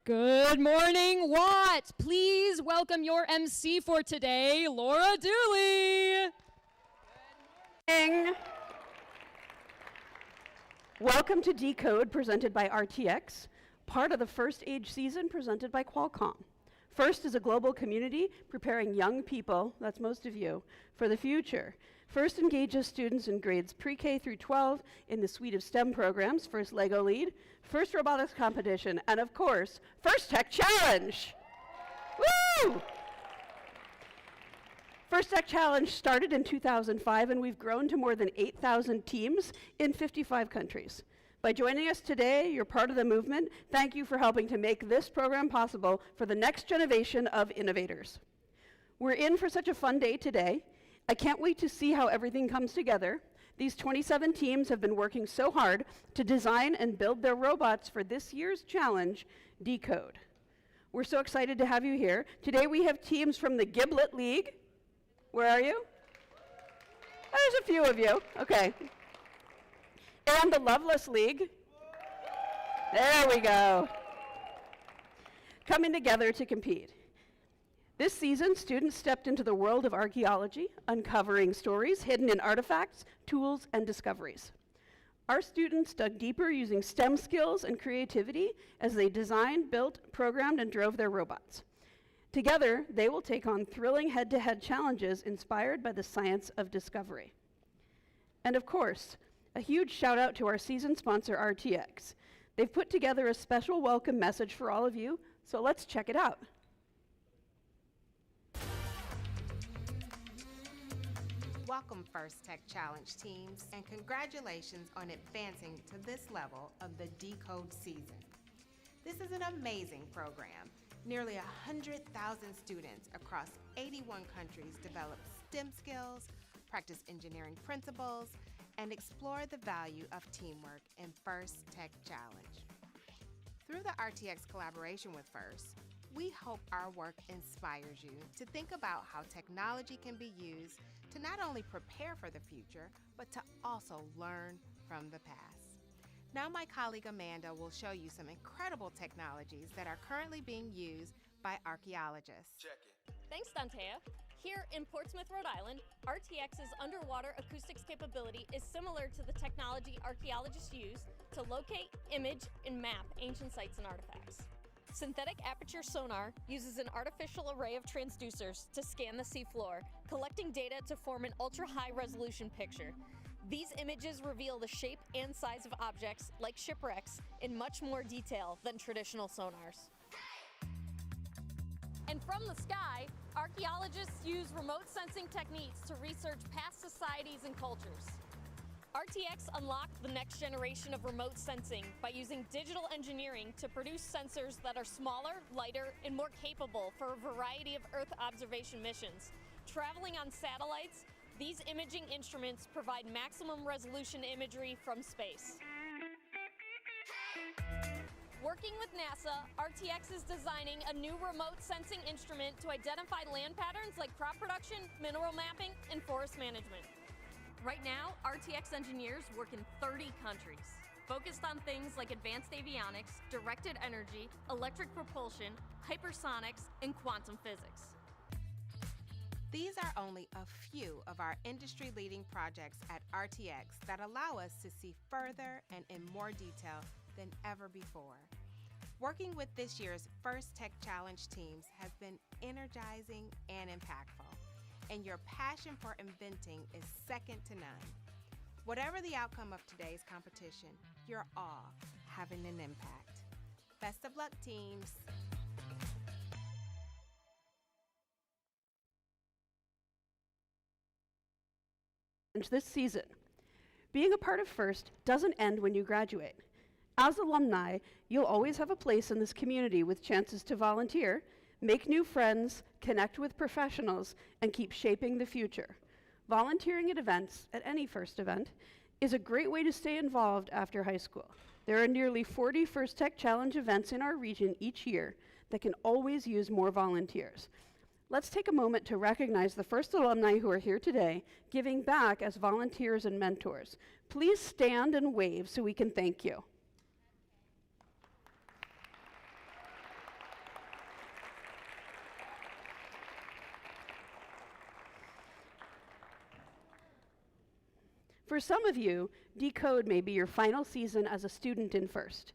Good morning, Watt. Please welcome your MC for today, Laura Dooley. Good morning. Welcome to Decode, presented by RTX, part of the First Age season presented by Qualcomm. First is a global community preparing young people, that's most of you, for the future. First engages students in grades pre-K through 12 in the suite of STEM programs, First Lego Lead, First Robotics Competition, and of course, First Tech Challenge. Woo! First Tech Challenge started in 2005, and we've grown to more than 8,000 teams in 55 countries. By joining us today, you're part of the movement. Thank you for helping to make this program possible for the next generation of innovators. We're in for such a fun day today. I can't wait to see how everything comes together. These 27 teams have been working so hard to design and build their robots for this year's challenge, Decode. We're so excited to have you here. Today we have teams from the Giblet League. Where are you? There's a few of you. Okay. And the Loveless League. There we go. Coming together to compete. This season, students stepped into the world of archaeology, uncovering stories hidden in artifacts, tools, and discoveries. Our students dug deeper using STEM skills and creativity as they designed, built, programmed, and drove their robots. Together, they will take on thrilling head-to-head challenges inspired by the science of discovery. And of course, a huge shout out to our season sponsor, RTX. They've put together a special welcome message for all of you, so let's check it out. Welcome, First Tech Challenge teams, and congratulations on advancing to this level of the Decode season. This is an amazing program. Nearly 100,000 students across 81 countries develop STEM skills, practice engineering principles, and explore the value of teamwork in First Tech Challenge. Through the RTX collaboration with First, we hope our work inspires you to think about how technology can be used to not only prepare for the future, but to also learn from the past. Now my colleague Amanda will show you some incredible technologies that are currently being used by archaeologists. Check it. Thanks, Dantea. Here in Portsmouth, Rhode Island, RTX's underwater acoustics capability is similar to the technology archaeologists use to locate, image, and map ancient sites and artifacts. Synthetic aperture sonar uses an artificial array of transducers to scan the seafloor, collecting data to form an ultra-high resolution picture. These images reveal the shape and size of objects, like shipwrecks, in much more detail than traditional sonars. And from the sky, archaeologists use remote sensing techniques to research past societies and cultures. RTX unlocked the next generation of remote sensing by using digital engineering to produce sensors that are smaller, lighter, and more capable for a variety of Earth observation missions. Traveling on satellites, these imaging instruments provide maximum resolution imagery from space. Working with NASA, RTX is designing a new remote sensing instrument to identify land patterns like crop production, mineral mapping, and forest management. Right now, RTX engineers work in 30 countries, focused on things like advanced avionics, directed energy, electric propulsion, hypersonics, and quantum physics. These are only a few of our industry-leading projects at RTX that allow us to see further and in more detail than ever before. Working with this year's First Tech Challenge teams has been energizing and impactful, and your passion for inventing is second to none. Whatever the outcome of today's competition, you're all having an impact. Best of luck, teams. This season. Being a part of First doesn't end when you graduate. As alumni, you'll always have a place in this community with chances to volunteer, make new friends, connect with professionals, and keep shaping the future. Volunteering at events, at any First event, is a great way to stay involved after high school. There are nearly 40 First Tech Challenge events in our region each year that can always use more volunteers. Let's take a moment to recognize the First alumni who are here today, giving back as volunteers and mentors. Please stand and wave so we can thank you. For some of you, Decode may be your final season as a student in First.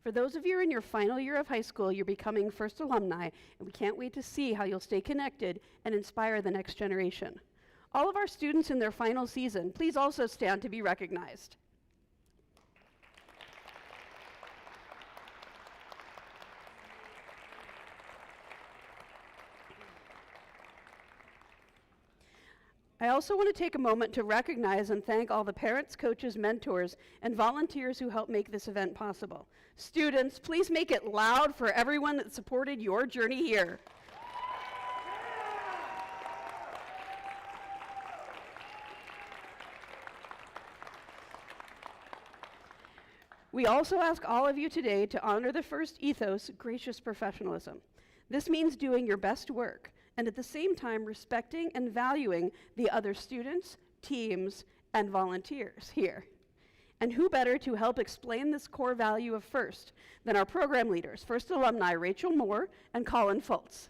For those of you in your final year of high school, you're becoming First alumni, and we can't wait to see how you'll stay connected and inspire the next generation. All of our students in their final season, please also stand to be recognized. I also want to take a moment to recognize and thank all the parents, coaches, mentors, and volunteers who helped make this event possible. Students, please make it loud for everyone that supported your journey here. We also ask all of you today to honor the first ethos, gracious professionalism. This means doing your best work, and at the same time respecting and valuing the other students, teams, and volunteers here. And who better to help explain this core value of First than our program leaders, First alumni Rachel Moore and Colin Fultz.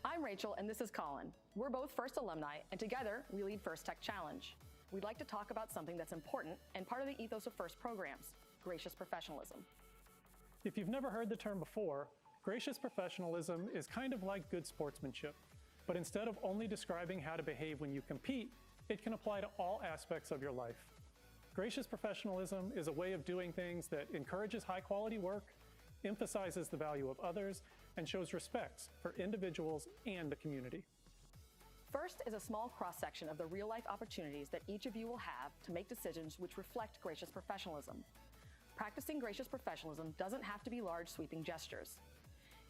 I'm Rachel, and this is Colin. We're both First alumni, and together we lead First Tech Challenge. We'd like to talk about something that's important and part of the ethos of First programs, gracious professionalism. If you've never heard the term before, gracious professionalism is kind of like good sportsmanship. But instead of only describing how to behave when you compete, it can apply to all aspects of your life. Gracious professionalism is a way of doing things that encourages high-quality work, emphasizes the value of others, and shows respect for individuals and the community. First is a small cross-section of the real-life opportunities that each of you will have to make decisions which reflect gracious professionalism. Practicing gracious professionalism doesn't have to be large, sweeping gestures.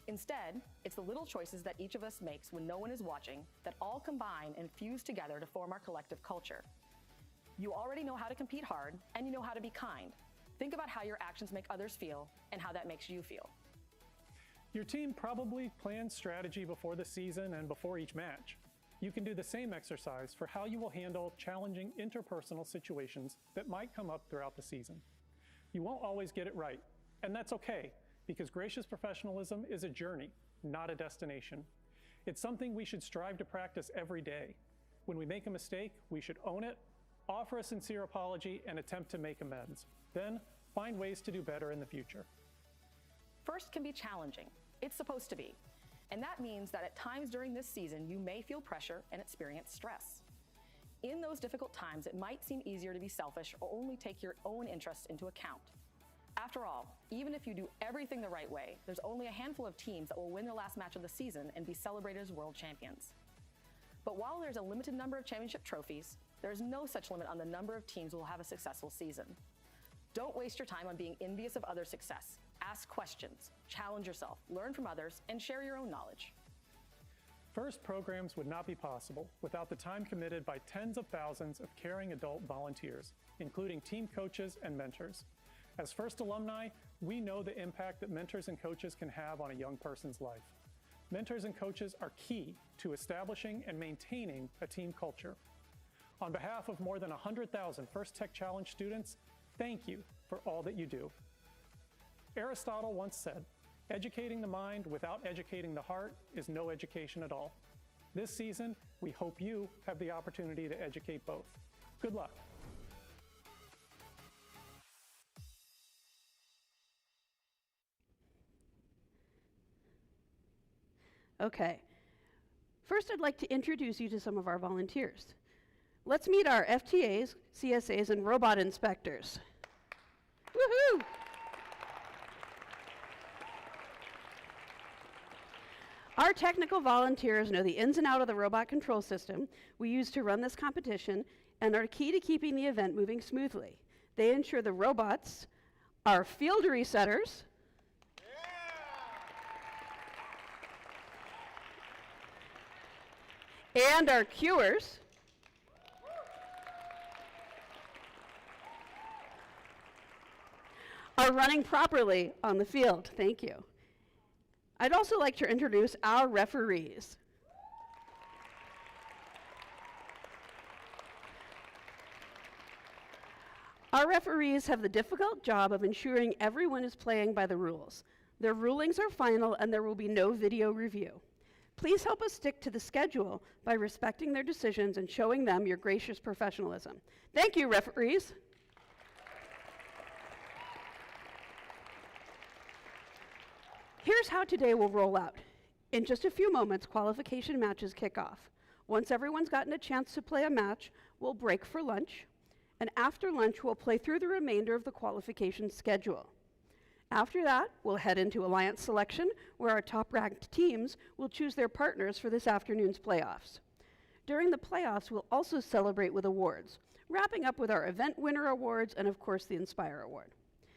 Instead, it's the little choices that each of us makes when no one is watching that all combine and fuse together to form our collective culture. You already know how to compete hard, and you know how to be kind. Think about how your actions make others feel and how that makes you feel. Your team probably plans strategy before the season and before each match. You can do the same exercise for how you will handle challenging interpersonal situations that might come up throughout the season. You won't always get it right, and that's okay, because gracious professionalism is a journey, not a destination. It's something we should strive to practice every day. When we make a mistake, we should own it, offer a sincere apology, and attempt to make amends. Then, find ways to do better in the future. First can be challenging. It's supposed to be. And that means that at times during this season, you may feel pressure and experience stress. In those difficult times, it might seem easier to be selfish or only take your own interests into account. After all, even if you do everything the right way, there's only a handful of teams that will win their last match of the season and be celebrated as world champions. But while there's a limited number of championship trophies, there's no such limit on the number of teams who will have a successful season. Don't waste your time on being envious of others' success. Ask questions, challenge yourself, learn from others, and share your own knowledge. First programs would not be possible without the time committed by tens of thousands of caring adult volunteers, including team coaches and mentors. As First alumni, we know the impact that mentors and coaches can have on a young person's life. Mentors and coaches are key to establishing and maintaining a team culture. On behalf of more than 100,000 First Tech Challenge students, thank you for all that you do. Aristotle once said, "Educating the mind without educating the heart is no education at all." This season, we hope you have the opportunity to educate both. Good luck. Okay. First, I'd like to introduce you to some of our volunteers. Let's meet our FTAs, CSAs, and robot inspectors. Woohoo! Our technical volunteers know the ins and outs of the robot control system we use to run this competition and are key to keeping the event moving smoothly. They ensure the robots are field resetters, and our cuers are running properly on the field. Thank you. I'd also like to introduce our referees. Our referees have the difficult job of ensuring everyone is playing by the rules. Their rulings are final and there will be no video review. Please help us stick to the schedule by respecting their decisions and showing them your gracious professionalism. Thank you, referees. Here's how today will roll out. In just a few moments, qualification matches kick off. Once everyone's gotten a chance to play a match, we'll break for lunch, and after lunch, we'll play through the remainder of the qualification schedule. After that, we'll head into alliance selection, where our top-ranked teams will choose their partners for this afternoon's playoffs. During the playoffs, we'll also celebrate with awards, wrapping up with our event winner awards and, of course, the Inspire Award.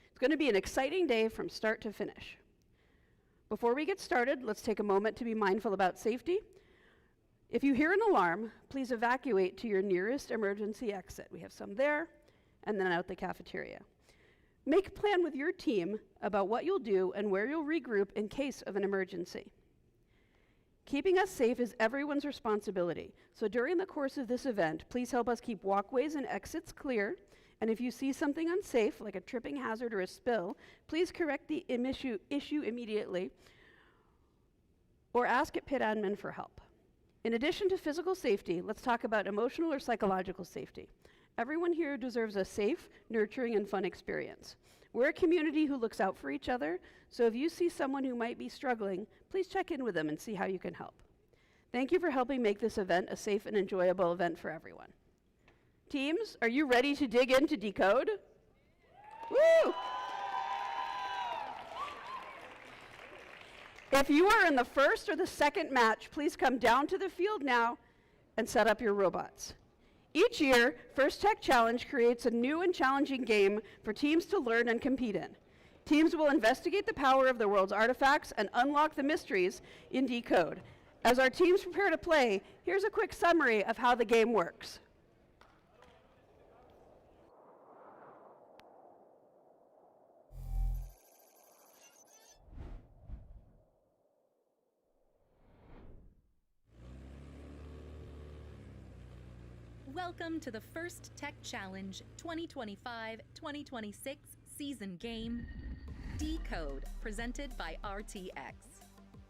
It's going to be an exciting day from start to finish. Before we get started, let's take a moment to be mindful about safety. If you hear an alarm, please evacuate to your nearest emergency exit. We have some there, and then out the cafeteria. Make a plan with your team about what you'll do and where you'll regroup in case of an emergency. Keeping us safe is everyone's responsibility, so during the course of this event, please help us keep walkways and exits clear, and if you see something unsafe, like a tripping hazard or a spill, please correct the issue immediately or ask at pit admin for help. In addition to physical safety, let's talk about emotional or psychological safety. Everyone here deserves a safe, nurturing, and fun experience. We're a community who looks out for each other, so if you see someone who might be struggling, please check in with them and see how you can help. Thank you for helping make this event a safe and enjoyable event for everyone. Teams, are you ready to dig into Decode? Woo! If you are in the first or the second match, please come down to the field now and set up your robots. Each year, First Tech Challenge creates a new and challenging game for teams to learn and compete in. Teams will investigate the power of the world's artifacts and unlock the mysteries in Decode. As our teams prepare to play, here's a quick summary of how the game works. Welcome to the First Tech Challenge 2025-2026 season game, Decode, presented by RTX.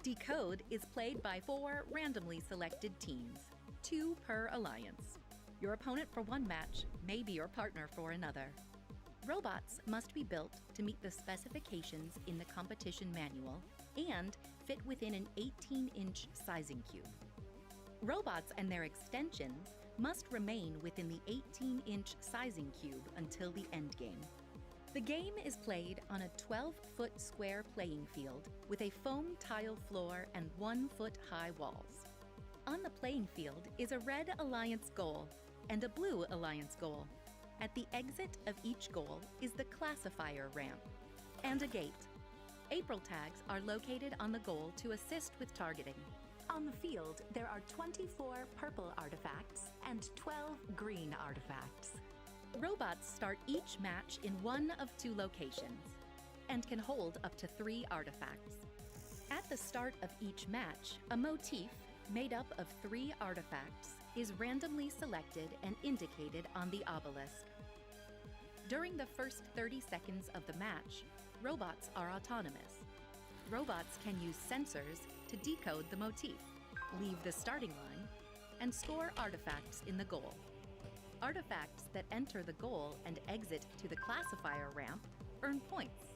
Decode is played by 4 randomly selected teams, 2 per alliance. Your opponent for one match may be your partner for another. Robots must be built to meet the specifications in the competition manual and fit within an 18-inch sizing cube. Robots and their extensions must remain within the 18-inch sizing cube until the endgame. The game is played on a 12-foot square playing field with a foam tile floor and 1-foot-high walls. On the playing field is a red alliance goal and a blue alliance goal. At the exit of each goal is the classifier ramp and a gate. April tags are located on the goal to assist with targeting. On the field, there are 24 purple artifacts and 12 green artifacts. Robots start each match in one of 2 locations and can hold up to 3 artifacts. At the start of each match, a motif made up of 3 artifacts is randomly selected and indicated on the obelisk. During the first 30 seconds of the match, robots are autonomous. Robots can use sensors to decode the motif, leave the starting line, and score artifacts in the goal. Artifacts that enter the goal and exit to the classifier ramp earn points.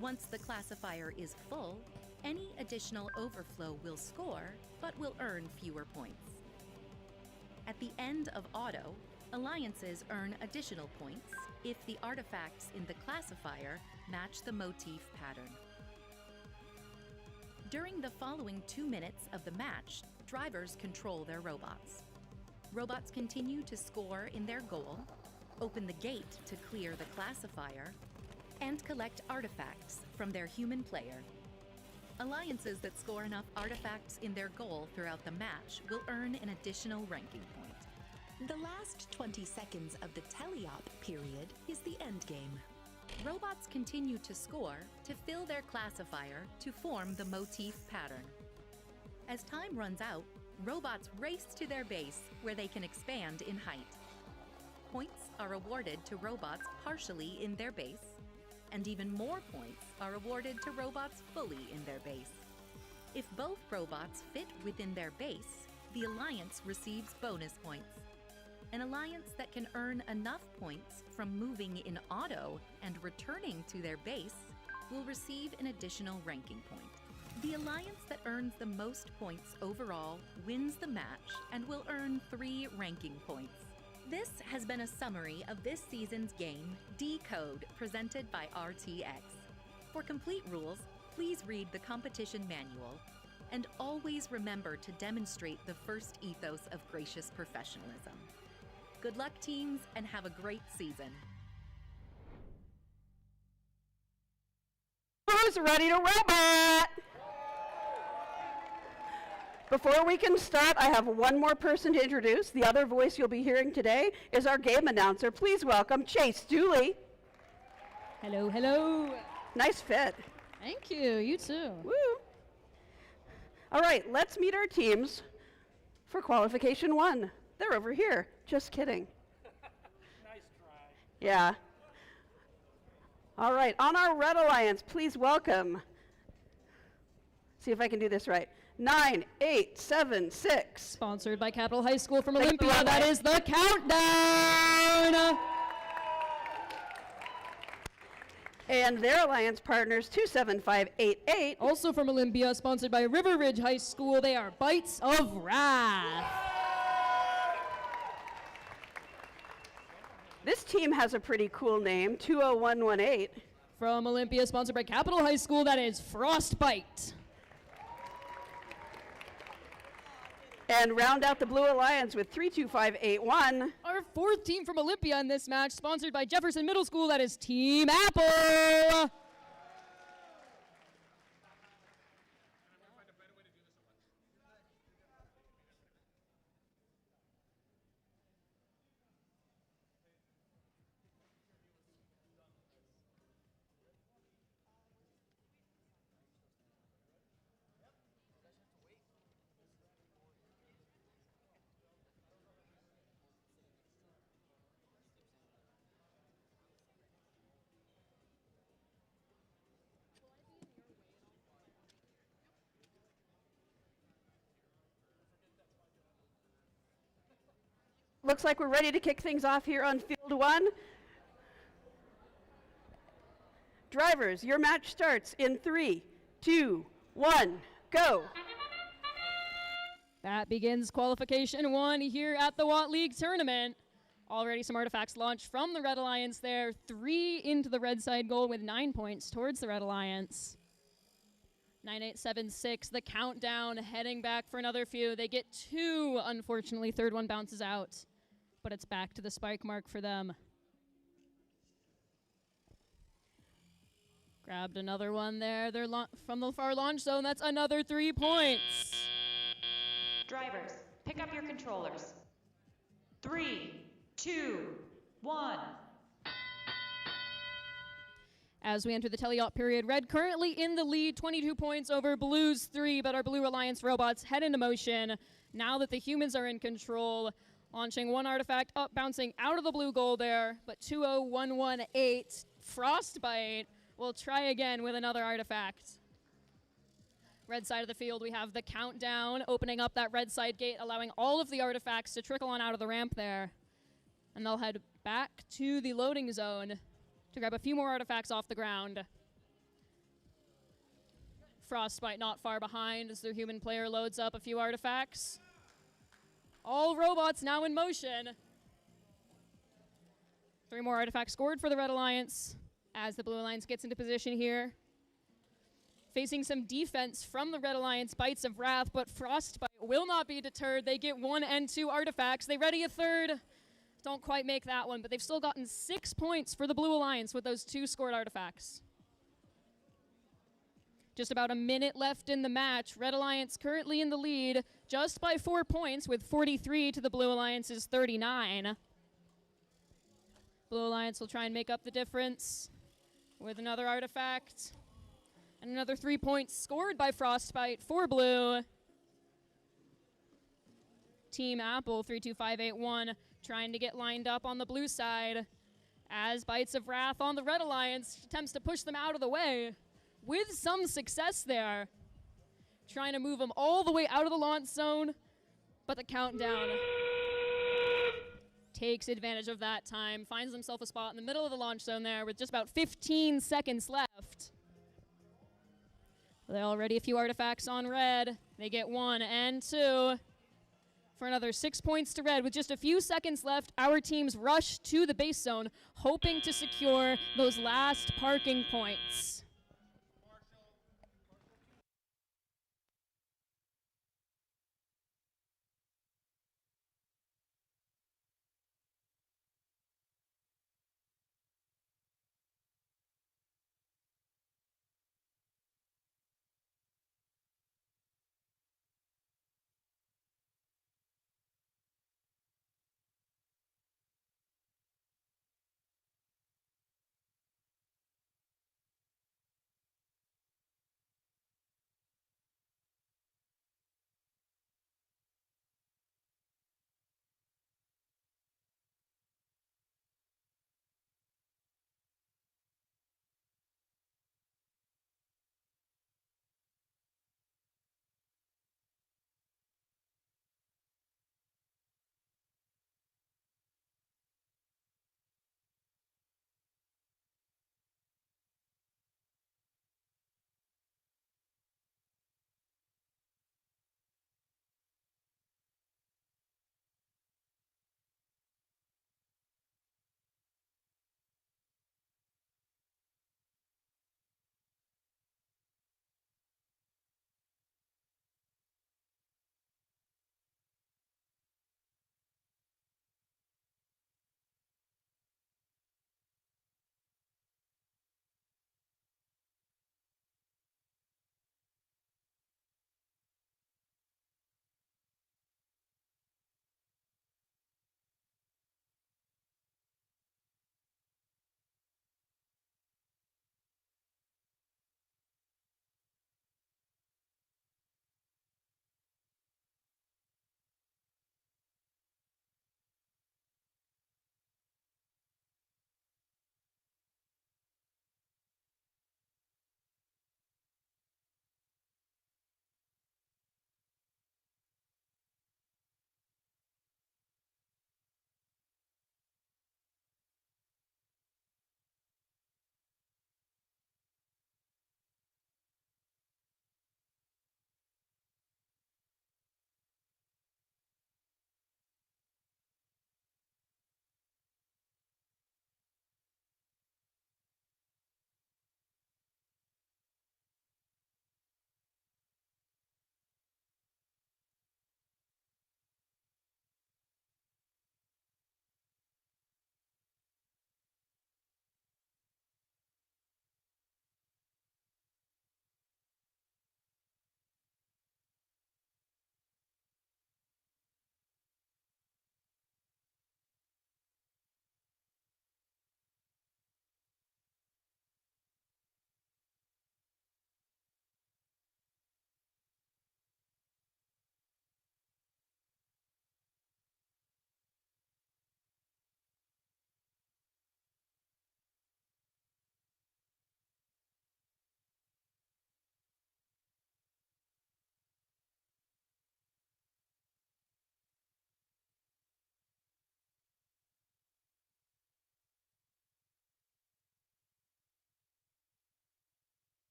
Once the classifier is full, any additional overflow will score, but will earn fewer points. At the end of auto, alliances earn additional points if the artifacts in the classifier match the motif pattern. During the following 2 minutes of the match, drivers control their robots. Robots continue to score in their goal, open the gate to clear the classifier, and collect artifacts from their human player. Alliances that score enough artifacts in their goal throughout the match will earn an additional ranking point. The last 20 seconds of the teleop period is the endgame. Robots continue to score to fill their classifier to form the motif pattern. As time runs out, robots race to their base where they can expand in height. points are awarded to robots partially in their base, and even more points are awarded to robots fully in their base. If both robots fit within their base, the alliance receives bonus points. An alliance that can earn enough points from moving in auto and returning to their base will receive an additional ranking point. The alliance that earns the most points overall wins the match and will earn 3 ranking points. This has been a summary of this season's game, Decode, presented by RTX. For complete rules, please read the competition manual, and always remember to demonstrate the first ethos of gracious professionalism. Good luck, teams, and have a great season. Who's ready to robot? Before we can start, I have one more person to introduce. The other voice you'll be hearing today is our game announcer. Please welcome Chase Dooley. Hello, hello. Nice fit. Thank you. You too. Woo. All right, let's meet our teams for qualification 1. They're over here. Just kidding. Nice try. Yeah. All right, on our Red Alliance, please welcome. See if I can do this right. 9876. Sponsored by Capital High School from Thanks, Olympia. That is the countdown. And their alliance partners, 27588. Also from Olympia, sponsored by River Ridge High School. They are Bites of Wrath. This team has a pretty cool name, 20118. From Olympia, sponsored by Capital High School. That is Frostbite. And round out the Blue Alliance with 32581. Our 4th team from Olympia in this match, sponsored by Jefferson Middle School. That is Team Apple. Looks like we're ready to kick things off here on field 1. Drivers, your match starts in 3, 2, 1, go. That begins qualification 1 here at the Watt League tournament. Already some artifacts launched from the Red Alliance there. 3 into the red side goal with 9 points towards the Red Alliance. 9876, the countdown, heading back for another few. They get 2, unfortunately. 3rd one bounces out, but it's back to the spike mark for them. Grabbed another one there. They're from the far launch zone. That's another 3 points. Drivers, pick up your controllers. 3, 2, 1. As we enter the teleop period, Red currently in the lead, 22 points over Blues 3, but our Blue Alliance robots head into motion now that the humans are in control. Launching 1 artifact up, bouncing out of the blue goal there, but 20118, Frostbite, will try again with another artifact. Red side of the field, we have the countdown, opening up that red side gate, allowing all of the artifacts to trickle on out of the ramp there. And they'll head back to the loading zone to grab a few more artifacts off the ground. Frostbite not far behind as their human player loads up a few artifacts. All robots now in motion. 3 more artifacts scored for the Red Alliance as the Blue Alliance gets into position here. Facing some defense from the Red Alliance, Bites of Wrath, but Frostbite will not be deterred. They get 1 and 2 artifacts. They ready a 3rd. Don't quite make that one, but they've still gotten 6 points for the Blue Alliance with those 2 scored artifacts. Just about a minute left in the match. Red Alliance currently in the lead just by 4 points with 43 to the Blue Alliance's 39. Blue Alliance will try and make up the difference with another artifact. And another 3 points scored by Frostbite for Blue. Team Apple 32581 trying to get lined up on the blue side as Bites of Wrath on the Red Alliance attempts to push them out of the way with some success there. Trying to move them all the way out of the launch zone, but the countdown takes advantage of that time, finds himself a spot in the middle of the launch zone there with just about 15 seconds left. They're already a few artifacts on red. They get 1 and 2 for another 6 points to red. With just a few seconds left, our teams rush to the base zone, hoping to secure those last parking points.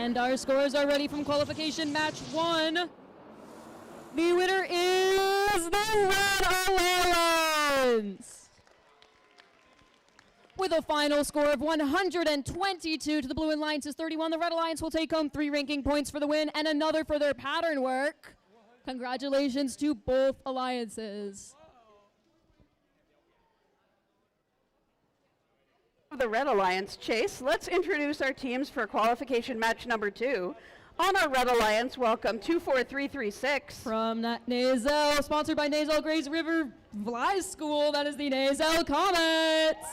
And our scores are ready from qualification match 1. The winner is the Red Alliance! With a final score of 122 to the Blue Alliance's 31, the Red Alliance will take home 3 ranking points for the win and another for their pattern work. Congratulations to both alliances. The Red Alliance chase, let's introduce our teams for qualification match number 2. On our Red Alliance, welcome 24336. From Nazel, sponsored by Nazel Grays River Fly School, that is the Nazel Comets.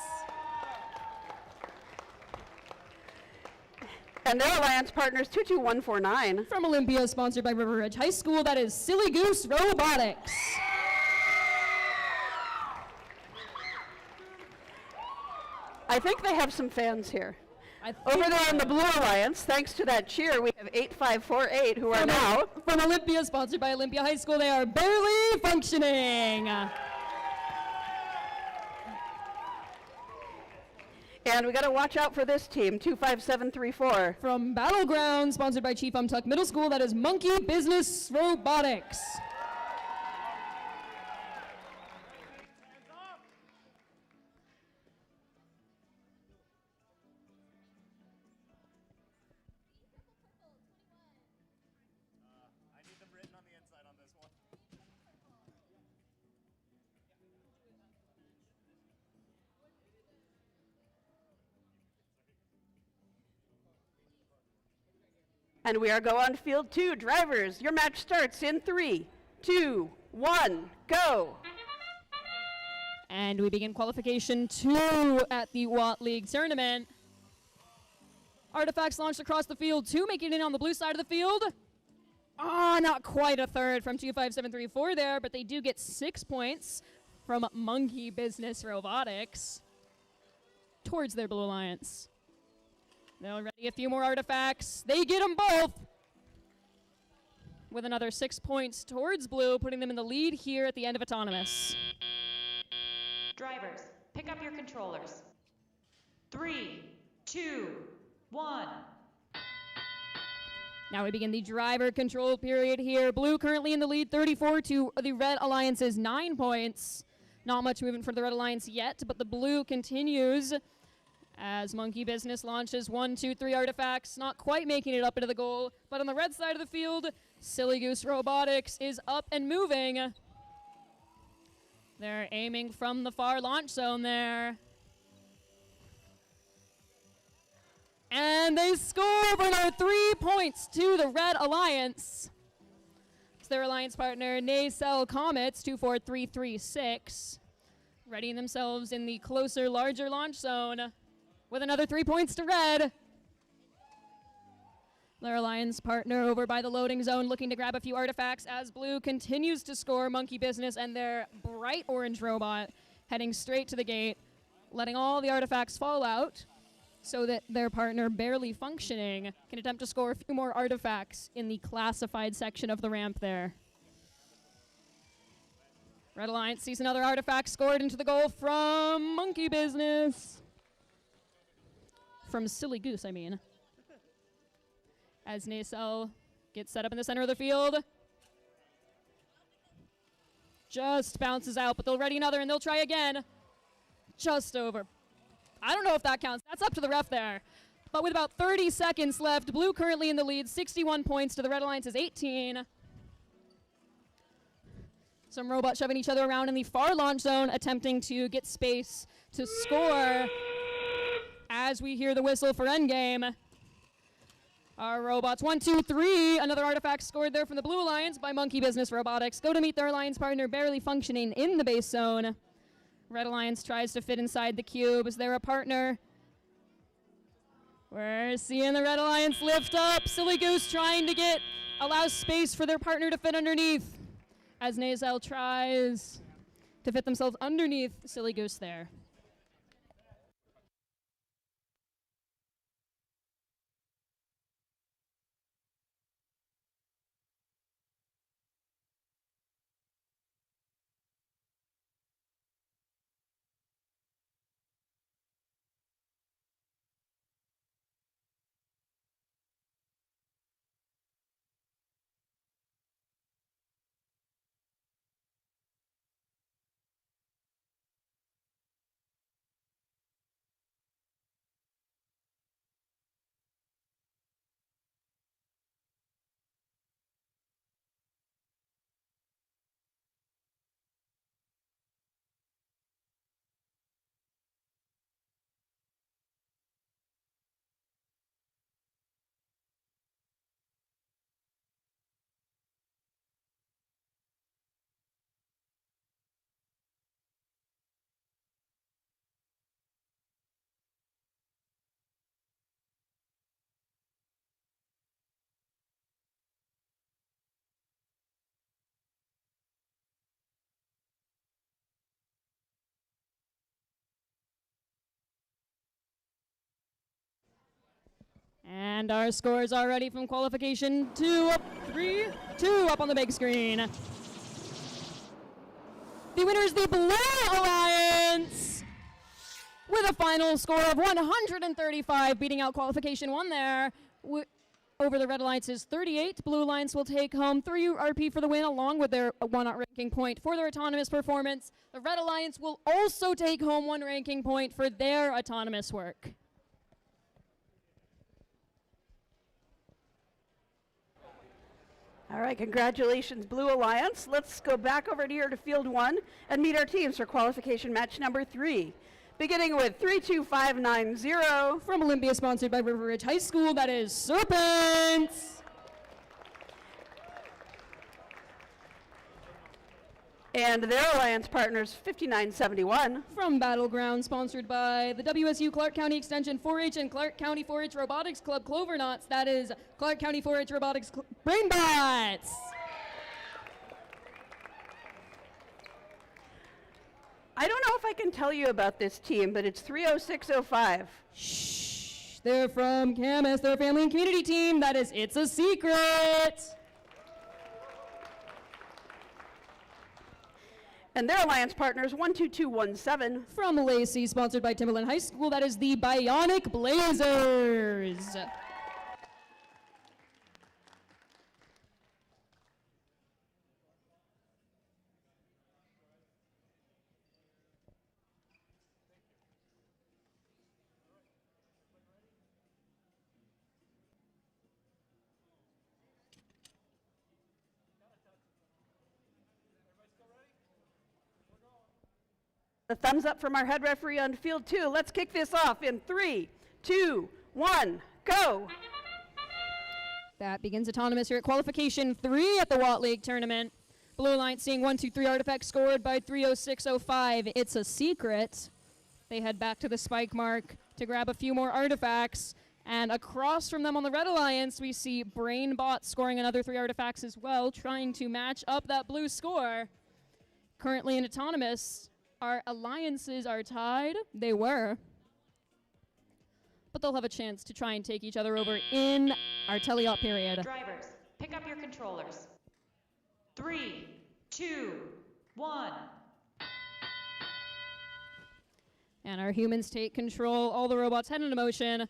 And their alliance partners 22149. From Olympia, sponsored by River Ridge High School, that is Silly Goose Robotics. I think they have some fans here. Over there in the Blue Alliance, thanks to that cheer, we have 8548 who are now. From Olympia, sponsored by Olympia High School, they are barely functioning. And we got to watch out for this team, 25734. From Battleground, sponsored by Chief Umtuck Middle School, that is Monkey Business Robotics. And we are go on field 2. Drivers, your match starts in 3, 2, 1, go. And we begin qualification 2 at the Watt League tournament. Artifacts launched across the field, 2 making it on the blue side of the field. Not quite a third from 25734 there, but they do get 6 points from Monkey Business Robotics towards their Blue Alliance. They'll ready a few more artifacts. They get them both with another 6 points towards Blue, putting them in the lead here at the end of Autonomous. Drivers, pick up your controllers. 3, 2, 1. Now we begin the driver control period here. Blue currently in the lead, 34 to the Red Alliance's 9 points. Not much movement for the Red Alliance yet, but the Blue continues as Monkey Business launches 1, 2, 3 artifacts, not quite making it up into the goal. But on the red side of the field, Silly Goose Robotics is up and moving. They're aiming from the far launch zone there. And they score for another 3 points to the Red Alliance. It's their alliance partner, Nacelle Comets, 24336, readying themselves in the closer, larger launch zone with another 3 points to Red. Their alliance partner over by the loading zone looking to grab a few artifacts as Blue continues to score Monkey Business and their bright orange robot heading straight to the gate, letting all the artifacts fall out so that their partner, barely functioning, can attempt to score a few more artifacts in the classified section of the ramp there. Red Alliance sees another artifact scored into the goal from Monkey Business. From Silly Goose, I mean. As Nacelle gets set up in the center of the field. Just bounces out, but they'll ready another and they'll try again. Just over. I don't know if that counts. That's up to the ref there. But with about 30 seconds left, Blue currently in the lead, 61 points to the Red Alliance's 18. Some robots shoving each other around in the far launch zone, attempting to get space to score. As we hear the whistle for endgame. Our robots, 1, 2, 3. Another artifact scored there from the Blue Alliance by Monkey Business Robotics. Go to meet their alliance partner, barely functioning in the base zone. Red Alliance tries to fit inside the cube. Is there a partner? We're seeing the Red Alliance lift up. Silly Goose trying to allow space for their partner to fit underneath. As Nacelle tries to fit themselves underneath Silly Goose there. And our scores are ready from qualification 2 up, 3, 2 up on the big screen. The winner is the Blue Alliance with a final score of 135, beating out qualification 1 there. Over the Red Alliance's 38. Blue Alliance will take home 3 RP for the win, along with their 1 ranking point for their autonomous performance. The Red Alliance will also take home 1 ranking point for their autonomous work. All right, congratulations, Blue Alliance. Let's go back over here to Field 1 and meet our teams for qualification match number 3. Beginning with 32590. From Olympia, sponsored by River Ridge High School, that is Serpents. And their alliance partners, 5971. From Battleground, sponsored by the WSU Clark County Extension 4-H and Clark County 4-H Robotics Club Clovernauts, that is Clark County 4-H Robotics Brainbots. I don't know if I can tell you about this team, but it's 30605. Shh, they're from Camas, they're a family and community team, that is It's a Secret. And their alliance partners, 12217. From Lacey, sponsored by Timberland High School, that is the Bionic Blazers. A thumbs up from our head referee on Field 2. Let's kick this off in 3, 2, 1, go! That begins autonomous here at qualification 3 at the Watt League tournament. Blue Alliance seeing 1, 2, 3 artifacts scored by 30605. It's a Secret. They head back to the spike mark to grab a few more artifacts. And across from them on the Red Alliance, we see Brainbot scoring another 3 artifacts as well, trying to match up that blue score. Currently in autonomous, our alliances are tied. They were. But they'll have a chance to try and take each other over in our teleop period. Drivers, pick up your controllers. 3, 2, 1. And our humans take control. All the robots head into motion.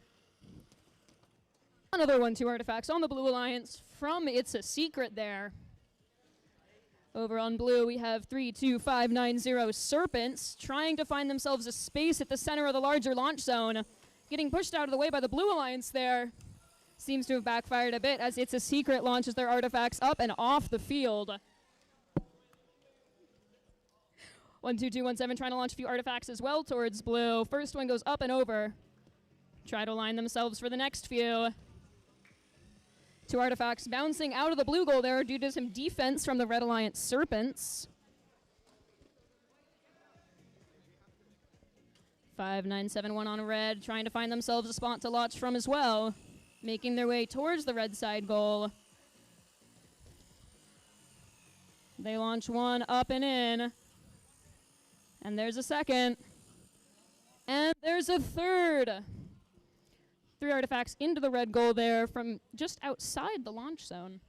Another 1-2 artifacts on the Blue Alliance from It's a Secret there. Over on blue, we have 32590 Serpents trying to find themselves a space at the center of the larger launch zone. Getting pushed out of the way by the Blue Alliance there. Seems to have backfired a bit as It's a Secret launches their artifacts up and off the field. 12217 trying to launch a few artifacts as well towards blue. First one goes up and over. Try to align themselves for the next few. 2 artifacts bouncing out of the blue goal there due to some defense from the Red Alliance Serpents. 5971 on red, trying to find themselves a spot to launch from as well. Making their way towards the red side goal. They launch one up and in. And there's a second. And there's a third. 3 artifacts into the red goal there from just outside the launch zone.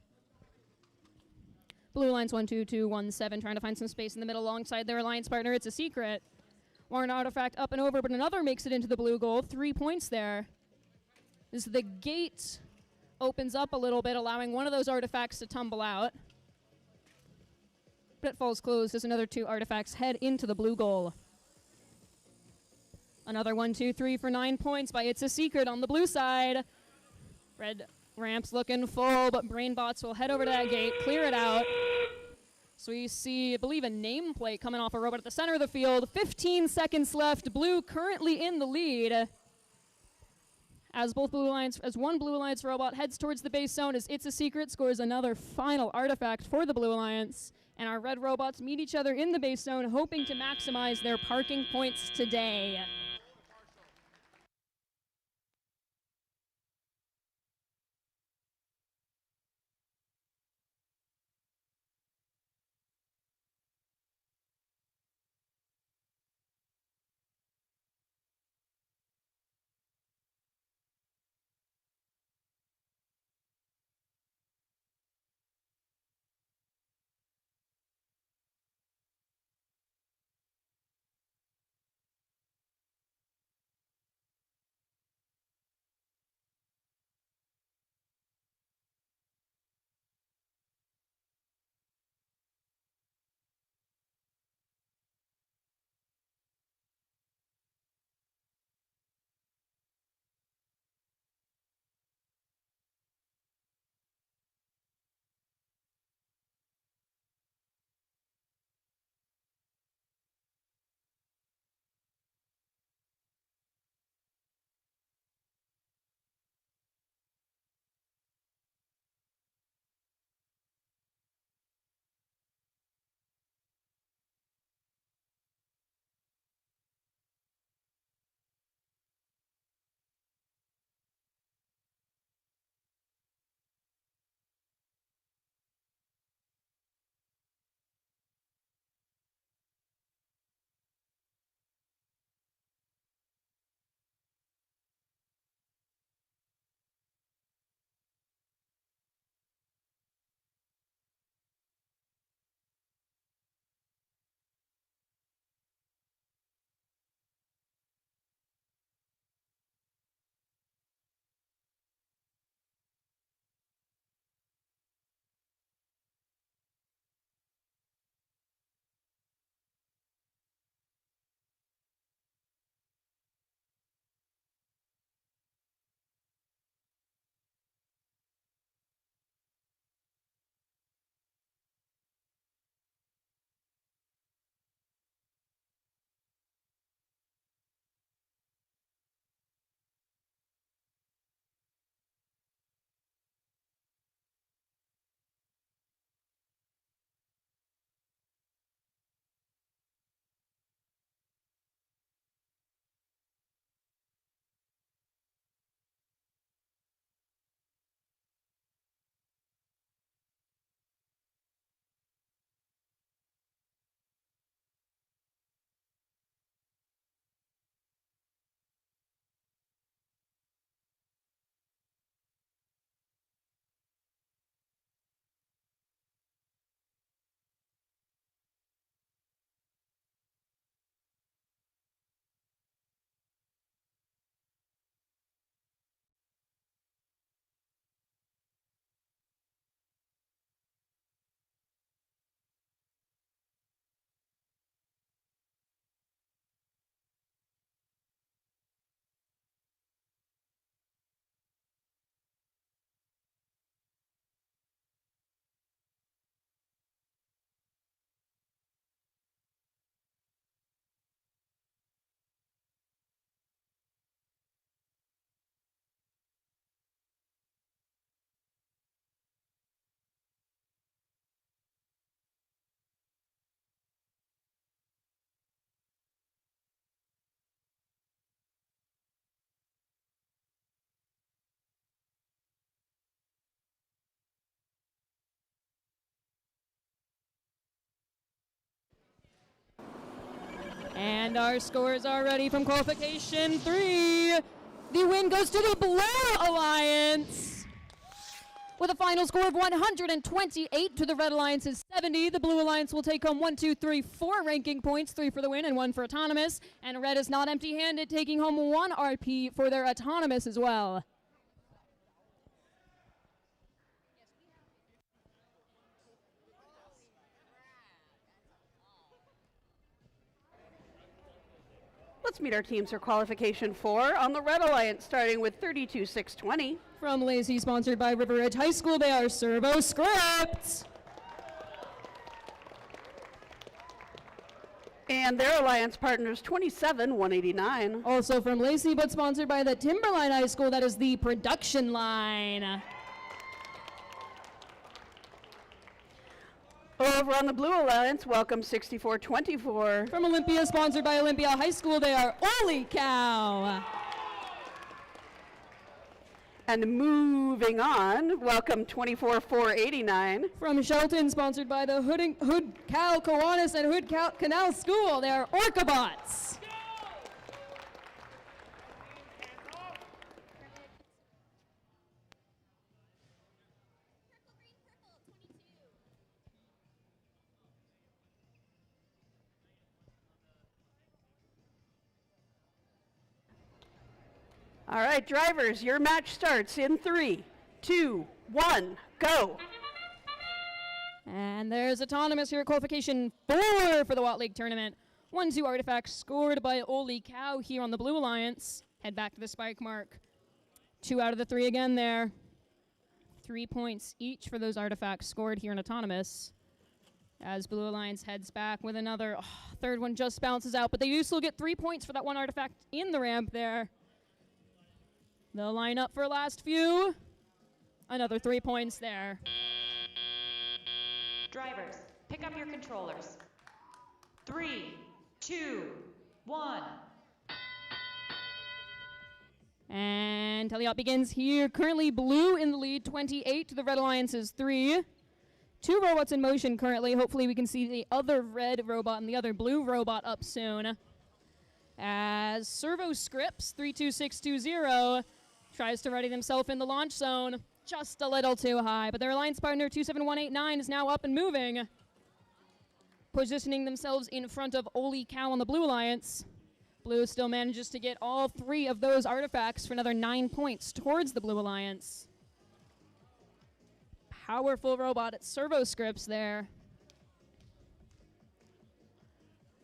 Blue Alliance 12217 trying to find some space in the middle alongside their alliance partner. It's a Secret. One artifact up and over, but another makes it into the blue goal. 3 points there. As the gate opens up a little bit, allowing one of those artifacts to tumble out. But it falls closed as another 2 artifacts head into the blue goal. Another 1, 2, 3 for 9 points by It's a Secret on the blue side. Red ramp's looking full, but Brainbots will head over to that gate, clear it out. So we see, I believe, a nameplate coming off a robot at the center of the field. 15 seconds left. Blue currently in the lead. As one Blue Alliance robot heads towards the base zone as It's a Secret scores another final artifact for the Blue Alliance. And our red robots meet each other in the base zone, hoping to maximize their parking points today. And our scores are ready from qualification 3. The win goes to the Blue Alliance. With a final score of 128 to the Red Alliance's 70, the Blue Alliance will take home 1, 2, 3, 4 ranking points, 3 for the win and 1 for autonomous. And Red is not empty-handed, taking home 1 RP for their autonomous as well. Let's meet our teams for qualification 4 on the Red Alliance, starting with 32-620. From Lacey, sponsored by River Ridge High School, they are Servo Scripts. And their alliance partners, 27-189. Also from Lacey, but sponsored by the Timberline High School, that is the Production Line. Over on the Blue Alliance, welcome 64-24. From Olympia, sponsored by Olympia High School, they are Holy Cow. And moving on, welcome 24-489. From Shelton, sponsored by the Hood Cal Kiwanis and Hood Cal Canal School, they are Orcabots. All right, drivers, your match starts in 3, 2, 1, go. And there's autonomous here at qualification 4 for the Watt League tournament. 1-2 artifacts scored by Holy Cow here on the Blue Alliance. Head back to the spike mark. 2 out of the 3 again there. 3 points each for those artifacts scored here in autonomous. As Blue Alliance heads back with another, third one just bounces out, but they do still get 3 points for that one artifact in the ramp there. They'll line up for last few. Another 3 points there. Drivers, pick up your controllers. 3, 2, 1. And teleop begins here. Currently Blue in the lead, 28 to the Red Alliance's 3. 2 robots in motion currently. Hopefully we can see the other red robot and the other blue robot up soon. As Servo Scripts, 32620, tries to ready themselves in the launch zone. Just a little too high, but their alliance partner 27189 is now up and moving, positioning themselves in front of Holy Cow on the Blue Alliance. Blue still manages to get all 3 of those artifacts for another 9 points towards the Blue Alliance. Powerful robot at Servo Scripts there.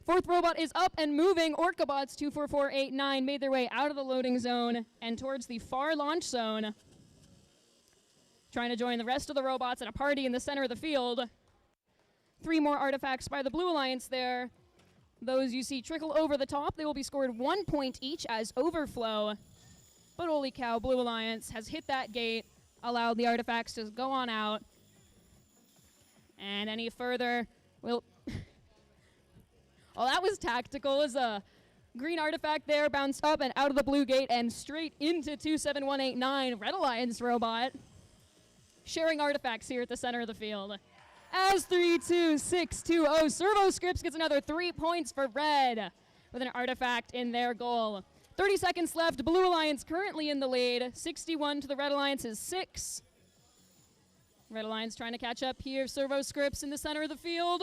4th robot is up and moving. Orcabots 24489 made their way out of the loading zone and towards the far launch zone, trying to join the rest of the robots at a party in the center of the field. 3 more artifacts by the Blue Alliance there. Those you see trickle over the top, they will be scored 1 point each as overflow. But Holy Cow, Blue Alliance has hit that gate, allowed the artifacts to go on out. And any further will... Oh, that was tactical, as a green artifact there bounced up and out of the blue gate and straight into 27189, Red Alliance robot. Sharing artifacts here at the center of the field. As 32620, Servo Scripts gets another 3 points for Red with an artifact in their goal. 30 seconds left. Blue Alliance currently in the lead. 61 to the Red Alliance's 6. Red Alliance trying to catch up here. Servo Scripts in the center of the field.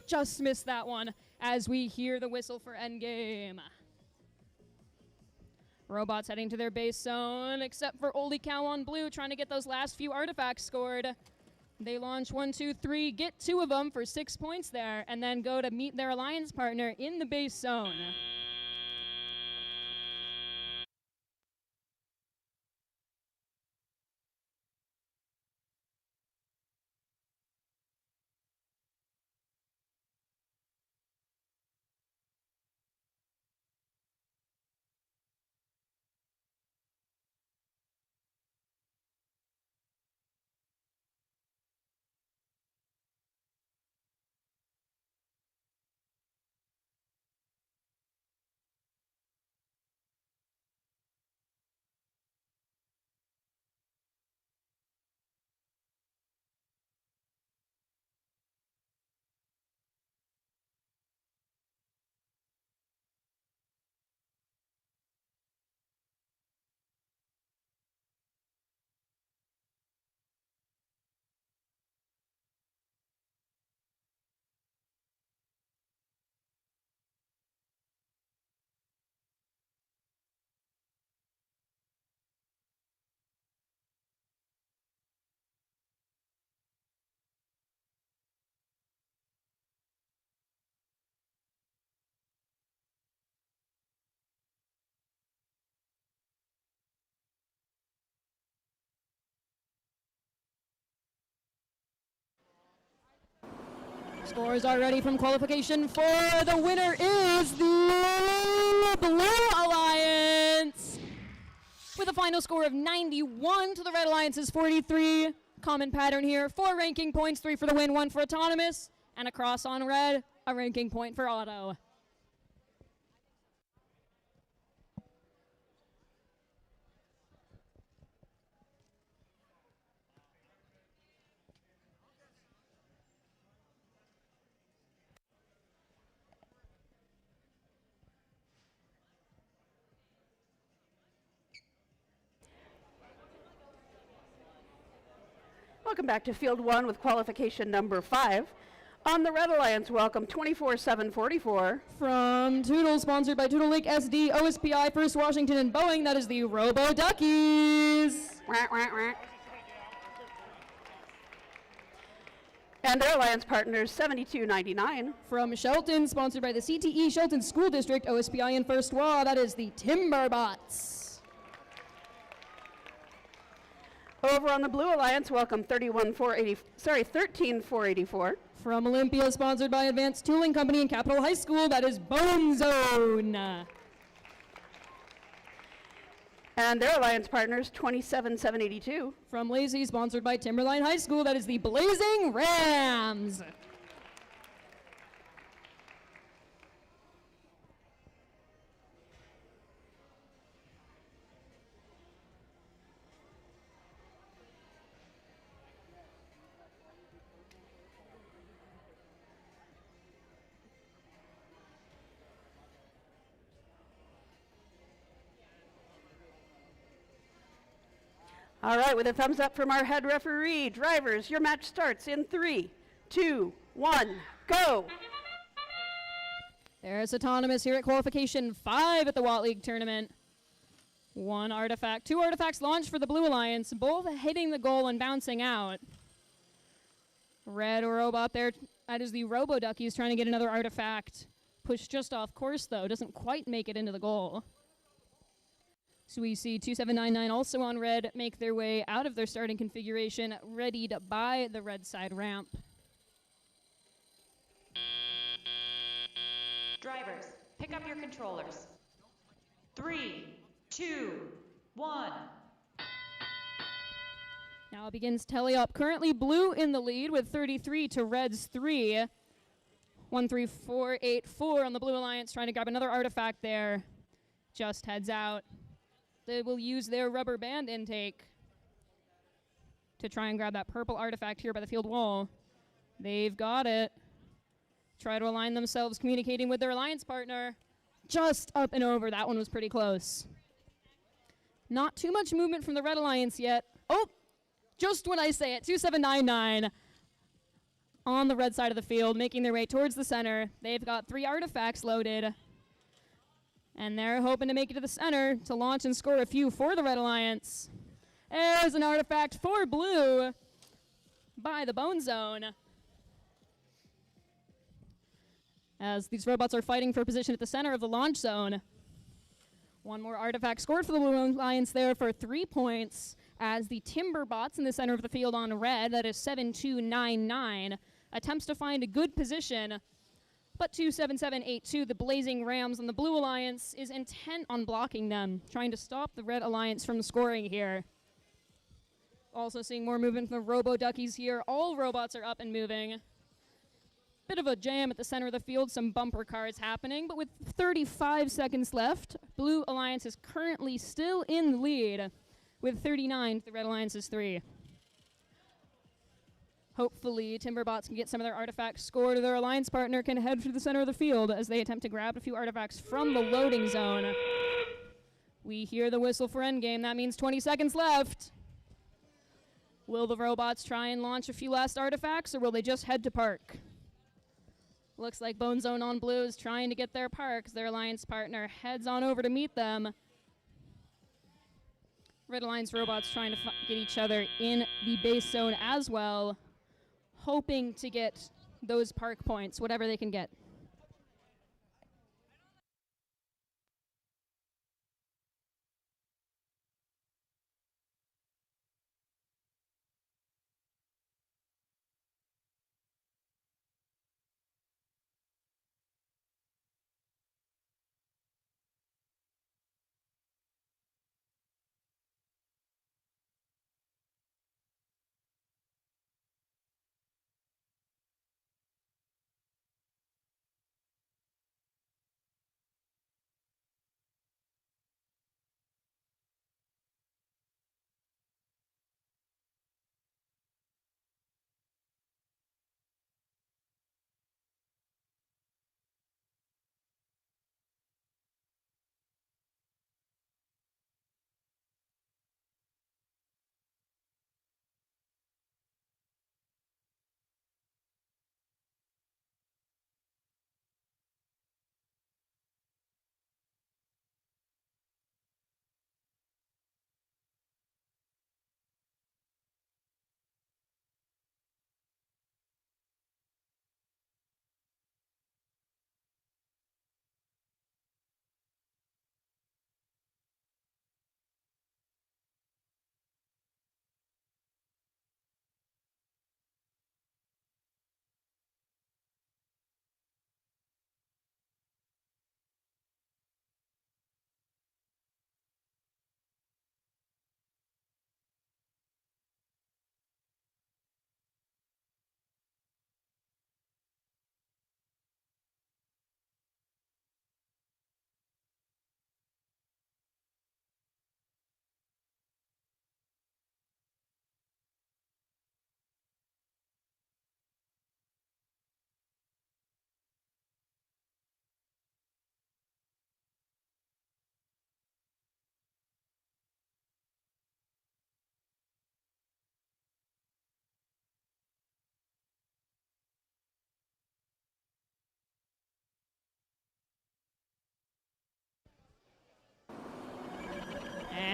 Just missed that one as we hear the whistle for endgame. Robots heading to their base zone, except for Holy Cow on Blue trying to get those last few artifacts scored. They launch 1, 2, 3, get 2 of them for 6 points there, and then go to meet their alliance partner in the base zone. Scores are ready from qualification 4. The winner is the Blue Alliance with a final score of 91 to the Red Alliance's 43. Common pattern here, 4 ranking points, 3 for the win, 1 for autonomous, and across on red, a ranking point for auto. Welcome back to Field 1 with qualification number 5. On the Red Alliance, welcome 24-7-44. From Toodle, sponsored by Toodle Lake SD, OSPI, First Washington, and Boeing, that is the Robo Duckies. And their alliance partners, 72.99. From Shelton, sponsored by the CTE Shelton School District, OSPI, and First WA, that is the Timberbots. Over on the Blue Alliance, welcome 13,484. From Olympia, sponsored by Advanced Tooling Company and Capitol High School, that is Bone Zone. And their alliance partners, 27,782. From Lacey, sponsored by Timberline High School, that is the Blazing Rams. All right, with a thumbs up from our head referee, drivers, your match starts in 3, 2, 1, go. There's autonomous here at qualification 5 at the Watt League tournament. 1 artifact, 2 artifacts launched for the Blue Alliance, both hitting the goal and bouncing out. Red robot there, that is the Robo Duckies trying to get another artifact. Pushed just off course though, doesn't quite make it into the goal. So we see 2799 also on red make their way out of their starting configuration, readied by the red side ramp. Drivers, pick up your controllers. 3, 2, 1. Now begins tally-up. Currently blue in the lead with 33 to red's 3. 13484 on the Blue Alliance trying to grab another artifact there. Just heads out. They will use their rubber band intake to try and grab that purple artifact here by the field wall. They've got it. Try to align themselves, communicating with their alliance partner. Just up and over. That one was pretty close. Not too much movement from the Red Alliance yet. Oh, just when I say it, 2799 on the red side of the field, making their way towards the center. They've got 3 artifacts loaded. And they're hoping to make it to the center to launch and score a few for the Red Alliance. There's an artifact for blue by the Bone Zone. As these robots are fighting for position at the center of the launch zone. 1 more artifact scored for the Blue Alliance there for 3 points as the Timberbots in the center of the field on red, that is 7299, attempts to find a good position. But 27782, the Blazing Rams on the Blue Alliance, is intent on blocking them, trying to stop the Red Alliance from scoring here. Also seeing more movement from the Robo Duckies here. All robots are up and moving. Bit of a jam at the center of the field, some bumper cars happening, but with 35 seconds left, Blue Alliance is currently still in the lead with 39 to the Red Alliance's 3. Hopefully, Timberbots can get some of their artifacts scored, or their alliance partner can head through the center of the field as they attempt to grab a few artifacts from the loading zone. We hear the whistle for endgame. That means 20 seconds left. Will the robots try and launch a few last artifacts, or will they just head to park? Looks like Bone Zone on blue is trying to get their parks. Their alliance partner heads on over to meet them. Red Alliance robots trying to get each other in the base zone as well, hoping to get those park points, whatever they can get.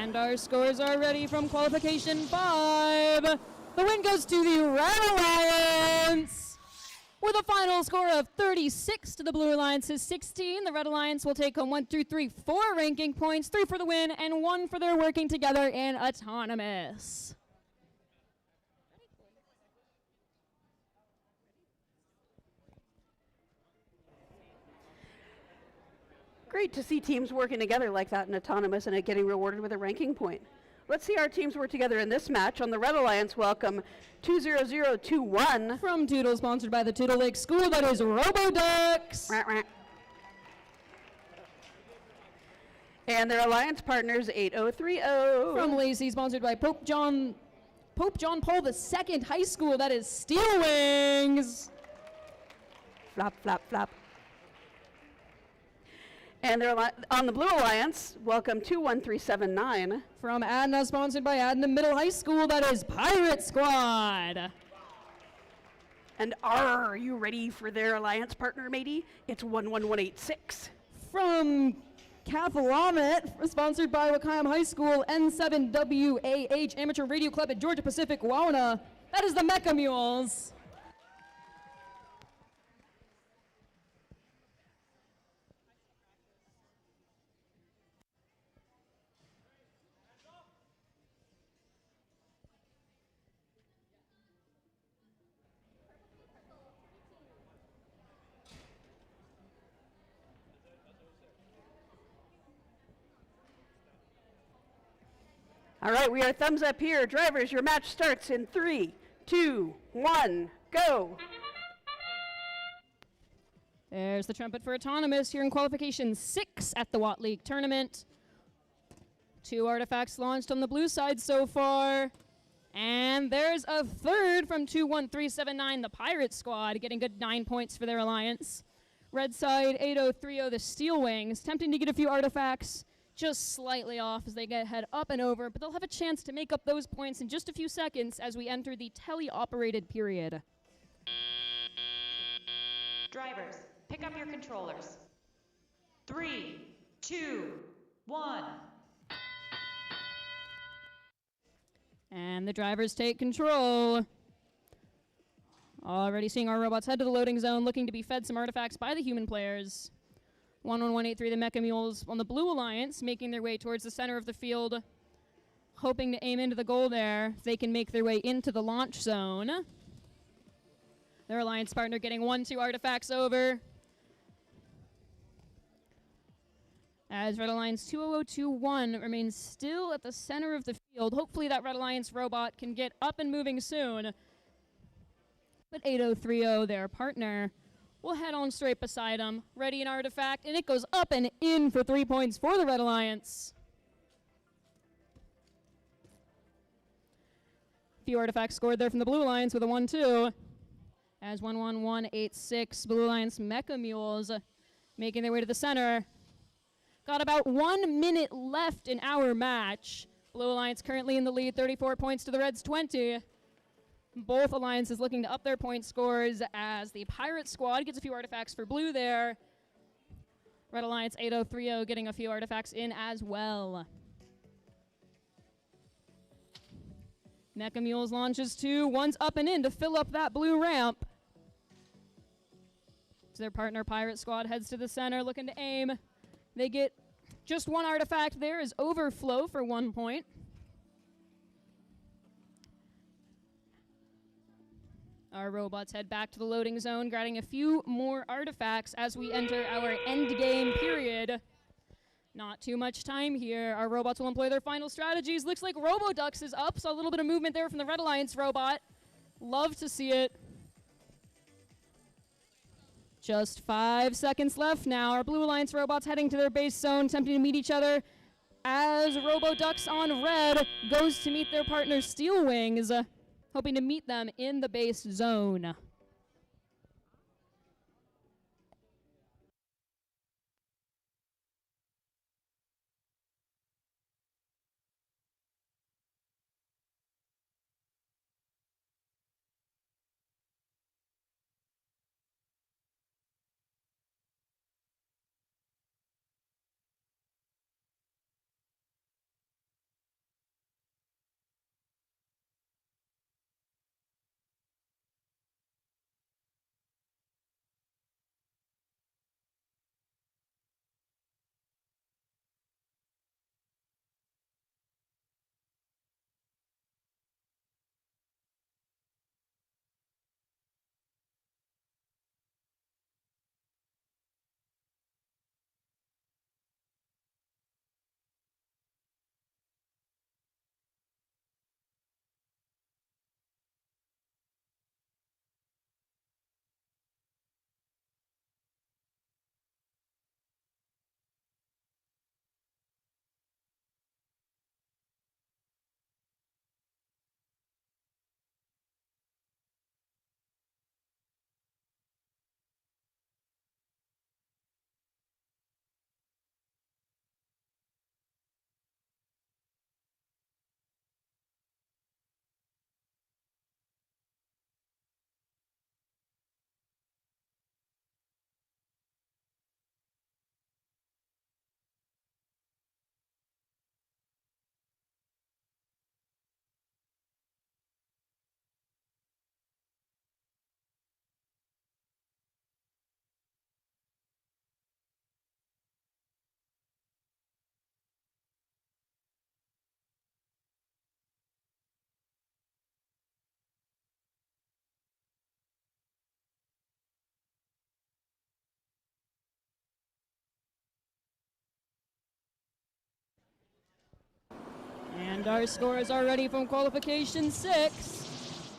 And our scores are ready from qualification 5. The win goes to the Red Alliance with a final score of 36 to the Blue Alliance's 16. The Red Alliance will take home 1, 2, 3, 4 ranking points, 3 for the win and 1 for their working together in autonomous. Great to see teams working together like that in autonomous and getting rewarded with a ranking point. Let's see our teams work together in this match. On the Red Alliance, welcome 20021. From Toodle, sponsored by the Toodle Lake School, that is RoboDucks. Rah, rah. And their alliance partners 8030. From Lacey, sponsored by Pope John Paul II High School, that is Steel Wings. Flop, flop, flop. And they're on the Blue Alliance, welcome 21379. From Adna, sponsored by Adna Middle High School, that is Pirate Squad. And are you ready for their alliance partner, matey? It's 11186. From Cathalamet, sponsored by Wakayam High School, N7WAH Amateur Radio Club at Georgia Pacific, Wauna, that is the Mecha Mules. All right, we are thumbs up here. Drivers, your match starts in 3, 2, 1, go. There's the trumpet for autonomous here in qualification 6 at the Watt League tournament. 2 artifacts launched on the blue side so far. And there's a third from 21379, the Pirate Squad, getting good 9 points for their alliance. Red side 8030, the Steel Wings, attempting to get a few artifacts. Just slightly off as they get head up and over, but they'll have a chance to make up those points in just a few seconds as we enter the tele-operated period. Drivers, pick up your controllers. 3, 2, 1. And the drivers take control. Already seeing our robots head to the loading zone, looking to be fed some artifacts by the human players. 11183, the Mecha Mules on the Blue Alliance, making their way towards the center of the field, hoping to aim into the goal there. They can make their way into the launch zone. Their alliance partner getting 1-2 artifacts over. As Red Alliance 20021 remains still at the center of the field. Hopefully that Red Alliance robot can get up and moving soon. But 8030, their partner, will head on straight beside him, ready an artifact, and it goes up and in for 3 points for the Red Alliance. Few artifacts scored there from the Blue Alliance with a 1-2. As 11186, Blue Alliance Mecha Mules making their way to the center. Got about 1 minute left in our match. Blue Alliance currently in the lead, 34 points to the Reds' 20. Both alliances looking to up their point scores as the Pirate Squad gets a few artifacts for blue there. Red Alliance 8030 getting a few artifacts in as well. Mecha Mules launches 2. One's up and in to fill up that blue ramp. So their partner Pirate Squad heads to the center looking to aim. They get just 1 artifact there is Overflow for 1 point. Our robots head back to the loading zone, grabbing a few more artifacts as we enter our end game period. Not too much time here. Our robots will employ their final strategies. Looks like RoboDucks is up, so a little bit of movement there from the Red Alliance robot. Love to see it. Just 5 seconds left now. Our Blue Alliance robots heading to their base zone, attempting to meet each other as RoboDucks on red goes to meet their partner Steel Wings, hoping to meet them in the base zone. And our scores are ready from qualification 6.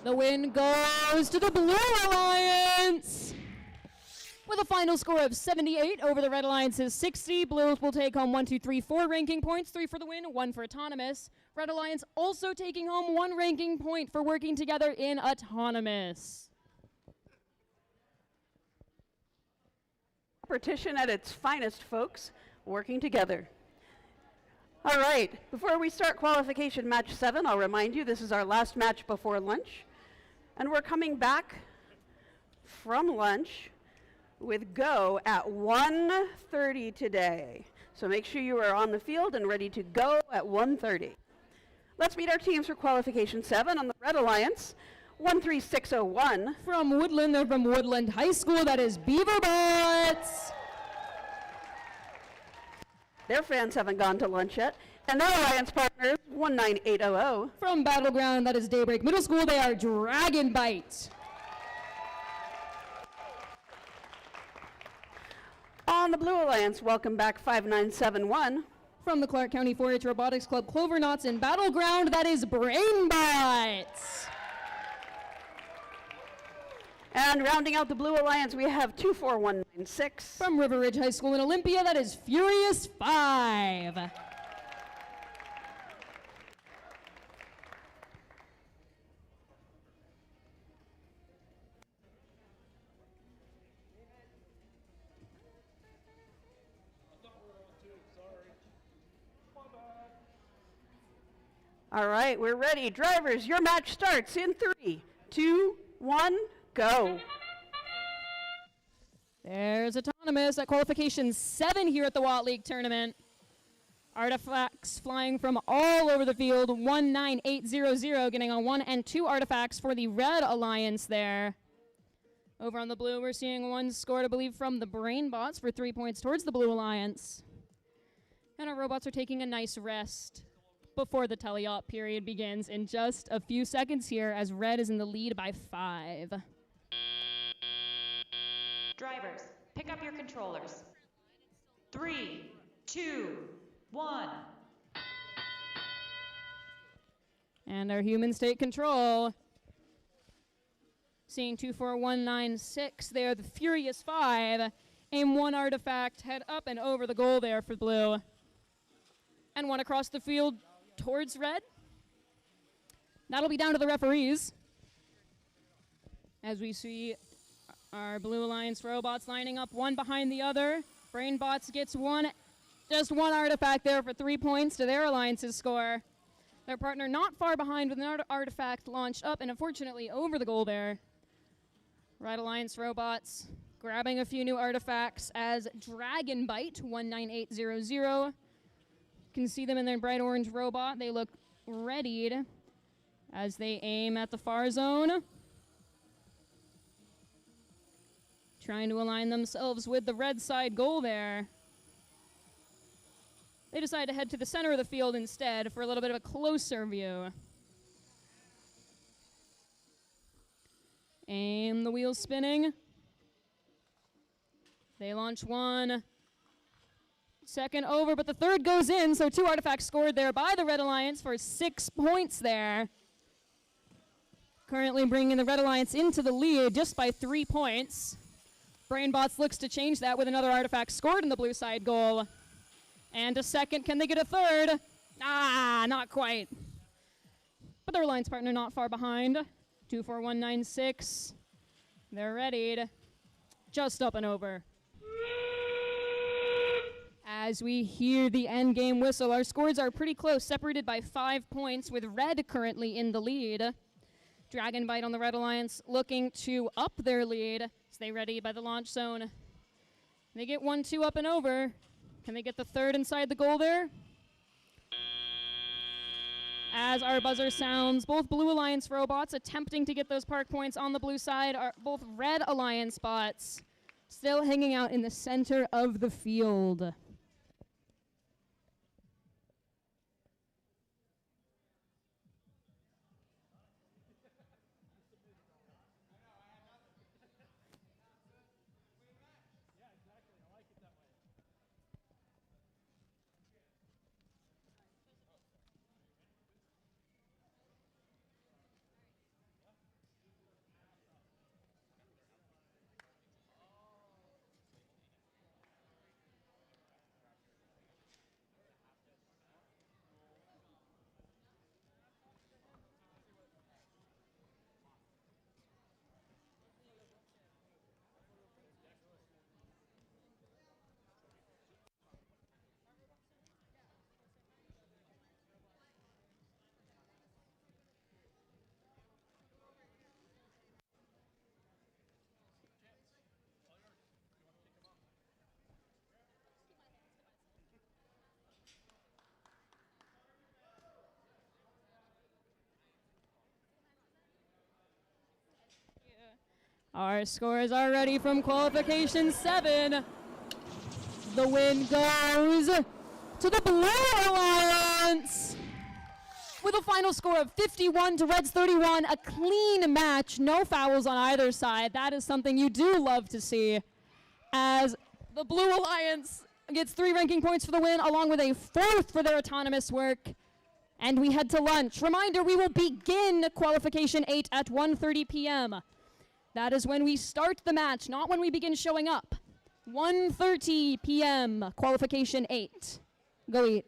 The win goes to the Blue Alliance. With a final score of 78 over the Red Alliance's 60, Blues will take home 1, 2, 3, 4 ranking points, 3 for the win, 1 for autonomous. Red Alliance also taking home 1 ranking point for working together in autonomous. Competition at its finest, folks, working together. All right, before we start qualification match 7, I'll remind you this is our last match before lunch. And we're coming back from lunch with go at 1:30 today. So make sure you are on the field and ready to go at 1:30. Let's meet our teams for qualification 7 on the Red Alliance. 13601. From Woodland, they're from Woodland High School, that is Beaverbots. Their fans haven't gone to lunch yet. And their alliance partners, 19800. From Battleground, that is Daybreak Middle School, they are Dragon Bite. On the Blue Alliance, welcome back 5971. From the Clark County 4-H Robotics Club Clover Knots in Battleground, that is Brain Bites. And rounding out the Blue Alliance, we have 24196. From River Ridge High School in Olympia, that is Furious 5. All right, we're ready. Drivers, your match starts in 3, 2, 1, go. There's autonomous at qualification 7 here at the Watt League tournament. Artifacts flying from all over the field. 19800 getting on 1 and 2 artifacts for the Red Alliance there. Over on the blue, we're seeing 1 scored, I believe, from the Brain Bots for 3 points towards the Blue Alliance. And our robots are taking a nice rest before the teleop period begins in just a few seconds here as Red is in the lead by 5. Drivers, pick up your controllers. 3, 2, 1. And our humans take control. Seeing 24196 there, the Furious 5. Aim 1 artifact, head up and over the goal there for blue. And 1 across the field towards red. That'll be down to the referees. As we see our Blue Alliance robots lining up 1 behind the other. Brain Bots gets just one artifact there for 3 points to their alliance's score. Their partner not far behind with an artifact launched up and unfortunately over the goal there. Red Alliance robots grabbing a few new artifacts as Dragon Bite 19800. Can see them in their bright orange robot. They look readied as they aim at the far zone. Trying to align themselves with the red side goal there. They decide to head to the center of the field instead for a little bit of a closer view. Aim the wheel spinning. They launch 1. Second over, but the third goes in, so 2 artifacts scored there by the Red Alliance for 6 points there. Currently bringing the Red Alliance into the lead just by 3 points. Brainbots looks to change that with another artifact scored in the blue side goal. And a second, can they get a third? Not quite. But their alliance partner not far behind. 24196. They're readied. Just up and over. As we hear the end game whistle, our scores are pretty close, separated by 5 points, with red currently in the lead. Dragon Bite on the Red Alliance looking to up their lead. Stay ready by the launch zone. They get 1-2 up and over. Can they get the third inside the goal there? As our buzzer sounds, both Blue Alliance robots attempting to get those park points on the blue side are both Red Alliance bots still hanging out in the center of the field. Our scores are ready from qualification 7. The win goes to the Blue Alliance with a final score of 51 to Reds 31. A clean match, no fouls on either side. That is something you do love to see, as the Blue Alliance gets 3 ranking points for the win, along with a 4th for their autonomous work. And we head to lunch. Reminder, we will begin qualification 8 at 1:30 p.m. That is when we start the match, not when we begin showing up. 1:30 p.m. qualification 8. Go eat.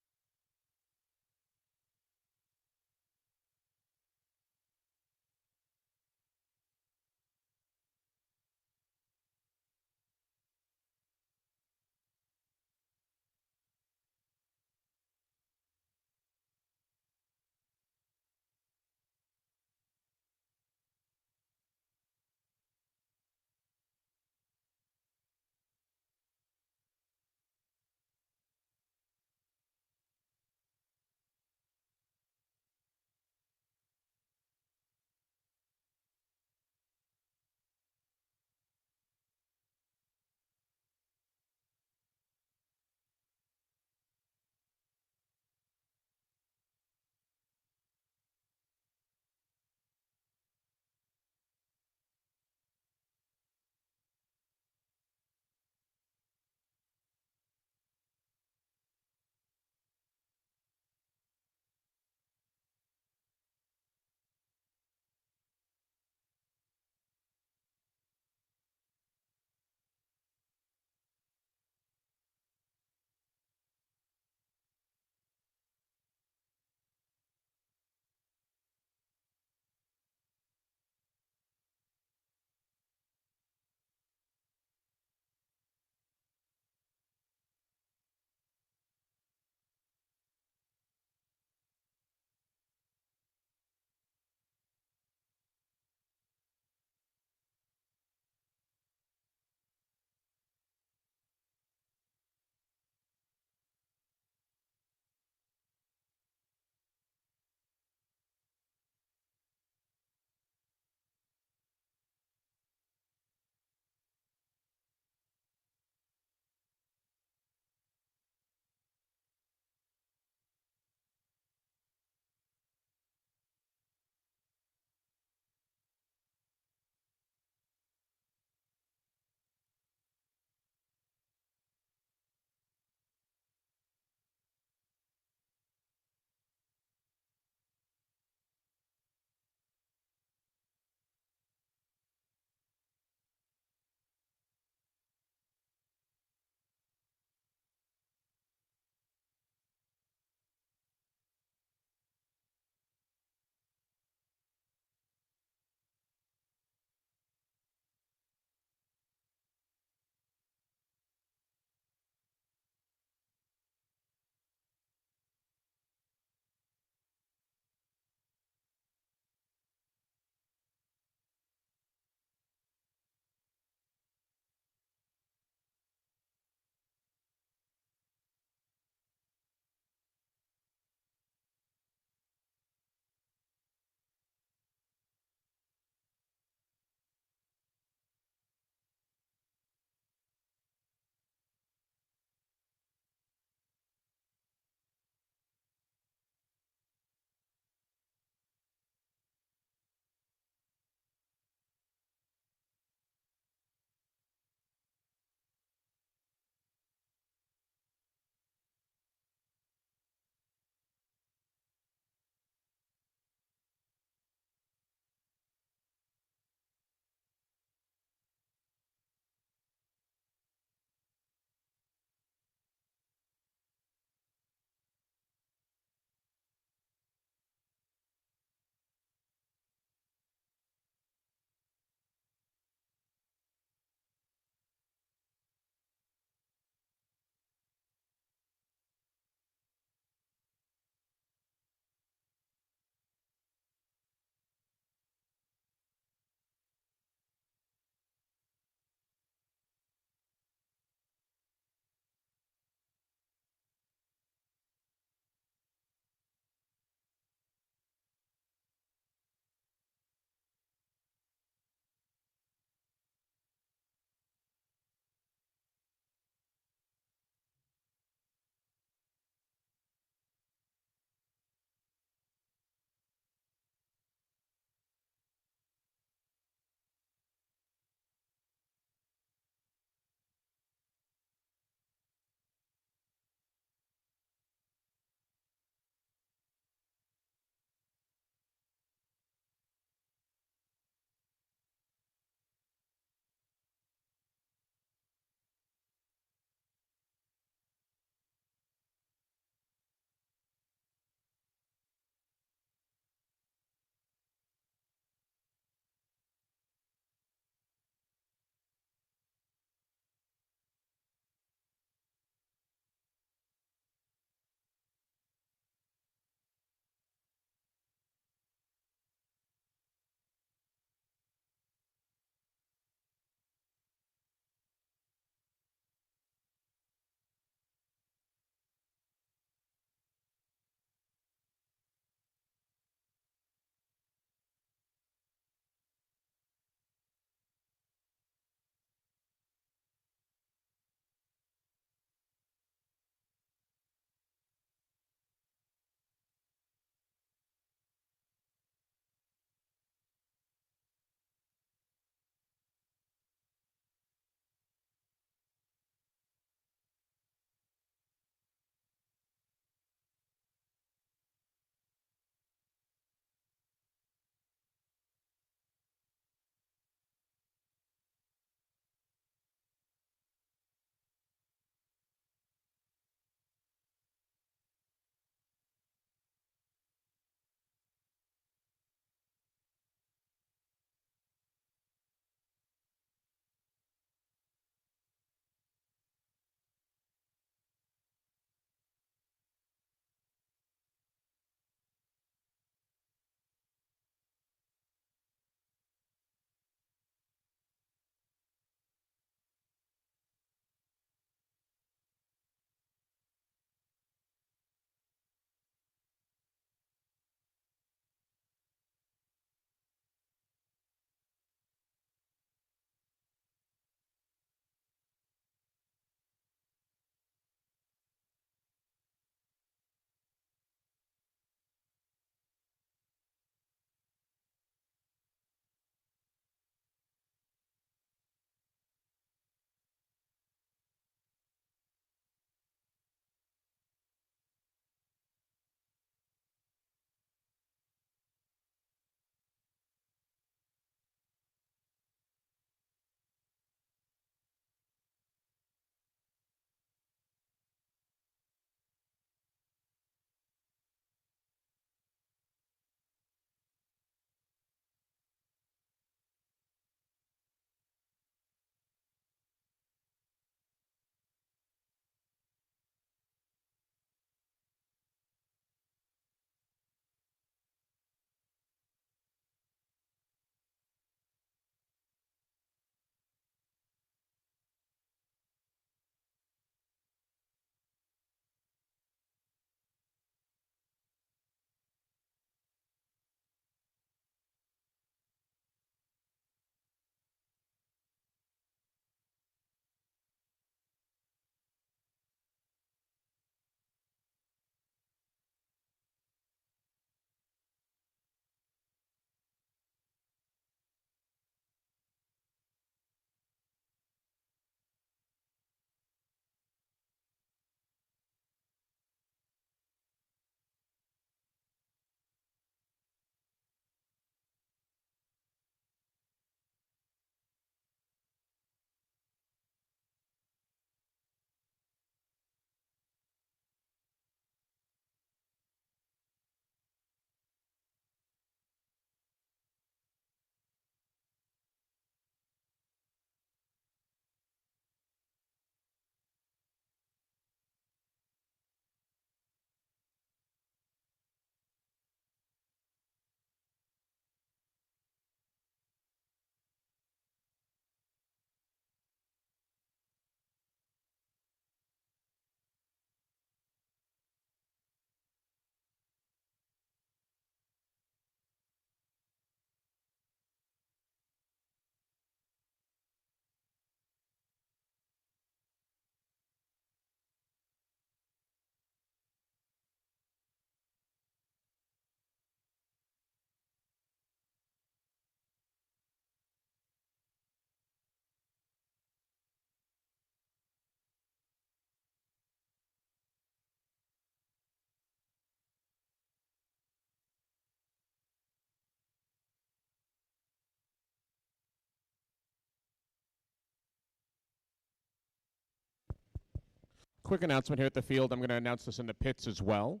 quick announcement here at the field. I'm going to announce this in the pits as well.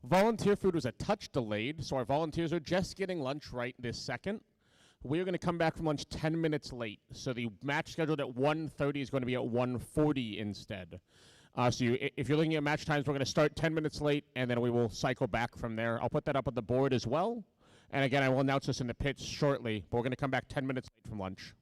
Volunteer food was a touch delayed, so our volunteers are just getting lunch right this second. We are going to come back from lunch 10 minutes late, so the match scheduled at 1:30 is going to be at 1:40 instead. If you're looking at match times, we're going to start 10 minutes late, and then we will cycle back from there. I'll put that up on the board as well. And again, I will announce this in the pits shortly, but we're going to come back 10 minutes late from lunch.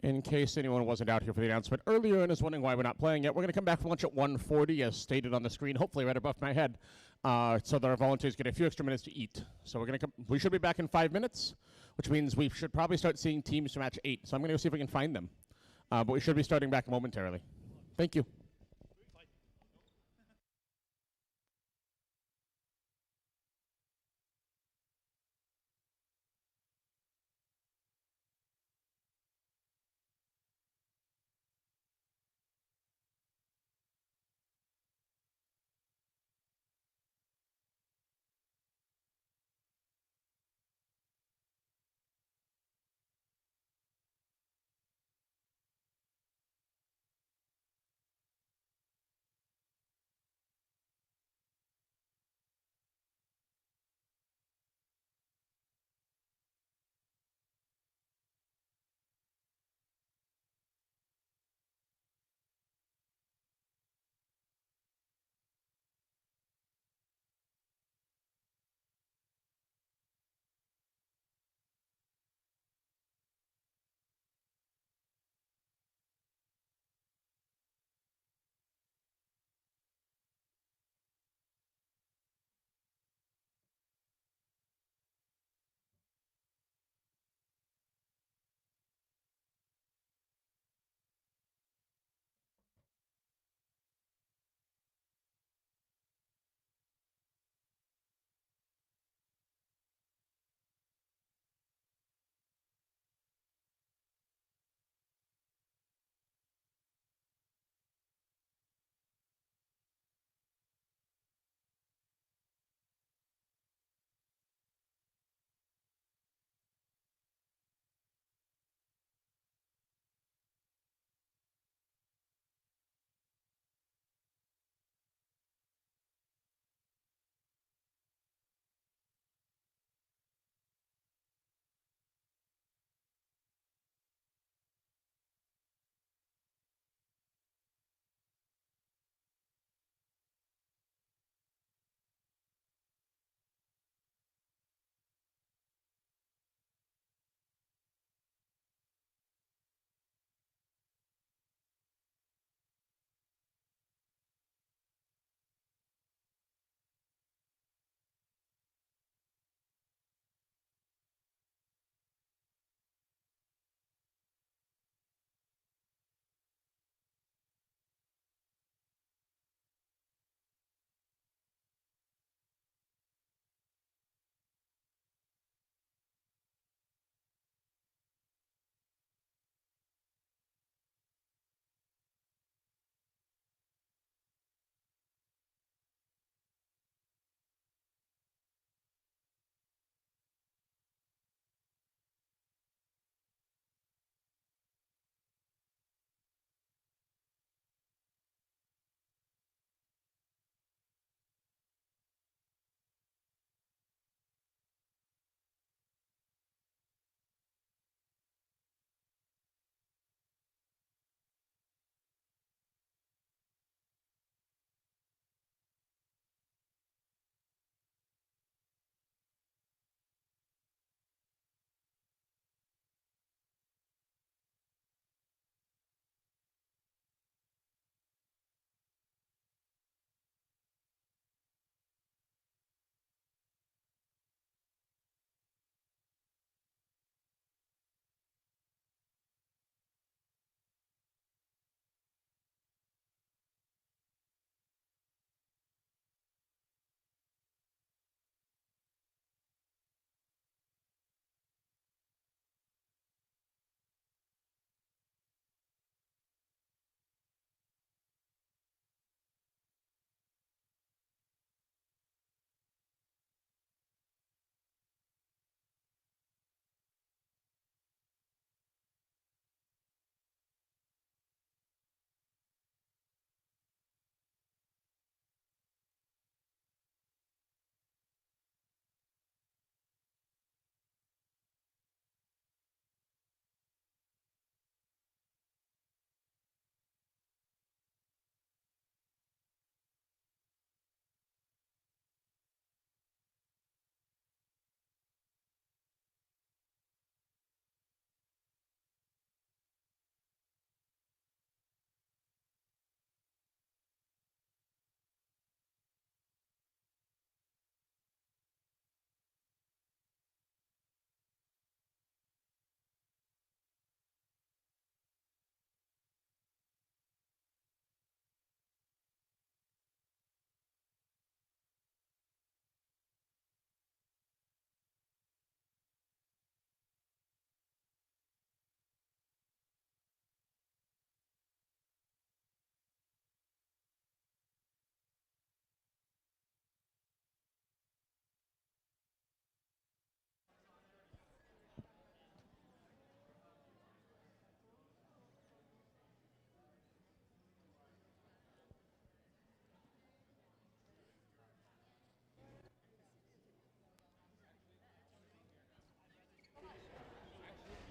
In case anyone wasn't out here for the announcement earlier and is wondering why we're not playing yet, we're going to come back for lunch at 1:40, as stated on the screen, hopefully right above my head, so that our volunteers get a few extra minutes to eat. So we should be back in 5 minutes, which means we should probably start seeing teams from match 8. So I'm going to go see if we can find them. But we should be starting back momentarily. Thank you.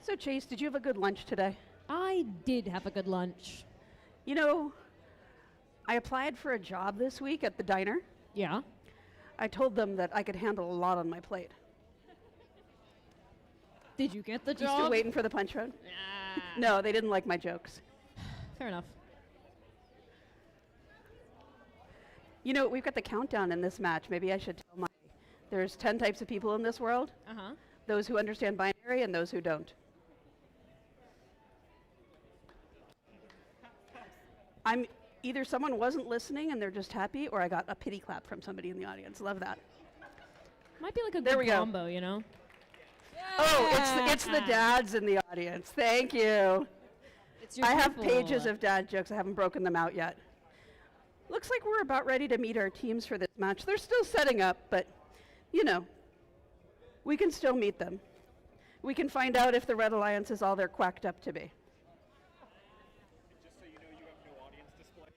So Chase, did you have a good lunch today? I did have a good lunch. You know, I applied for a job this week at the diner. Yeah. I told them that I could handle a lot on my plate. Did you get the You still job? waiting for the punch round? Ah. No, they didn't like my jokes. Fair enough. You know, we've got the countdown in this match. Maybe I should tell there's 10 types of people in this world. Uh-huh. Those who understand binary and those who don't. Either someone wasn't listening and they're just happy, or I got a pity clap from somebody in the audience. Love that. Might be like a There good we go. combo, you know? Oh, it's the dads in the audience. Thank you. It's your I have people. pages of dad jokes. I haven't broken them out yet. Looks like we're about ready to meet our teams for this match. They're still setting up, but, you know, we can still meet them. We can find out if the Red Alliance is all they're quacked up to be. Just so you know, you have no audience display,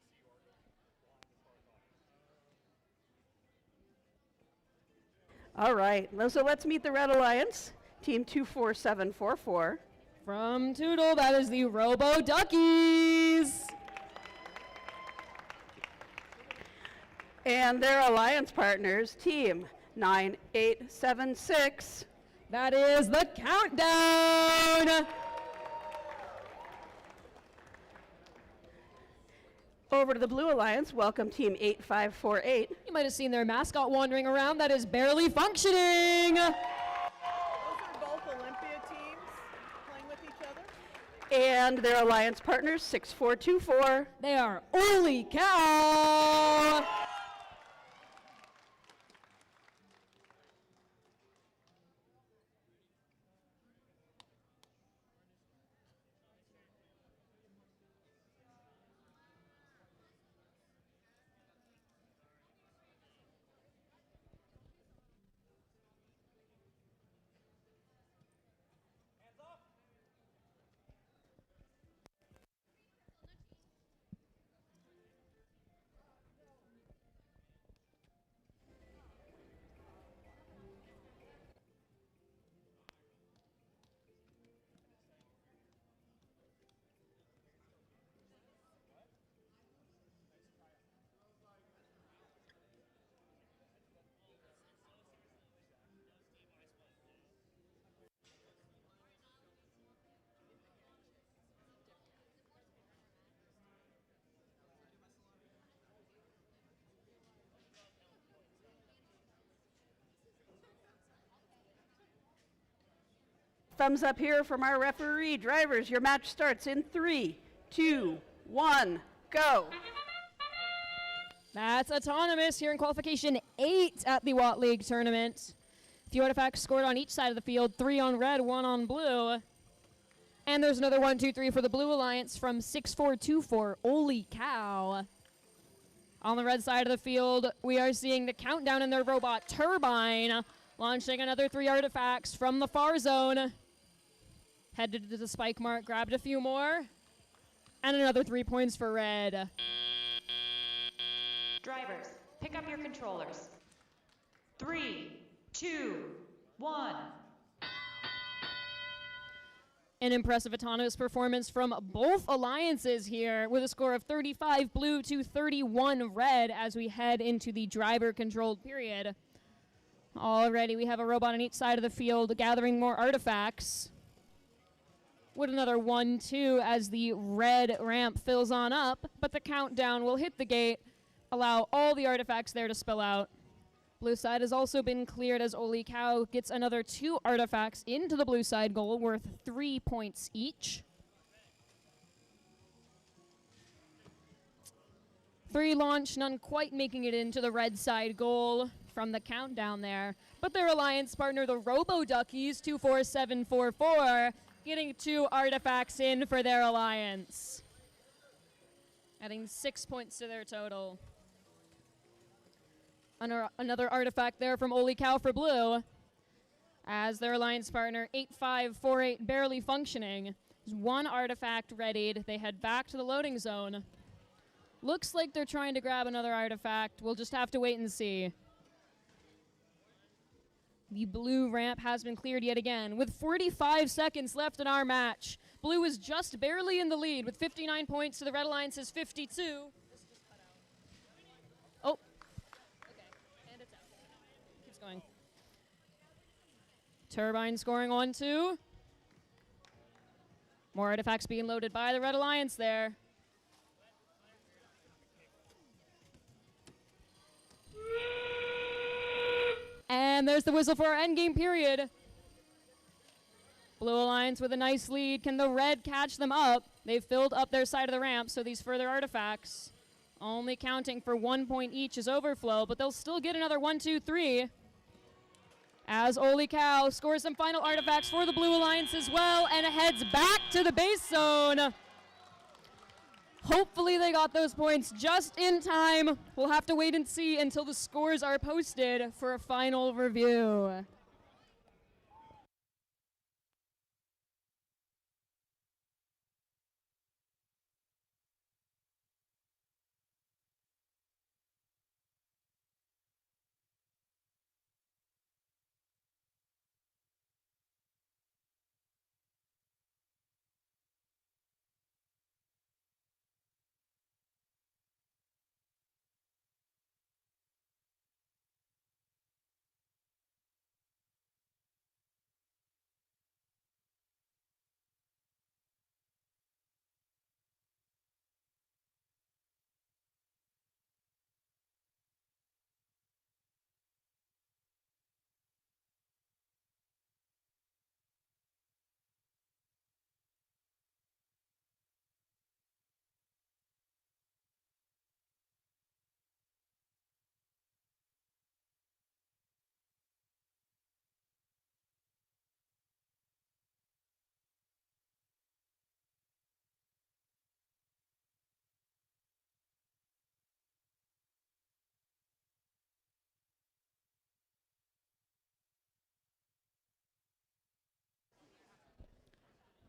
All right, so let's meet the Red Alliance, Team 24744. From Toodle, that is the Robo Duckies. And their alliance partners, Team 9876. That is the countdown. Over to the Blue Alliance, welcome Team 8548. You might have seen their mascot wandering around. That is barely functioning. Those are both Olympia teams playing with each other. And their alliance partners, 6424. They are Holy Cow. Thumbs up here from our referee. Drivers, your match starts in 3, 2, 1, go. That's autonomous here in qualification 8 at the Watt League tournament. A few artifacts scored on each side of the field, 3 on red, 1 on blue. And there's another 1, 2, 3 for the Blue Alliance from 6424. Holy cow. On the red side of the field, we are seeing the countdown in their robot Turbine, launching another 3 artifacts from the far zone. Headed to the spike mark, grabbed a few more. And another 3 points for red. Drivers, pick up your controllers. 3, 2, 1. An impressive autonomous performance from both alliances here with a score of 35 blue to 31 red as we head into the driver-controlled period. Already we have a robot on each side of the field gathering more artifacts. With another 1, 2 as the red ramp fills on up, but the countdown will hit the gate, allow all the artifacts there to spill out. Blue side has also been cleared as Holy Cow gets another 2 artifacts into the blue side goal worth 3 points each. 3 launch, none quite making it into the red side goal from the countdown there. But their alliance partner, the Robo Duckies, 24744, getting 2 artifacts in for their alliance. Adding 6 points to their total. Another artifact there from Holy Cow for blue. As their alliance partner, 8548, barely functioning. There's 1 artifact readied. They head back to the loading zone. Looks like they're trying to grab another artifact. We'll just have to wait and see. The blue ramp has been cleared yet again. With 45 seconds left in our match, blue is just barely in the lead with 59 points to the Red Alliance's 52. Oh. Okay, and it's out. Keeps going. Turbine scoring 1-2. More artifacts being loaded by the Red Alliance there. And there's the whistle for our endgame period. Blue Alliance with a nice lead. Can the red catch them up? They've filled up their side of the ramp, so these further artifacts, only counting for 1 point each, is overflow, but they'll still get another 1, 2, 3. As Oli Cow scores some final artifacts for the Blue Alliance as well and heads back to the base zone. Hopefully they got those points just in time. We'll have to wait and see until the scores are posted for a final review.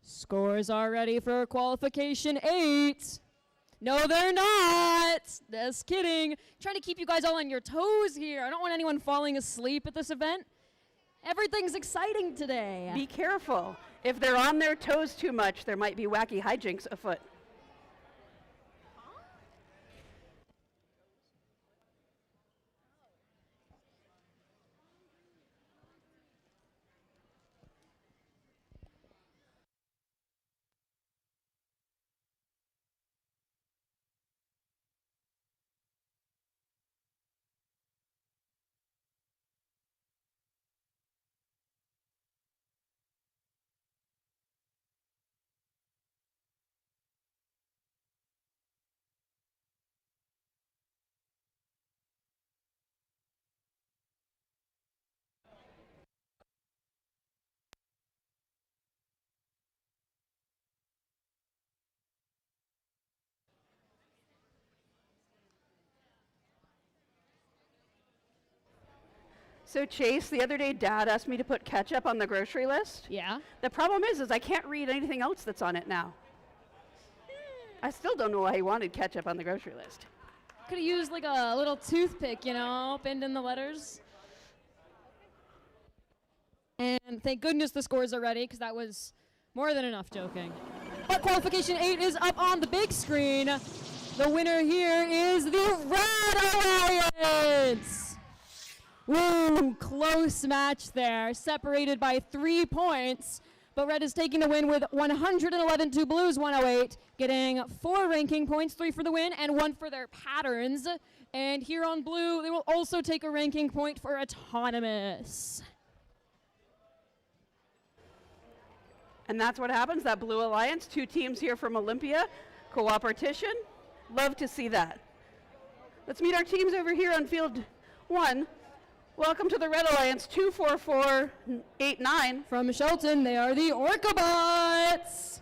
Scores are ready for qualification 8. No, they're not. Just kidding. Trying to keep you guys all on your toes here. I don't want anyone falling asleep at this event. Everything's exciting today. Be careful. If they're on their toes too much, there might be wacky hijinks afoot. So Chase, the other day Dad asked me to put ketchup on the grocery list. Yeah? The problem is I can't read anything else that's on it now. I still don't know why he wanted ketchup on the grocery list. Could have used like a little toothpick, you know, pinned in the letters. And thank goodness the scores are ready, because that was more than enough joking. But qualification 8 is up on the big screen. The winner here is the Red Alliance. Woo, close match there, separated by 3 points. But Red is taking the win with 111 to Blue's 108, getting 4 ranking points, 3 for the win and 1 for their patterns. And here on Blue, they will also take a ranking point for autonomous. And that's what happens, that Blue Alliance, 2 teams here from Olympia, cooperation. Love to see that. Let's meet our teams over here on field 1. Welcome to the Red Alliance, 24489. From Shelton, they are the Orcabots.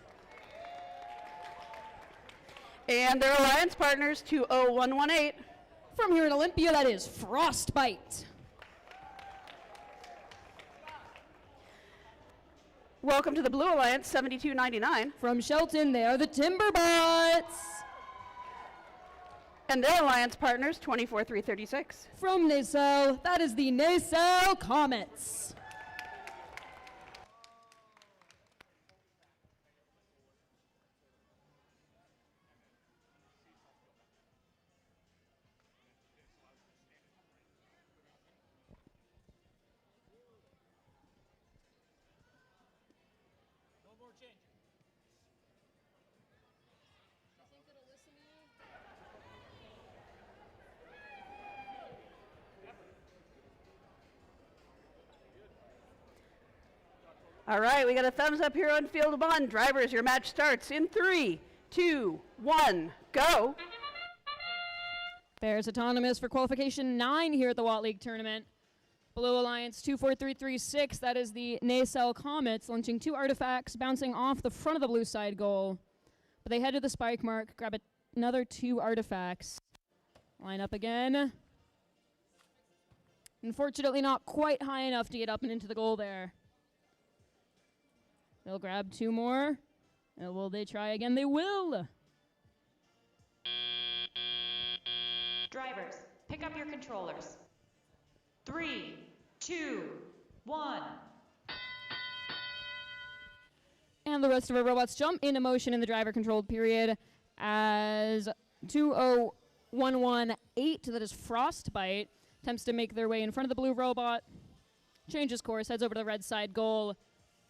And their alliance partners, 20118. From here in Olympia, that is Frostbite. Welcome to the Blue Alliance, 7299. From Shelton, they are the Timberbots. And their alliance partners, 24-336. From Nacelle, that is the Nacelle Comets. All right, we got a thumbs up here on field one. Drivers, your match starts in 3, 2, 1, go. There's autonomous for qualification 9 here at the Watt League tournament. Blue Alliance 24336, that is the Nacelle Comets, launching 2 artifacts, bouncing off the front of the blue side goal. But they head to the spike mark, grab another 2 artifacts. Line up again. Unfortunately not quite high enough to get up and into the goal there. They'll grab 2 more. And will they try again? They will! Drivers, pick up your controllers. 3, 2, 1. And the rest of our robots jump into motion in the driver-controlled period as 20118, that is Frostbite, attempts to make their way in front of the blue robot, changes course, heads over to the red side goal,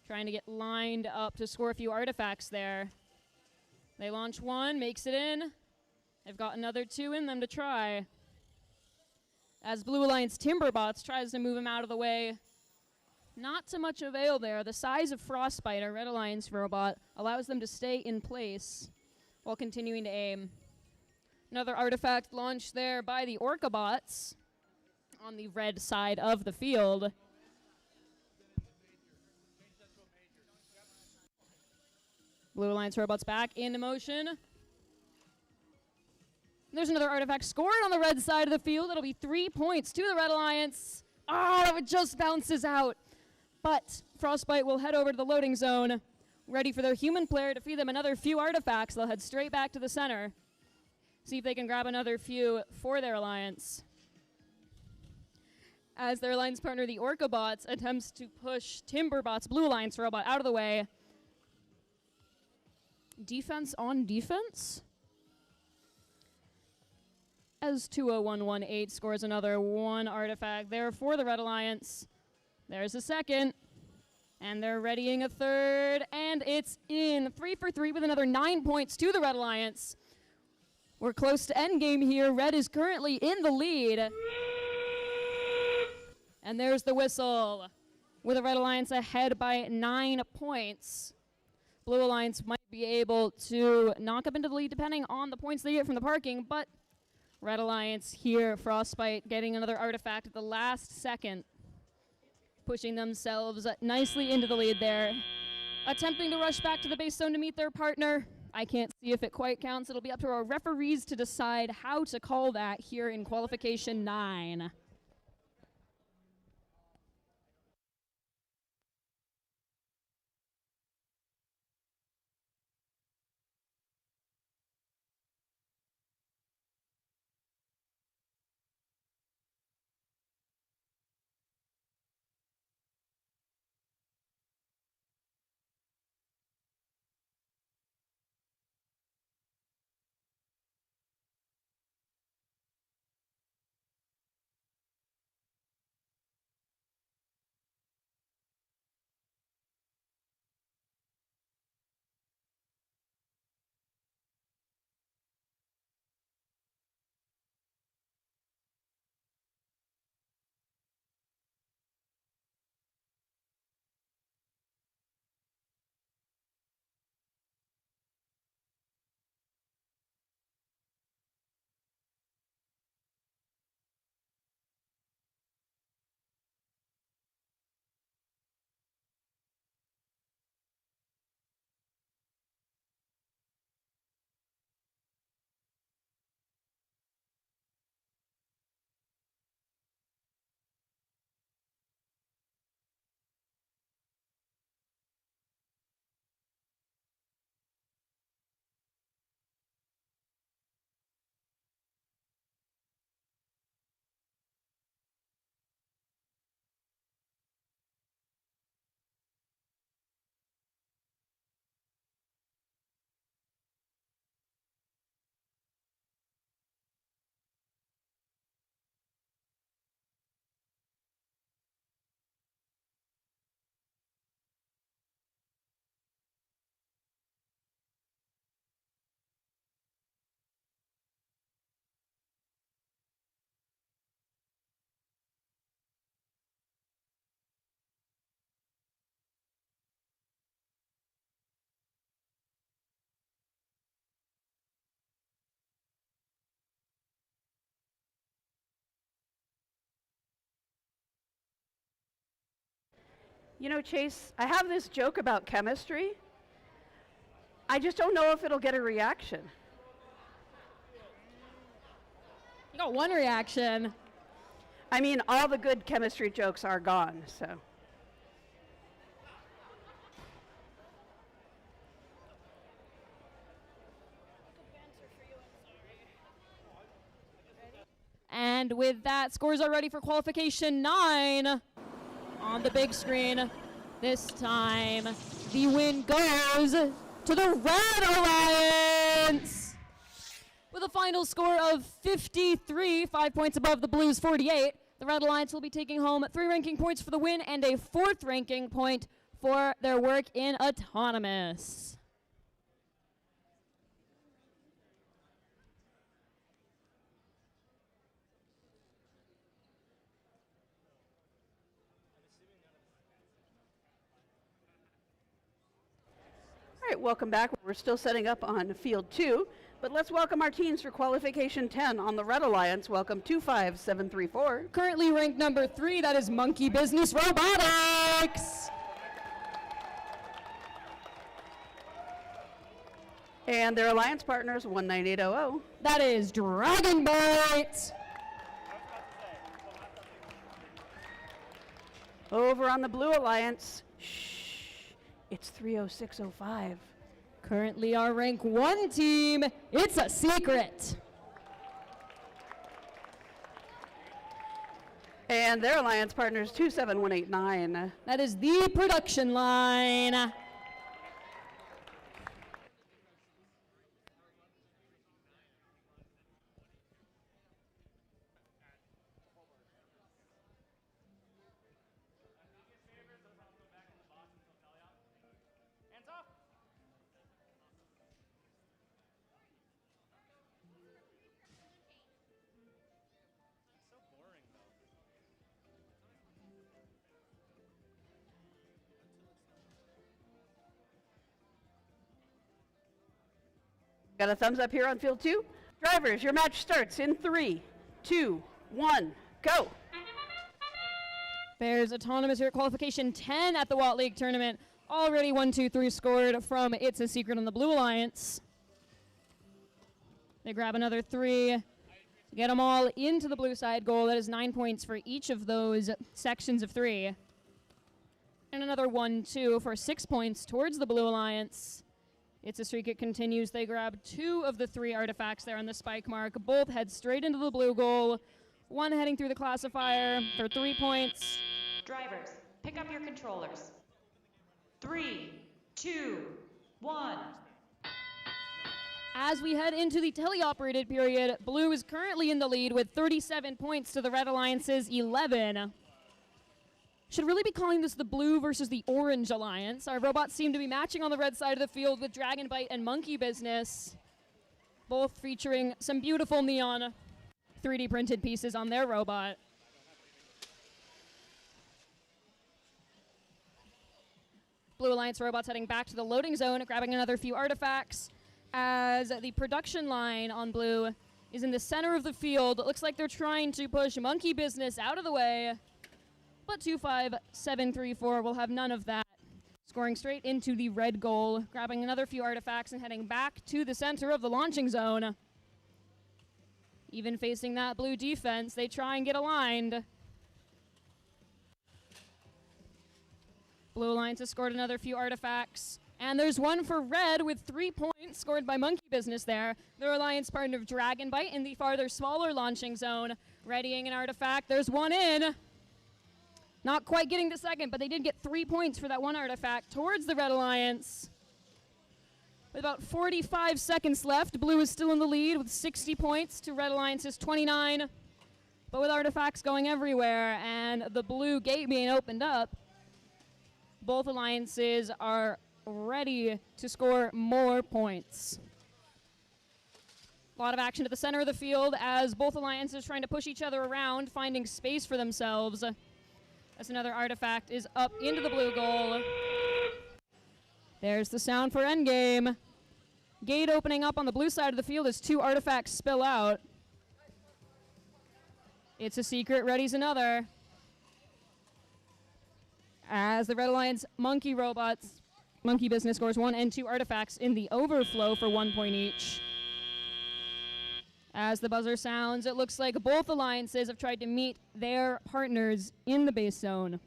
trying to get lined up to score a few artifacts there. They launch 1, makes it in. They've got another 2 in them to try. As Blue Alliance Timberbots tries to move him out of the way. Not to much avail there. The size of Frostbite, our Red Alliance robot, allows them to stay in place while continuing to aim. Another artifact launched there by the Orcabots on the red side of the field. Blue Alliance robots back into motion. There's another artifact scored on the red side of the field. It'll be 3 points to the Red Alliance. Oh, it just bounces out. But Frostbite will head over to the loading zone, ready for their human player to feed them another few artifacts. They'll head straight back to the center, see if they can grab another few for their alliance. As their alliance partner, the Orcabots, attempts to push Timberbot's Blue Alliance robot out of the way. Defense on defense? As 20118 scores another 1 artifact there for the Red Alliance. There's a second. And they're readying a third. And it's in. 3 for 3 with another 9 points to the Red Alliance. We're close to endgame here. Red is currently in the lead. And there's the whistle. With the Red Alliance ahead by 9 points. Blue Alliance might be able to knock up into the lead depending on the points they get from the parking, but Red Alliance here, Frostbite getting another artifact at the last second, pushing themselves nicely into the lead there. Attempting to rush back to the base zone to meet their partner. I can't see if it quite counts. It'll be up to our referees to decide how to call that here in qualification 9. You know, Chase, I have this joke about chemistry. I just don't know if it'll get a reaction. You got one reaction. I mean, all the good chemistry jokes are gone, so. And with that, scores are ready for qualification 9 on the big screen. This time, the win goes to the Red Alliance with a final score of 53, 5 points above the Blues' 48. The Red Alliance will be taking home 3 ranking points for the win and a 4th ranking point for their work in Autonomous. All right, welcome back. We're still setting up on field 2, but let's welcome our teams for qualification 10 on the Red Alliance. Welcome 25734. Currently ranked number 3, that is Monkey Business Robotics. And their alliance partners 19800. That is Dragon Bite. Over on the Blue Alliance, it's 30605. Currently our rank 1 team, it's a secret. And their alliance partners 27189. That is the production line. Got a thumbs up here on field 2. Drivers, your match starts in 3, 2, 1, go. Bears Autonomous here at qualification 10 at the Watt League tournament. Already 1, 2, 3 scored from It's a Secret on the Blue Alliance. They grab another 3, get them all into the blue side goal. That is 9 points for each of those sections of 3. And another 1, 2 for 6 points towards the Blue Alliance. It's a streak, it continues. They grab 2 of the 3 artifacts there on the spike mark. Both head straight into the blue goal. One heading through the classifier for 3 points. Drivers, pick up your controllers. 3, 2, 1. As we head into the teleoperated period, Blue is currently in the lead with 37 points to the Red Alliance's 11. Should really be calling this the Blue versus the Orange Alliance. Our robots seem to be matching on the red side of the field with Dragon Bite and Monkey Business, both featuring some beautiful neon 3D printed pieces on their robot. Blue Alliance robots heading back to the loading zone, grabbing another few artifacts, as the production line on Blue is in the center of the field. It looks like they're trying to push Monkey Business out of the way, but 25734 will have none of that. Scoring straight into the red goal, grabbing another few artifacts and heading back to the center of the launching zone. Even facing that blue defense, they try and get aligned. Blue Alliance has scored another few artifacts. And there's one for red with 3 points scored by Monkey Business there. Their alliance partner Dragon Bite in the farther smaller launching zone, readying an artifact. There's one in. Not quite getting to second, but they did get 3 points for that one artifact towards the Red Alliance. With about 45 seconds left, Blue is still in the lead with 60 points to Red Alliance's 29. But with artifacts going everywhere and the blue gate being opened up, both alliances are ready to score more points. A lot of action at the center of the field as both alliances trying to push each other around, finding space for themselves. As another artifact is up into the blue goal. There's the sound for endgame. Gate opening up on the blue side of the field as 2 artifacts spill out. It's a secret, ready's another. As the Red Alliance monkey business scores 1 and 2 artifacts in the overflow for 1 point each. As the buzzer sounds, it looks like both alliances have tried to meet their partners in the base zone.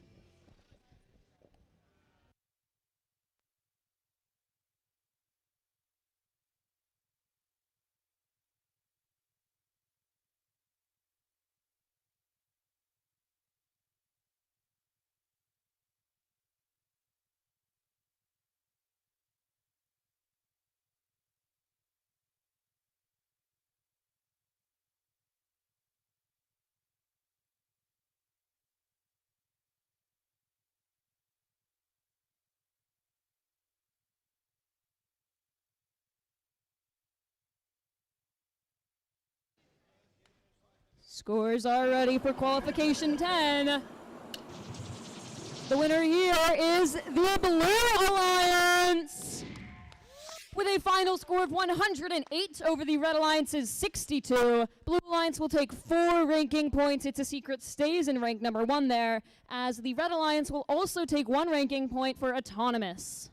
Scores are ready for qualification 10. The winner here is the Blue Alliance with a final score of 108 over the Red Alliance's 62. Blue Alliance will take 4 ranking points. It's a secret stays in rank number 1 there, as the Red Alliance will also take 1 ranking point for autonomous.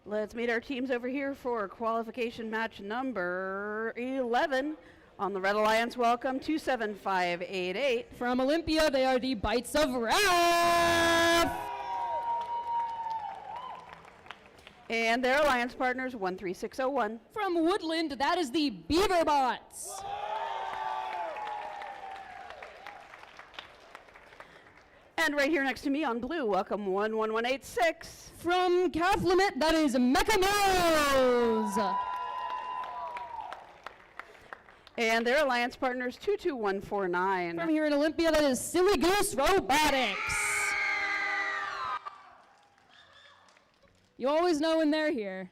Let's meet our teams over here for qualification match number 11. On the Red Alliance, welcome 27588. From Olympia, they are the Bites of Wrath. And their alliance partners, 13601. From Woodland, that is the Beaver Bots. And right here next to me on blue, welcome 11186. From Calf Limit, that is Mecha Mills. And their alliance partners, 22149. From here in Olympia, that is Silly Goose Robotics. You always know when they're here.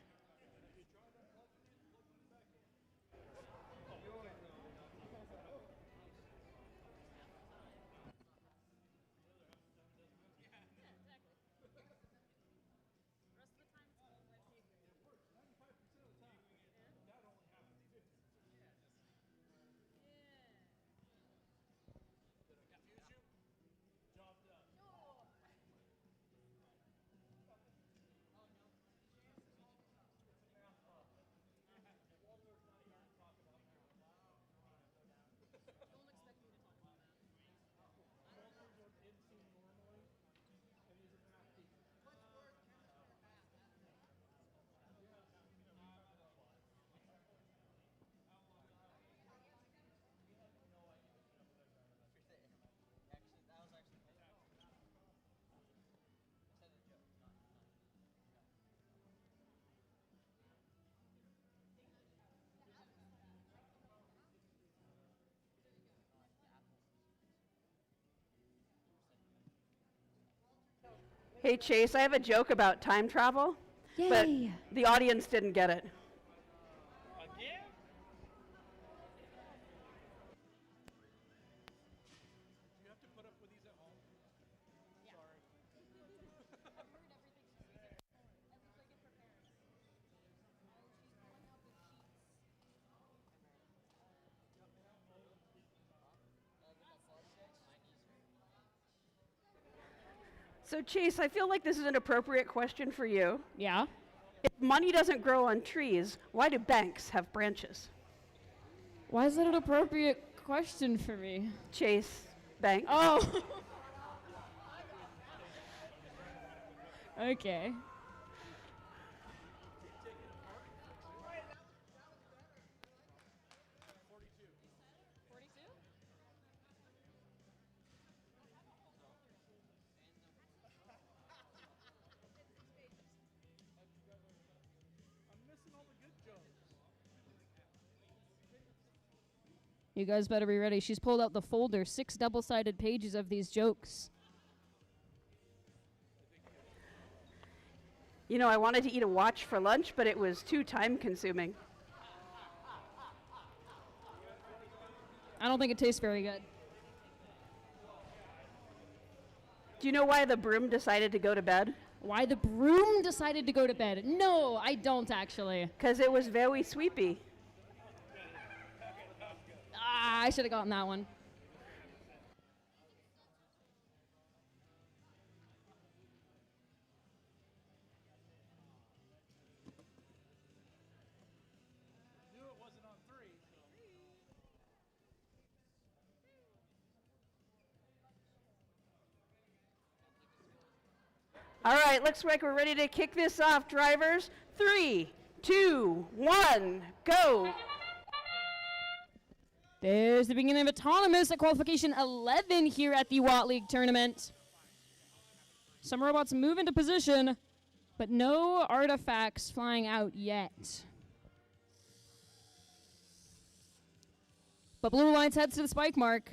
Hey Chase, I have a joke about time travel, but the audience didn't get it. So Chase, I feel like this is an appropriate question for you. Yeah? If money doesn't grow on trees, why do banks have branches? Why is that an appropriate question for me? Chase, bank. Oh. Okay. You guys better be ready. She's pulled out the folder, 6 double-sided pages of these jokes. You know, I wanted to eat a watch for lunch, but it was too time-consuming. I don't think it tastes very good. Do you know why the broom decided to go to bed? Why the broom decided to go to bed? No, I don't actually. Because it was very sweepy. I should have gotten that one. All right, looks like we're ready to kick this off, drivers. 3, 2, 1, go. There's the beginning of autonomous at qualification 11 here at the Watt League tournament. Some robots move into position, but no artifacts flying out yet. But Blue Alliance heads to the spike mark.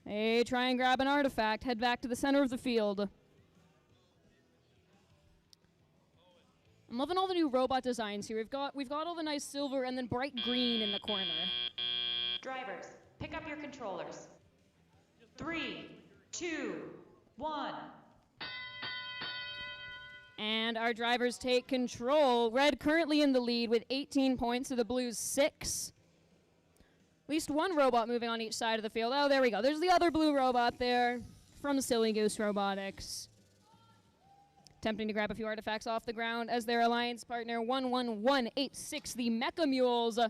They try and grab an artifact, head back to the center of the field. I'm loving all the new robot designs here. We've got all the nice silver and then bright green in the corner. Drivers, pick up your controllers. 3, 2, 1. And our drivers take control. Red currently in the lead with 18 points to the Blues 6. At least one robot moving on each side of the field. Oh, there we go. There's the other blue robot there from Silly Goose Robotics. Attempting to grab a few artifacts off the ground as their alliance partner 11186, the Mecha Mules,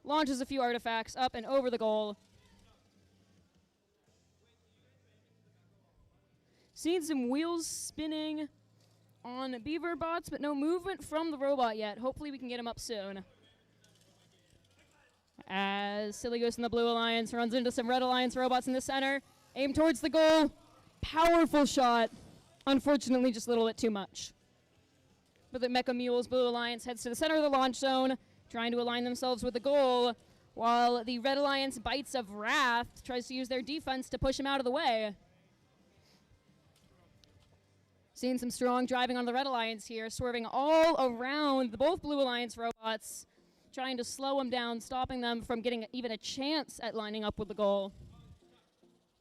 launches a few artifacts up and over the goal. Seeing some wheels spinning on Beaver bots, but no movement from the robot yet. Hopefully we can get him up soon. As Silly Goose and the Blue Alliance runs into some Red Alliance robots in the center. Aim towards the goal. Powerful shot. Unfortunately, just a little bit too much. But the Mecha Mules Blue Alliance heads to the center of the launch zone, trying to align themselves with the goal, while the Red Alliance Bites of Wrath tries to use their defense to push him out of the way. Seeing some strong driving on the Red Alliance here, swerving all around the both Blue Alliance robots, trying to slow them down, stopping them from getting even a chance at lining up with the goal.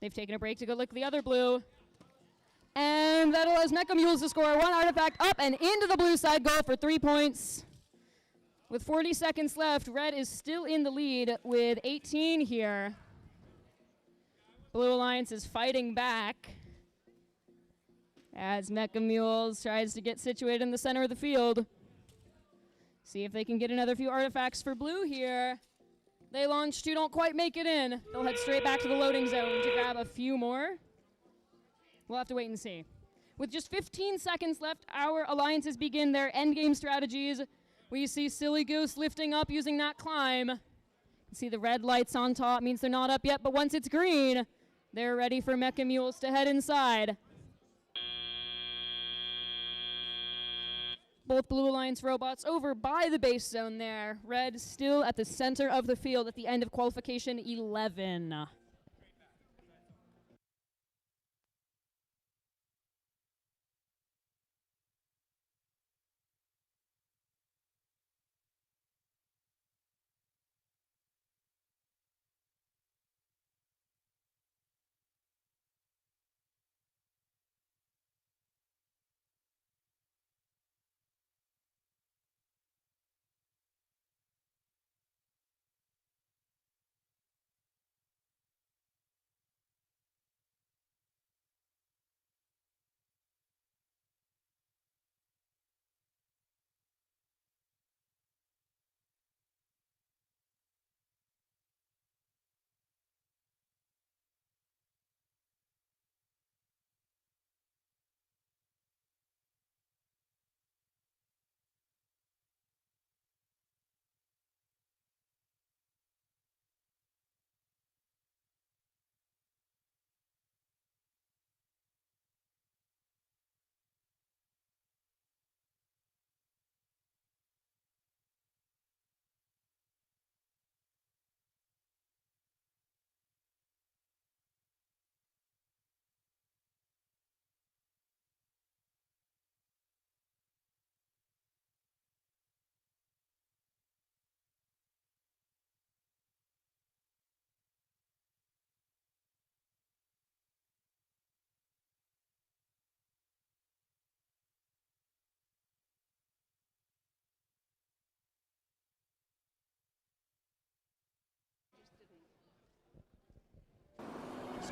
They've taken a break to go look at the other blue. And that allows Mecha Mules to score one artifact up and into the blue side goal for 3 points. With 40 seconds left, Red is still in the lead with 18 here. Blue Alliance is fighting back as Mecha Mules tries to get situated in the center of the field. See if they can get another few artifacts for blue here. They launch two, don't quite make it in. They'll head straight back to the loading zone to grab a few more. We'll have to wait and see. With just 15 seconds left, our alliances begin their endgame strategies. We see Silly Goose lifting up using that climb. You can see the red lights on top, means they're not up yet, but once it's green, they're ready for Mecha Mules to head inside. Both Blue Alliance robots over by the base zone there. Red still at the center of the field at the end of qualification 11.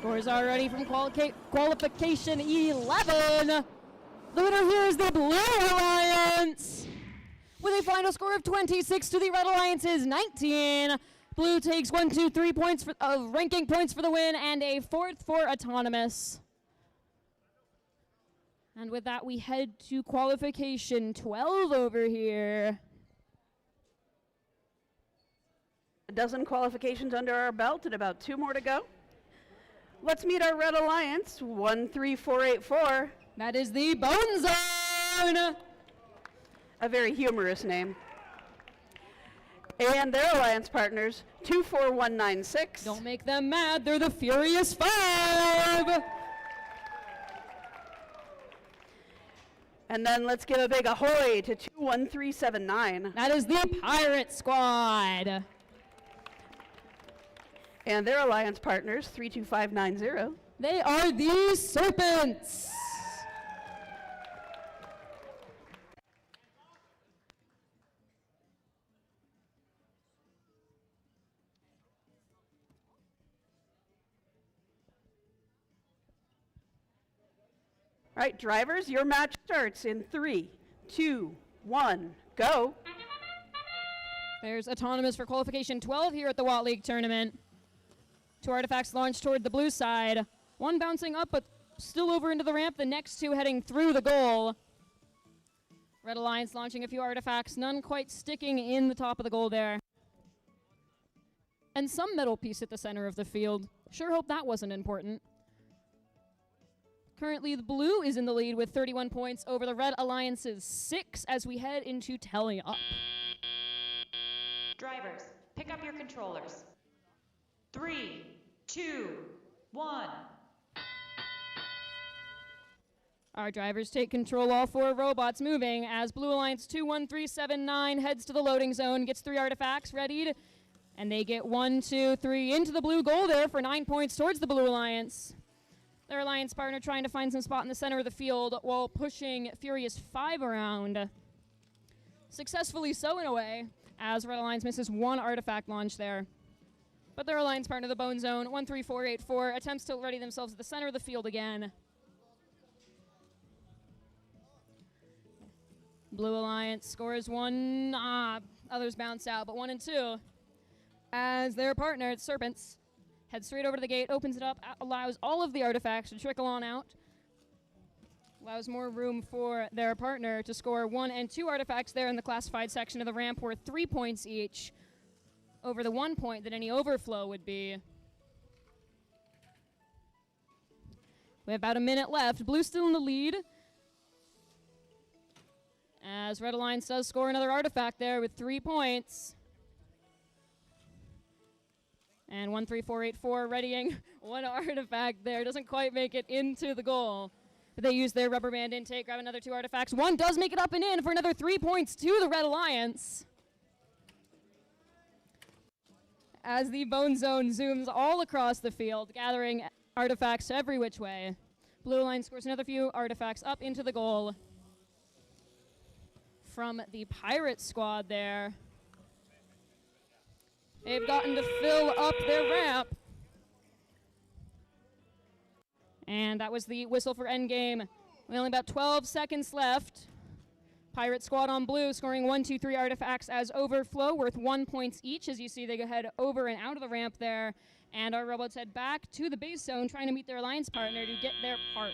Scores are ready from qualification 11. The winner here is the Blue Alliance with a final score of 26 to the Red Alliance's 19. Blue takes 1, 2, 3 points of ranking points for the win and a 4th for autonomous. And with that, we head to qualification 12 over here. A dozen qualifications under our belt and about 2 more to go. Let's meet our Red Alliance, 13484. That is the Bone Zone. A very humorous name. And their alliance partners, 24196. Don't make them mad, they're the Furious Five. And then let's give a big ahoy to 21379. That is the Pirate Squad. And their alliance partners, 32590. They are the Serpents. All right, drivers, your match starts in 3, 2, 1, go. There's autonomous for qualification 12 here at the Watt League tournament. 2 artifacts launched toward the blue side. 1 bouncing up, but still over into the ramp. The next 2 heading through the goal. Red Alliance launching a few artifacts, none quite sticking in the top of the goal there. And some metal piece at the center of the field. Sure hope that wasn't important. Currently, the blue is in the lead with 31 points over the Red Alliance's 6 as we head into tally up. Drivers, pick up your controllers. 3, 2, 1. Our drivers take control, all 4 robots moving as Blue Alliance 21379 heads to the loading zone, gets 3 artifacts readied, and they get 1, 2, 3 into the blue goal there for 9 points towards the Blue Alliance. Their alliance partner trying to find some spot in the center of the field while pushing Furious 5 around. Successfully so in a way, as Red Alliance misses 1 artifact launch there. But their alliance partner, the Bone Zone, 13484, attempts to ready themselves at the center of the field again. Blue Alliance scores 1, others bounce out, but 1 and 2. As their partner, Serpents, heads straight over to the gate, opens it up, allows all of the artifacts to trickle on out. Allows more room for their partner to score 1 and 2 artifacts there in the classified section of the ramp, worth 3 points each, over the 1 point that any overflow would be. We have about a minute left. Blue still in the lead, as Red Alliance does score another artifact there with 3 points. And 13484 readying 1 artifact there. Doesn't quite make it into the goal. But they use their rubber band intake, grab another 2 artifacts. 1 does make it up and in for another 3 points to the Red Alliance. As the Bone Zone zooms all across the field, gathering artifacts every which way. Blue Alliance scores another few artifacts up into the goal from the Pirate Squad there. They've gotten to fill up their ramp. And that was the whistle for endgame. With only about 12 seconds left. Pirate Squad on blue scoring 1, 2, 3 artifacts as overflow, worth 1 point each. As you see, they go head over and out of the ramp there. And our robots head back to the base zone, trying to meet their alliance partner to get their park.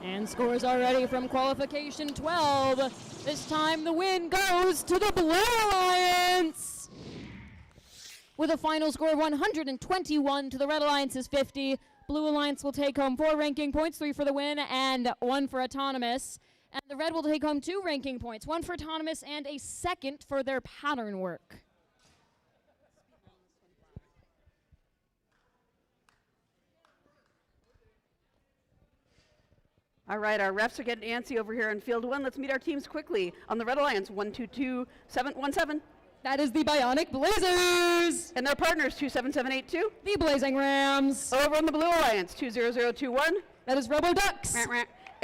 And scores already from qualification 12. This time the win goes to the Blue Alliance. With a final score of 121 to the Red Alliance's 50. Blue Alliance will take home 4 ranking points, 3 for the win and 1 for autonomous. And the Red will take home 2 ranking points, 1 for autonomous and a 2nd for their pattern work. All right, our refs are getting antsy over here in field 1. Let's meet our teams quickly. On the Red Alliance, 122-717. That is the Bionic Blazers. And their partners, 27782. The Blazing Rams. Over on the Blue Alliance, 20021. That is Robo Ducks.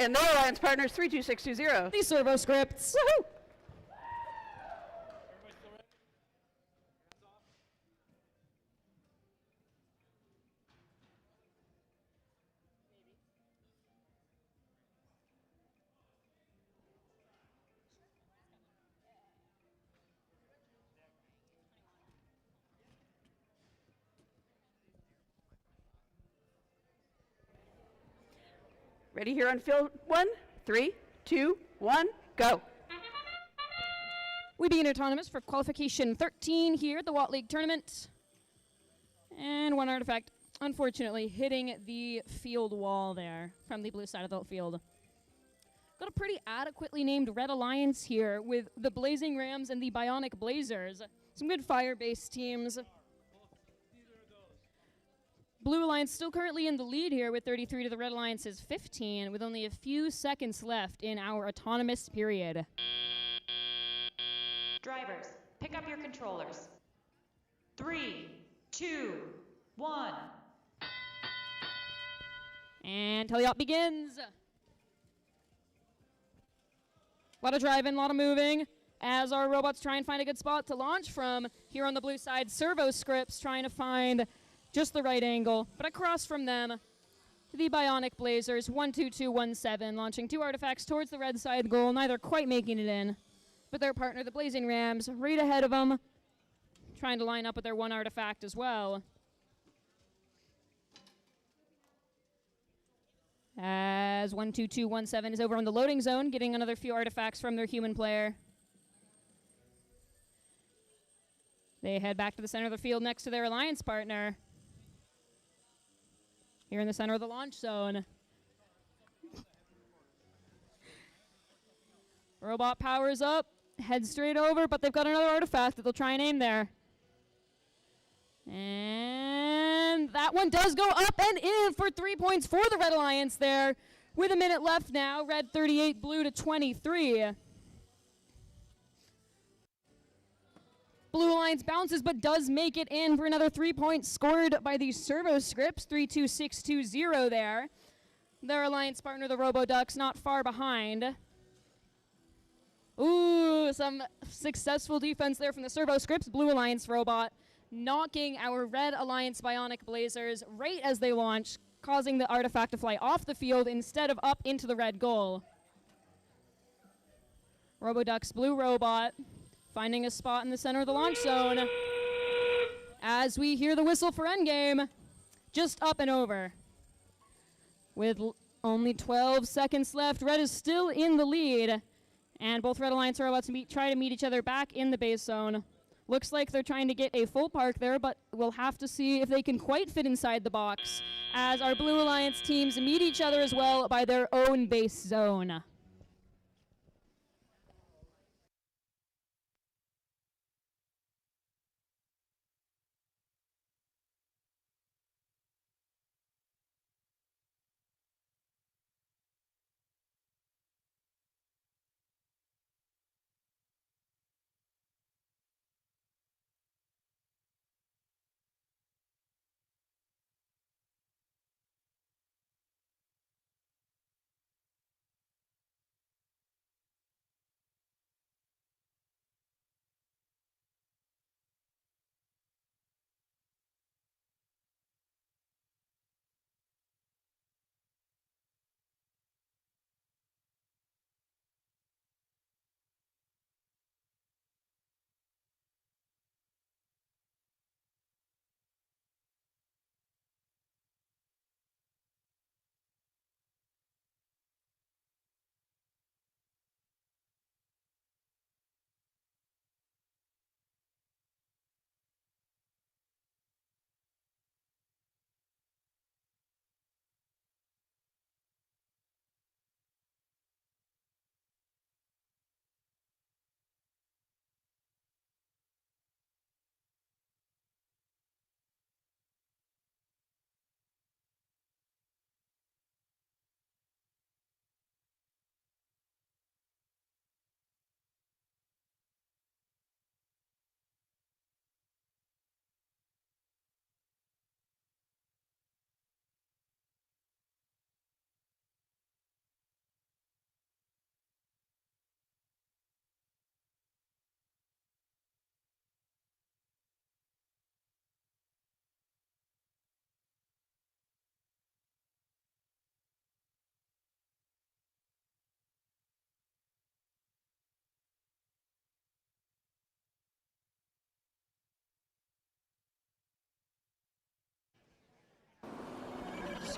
And their alliance partners, 32620. The Servo Scripts. Woohoo! Ready here on field 1, 3, 2, 1, go. We begin autonomous for qualification 13 here at the Watt League tournament. And 1 artifact, unfortunately, hitting the field wall there from the blue side of the field. Got a pretty adequately named Red Alliance here with the Blazing Rams and the Bionic Blazers. Some good fire-based teams. Blue Alliance still currently in the lead here with 33 to the Red Alliance's 15, with only a few seconds left in our autonomous period. Drivers, pick up your controllers. 3, 2, 1. And teleop begins. A lot of driving, a lot of moving, as our robots try and find a good spot to launch from. Here on the blue side, Servo Scripts trying to find just the right angle, but across from them, the Bionic Blazers, 12217, launching 2 artifacts towards the red side goal, neither quite making it in. But their partner, the Blazing Rams, right ahead of them, trying to line up with their 1 artifact as well. As 12217 is over on the loading zone, getting another few artifacts from their human player. They head back to the center of the field next to their alliance partner. Here in the center of the launch zone. Robot powers up, heads straight over, but they've got another artifact that they'll try and aim there. And that one does go up and in for 3 points for the Red Alliance there. With a minute left now, Red 38, Blue to 23. Blue Alliance bounces but does make it in for another 3 points scored by the Servo Scripts, 32620 there. Their alliance partner, the Robo Ducks, not far behind. Ooh, some successful defense there from the Servo Scripts. Blue Alliance robot knocking our Red Alliance Bionic Blazers right as they launch, causing the artifact to fly off the field instead of up into the red goal. Robo Ducks, blue robot, finding a spot in the center of the launch zone as we hear the whistle for endgame, just up and over. With only 12 seconds left, Red is still in the lead, and both Red Alliance are about to try to meet each other back in the base zone. Looks like they're trying to get a full park there, but we'll have to see if they can quite fit inside the box, as our Blue Alliance teams meet each other as well by their own base zone.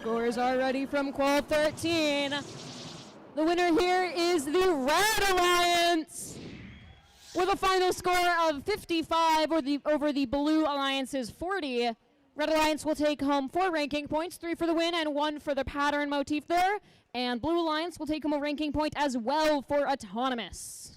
Scores are ready from Qual 13. The winner here is the Red Alliance with a final score of 55 over the Blue Alliance's 40. Red Alliance will take home 4 ranking points, 3 for the win and 1 for the pattern motif there. And Blue Alliance will take home a ranking point as well for autonomous.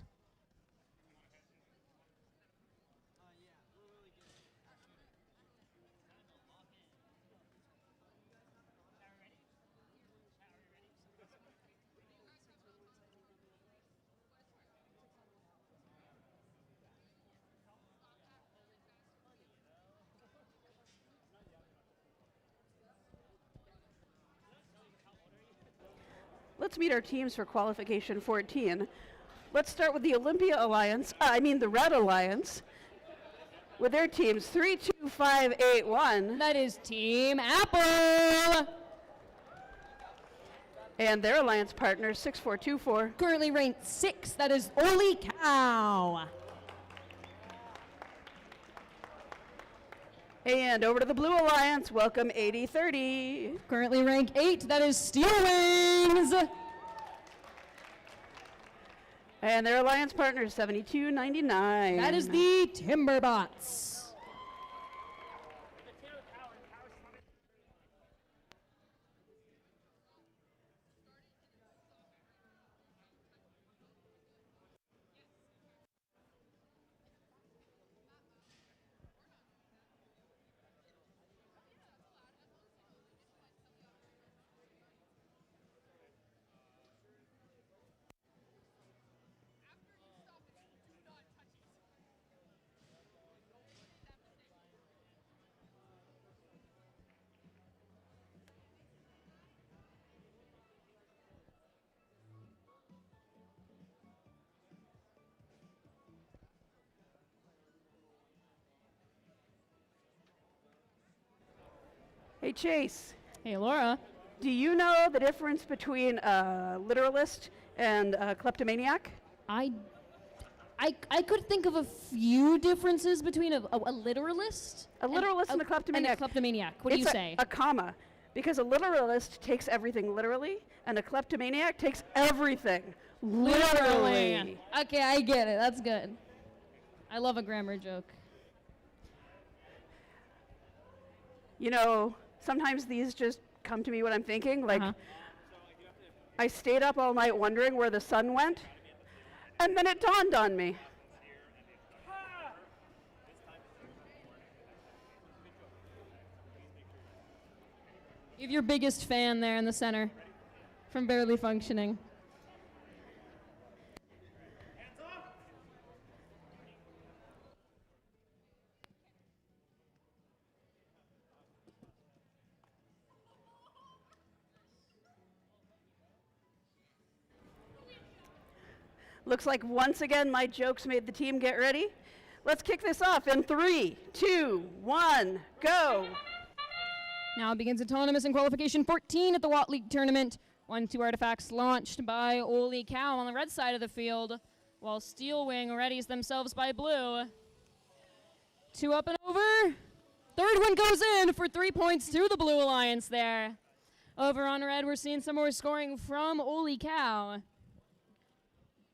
Let's meet our teams for qualification 14. Let's start with the the Red Alliance, with their teams 32581. That is Team Apple. And their alliance partner 6424. Currently ranked 6th, that is Holy Cow. And over to the Blue Alliance, welcome 8030. Currently ranked 8th, that is Steel Wings. And their alliance partner is 7299. That is the Timberbots. Hey, Chase. Hey, Laura. Do you know the difference between a literalist and a kleptomaniac? I could think of a few differences between a literalist. A literalist and a kleptomaniac. And a kleptomaniac. What do you say? A comma. Because a literalist takes everything literally, and a kleptomaniac takes everything literally. Okay, I get it. That's good. I love a grammar joke. You know, sometimes these just come to me when I'm thinking. Like, I stayed up all night wondering where the sun went, and then it dawned on me. You have your biggest fan there in the center from Barely Functioning. Looks like once again my jokes made the team get ready. Let's kick this off in 3, 2, 1, go. Now begins autonomous in qualification 14 at the Watt League tournament. 1-2 artifacts launched by Holy Cow on the red side of the field, while Steel Wing readies themselves by blue. 2 up and over. Third one goes in for 3 points to the Blue Alliance there. Over on red, we're seeing some more scoring from Holy Cow.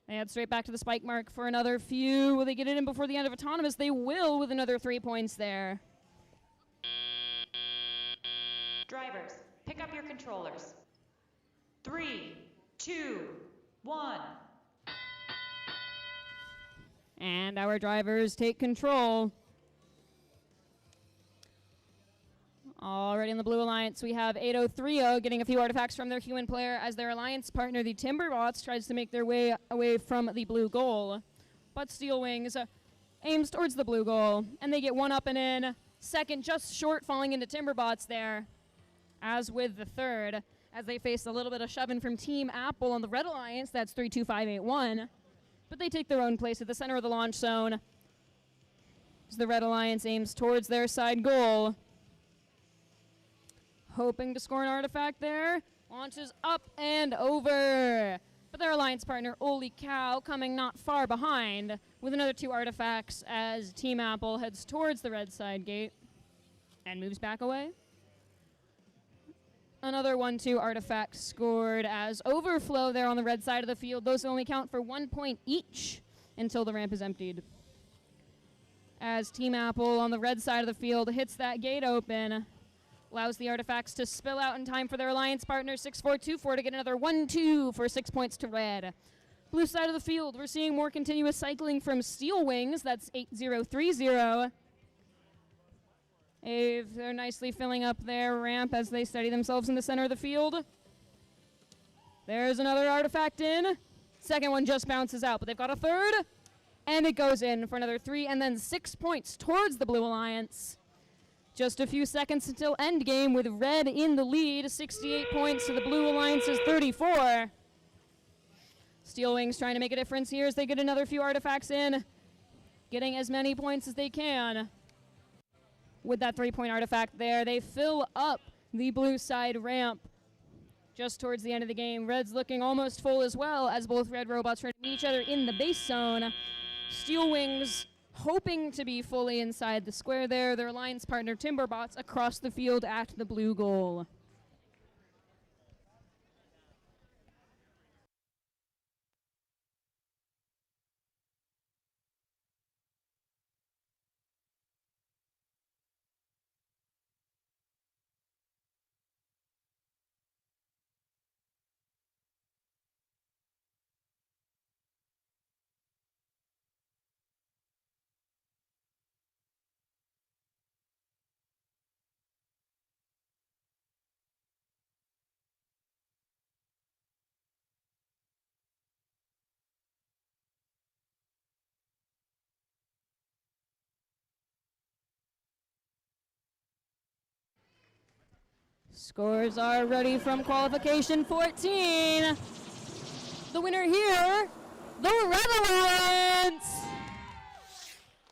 They head straight back to the spike mark for another few. Will they get it in before the end of autonomous? They will, with another 3 points there. Drivers, pick up your controllers. 3, 2, 1. And our drivers take control. Already in the Blue Alliance, we have 8030 getting a few artifacts from their human player as their alliance partner, the Timberbots, tries to make their way away from the blue goal. But Steel Wings aims towards the blue goal, and they get 1 up and in. Second, just short, falling into Timberbots there. As with the third, as they face a little bit of shoving from Team Apple on the Red Alliance, that's 32581. But they take their own place at the center of the launch zone as the Red Alliance aims towards their side goal. Hoping to score an artifact there. Launches up and over. But their alliance partner, Holy Cow, coming not far behind with another 2 artifacts as Team Apple heads towards the red side gate and moves back away. Another 1-2 artifact scored as overflow there on the red side of the field. Those only count for 1 point each until the ramp is emptied. As Team Apple on the red side of the field hits that gate open, allows the artifacts to spill out in time for their alliance partner 6-4-2-4 to get another 1-2 for 6 points to red. Blue side of the field, we're seeing more continuous cycling from Steel Wings. That's 8-0-3-0. They're nicely filling up their ramp as they steady themselves in the center of the field. There's another artifact in. Second one just bounces out, but they've got a third. And it goes in for another 3 and then 6 points towards the Blue Alliance. Just a few seconds until endgame with red in the lead. 68 points to the Blue Alliance's 34. Steel Wings trying to make a difference here as they get another few artifacts in. Getting as many points as they can. With that 3-point artifact there, they fill up the blue side ramp just towards the end of the game. Red's looking almost full as well as both red robots try to meet each other in the base zone. Steel Wings hoping to be fully inside the square there. Their alliance partner Timberbots across the field at the blue goal. Scores are ready from qualification 14. The winner here, the Red Alliance.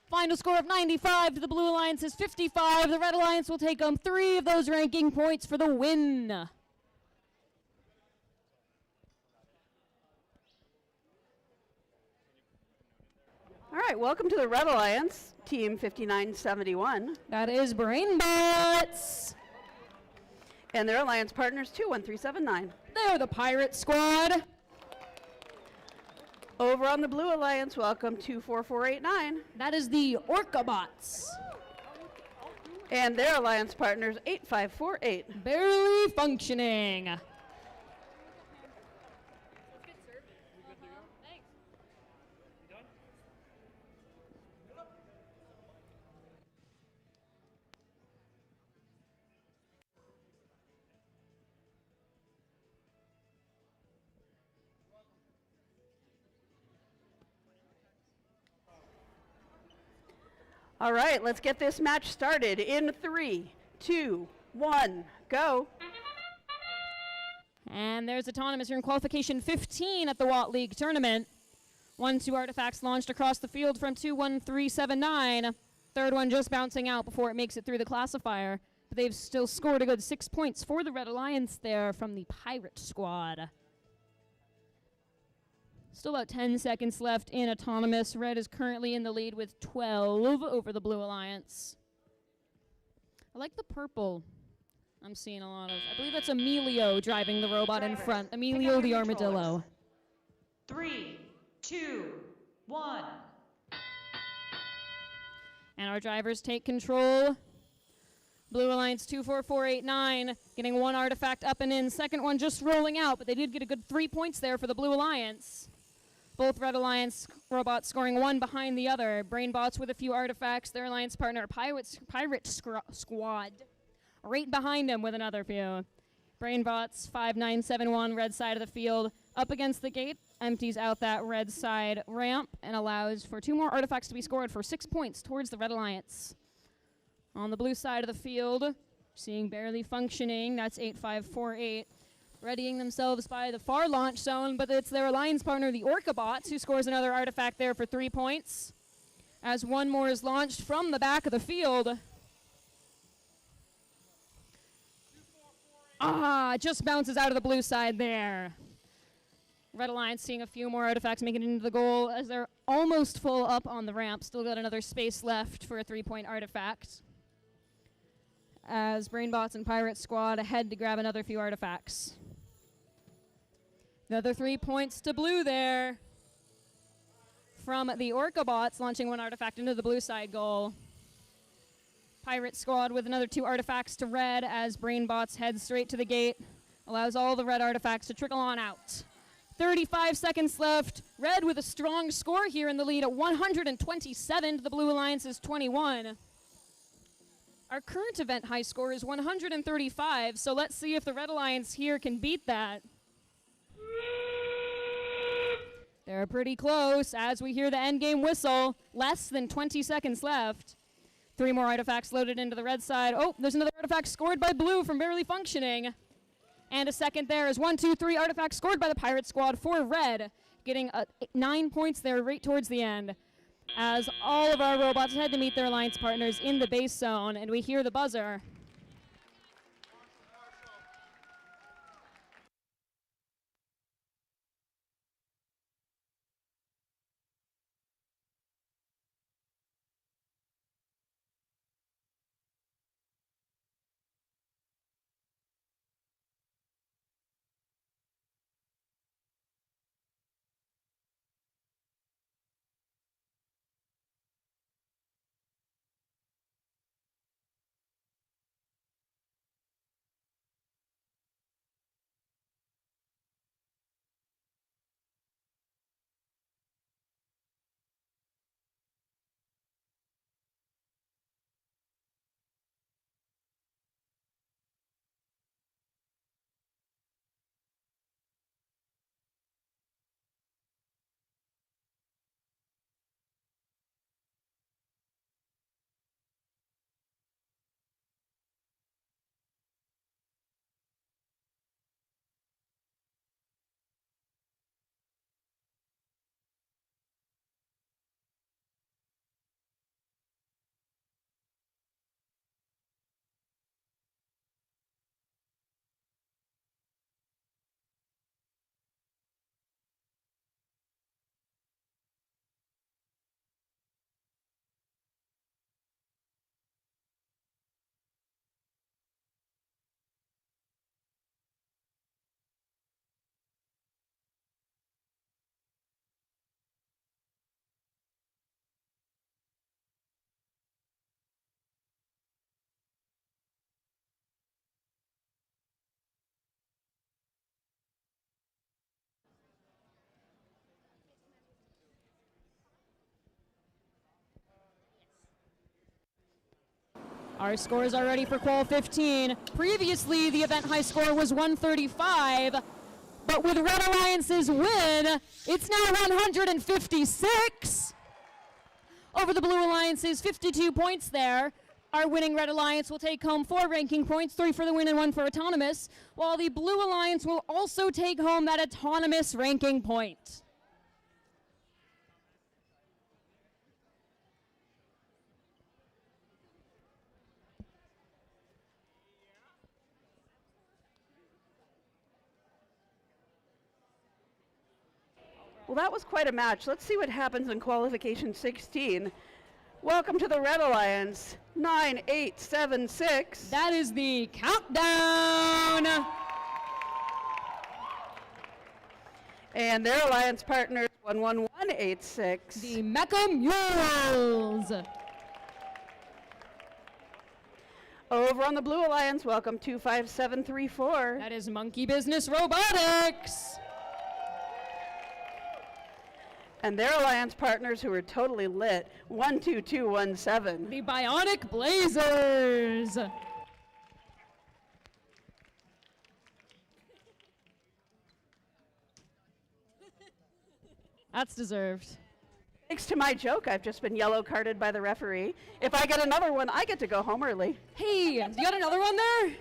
Final score of 95 to the Blue Alliance's 55. The Red Alliance will take home 3 of those ranking points for the win. All right, welcome to the Red Alliance, Team 5971. That is BrainBots. And their alliance partners, 21379. They're the Pirate Squad. Over on the Blue Alliance, welcome 24489. That is the Orcabots. And their alliance partners, 8548. Barely functioning. All right, let's get this match started in 3, 2, 1, go. And there's Autonomous here in qualification 15 at the Watt League tournament. 1-2 artifacts launched across the field from 21379. Third one just bouncing out before it makes it through the classifier. But they've still scored a good 6 points for the Red Alliance there from the Pirate Squad. Still about 10 seconds left in Autonomous. Red is currently in the lead with 12 over the Blue Alliance. I like the purple I'm seeing a lot of. I believe that's Emilio driving the robot in front. Emilio the armadillo. 3, 2, 1. And our drivers take control. Blue Alliance 24489 getting one artifact up and in. Second one just rolling out, but they did get a good 3 points there for the Blue Alliance. Both Red Alliance robots scoring one behind the other. BrainBots with a few artifacts. Their alliance partner, Pirate Squad, right behind them with another few. BrainBots 5971, red side of the field. Up against the gate, empties out that red side ramp and allows for 2 more artifacts to be scored for 6 points towards the Red Alliance. On the blue side of the field, seeing barely functioning, that's 8548. Readying themselves by the far launch zone, but it's their alliance partner, the Orcabots, who scores another artifact there for 3 points. As one more is launched from the back of the field. Just bounces out of the blue side there. Red Alliance seeing a few more artifacts make it into the goal as they're almost full up on the ramp. Still got another space left for a 3-point artifact. as Brainbots and Pirate Squad head to grab another few artifacts. Another 3 points to blue there from the Orca bots, launching one artifact into the blue side goal. Pirate Squad with another 2 artifacts to red as Brainbots head straight to the gate. Allows all the red artifacts to trickle on out. 35 seconds left. Red with a strong score here in the lead at 127 to the Blue Alliance's 21. Our current event high score is 135, so let's see if the Red Alliance here can beat that. They're pretty close as we hear the endgame whistle. Less than 20 seconds left. 3 more artifacts loaded into the red side. Oh, there's another artifact scored by blue from Barely Functioning. And a second there is 1, 2, 3 artifacts scored by the Pirate Squad for red, getting 9 points there right towards the end. As all of our robots head to meet their alliance partners in the base zone, and we hear the buzzer. Our scores are ready for Qual 15. Previously, the event high score was 135, but with Red Alliance's win, it's now 156 over the Blue Alliance's 52 points there. Our winning Red Alliance will take home 4 ranking points, 3 for the win and 1 for autonomous, while the Blue Alliance will also take home that autonomous ranking point. Well, that was quite a match. Let's see what happens in qualification 16. Welcome to the Red Alliance, 9876. That is the countdown. And their alliance partners, 11186. The Mecha Mules. Over on the Blue Alliance, welcome 25734. That is Monkey Business Robotics. And their alliance partners who are totally lit, 12217. The Bionic Blazers. That's deserved. Thanks to my joke, I've just been yellow carded by the referee. If I get another one, I get to go home early. Hey, you got another one there?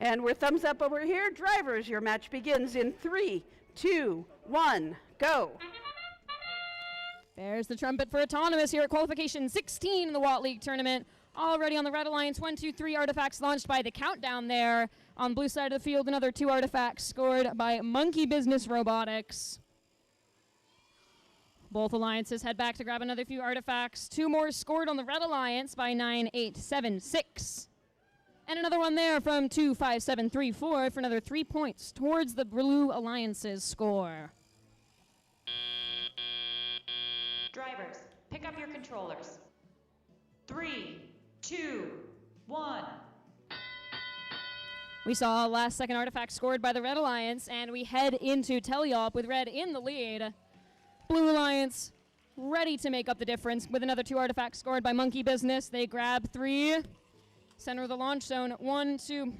And we're thumbs up over here. Drivers, your match begins in 3, 2, 1, go. There's the trumpet for autonomous here at qualification 16 in the Watt League tournament. Already on the Red Alliance, 1, 2, 3 artifacts launched by the countdown there. On blue side of the field, another 2 artifacts scored by Monkey Business Robotics. Both alliances head back to grab another few artifacts. 2 more scored on the Red Alliance by 9, 8, 7, 6. And another one there from 2, 5, 7, 3, 4 for another 3 points towards the Blue Alliance's score. Drivers, pick up your controllers. 3, 2, 1. We saw a last-second artifact scored by the Red Alliance, and we head into teleop with Red in the lead. Blue Alliance ready to make up the difference with another 2 artifacts scored by Monkey Business. They grab 3. Center of the launch zone, 1, 2.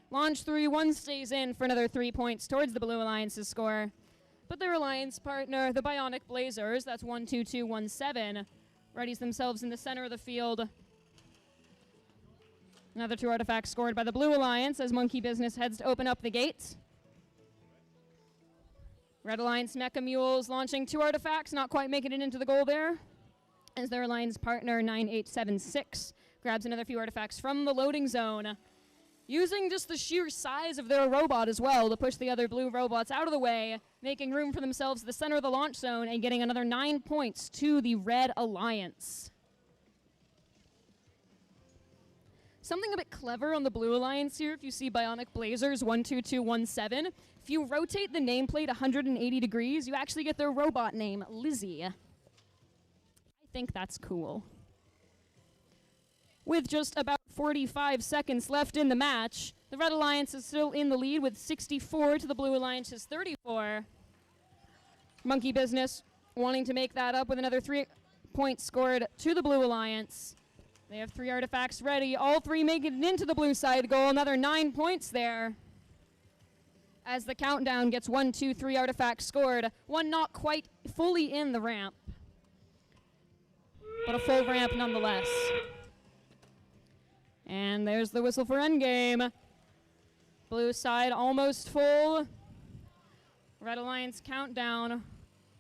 Launch 3, 1 stays in for another 3 points towards the Blue Alliance's score. But their alliance partner, the Bionic Blazers, that's 1, 2, 2, 1, 7, readies themselves in the center of the field. Another 2 artifacts scored by the Blue Alliance as Monkey Business heads to open up the gate. Red Alliance Mecha Mules launching 2 artifacts, not quite making it into the goal there, as their alliance partner 9876 grabs another few artifacts from the loading zone, using just the sheer size of their robot as well to push the other blue robots out of the way, making room for themselves at the center of the launch zone and getting another 9 points to the Red Alliance. Something a bit clever on the Blue Alliance here, if you see Bionic Blazers 12217, if you rotate the nameplate 180 degrees, you actually get their robot name, Lizzie. I think that's cool. With just about 45 seconds left in the match, the Red Alliance is still in the lead with 64 to the Blue Alliance's 34. Monkey Business wanting to make that up with another 3 points scored to the Blue Alliance. They have 3 artifacts ready, all 3 making it into the blue side goal, another 9 points there. As the countdown gets 1, 2, 3 artifacts scored, 1 not quite fully in the ramp, but a full ramp nonetheless. And there's the whistle for endgame. Blue side almost full. Red Alliance countdown,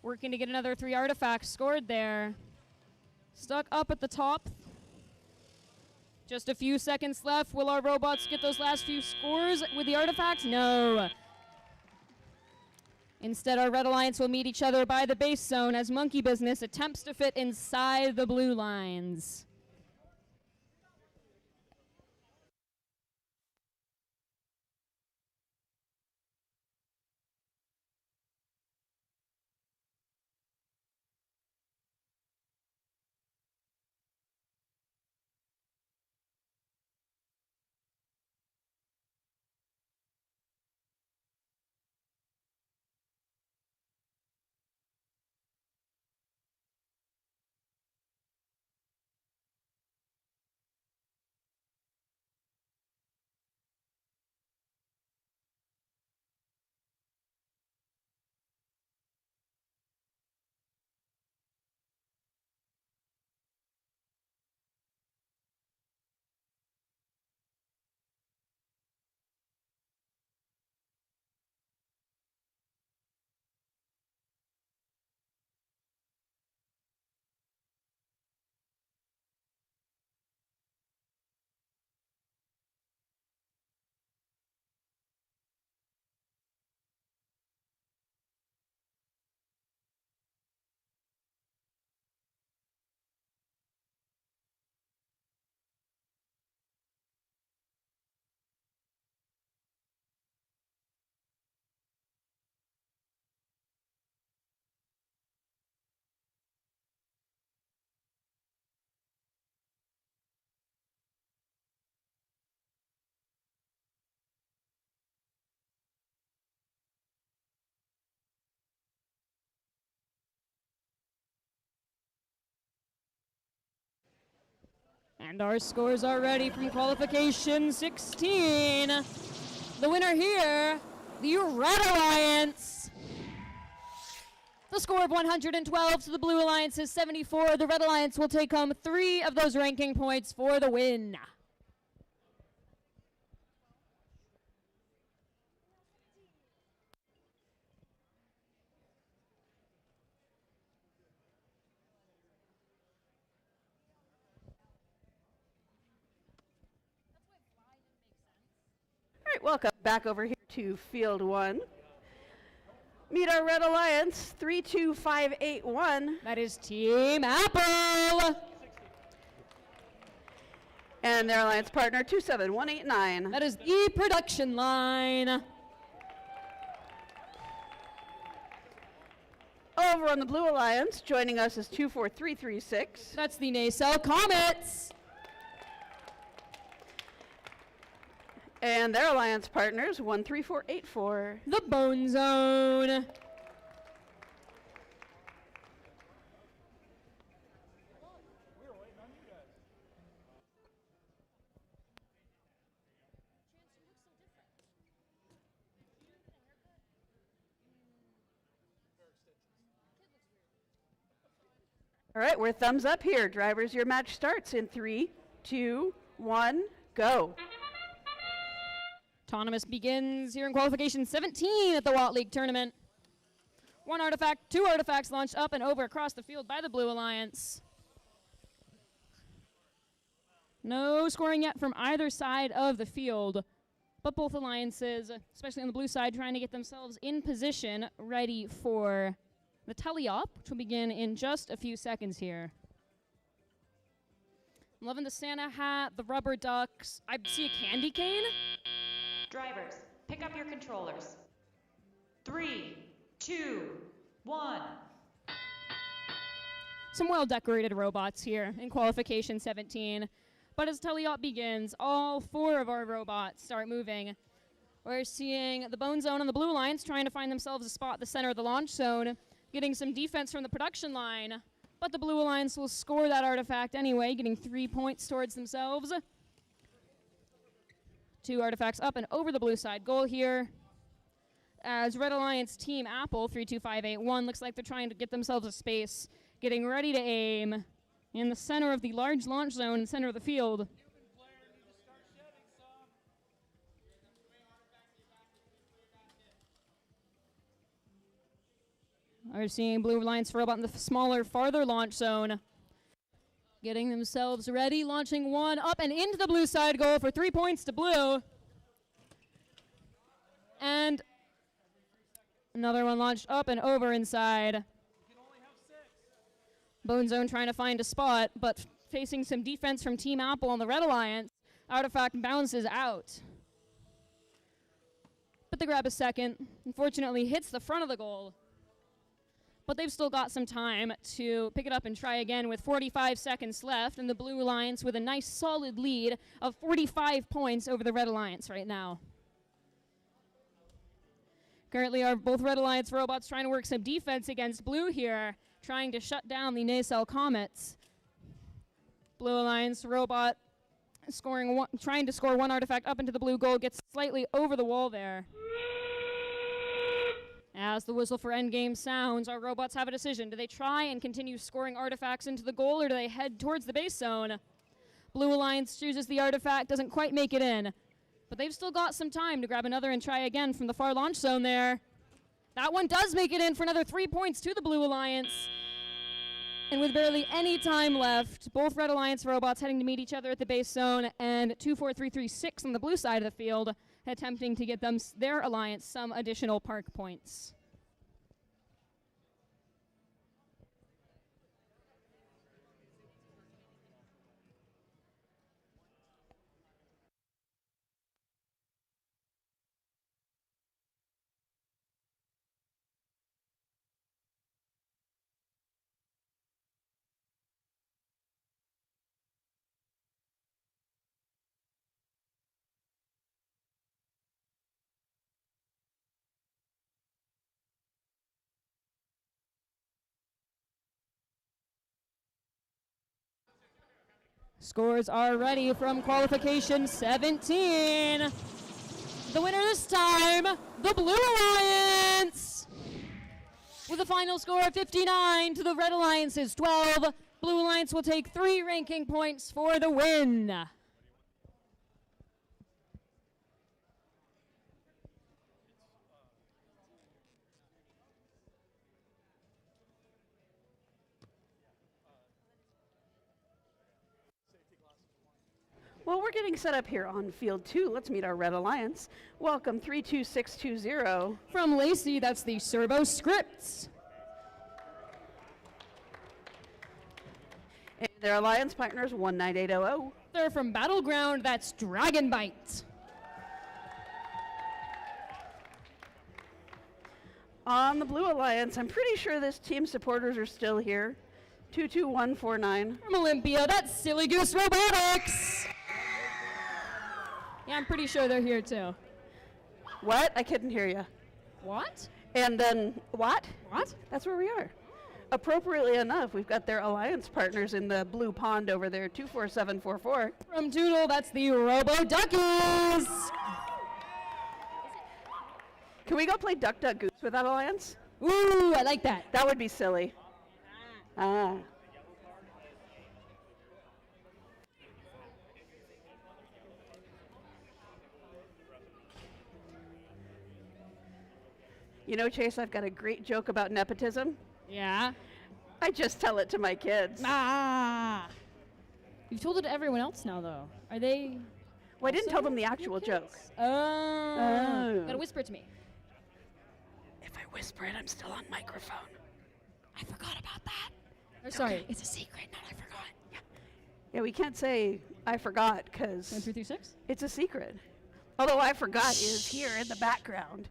working to get another 3 artifacts scored there. Stuck up at the top. Just a few seconds left. Will our robots get those last few scores with the artifacts? No. Instead, our Red Alliance will meet each other by the base zone as Monkey Business attempts to fit inside the blue lines. And our scores are ready from qualification 16. The winner here, the Red Alliance. The score of 112 to the Blue Alliance's 74. The Red Alliance will take home 3 of those ranking points for the win. welcome back over here to Field 1. Meet our Red Alliance, 32581. That is Team Apple. And their alliance partner, 27189. That is the production line. Over on the Blue Alliance, joining us is 24336. That's the Nacelle Comets. And their alliance partners, 13484. The Bone Zone. All right, we're thumbs up here. Drivers, your match starts in 3, 2, 1, go. Autonomous begins here in qualification 17 at the Watt League tournament. One artifact, two artifacts launched up and over across the field by the Blue Alliance. No scoring yet from either side of the field, but both alliances, especially on the blue side, trying to get themselves in position, ready for the teleop, which will begin in just a few seconds here. I'm loving the Santa hat, the rubber ducks. I see a candy cane. Drivers, pick up your controllers. 3, 2, 1. Some well-decorated robots here in qualification 17. But as teleop begins, all 4 of our robots start moving. We're seeing the Bone Zone on the Blue Alliance trying to find themselves a spot at the center of the launch zone, getting some defense from the production line. But the Blue Alliance will score that artifact anyway, getting 3 points towards themselves. 2 artifacts up and over the blue side goal here. As Red Alliance Team Apple, 32581, looks like they're trying to get themselves a space, getting ready to aim in the center of the large launch zone, in the center of the field. We're seeing Blue Alliance robot in the smaller, farther launch zone. Getting themselves ready, launching one up and into the blue side goal for 3 points to blue. And another one launched up and over inside. Bone Zone trying to find a spot, but facing some defense from Team Apple on the Red Alliance. Artifact bounces out. But they grab a second. Unfortunately, hits the front of the goal. But they've still got some time to pick it up and try again with 45 seconds left, and the Blue Alliance with a nice solid lead of 45 points over the Red Alliance right now. Currently, our both Red Alliance robots trying to work some defense against Blue here, trying to shut down the Nacelle Comets. Blue Alliance robot trying to score one artifact up into the blue goal, gets slightly over the wall there. As the whistle for endgame sounds, our robots have a decision. Do they try and continue scoring artifacts into the goal, or do they head towards the base zone? Blue Alliance chooses the artifact, doesn't quite make it in. But they've still got some time to grab another and try again from the far launch zone there. That one does make it in for another 3 points to the Blue Alliance. And with barely any time left, both Red Alliance robots heading to meet each other at the base zone, and 24336 on the blue side of the field, attempting to get their alliance some additional park points. Scores are ready from qualification 17. The winner this time, the Blue Alliance. With a final score of 59 to the Red Alliance's 12, Blue Alliance will take 3 ranking points for the win. Well, we're getting set up here on field 2. Let's meet our Red Alliance. Welcome 32620. From Lacey, that's the Servo Scripts. And their alliance partners 19800. They're from Battleground, that's Dragon Bite. On the Blue Alliance, I'm pretty sure this team supporters are still here. 22149. From Olympia, that's Silly Goose Robotics. Yeah, I'm pretty sure they're here too. What? I couldn't hear you. What? And then what? What? That's where we are. Appropriately enough, we've got their alliance partners in the blue pond over there, 24744. From Doodle, that's the Robo Duckies. Can we go play Duck Duck Goose with that alliance? Ooh, I like that. That would be silly. Ah. You know, Chase, I've got a great joke about nepotism. Yeah. I just tell it to my kids. Ah. You've told it to everyone else now, though. Are they? Well, I didn't tell them the actual joke. Oh. Gotta whisper it to me. If I whisper it, I'm still on microphone. I forgot about that. Or sorry, It's a secret, not I forgot. Yeah, we can't say I forgot because 1, 2, 3, 6. it's a secret. Although I forgot is here in the background.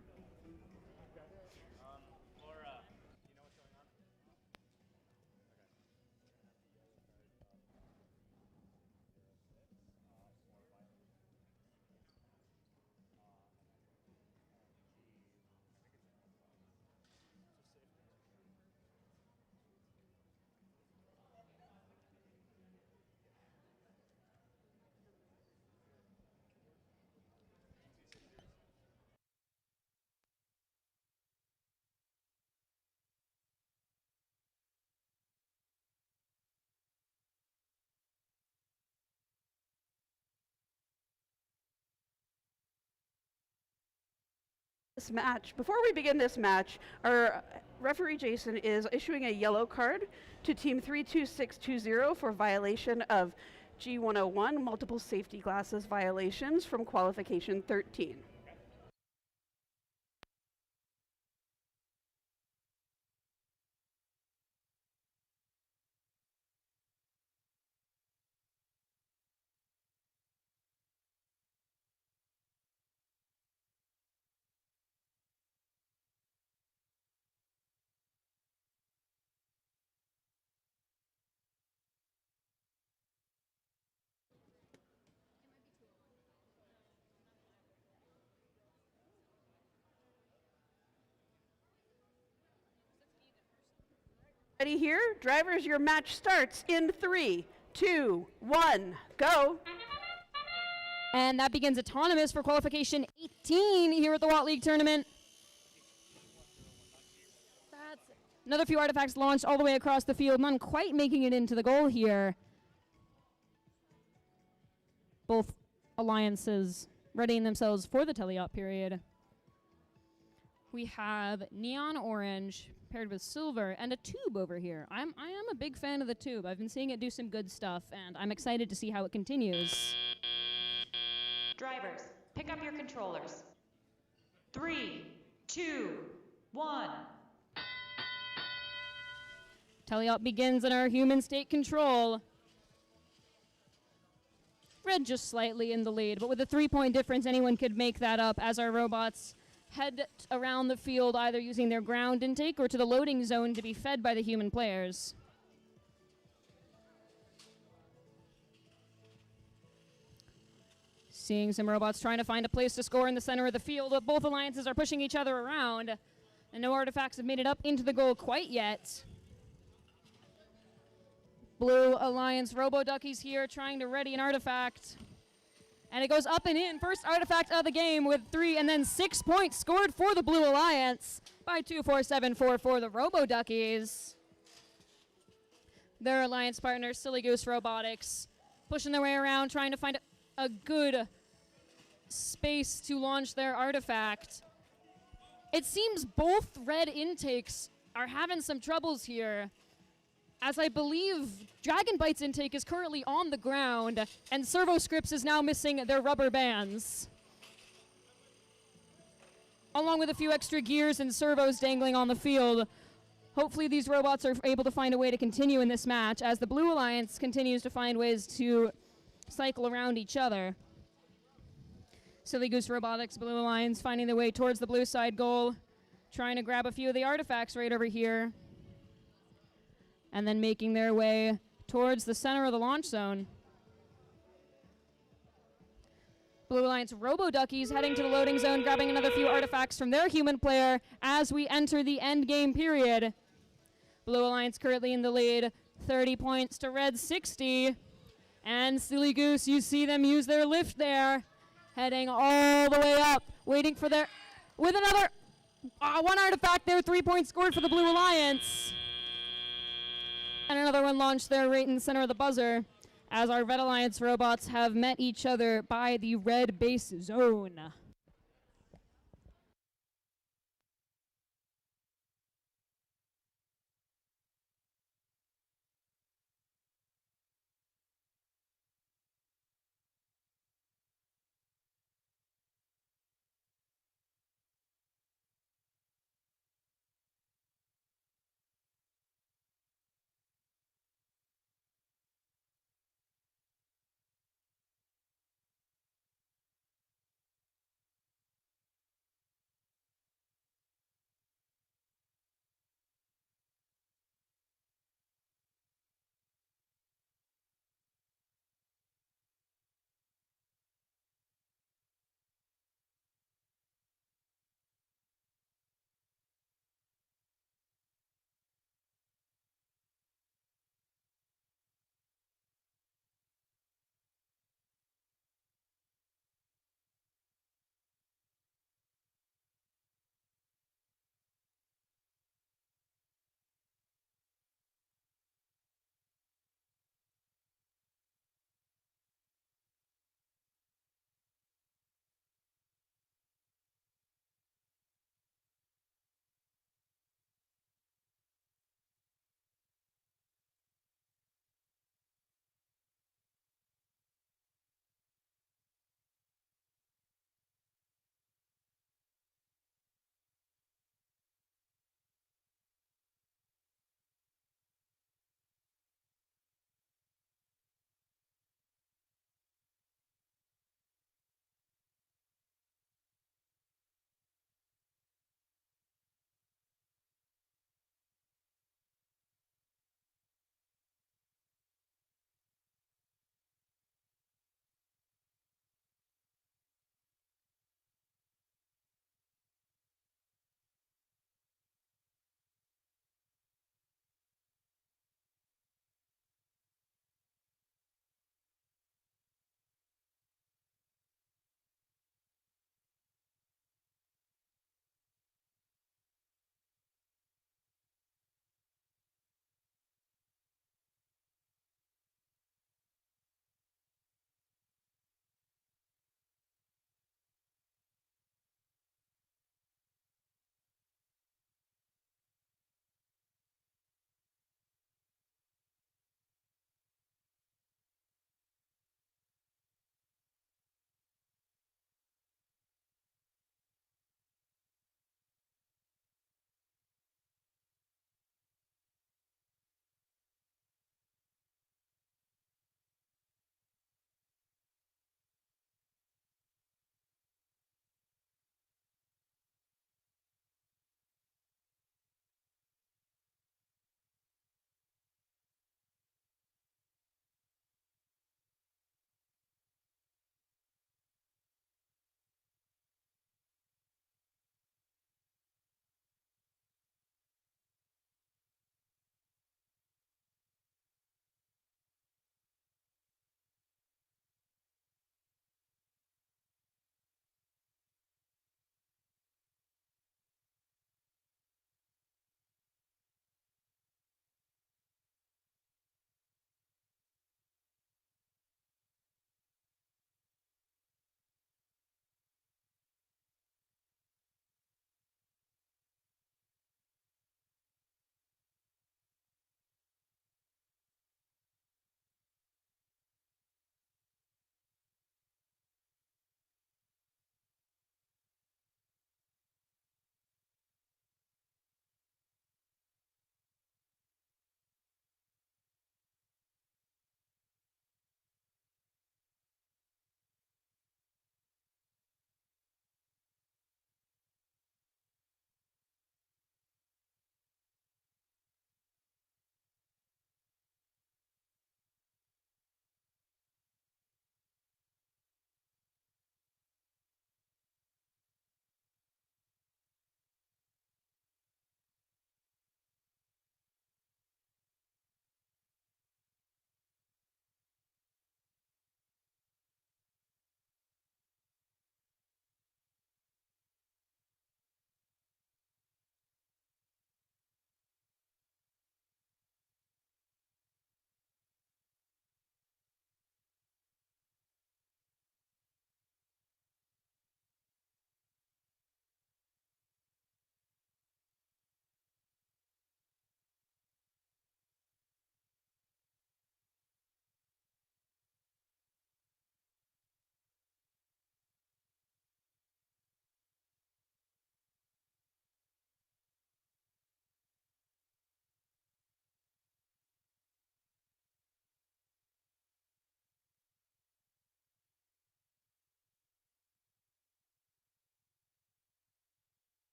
This match, before we begin this match, our referee Jason is issuing a yellow card to team 32620 for violation of G101 multiple safety glasses violations from qualification 13. Ready here? Drivers, your match starts in 3, 2, 1, go. And that begins autonomous for qualification 18 here at the Watt League tournament. That's another few artifacts launched all the way across the field, none quite making it into the goal here. Both alliances readying themselves for the teleop period. We have neon orange paired with silver and a tube over here. I am a big fan of the tube. I've been seeing it do some good stuff, and I'm excited to see how it continues. Drivers, pick up your controllers. 3, 2, 1. Teleop begins in our human state control. Red just slightly in the lead, but with a 3-point difference, anyone could make that up as our robots head around the field, either using their ground intake or to the loading zone to be fed by the human players. Seeing some robots trying to find a place to score in the center of the field, but both alliances are pushing each other around, and no artifacts have made it up into the goal quite yet. Blue Alliance Robo Duckies here trying to ready an artifact. And it goes up and in. First artifact of the game with 3 and then 6 points scored for the Blue Alliance by 24744 for the Robo Duckies. Their alliance partner, Silly Goose Robotics, pushing their way around, trying to find a good space to launch their artifact. It seems both red intakes are having some troubles here. as I believe Dragon Bite's intake is currently on the ground, and Servo Scripts is now missing their rubber bands, along with a few extra gears and servos dangling on the field. Hopefully these robots are able to find a way to continue in this match as the Blue Alliance continues to find ways to cycle around each other. Silly Goose Robotics, Blue Alliance finding their way towards the blue side goal, trying to grab a few of the artifacts right over here, and then making their way towards the center of the launch zone. Blue Alliance Robo-Duckies heading to the loading zone, grabbing another few artifacts from their human player as we enter the end game period. Blue Alliance currently in the lead, 30 points to Red 60. And Silly Goose, you see them use their lift there, heading all the way up, waiting for their, with another, one artifact there, 3 points scored for the Blue Alliance. And another one launched there right in the center of the buzzer, as our Red Alliance robots have met each other by the red base zone.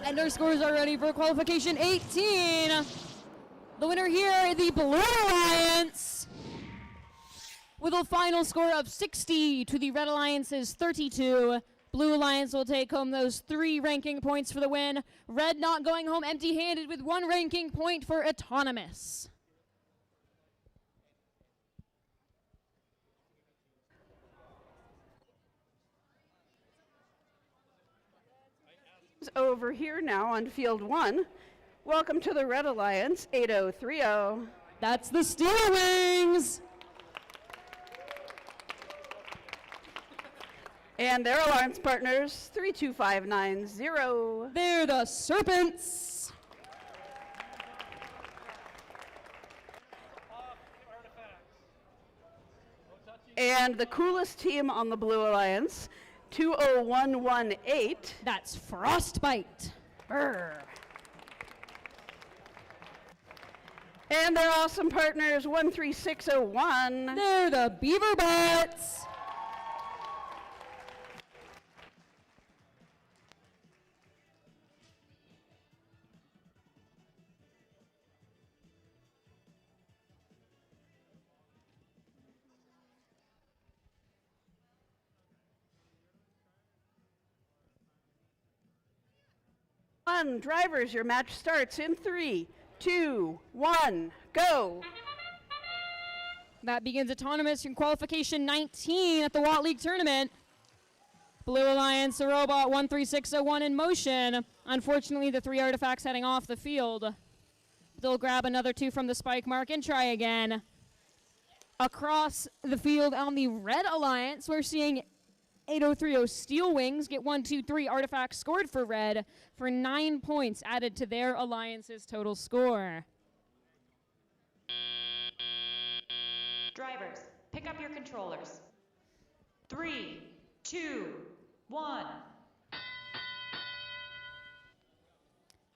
And our scores are ready for qualification 18. The winner here, the Blue Alliance, with a final score of 60 to the Red Alliance's 32. Blue Alliance will take home those 3 ranking points for the win. Red not going home empty-handed with 1 ranking point for autonomous. Over here now on field 1. Welcome to the Red Alliance, 8030. That's the Steel Wings. And their alliance partners, 32590. They're the Serpents. And the coolest team on the Blue Alliance, 20118. That's Frostbite. Brr. And their awesome partners, 13601. They're the Beaver Bots. Drivers, your match starts in 3, 2, 1, go. That begins autonomous in qualification 19 at the Watt League tournament. Blue Alliance, a robot 13601 in motion. Unfortunately, the 3 artifacts heading off the field. They'll grab another 2 from the spike mark and try again. Across the field on the Red Alliance, we're seeing 8030 Steel Wings get 1, 2, 3 artifacts scored for Red for 9 points added to their alliance's total score. Drivers, pick up your controllers. 3, 2, 1.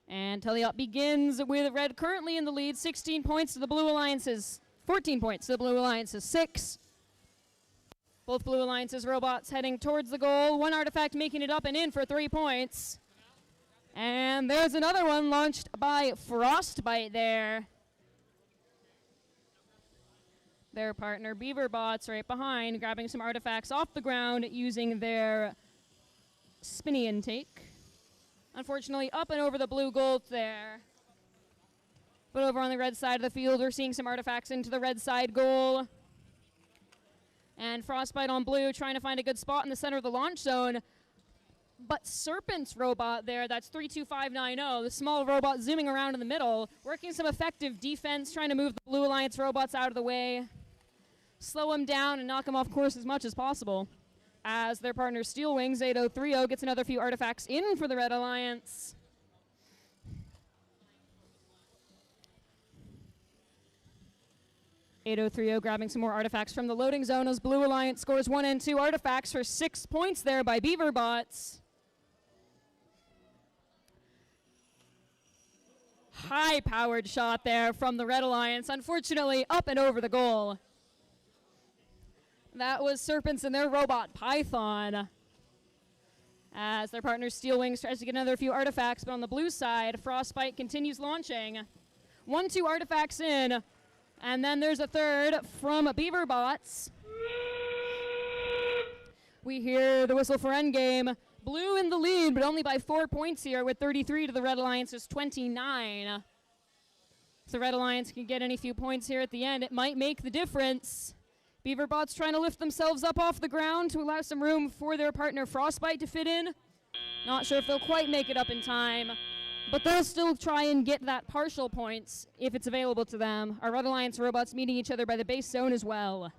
And Teleop begins with Red currently in the lead, 16 points to the Blue Alliance's, 14 points to the Blue Alliance's 6. Both Blue Alliance's robots heading towards the goal. 1 artifact making it up and in for 3 points. And there's another one launched by Frostbite there. Their partner Beaver Bots right behind, grabbing some artifacts off the ground using their spinny intake. Unfortunately, up and over the blue goal there. But over on the red side of the field, we're seeing some artifacts into the red side goal. And Frostbite on blue trying to find a good spot in the center of the launch zone. But Serpent's robot there, that's 32590, the small robot zooming around in the middle, working some effective defense, trying to move the Blue Alliance robots out of the way, slow them down and knock them off course as much as possible. As their partner Steel Wings, 8030, gets another few artifacts in for the Red Alliance. Grabbing some more artifacts from the loading zone as Blue Alliance scores 1 and 2 artifacts for 6 points there by Beaver Bots. High-powered shot there from the Red Alliance, unfortunately up and over the goal. That was Serpents and their robot Python. As their partner Steel Wings tries to get another few artifacts, but on the blue side, Frostbite continues launching. 1, 2 artifacts in. And then there's a third from Beaver Bots. We hear the whistle for endgame. Blue in the lead, but only by 4 points here with 33 to the Red Alliance's 29. If the Red Alliance can get any few points here at the end, it might make the difference. Beaver Bots trying to lift themselves up off the ground to allow some room for their partner Frostbite to fit in. Not sure if they'll quite make it up in time. But they'll still try and get that partial points if it's available to them. Our Red Alliance robots meeting each other by the base zone as well.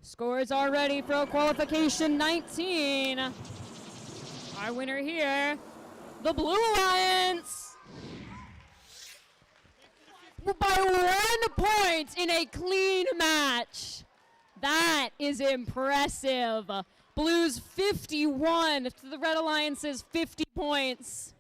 Scores are ready for qualification 19. Our winner here, the Blue Alliance. By 1 point in a clean match. That is impressive. Blues 51 to the Red Alliance's 50 points.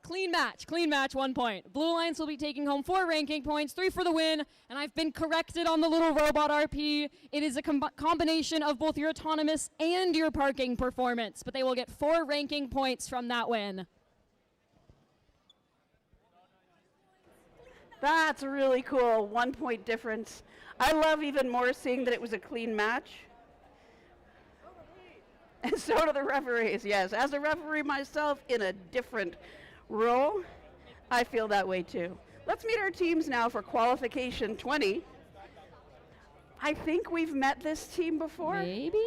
Clean match, 1 point. Blue Alliance will be taking home 4 ranking points, 3 for the win, and I've been corrected on the little robot RP. It is a combination of both your autonomous and your parking performance, but they will get 4 ranking points from that win. That's really cool, 1 point difference. I love even more seeing that it was a clean match. And so do the referees, yes. As a referee myself in a different role, I feel that way too. Let's meet our teams now for qualification 20. I think we've met this team before. Maybe?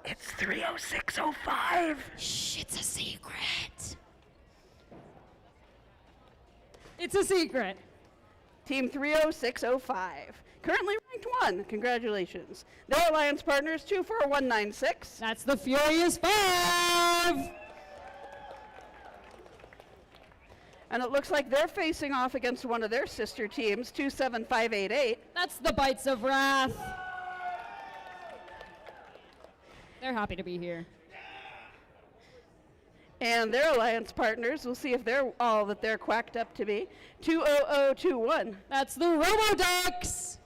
It's 30605. Shh, it's a secret. It's a secret. Team 30605. Currently ranked 1. Congratulations. Their alliance partners 24196. That's the Furious 5. And it looks like they're facing off against one of their sister teams, 27588. That's the Bites of Wrath. They're happy to be here. And their alliance partners, we'll see if they're all that they're quacked up to be, 20021. That's the Roboducks.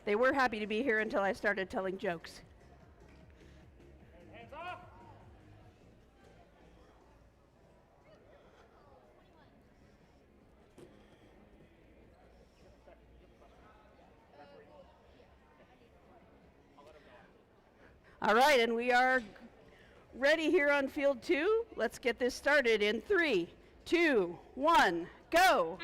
They were happy to be here until I started telling jokes. All right, and we are ready here on field 2. Let's get this started in 3, 2, 1, go.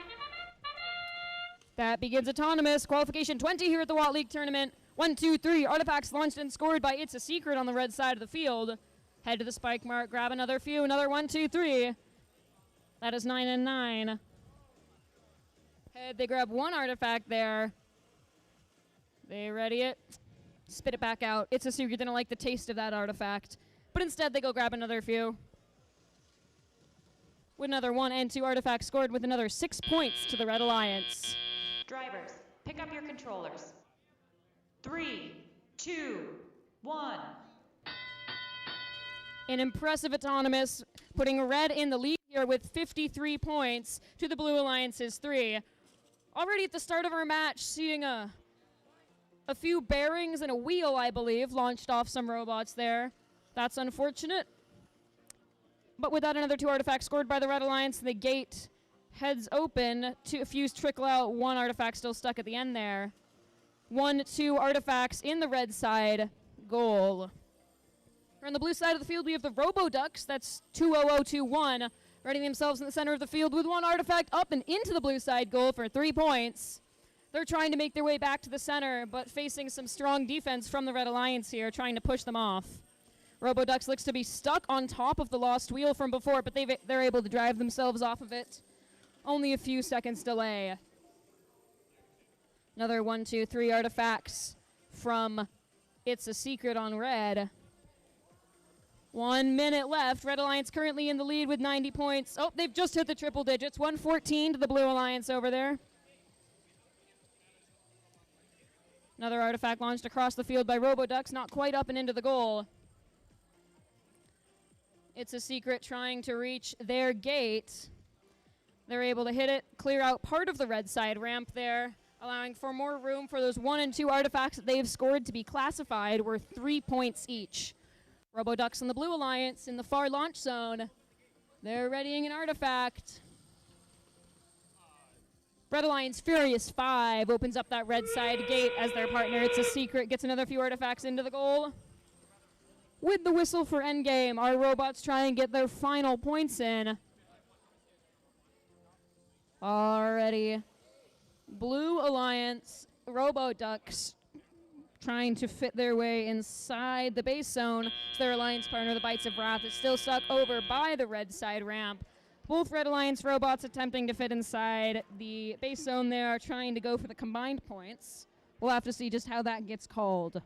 That begins autonomous. Qualification 20 here at the Watt League tournament. 1, 2, 3. Artifacts launched and scored by It's a Secret on the red side of the field. Head to the spike mark, grab another few. Another 1, 2, 3. That is 9 and 9. Head, they grab 1 artifact there. They ready it. Spit it back out. It's a Secret didn't like the taste of that artifact. But instead, they go grab another few. With another 1 and 2 artifacts scored with another 6 points to the Red Alliance. Drivers, pick up your controllers. 3, 2, 1. An impressive autonomous, putting red in the lead here with 53 points to the Blue Alliance's 3. Already at the start of our match, seeing a few bearings and a wheel, I believe, launched off some robots there. That's unfortunate. But with that, another 2 artifacts scored by the Red Alliance, the gate heads open. A few trickle out, 1 artifact still stuck at the end there. 1, 2 artifacts in the red side goal. On the blue side of the field, we have the Roboducks. That's 20021, readying themselves in the center of the field with 1 artifact up and into the blue side goal for 3 points. They're trying to make their way back to the center, but facing some strong defense from the Red Alliance here, trying to push them off. Roboducks looks to be stuck on top of the lost wheel from before, but they're able to drive themselves off of it. Only a few seconds delay. Another 1, 2, 3 artifacts from It's a Secret on red. 1 minute left. Red Alliance currently in the lead with 90 points. Oh, they've just hit the triple digits. 114 to the Blue Alliance over there. Another artifact launched across the field by Roboducks, not quite up and into the goal. It's a Secret trying to reach their gate. They're able to hit it, clear out part of the red side ramp there, allowing for more room for those 1 and 2 artifacts that they've scored to be classified, worth 3 points each. Roboducks and the Blue Alliance in the far launch zone. They're readying an artifact. Red Alliance Furious 5 opens up that red side gate as their partner. It's a Secret, gets another few artifacts into the goal. With the whistle for endgame, our robots try and get their final points in. Already. Blue Alliance Roboducks trying to fit their way inside the base zone. Their alliance partner, the Bites of Wrath, is still stuck over by the red side ramp. Both Red Alliance robots attempting to fit inside the base zone there, trying to go for the combined points. We'll have to see just how that gets called.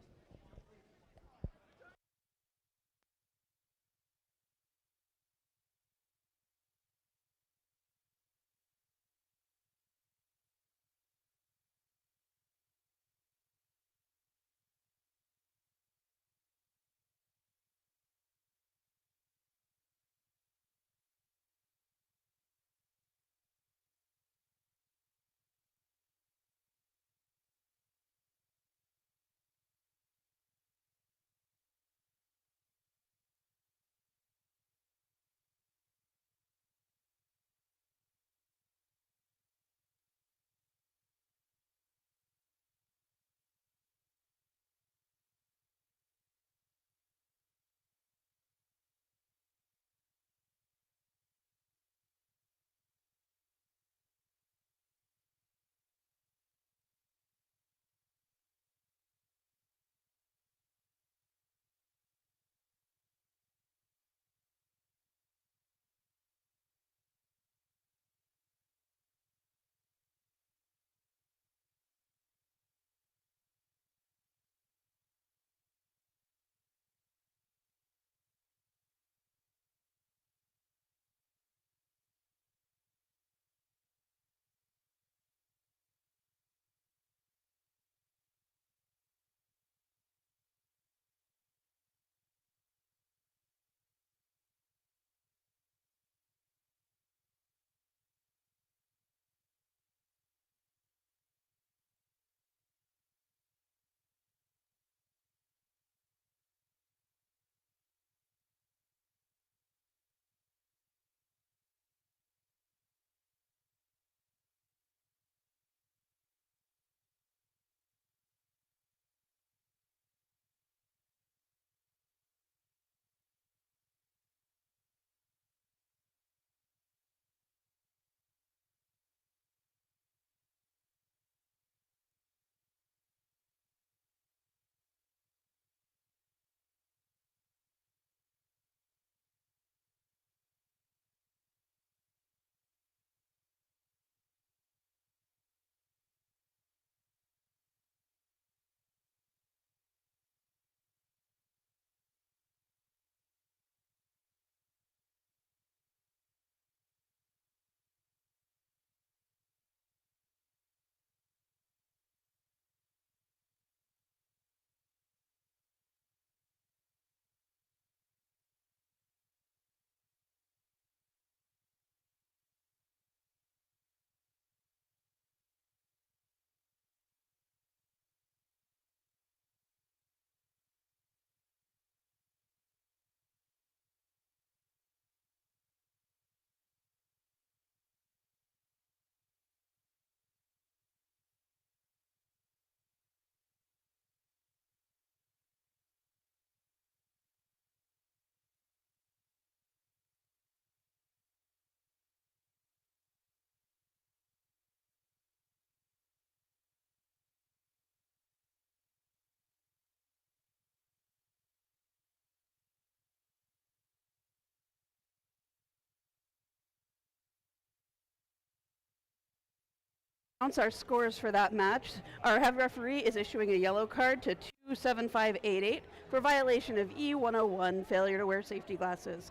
Announce our scores for that match. Our head referee is issuing a yellow card to 27588 for violation of E101, failure to wear safety glasses.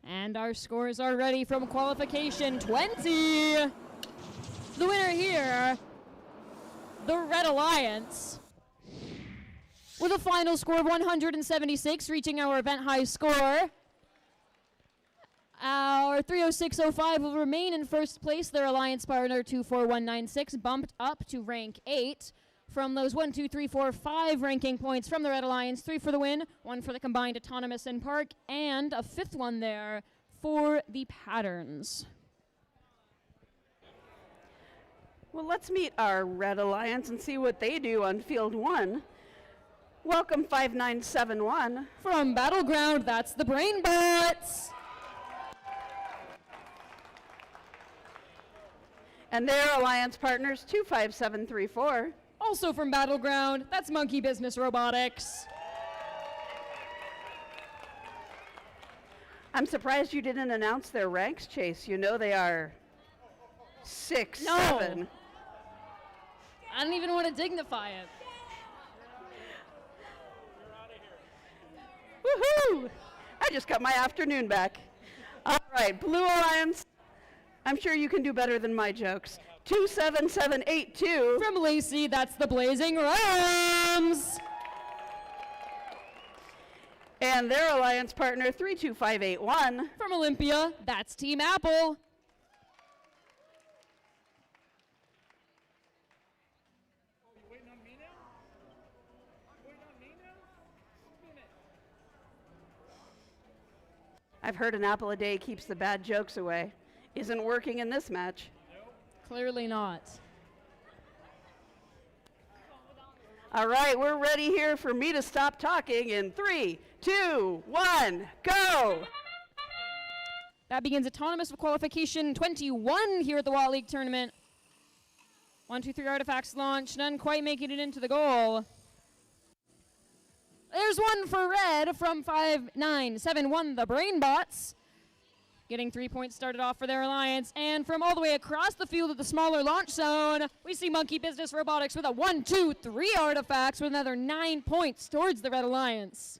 And our scores are ready from qualification 20. The winner here, the Red Alliance, with a final score of 176, reaching our event high score. Our 306.05 will remain in first place. Their alliance partner 24196 bumped up to rank 8 from those 1, 2, 3, 4, 5 ranking points from the Red Alliance. 3 for the win, 1 for the combined autonomous and park, and a 5th one there for the patterns. Well, let's meet our Red Alliance and see what they do on field 1. Welcome 5971. From Battleground, that's the Brainbots. And their alliance partners 25734. Also from Battleground, that's Monkey Business Robotics. I'm surprised you didn't announce their ranks, Chase. You know they are 6, No. 7. I don't even want to dignify it. Woohoo! I just got my afternoon back. All right, Blue Alliance. I'm sure you can do better than my jokes. 27782. From Lacey, that's the Blazing Rams. And their alliance partner 32581. From Olympia, that's Team Apple. I've heard an apple a day keeps the bad jokes away. Isn't working in this match. Clearly not. All right, we're ready here for me to stop talking in 3, 2, 1, go! That begins autonomous qualification 21 here at the Wall League tournament. 1, 2, 3 artifacts launched, none quite making it into the goal. There's one for red from 5971, the Brainbots. Getting 3 points started off for their alliance. And from all the way across the field at the smaller launch zone, we see Monkey Business Robotics with a 1, 2, 3 artifacts with another 9 points towards the Red Alliance.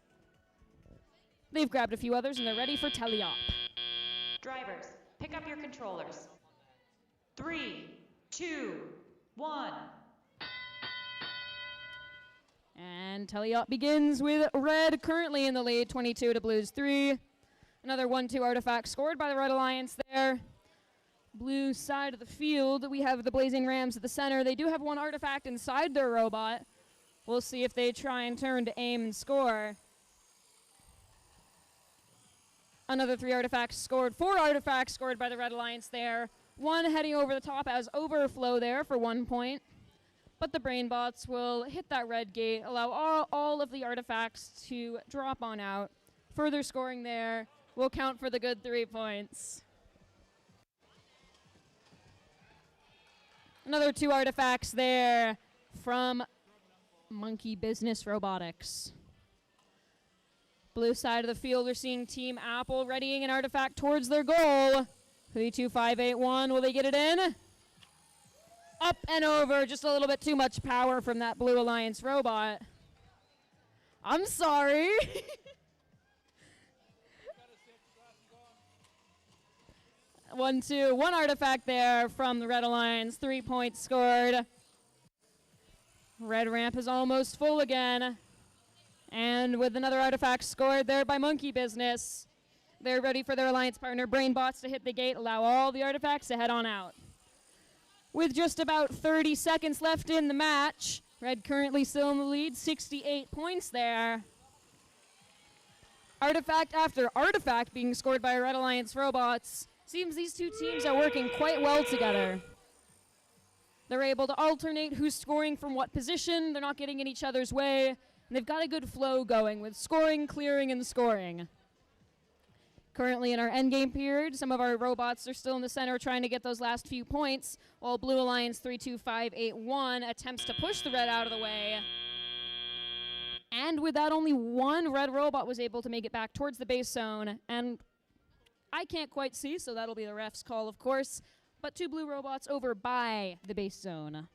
They've grabbed a few others and they're ready for teleop. Drivers, pick up your controllers. 3, 2, 1. And teleop begins with red currently in the lead, 22 to blues 3. Another 1-2 artifact scored by the Red Alliance there. Blue side of the field, we have the Blazing Rams at the center. They do have one artifact inside their robot. We'll see if they try and turn to aim and score. Another 3 artifacts scored. 4 artifacts scored by the Red Alliance there. 1 heading over the top as overflow there for 1 point. But the Brainbots will hit that red gate, allow all of the artifacts to drop on out. Further scoring there will count for the good 3 points. Another 2 artifacts there from Monkey Business Robotics. Blue side of the field, we're seeing Team Apple readying an artifact towards their goal. 32581, will they get it in? Up and over, just a little bit too much power from that Blue Alliance robot. I'm sorry. 1-2, 1 artifact there from the Red Alliance, 3 points scored. Red ramp is almost full again. And with another artifact scored there by Monkey Business, they're ready for their alliance partner Brainbots to hit the gate, allow all the artifacts to head on out. With just about 30 seconds left in the match, red currently still in the lead, 68 points there. Artifact after artifact being scored by Red Alliance robots. Seems these two teams are working quite well together. They're able to alternate who's scoring from what position. They're not getting in each other's way. And they've got a good flow going with scoring, clearing, and scoring. Currently in our endgame period, some of our robots are still in the center trying to get those last few points, while Blue Alliance 32581 attempts to push the red out of the way. And with that, only 1 red robot was able to make it back towards the base zone. And I can't quite see, so that'll be the ref's call, of course. But 2 blue robots over by the base zone.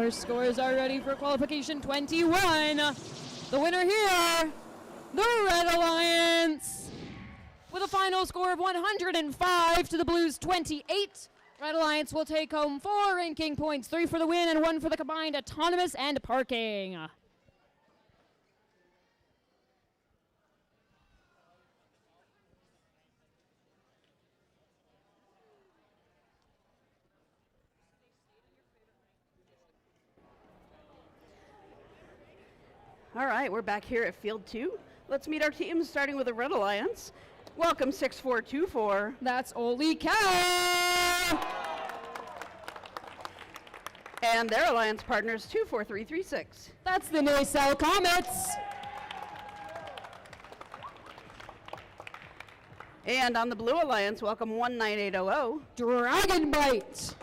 Our scores are ready for qualification 21. The winner here, the Red Alliance. With a final score of 105 to the Blues 28, Red Alliance will take home 4 ranking points, 3 for the win and 1 for the combined autonomous and parking. All right, we're back here at Field 2. Let's meet our teams, starting with the Red Alliance. Welcome, 6424. That's Holy Cow! And their alliance partners, 24336. That's the Nacelle Comets. And on the Blue Alliance, welcome 19800. Dragon Bite.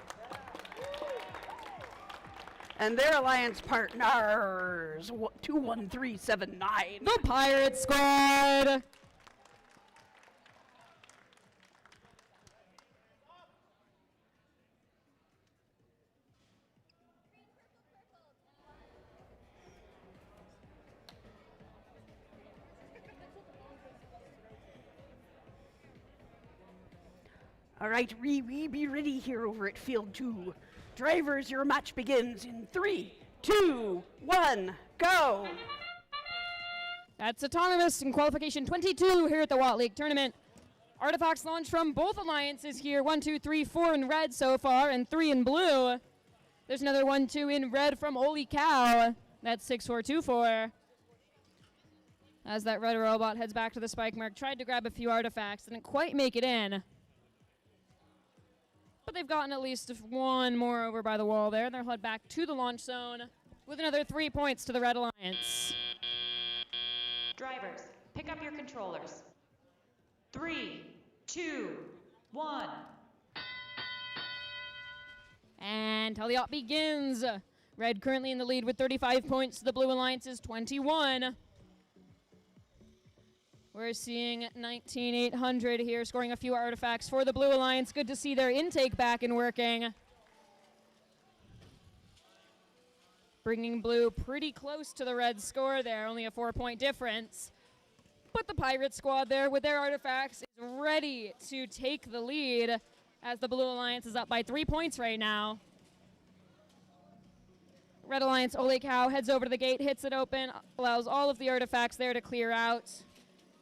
And their alliance partners, 21379. The Pirate Squad. All right, we be ready here over at Field 2. Drivers, your match begins in 3, 2, 1, go! That's autonomous in qualification 22 here at the Watt League tournament. Artifacts launched from both alliances here. 1, 2, 3, 4 in red so far, and 3 in blue. There's another 1, 2 in red from Holy Cow. That's 6424. As that red robot heads back to the spike mark, tried to grab a few artifacts, didn't quite make it in. But they've gotten at least 1 more over by the wall there. They'll head back to the launch zone with another 3 points to the Red Alliance. Drivers, pick up your controllers. 3, 2, 1. And Teliot begins. Red currently in the lead with 35 points. The Blue Alliance is 21. We're seeing 19,800 here, scoring a few artifacts for the Blue Alliance. Good to see their intake back and working. Bringing Blue pretty close to the Red score there, only a 4-point difference. But the Pirate Squad there with their artifacts is ready to take the lead as the Blue Alliance is up by 3 points right now. Red Alliance Ole Cow heads over to the gate, hits it open, allows all of the artifacts there to clear out,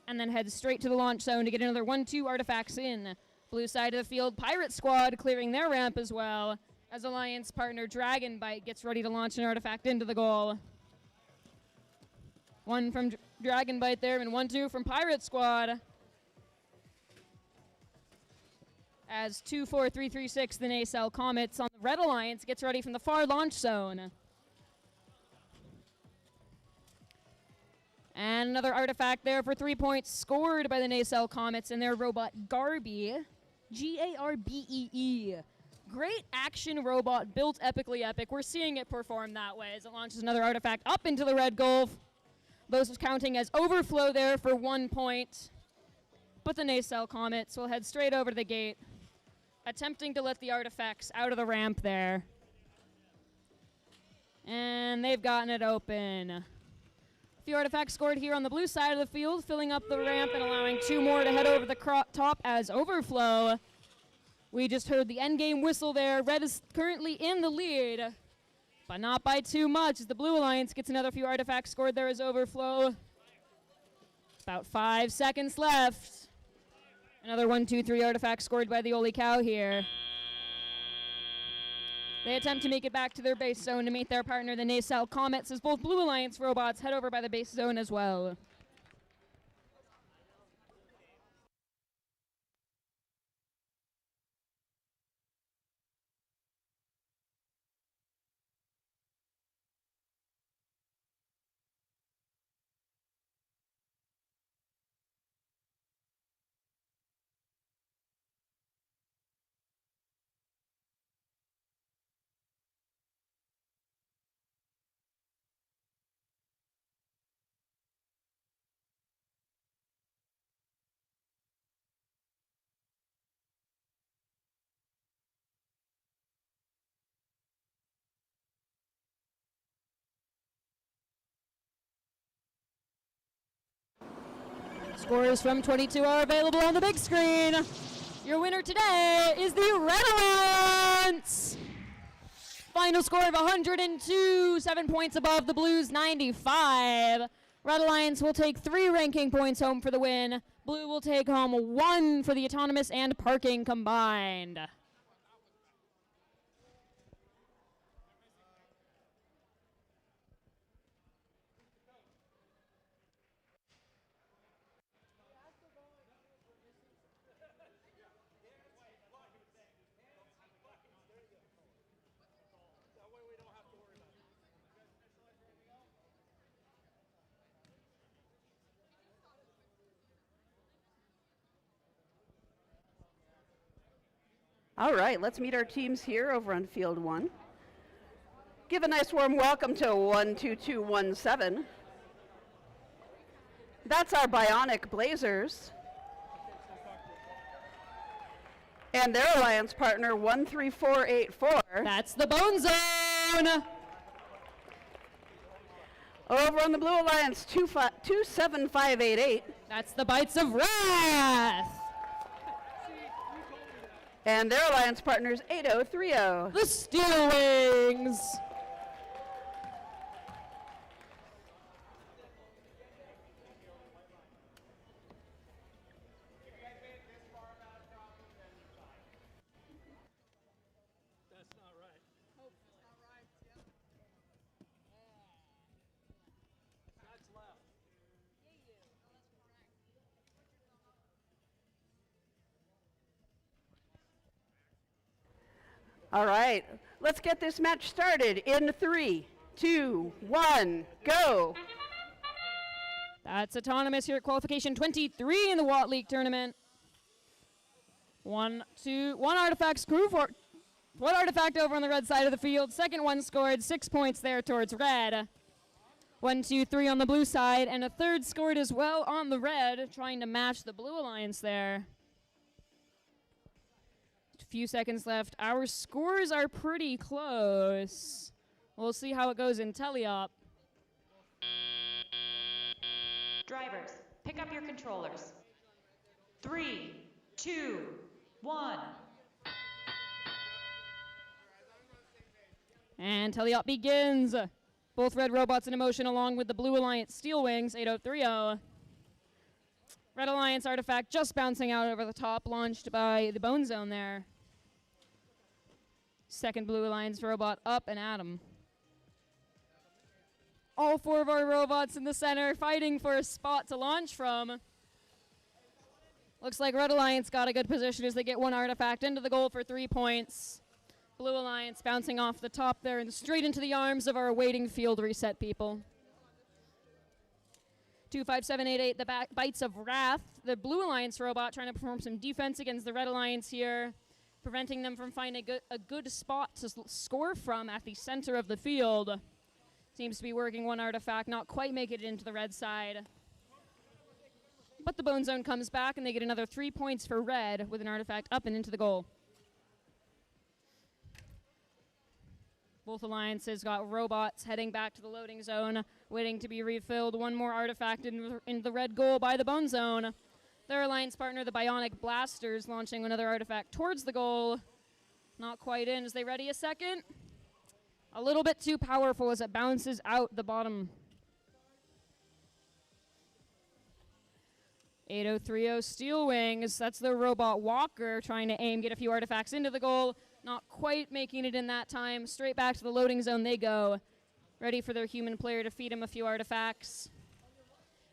and then heads straight to the launch zone to get another 1-2 artifacts in. Blue side of the field, Pirate Squad clearing their ramp as well, as Alliance partner Dragon Bite gets ready to launch an artifact into the goal. 1 from Dragon Bite there, and 1-2 from Pirate Squad. As 24336, the Nacelle Comets on the Red Alliance gets ready from the far launch zone. And another artifact there for 3 points scored by the Nacelle Comets and their robot Garbee. G-A-R-B-E-E. Great action robot, built epically epic. We're seeing it perform that way as it launches another artifact up into the red goal. Those counting as overflow there for 1 point. But the Nacelle Comets will head straight over to the gate, attempting to let the artifacts out of the ramp there. And they've gotten it open. A few artifacts scored here on the blue side of the field, filling up the ramp and allowing 2 more to head over the top as overflow. We just heard the endgame whistle there. Red is currently in the lead, but not by too much as the Blue Alliance gets another few artifacts scored there as overflow. About 5 seconds left. Another 1, 2, 3 artifacts scored by the Ole Cow here. They attempt to make it back to their base zone to meet their partner, the Nacelle Comets, as both Blue Alliance robots head over by the base zone as well. Scores from 22 are available on the big screen. Your winner today is the Red Alliance. Final score of 102, 7 points above the Blues 95. Red Alliance will take 3 ranking points home for the win. Blue will take home 1 for the autonomous and parking combined. All right, let's meet our teams here over on field 1. Give a nice warm welcome to 12217. That's our Bionic Blazers. And their alliance partner 13484. That's the Bone Zone. Over on the Blue Alliance 27588. That's the Bites of Wrath. And their alliance partners 8030. The Steel Wings. All right, let's get this match started in 3, 2, 1, go. That's autonomous here at qualification 23 in the Watt League tournament. One artifact one artifact over on the red side of the field. Second one scored 6 points there towards red. 1, 2, 3 on the blue side, and a third scored as well on the red, trying to match the Blue Alliance there. Few seconds left. Our scores are pretty close. We'll see how it goes in teleop. Drivers, pick up your controllers. 3, 2, 1. And teleop begins. Both red robots in motion along with the Blue Alliance Steel Wings 8030. Red Alliance artifact just bouncing out over the top, launched by the Bone Zone there. Second Blue Alliance robot up and at him. All 4 of our robots in the center fighting for a spot to launch from. Looks like Red Alliance got a good position as they get 1 artifact into the goal for 3 points. Blue Alliance bouncing off the top there and straight into the arms of our awaiting field reset people. 25788, the Bites of Wrath. The Blue Alliance robot trying to perform some defense against the Red Alliance here, preventing them from finding a good spot to score from at the center of the field. Seems to be working 1 artifact, not quite make it into the red side. But the Bone Zone comes back, and they get another 3 points for red with an artifact up and into the goal. Both alliances got robots heading back to the loading zone, waiting to be refilled. 1 more artifact in the red goal by the Bone Zone. Their alliance partner, the Bionic Blasters, launching another artifact towards the goal. Not quite in. As they ready a second? A little bit too powerful as it bounces out the bottom. 8030 Steel Wings. That's the robot Walker trying to aim, get a few artifacts into the goal. Not quite making it in that time. Straight back to the loading zone they go. Ready for their human player to feed him a few artifacts.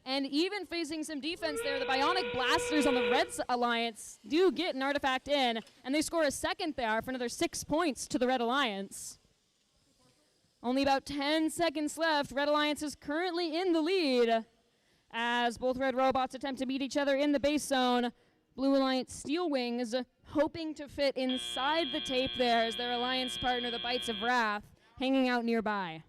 And even facing some defense there, the Bionic Blasters on the Red Alliance do get an artifact in, and they score a second there for another 6 points to the Red Alliance. Only about 10 seconds left. Red Alliance is currently in the lead as both red robots attempt to meet each other in the base zone. Blue Alliance Steel Wings hoping to fit inside the tape there as their alliance partner, the Bites of Wrath, hanging out nearby.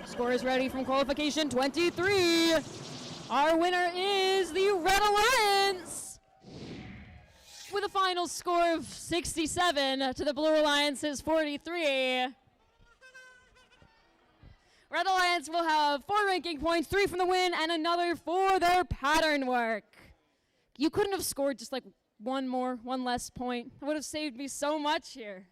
Score is ready from qualification 23. Our winner is the Red Alliance with a final score of 67 to the Blue Alliance's 43. Red Alliance will have 4 ranking points, 3 from the win, and another for their pattern work. You couldn't have scored just like one less point. That would have saved me so much here.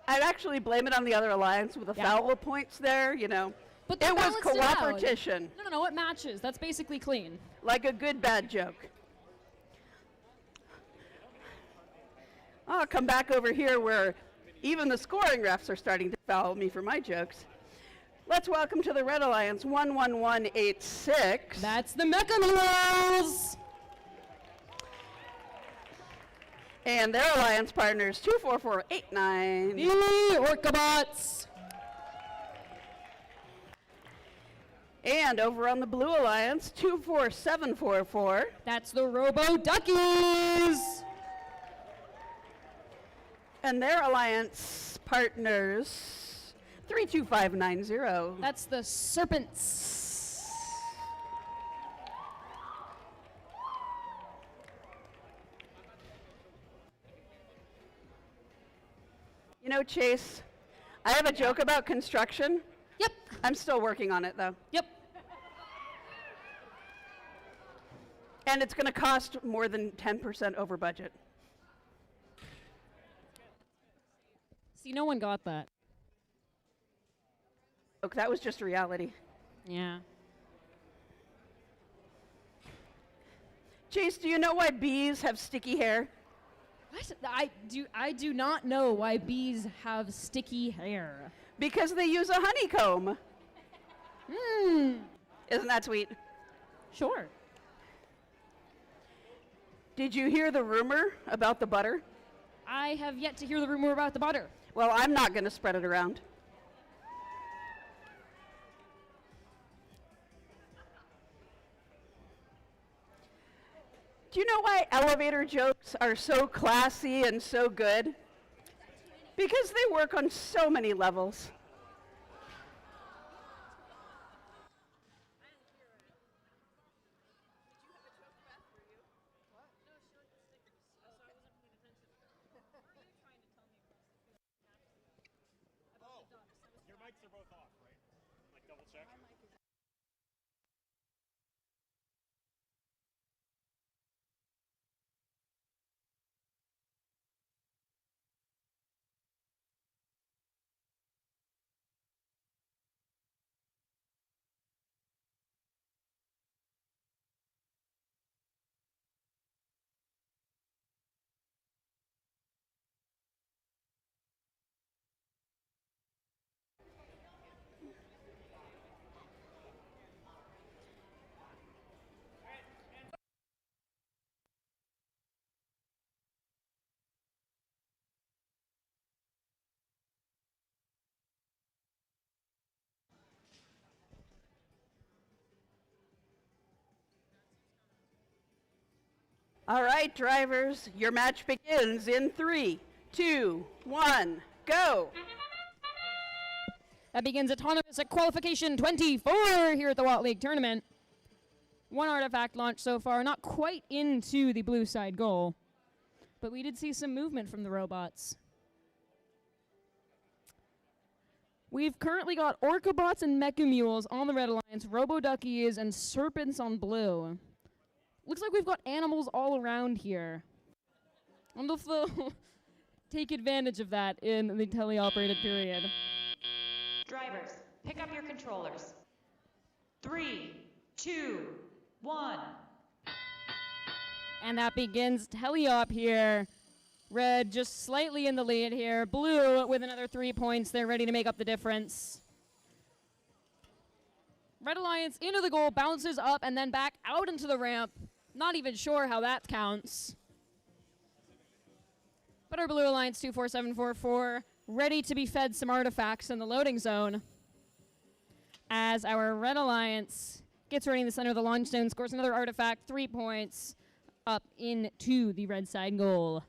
I'd actually blame it on the other alliance with the foul points there, you know. But it was cooperation. No, it matches. That's basically clean. Like a good bad joke. I'll come back over here where even the scoring refs are starting to foul me for my jokes. Let's welcome to the Red Alliance 11186. That's the Mecha Mules! And their alliance partners 24489. The Orcabots! And over on the Blue Alliance 24744. That's the Robo Duckies! And their alliance partners 32590. That's the Serpents. You know, Chase, I have a joke about construction. Yep. I'm still working on it, though. Yep. And it's going to cost more than 10% over budget. See, no one got that. Look, that was just reality. Yeah. Chase, do you know why bees have sticky hair? What? I do not know why bees have sticky hair. Because they use a honeycomb. Isn't that sweet? Sure. Did you hear the rumor about the butter? I have yet to hear the rumor about the butter. Well, I'm not going to spread it around. Do you know why elevator jokes are so classy and so good? Because they work on so many levels. Your mics are both off, right? Like double check. All right, drivers, your match begins in 3, 2, 1, go. That begins autonomous at qualification 24 here at the Watt League tournament. 1 artifact launch so far, not quite into the blue side goal, but we did see some movement from the robots. We've currently got Orcabots and Mecha Mules on the Red Alliance, Robo Duckies, and Serpents on blue. Looks like we've got animals all around here. I wonder if they'll take advantage of that in the teleoperated period. Drivers, pick up your controllers. 3, 2, 1. And that begins teleop here. Red just slightly in the lead here. Blue with another 3 points. They're ready to make up the difference. Red Alliance into the goal, bounces up and then back out into the ramp. Not even sure how that counts. But our Blue Alliance 24744 ready to be fed some artifacts in the loading zone. As our Red Alliance gets ready in the center of the launch zone, scores another artifact, 3 points up into the red side goal.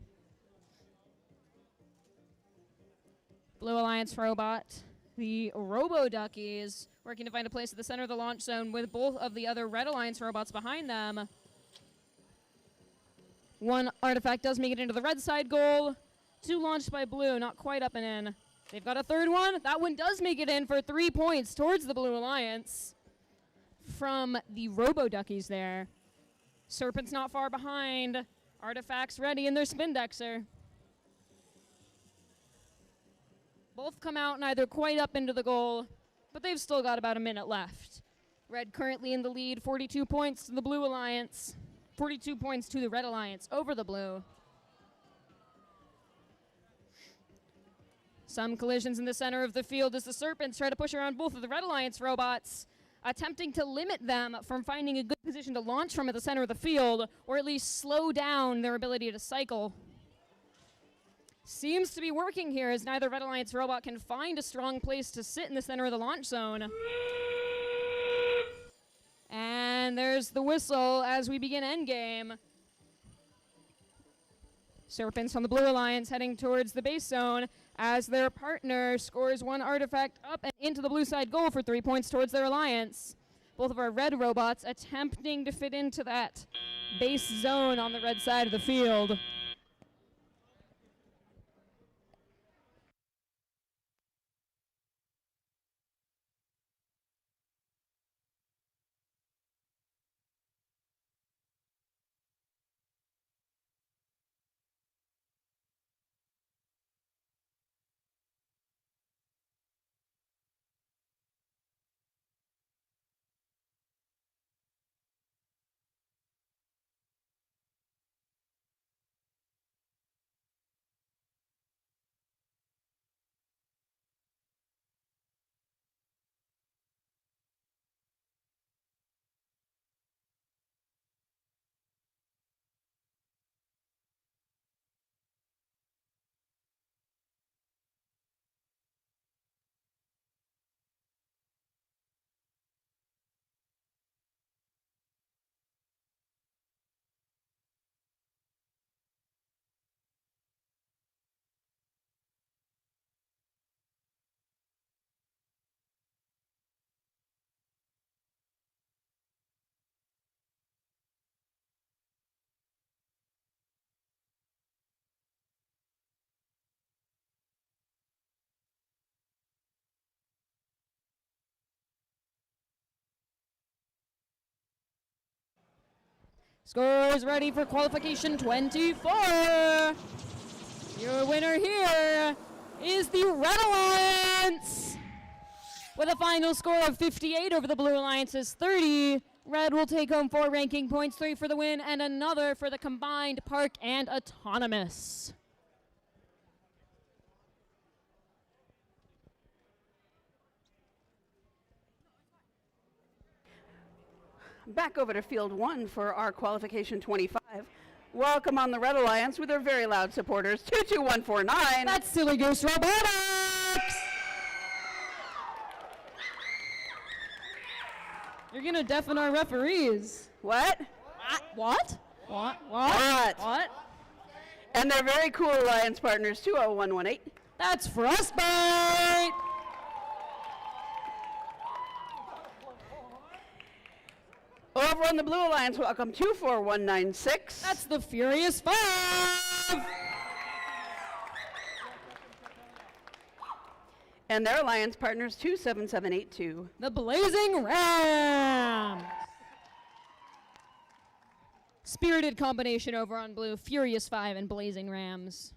Blue Alliance robot The Robo Duckies working to find a place at the center of the launch zone with both of the other Red Alliance robots behind them. One artifact does make it into the red side goal. Two launched by blue, not quite up and in. They've got a third one. That one does make it in for 3 points towards the Blue Alliance from the Robo Duckies there. Serpent's not far behind. Artifacts ready in their Spindexer. Both come out neither quite up into the goal, but they've still got about a minute left. Red currently in the lead, 42 points to the Blue Alliance. 42 points to the Red Alliance over the Blue. Some collisions in the center of the field as the Serpents try to push around both of the Red Alliance robots, attempting to limit them from finding a good position to launch from at the center of the field, or at least slow down their ability to cycle. Seems to be working here as neither Red Alliance robot can find a strong place to sit in the center of the launch zone. And there's the whistle as we begin endgame. Serpents from the Blue Alliance heading towards the base zone as their partner scores one artifact up and into the blue side goal for 3 points towards their alliance. Both of our red robots attempting to fit into that base zone on the red side of the field. Scores ready for qualification 24. Your winner here is the Red Alliance. With a final score of 58 over the Blue Alliance's 30, Red will take home 4 ranking points, 3 for the win and another for the combined Park and Autonomous. Back over to field 1 for our qualification 25. Welcome on the Red Alliance with their very loud supporters, 22149. That's Silly Goose Robotics! You're gonna deafen our referees. What? What? What? And their very cool alliance partners, 20118. That's Frostbite! Over on the Blue Alliance, welcome 24196. That's the Furious 5! And their alliance partners, 27782. The Blazing Rams! Spirited combination over on blue, Furious 5 and Blazing Rams.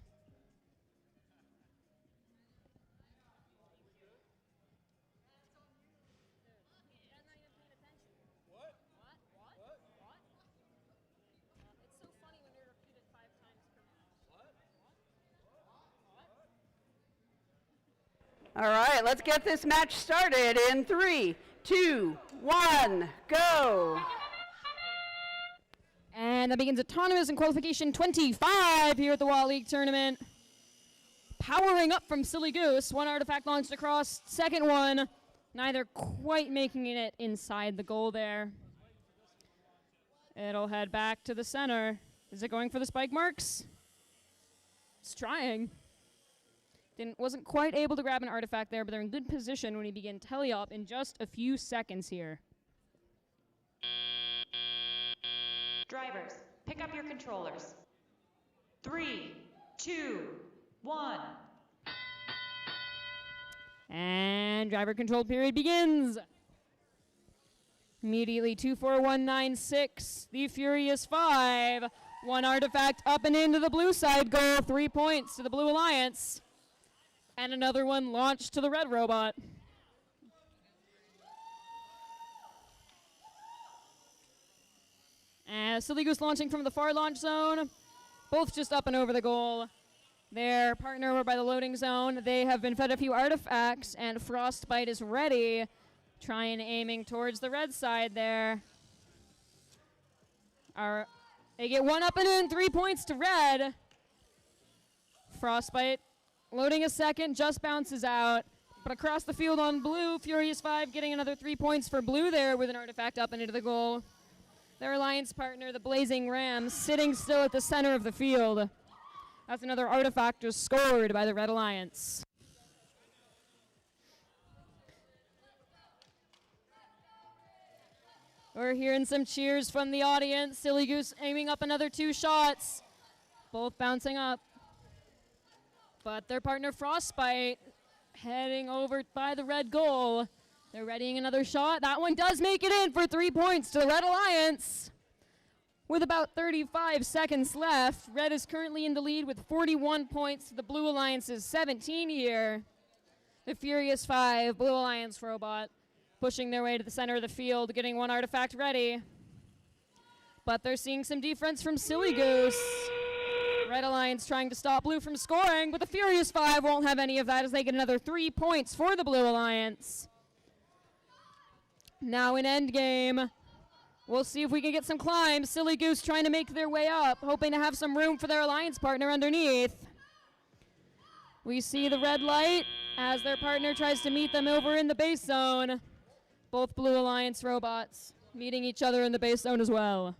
All right, let's get this match started in 3, 2, 1, go. And that begins Autonomous in qualification 25 here at the Wall League Tournament. Powering up from Silly Goose, one artifact launched across, second one, neither quite making it inside the goal there. It'll head back to the center. Is it going for the spike marks? It's trying. Wasn't quite able to grab an artifact there, but they're in good position when we begin teleop in just a few seconds here. Drivers, pick up your controllers. 3, 2, 1. And driver control period begins. Immediately 24196, the Furious 5. One artifact up and into the blue side goal, 3 points to the Blue Alliance. And another one launched to the red robot. And Silly Goose launching from the far launch zone. Both just up and over the goal. Their partner over by the loading zone. They have been fed a few artifacts, and Frostbite is ready. Trying aiming towards the red side there. They get one up and in, 3 points to red. Frostbite loading a second, just bounces out. But across the field on blue, Furious 5 getting another 3 points for blue there with an artifact up and into the goal. Their alliance partner, the Blazing Rams, sitting still at the center of the field. That's another artifact just scored by the Red Alliance. We're hearing some cheers from the audience. Silly Goose aiming up another 2 shots. Both bouncing up. But their partner Frostbite heading over by the red goal. They're readying another shot. That one does make it in for 3 points to the Red Alliance. With about 35 seconds left, Red is currently in the lead with 41 points to the Blue Alliance's 17 here. The Furious 5, Blue Alliance robot, pushing their way to the center of the field, getting one artifact ready. But they're seeing some defense from Silly Goose. Red Alliance trying to stop Blue from scoring, but the Furious 5 won't have any of that as they get another 3 points for the Blue Alliance. Now in endgame. We'll see if we can get some climb. Silly Goose trying to make their way up, hoping to have some room for their alliance partner underneath. We see the red light as their partner tries to meet them over in the base zone. Both Blue Alliance robots meeting each other in the base zone as well.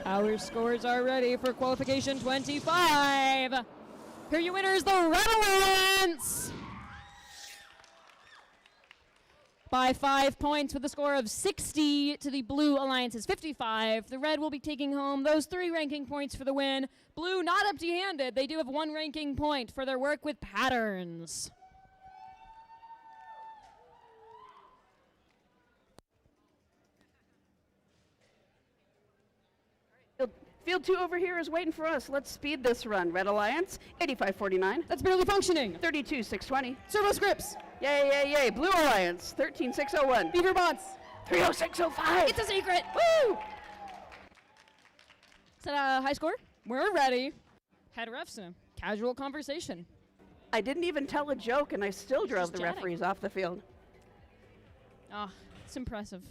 Our scores are ready for qualification 25. Here are your winners, the Red Alliance! By 5 points with a score of 60 to the Blue Alliance's 55. The Red will be taking home those 3 ranking points for the win. Blue not empty-handed. They do have 1 ranking point for their work with patterns. Field 2 over here is waiting for us. Let's speed this run. Red Alliance, 8549. That's barely functioning. 32620. Servo scripts. Yay, yay, yay. Blue Alliance, 13601. Beaver bots. 30605. It's a secret. Woo! Is that a high score? We're ready. Head refs in a casual conversation. I didn't even tell a joke, and I still drove the chatting. referees off the field. Ah, it's impressive.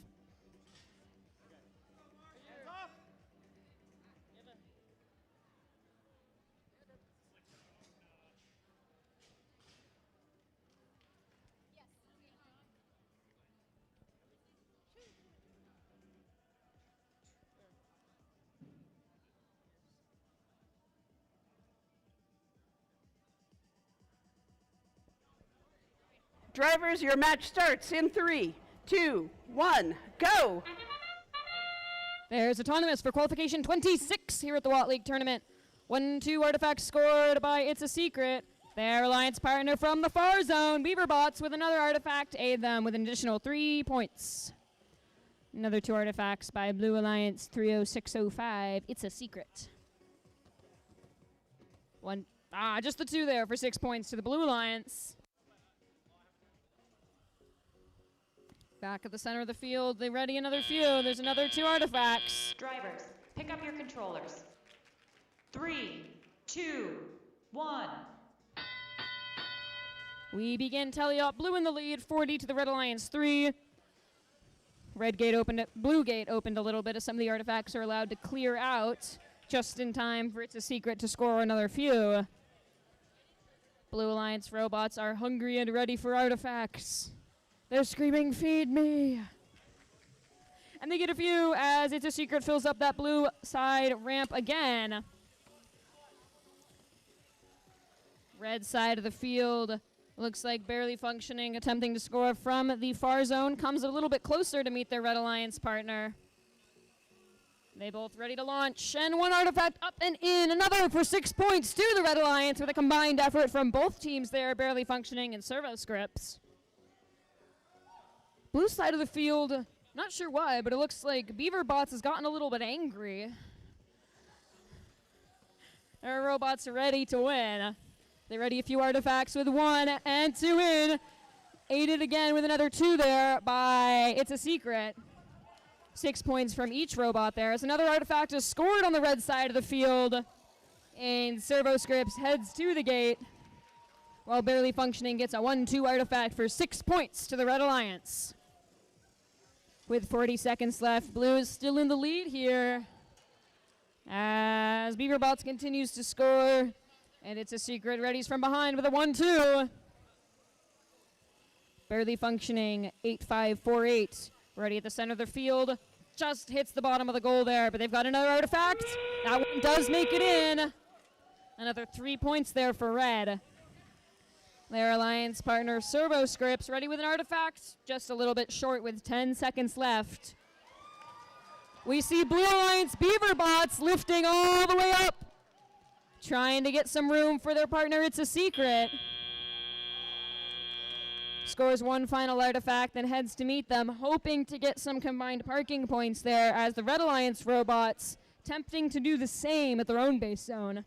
Drivers, your match starts in 3, 2, 1, go! There's Autonomous for qualification 26 here at the Watt League tournament. 1-2 artifacts scored by It's a Secret. Their alliance partner from the far zone, Beaverbots, with another artifact to aid them with an additional 3 points. Another 2 artifacts by Blue Alliance 30605. It's a Secret. Just the 2 there for 6 points to the Blue Alliance. Back at the center of the field, they ready another few. There's another 2 artifacts. Drivers, pick up your controllers. 3, 2, 1. We begin Teleop. Blue in the lead, 40 to the Red Alliance 3. Blue gate opened a little bit as some of the artifacts are allowed to clear out just in time for It's a Secret to score another few. Blue Alliance robots are hungry and ready for artifacts. They're screaming, "Feed me!" And they get a few as It's a Secret fills up that blue side ramp again. Red side of the field looks like barely functioning, attempting to score from the far zone. Comes a little bit closer to meet their Red Alliance partner. They both ready to launch. And 1 artifact up and in. Another for 6 points to the Red Alliance with a combined effort from both teams there, barely functioning in servo scripts. Blue side of the field, not sure why, but it looks like Beaverbots has gotten a little bit angry. Their robots are ready to win. They ready a few artifacts with 1 and 2 in. Aided again with another 2 there by It's a Secret. 6 points from each robot there. As another artifact is scored on the red side of the field. And Servo Scripts heads to the gate. While barely functioning gets a 1-2 artifact for 6 points to the Red Alliance. With 40 seconds left, Blue is still in the lead here. As Beaverbots continues to score. And It's a Secret readies from behind with a 1-2. Barely functioning, 8-5-4-8. Ready at the center of the field. Just hits the bottom of the goal there, but they've got another artifact. That one does make it in. Another 3 points there for Red. Their alliance partner, Servo Scripts, ready with an artifact. Just a little bit short with 10 seconds left. We see Blue Alliance Beaverbots lifting all the way up. Trying to get some room for their partner, It's a Secret. Scores 1 final artifact, then heads to meet them, hoping to get some combined parking points there as the Red Alliance robots attempting to do the same at their own base zone.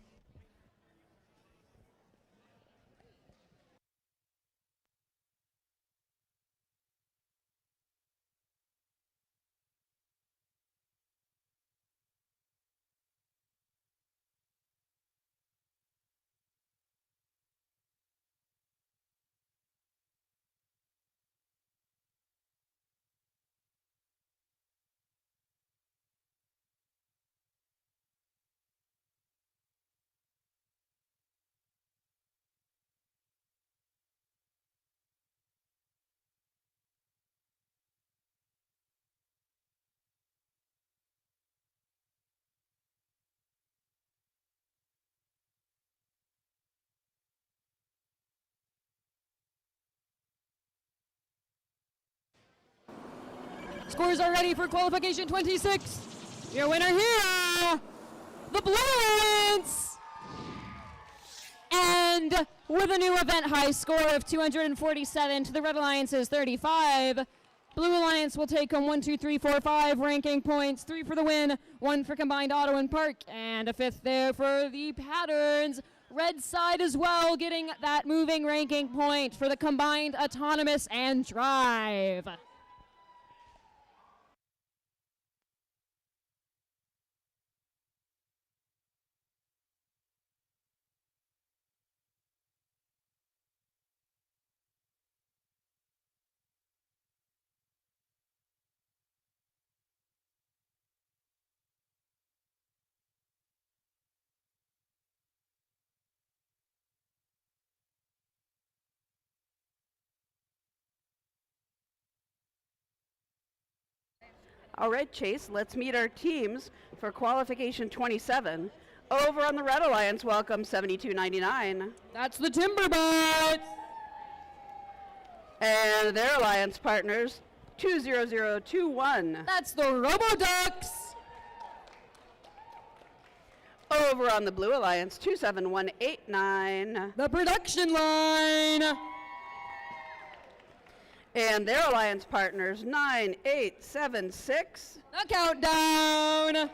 Scores are ready for qualification 26. Your winner here, the Blue Alliance. And with a new event high score of 247 to the Red Alliance's 35, Blue Alliance will take home 1, 2, 3, 4, 5 ranking points, 3 for the win, 1 for combined auto and park, and a 5th there for the patterns. Red side as well, getting that moving ranking point for the combined autonomous and drive. All right, Chase, let's meet our teams for qualification 27. Over on the Red Alliance, welcome 7299. That's the Timberbots. And their alliance partners, 20021. That's the RoboDucks. Over on the Blue Alliance, 27189. The production line. And their alliance partners, 9876. The countdown.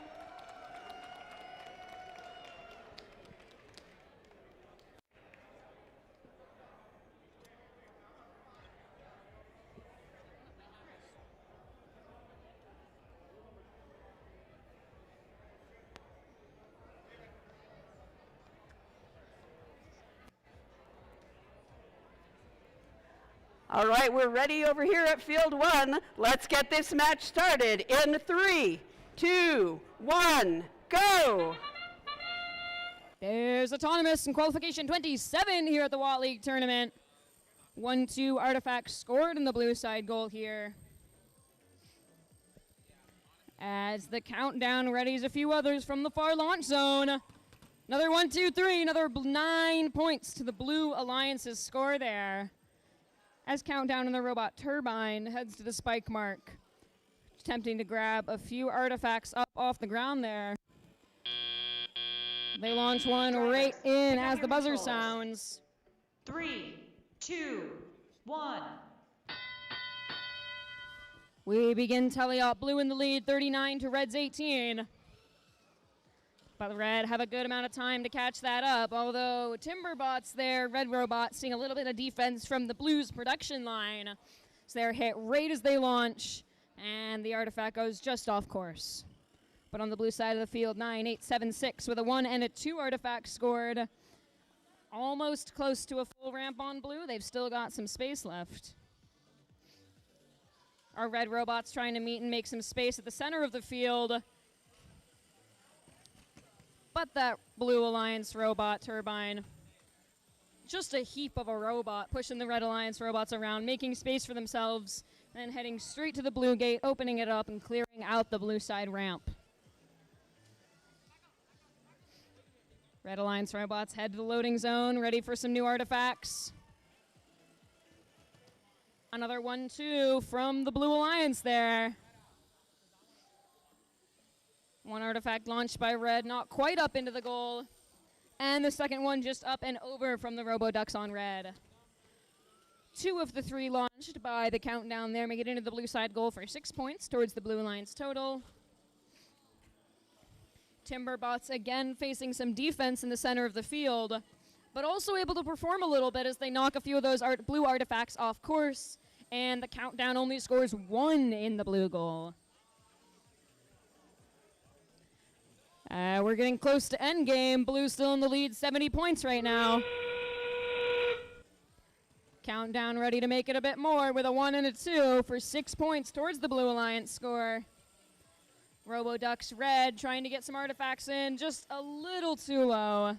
All right, we're ready over here at Field 1. Let's get this match started in 3, 2, 1, go! There's Autonomous in qualification 27 here at the Watt League tournament. 1-2 artifacts scored in the blue side goal here. As the countdown readies a few others from the far launch zone. Another 1, 2, 3, another 9 points to the Blue Alliance's score there. As countdown in the robot turbine heads to the spike mark, attempting to grab a few artifacts up off the ground there. They launch one right in as the buzzer sounds. 3, 2, 1. We begin teleop, blue in the lead, 39 to red's 18. But the red have a good amount of time to catch that up, although Timberbots there, red robots, seeing a little bit of defense from the blues production line. So they're hit right as they launch, and the artifact goes just off course. But on the blue side of the field, 9876 with a 1 and a 2 artifact scored. Almost close to a full ramp on blue. They've still got some space left. Our red robots trying to meet and make some space at the center of the field. But that Blue Alliance robot turbine, just a heap of a robot, pushing the Red Alliance robots around, making space for themselves, and heading straight to the blue gate, opening it up and clearing out the blue side ramp. Red Alliance robots head to the loading zone, ready for some new artifacts. Another 1-2 from the Blue Alliance there. One artifact launched by red, not quite up into the goal. And the second one just up and over from the RoboDucks on red. 2 of the 3 launched by the countdown there, make it into the blue side goal for 6 points towards the Blue Alliance total. Timberbots again facing some defense in the center of the field, but also able to perform a little bit as they knock a few of those blue artifacts off course. And the countdown only scores 1 in the blue goal. We're getting close to endgame. Blue still in the lead, 70 points right now. Countdown ready to make it a bit more with a 1 and a 2 for 6 points towards the Blue Alliance score. RoboDucks red trying to get some artifacts in, just a little too low.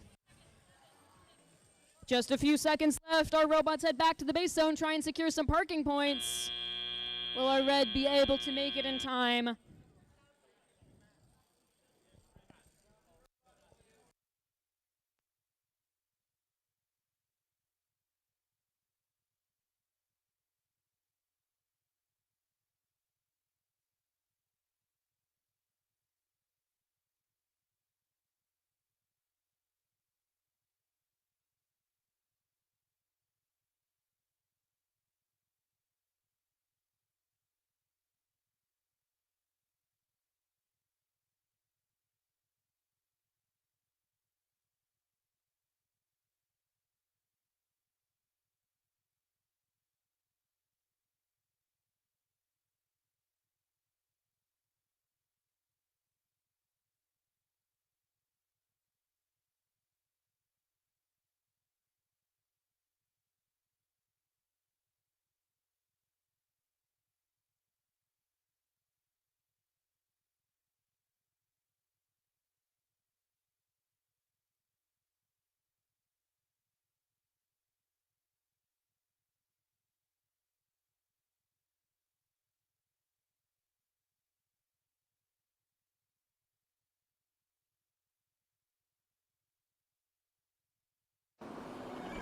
Just a few seconds left. Our robots head back to the base zone, try and secure some parking points. Will our red be able to make it in time?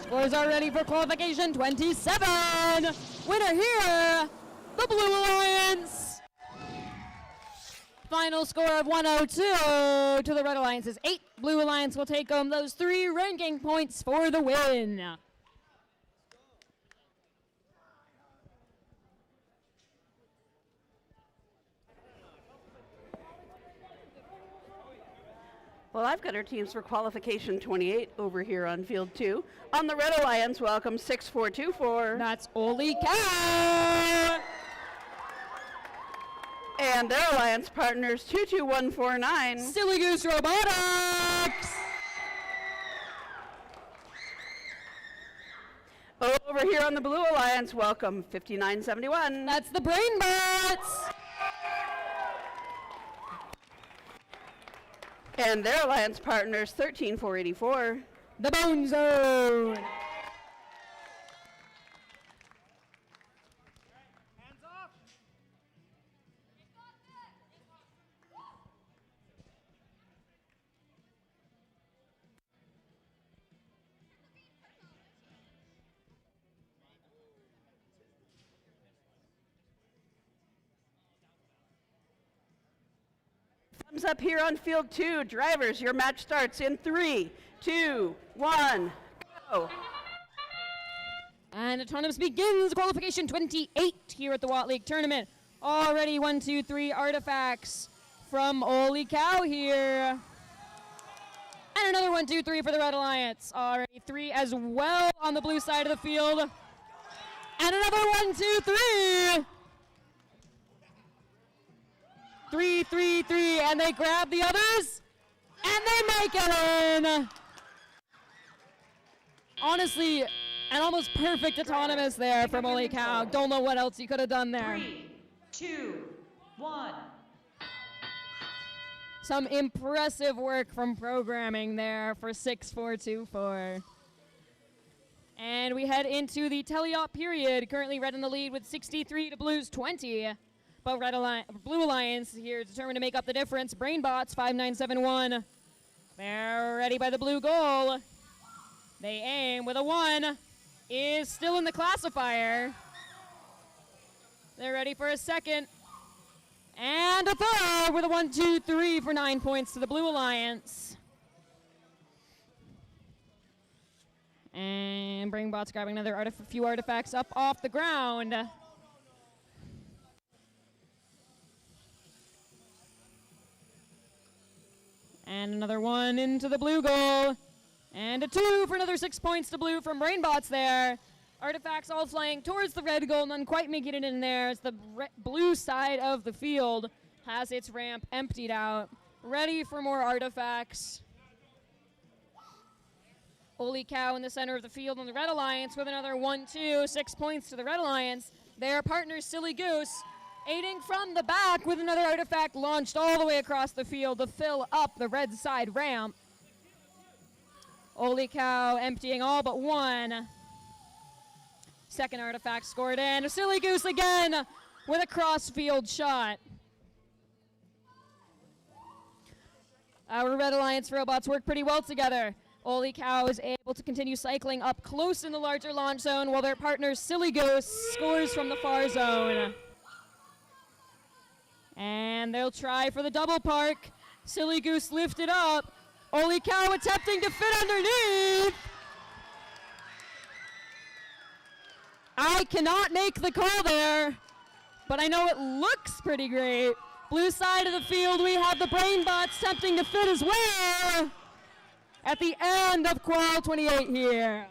Scores are ready for qualification 27. Winner here, the Blue Alliance. Final score of 102 to the Red Alliance's 8. Blue Alliance will take home those 3 ranking points for the win. Well, I've got our teams for qualification 28 over here on field 2. On the Red Alliance, welcome 6424. That's Holy Cow! And their alliance partners 22149. Silly Goose Robotics! Over here on the Blue Alliance, welcome 5971. That's the Brain Bots! And their alliance partners 13484. The Bone Zone! Thumbs up here on field 2. Drivers, your match starts in 3, 2, 1, go. And autonomous begins qualification 28 here at the Watt League tournament. Already 1, 2, 3 artifacts from Holy Cow here. And another 1, 2, 3 for the Red Alliance. Already 3 as well on the blue side of the field. And another 1, 2, 3. 3, 3, 3, and they grab the others, and they make it in. Honestly, an almost perfect autonomous there from Holy Cow. Don't know what else you could have done there. 3, 2, 1. Some impressive work from programming there for 6424. And we head into the teleop period. Currently Red in the lead with 63 to Blue's 20. But Blue Alliance here determined to make up the difference. Brainbots 5971. They're ready by the blue goal. They aim with a 1. Is still in the classifier. They're ready for a second. And a third with a 1, 2, 3 for 9 points to the Blue Alliance. And Brainbots grabbing another few artifacts up off the ground. And another 1 into the blue goal. And a 2 for another 6 points to blue from Brainbots there. Artifacts all flying towards the red goal, none quite making it in there as the blue side of the field has its ramp emptied out. Ready for more artifacts. Holy Cow in the center of the field on the Red Alliance with another 1, 2, 6 points to the Red Alliance. Their partner Silly Goose aiding from the back with another artifact launched all the way across the field to fill up the red side ramp. Holy Cow emptying all but 1. Second artifact scored in. Silly Goose again with a cross-field shot. Our Red Alliance robots work pretty well together. Holy Cow is able to continue cycling up close in the larger launch zone while their partner Silly Goose scores from the far zone. And they'll try for the double park. Silly Goose lifted up. Holy Cow attempting to fit underneath. I cannot make the call there, but I know it looks pretty great. Blue side of the field, we have the Brainbots attempting to fit as well at the end of Qual 28 here.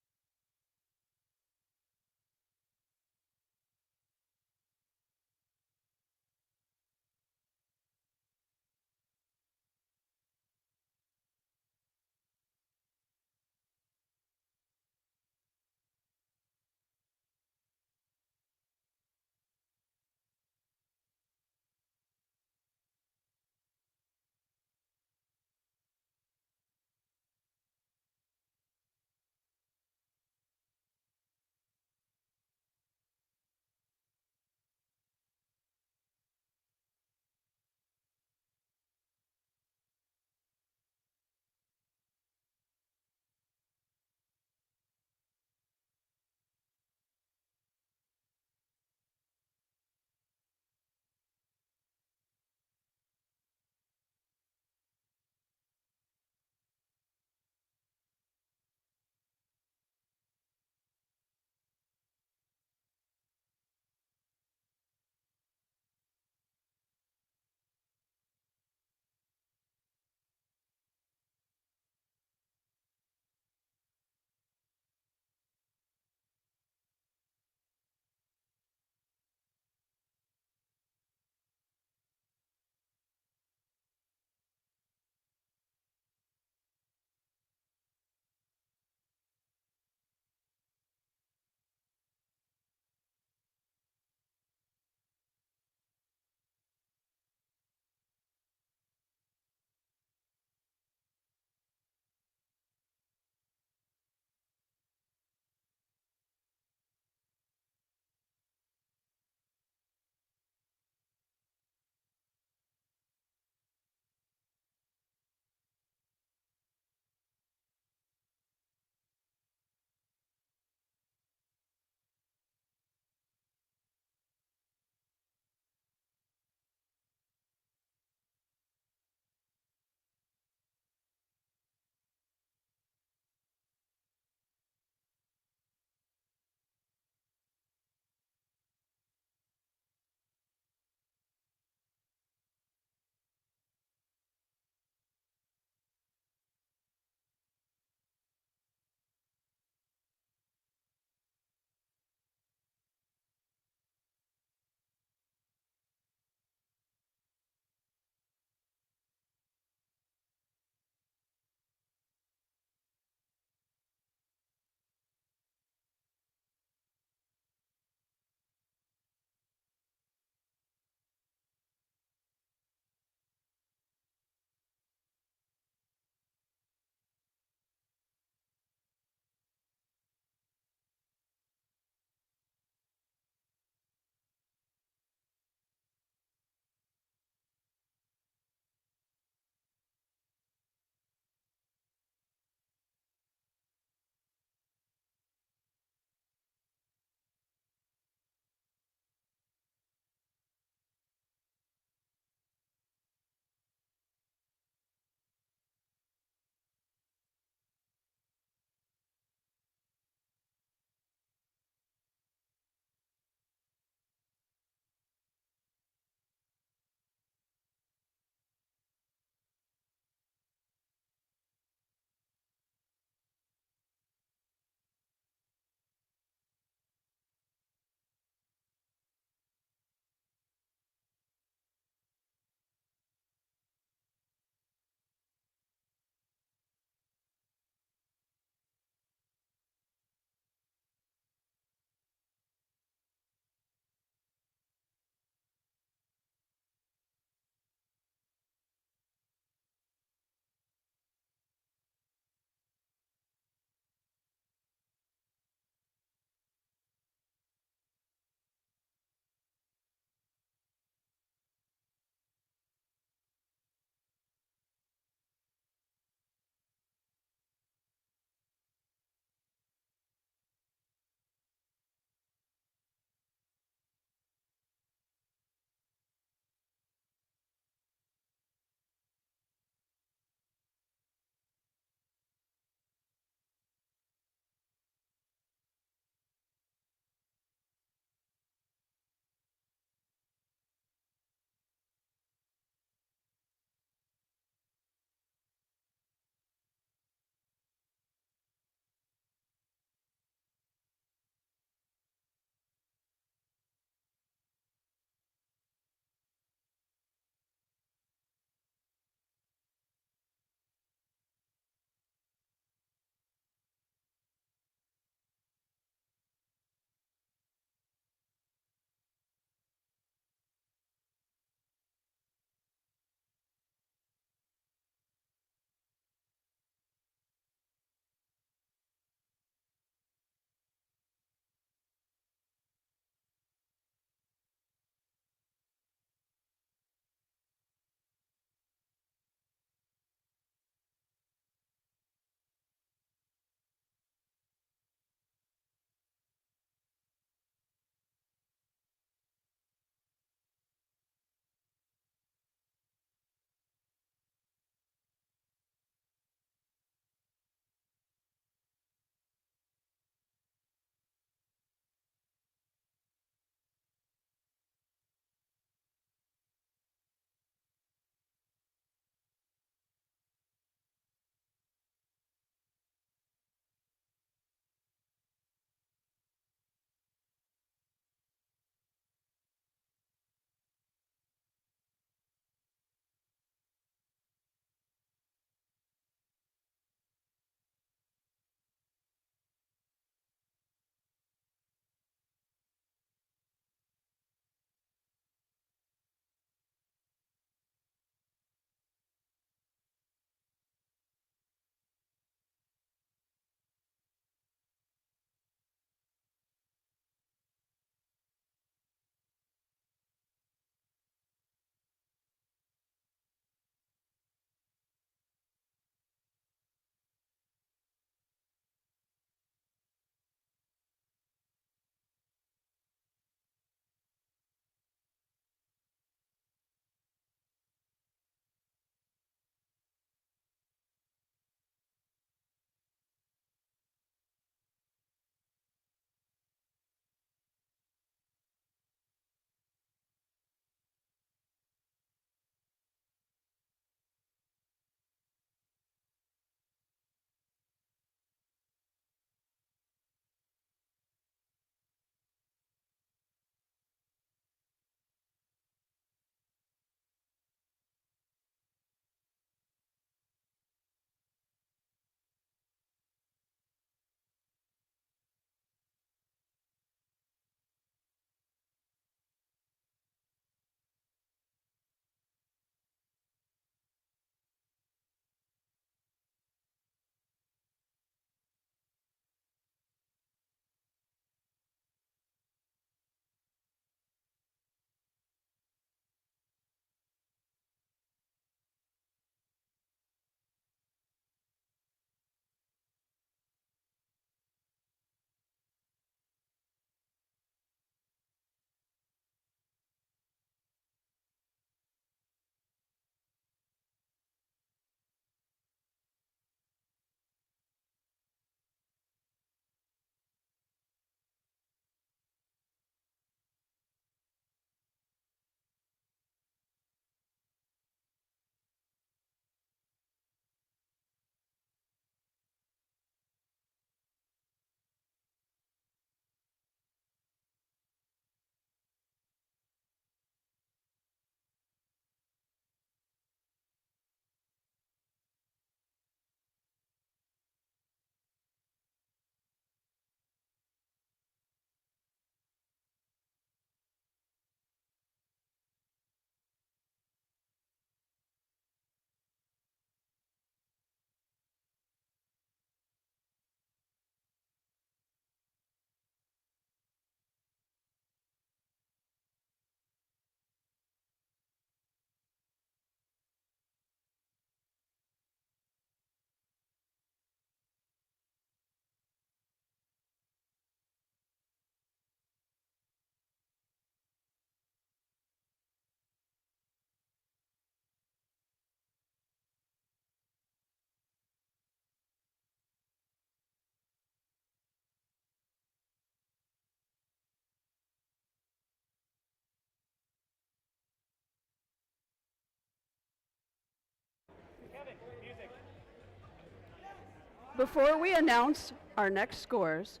Before we announce our next scores,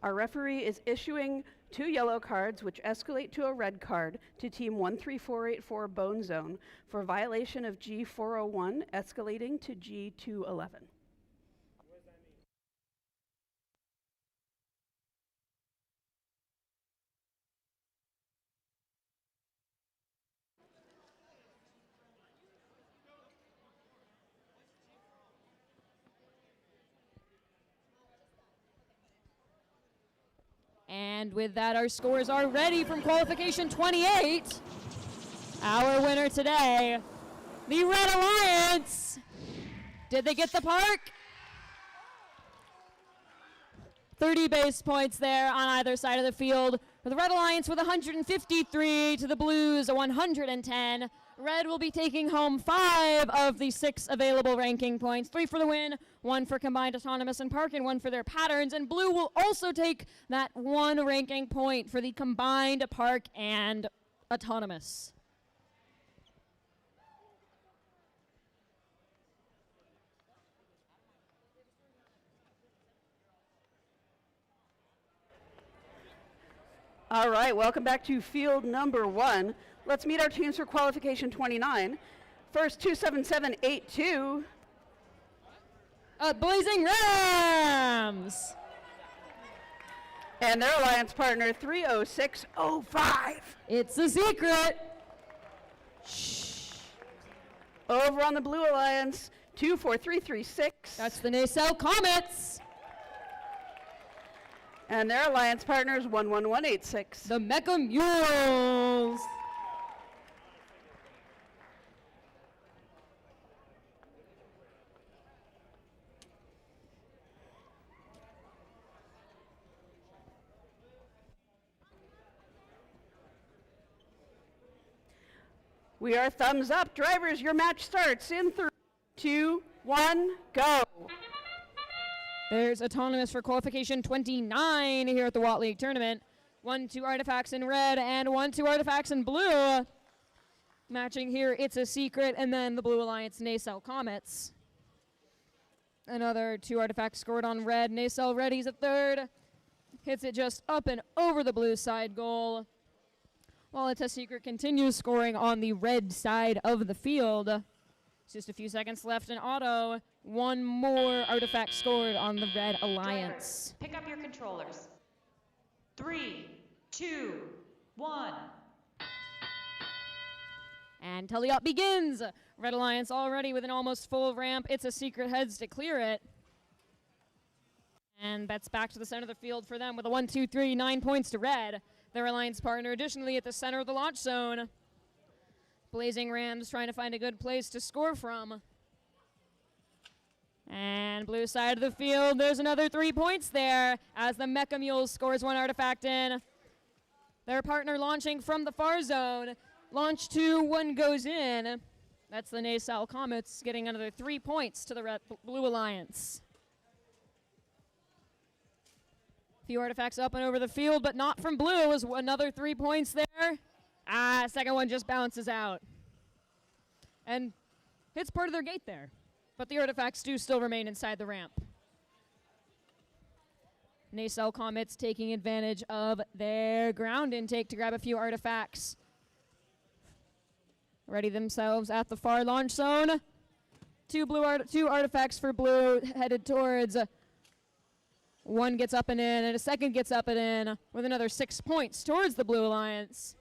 our referee is issuing 2 yellow cards, which escalate to a red card, to Team 13484 Bone Zone for violation of G401, escalating to G211. And with that, our scores are ready from qualification 28. Our winner today, the Red Alliance. Did they get the park? 30 base points there on either side of the field. For the Red Alliance with 153 to the Blues, 110. Red will be taking home 5 of the 6 available ranking points. 3 for the win, 1 for combined autonomous and park, and 1 for their patterns. And Blue will also take that 1 ranking point for the combined park and autonomous. All right, welcome back to field number 1. Let's meet our teams for qualification 29. First, 27782. Blazing Rams. And their alliance partner, 30605. It's a secret. Shh. Over on the Blue Alliance, 24336. That's the Nacelle Comets. And their alliance partners, 11186. The Mecha Mules. We are thumbs up. Drivers, your match starts in 3, 2, 1, go. There's autonomous for qualification 29 here at the Watt League tournament. 1-2 artifacts in red and 1-2 artifacts in blue. Matching here, it's a secret, and then the Blue Alliance Nacelle Comets. Another 2 artifacts scored on red. Nacelle readies at third. Hits it just up and over the blue side goal. While it's a secret continues scoring on the red side of the field. It's just a few seconds left in auto. 1 more artifact scored on the Red Alliance. Driver, pick up your controllers. 3, 2, 1. And teleop begins. Red Alliance already with an almost full ramp. It's a secret heads to clear it. And that's back to the center of the field for them with a 1, 2, 3, 9 points to red. Their alliance partner additionally at the center of the launch zone. Blazing Rams trying to find a good place to score from. And blue side of the field, there's another 3 points there as the Mecha Mules scores 1 artifact in. Their partner launching from the far zone. Launch 2, 1 goes in. That's the Nacelle Comets getting another 3 points to the Blue Alliance. Few artifacts up and over the field, but not from blue. Is another 3 points there. Second one just bounces out. And hits part of their gate there. But the artifacts do still remain inside the ramp. Nacelle Comets taking advantage of their ground intake to grab a few artifacts. Ready themselves at the far launch zone. 2 artifacts for blue headed towards. 1 gets up and in, and a second gets up and in with another 6 points towards the Blue Alliance.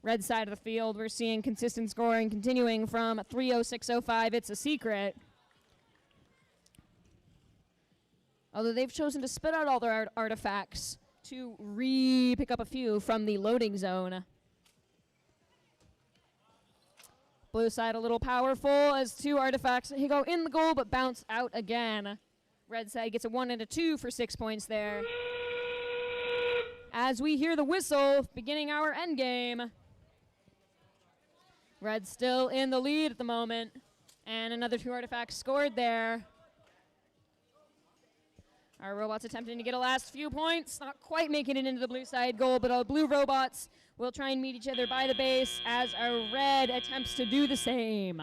Red side of the field, we're seeing consistent scoring continuing from 30605. It's a secret. Although they've chosen to spit out all their artifacts to pick up a few from the loading zone. Blue side a little powerful as 2 artifacts go in the goal but bounce out again. Red side gets a 1 and a 2 for 6 points there. As we hear the whistle, beginning our end game. Red still in the lead at the moment. And another 2 artifacts scored there. Our robots attempting to get a last few points. Not quite making it into the blue side goal, but our blue robots will try and meet each other by the base as our red attempts to do the same.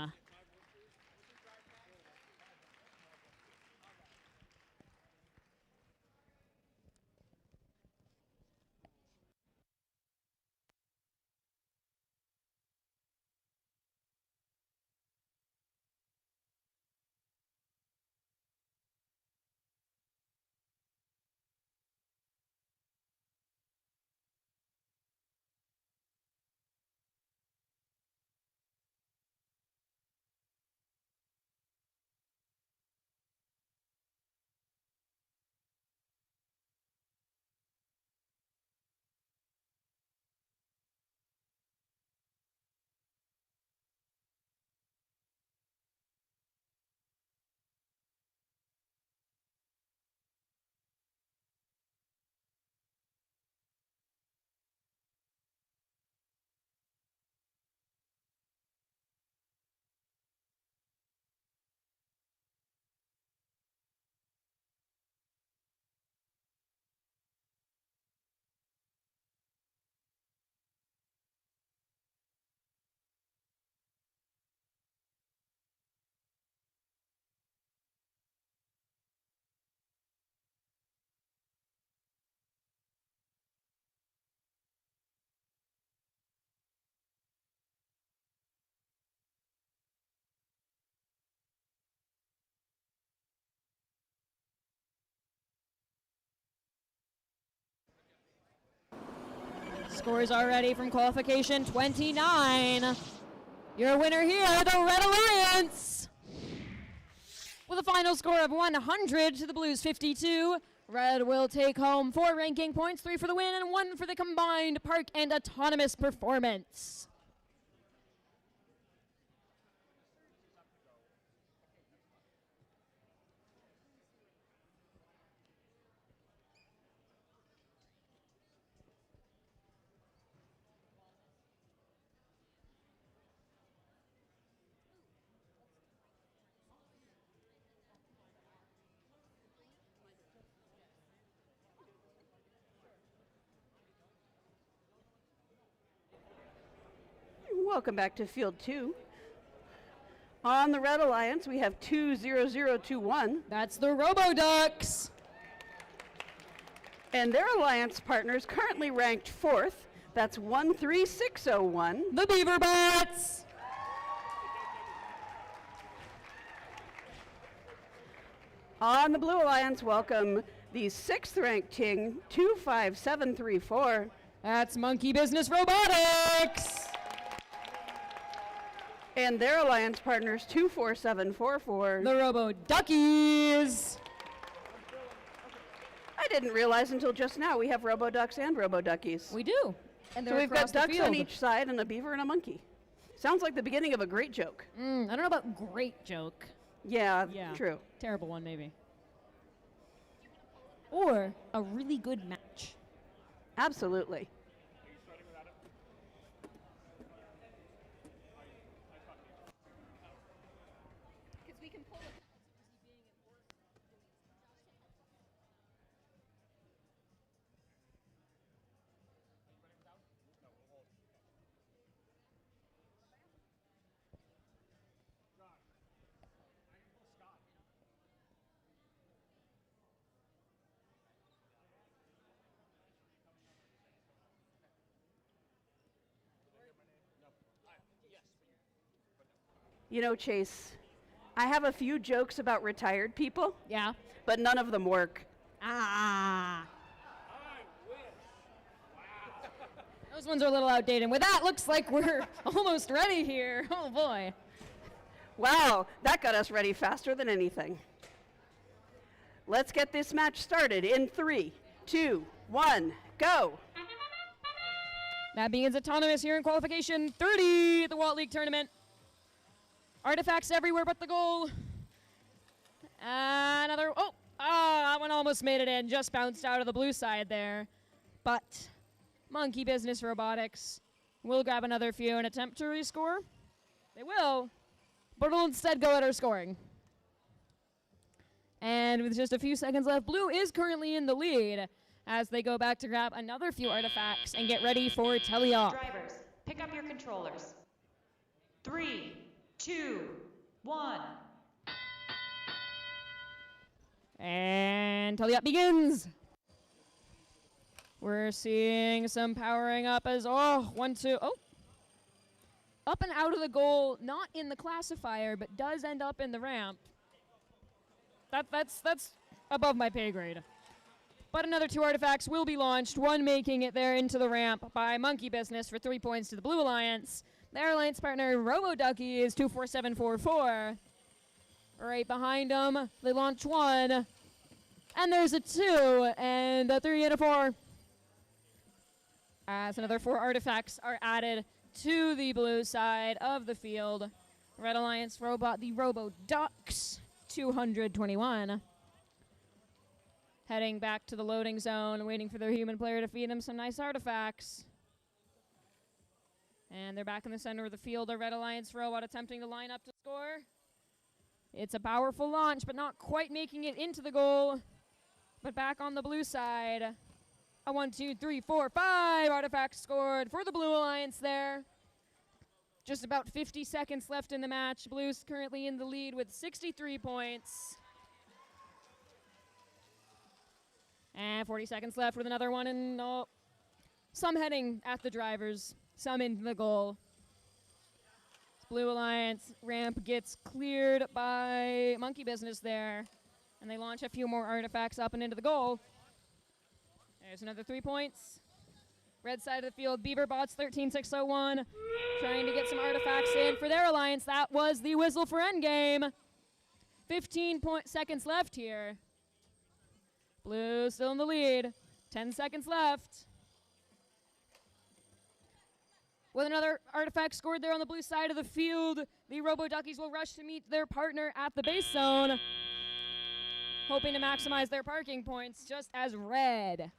Scores already from qualification 29. Your winner here, the Red Alliance. With a final score of 100 to the Blues 52, Red will take home 4 ranking points, 3 for the win and 1 for the combined park and autonomous performance. Welcome back to Field 2. On the Red Alliance, we have 20021. That's the RoboDucks. And their alliance partners currently ranked 4th. That's 13601. The Beaverbots. On the Blue Alliance, welcome the 6th ranked team, 25734. That's Monkey Business Robotics. And their alliance partners, 24744. The RoboDuckies. I didn't realize until just now we have RoboDucks and RoboDuckies. We do. And So they're we've got across the ducks on field. each side and a beaver and a monkey. Sounds like the beginning of a great joke. I don't know about great joke. Yeah, Yeah. true. Terrible one, maybe. Or a really good match. Absolutely. You know, Chase, I have a few jokes about retired people. Yeah. But none of them work. Ah. Those ones are a little outdated. With that, looks like we're almost ready here. Oh, boy. Wow, that got us ready faster than anything. Let's get this match started in 3, 2, 1, go. That begins autonomous here in qualification 30 at the Walt League tournament. Artifacts everywhere but the goal. Another, that one almost made it in, just bounced out of the blue side there. But Monkey Business Robotics will grab another few and attempt to rescore. They will, but it'll instead go at our scoring. And with just a few seconds left, Blue is currently in the lead as they go back to grab another few artifacts and get ready for teleop. Drivers, pick up your controllers. 3, 2, 1. And teleop begins. We're seeing some powering up as, 1, 2, up and out of the goal, not in the classifier, but does end up in the ramp. That's above my pay grade. But another 2 artifacts will be launched, one making it there into the ramp by Monkey Business for 3 points to the Blue Alliance. Their alliance partner, RoboDucky, is 24744. Right behind them, they launch 1. And there's a 2, and a 3 and a 4. As another 4 artifacts are added to the blue side of the field. Red Alliance robot, the RoboDucks, 221. Heading back to the loading zone, waiting for their human player to feed them some nice artifacts. And they're back in the center of the field. The Red Alliance robot attempting to line up to score. It's a powerful launch, but not quite making it into the goal. But back on the blue side, a 1, 2, 3, 4, 5 artifacts scored for the Blue Alliance there. Just about 50 seconds left in the match. Blues currently in the lead with 63 points. And 40 seconds left with another one, and some heading at the drivers, some into the goal. Blue Alliance ramp gets cleared by Monkey Business there, and they launch a few more artifacts up and into the goal. There's another 3 points. Red side of the field, Beaverbots 13601 trying to get some artifacts in for their alliance. That was the whistle for endgame. 15 seconds left here. Blue still in the lead. 10 seconds left. With another artifact scored there on the blue side of the field, the Robo Duckies will rush to meet their partner at the base zone, hoping to maximize their parking points just as red.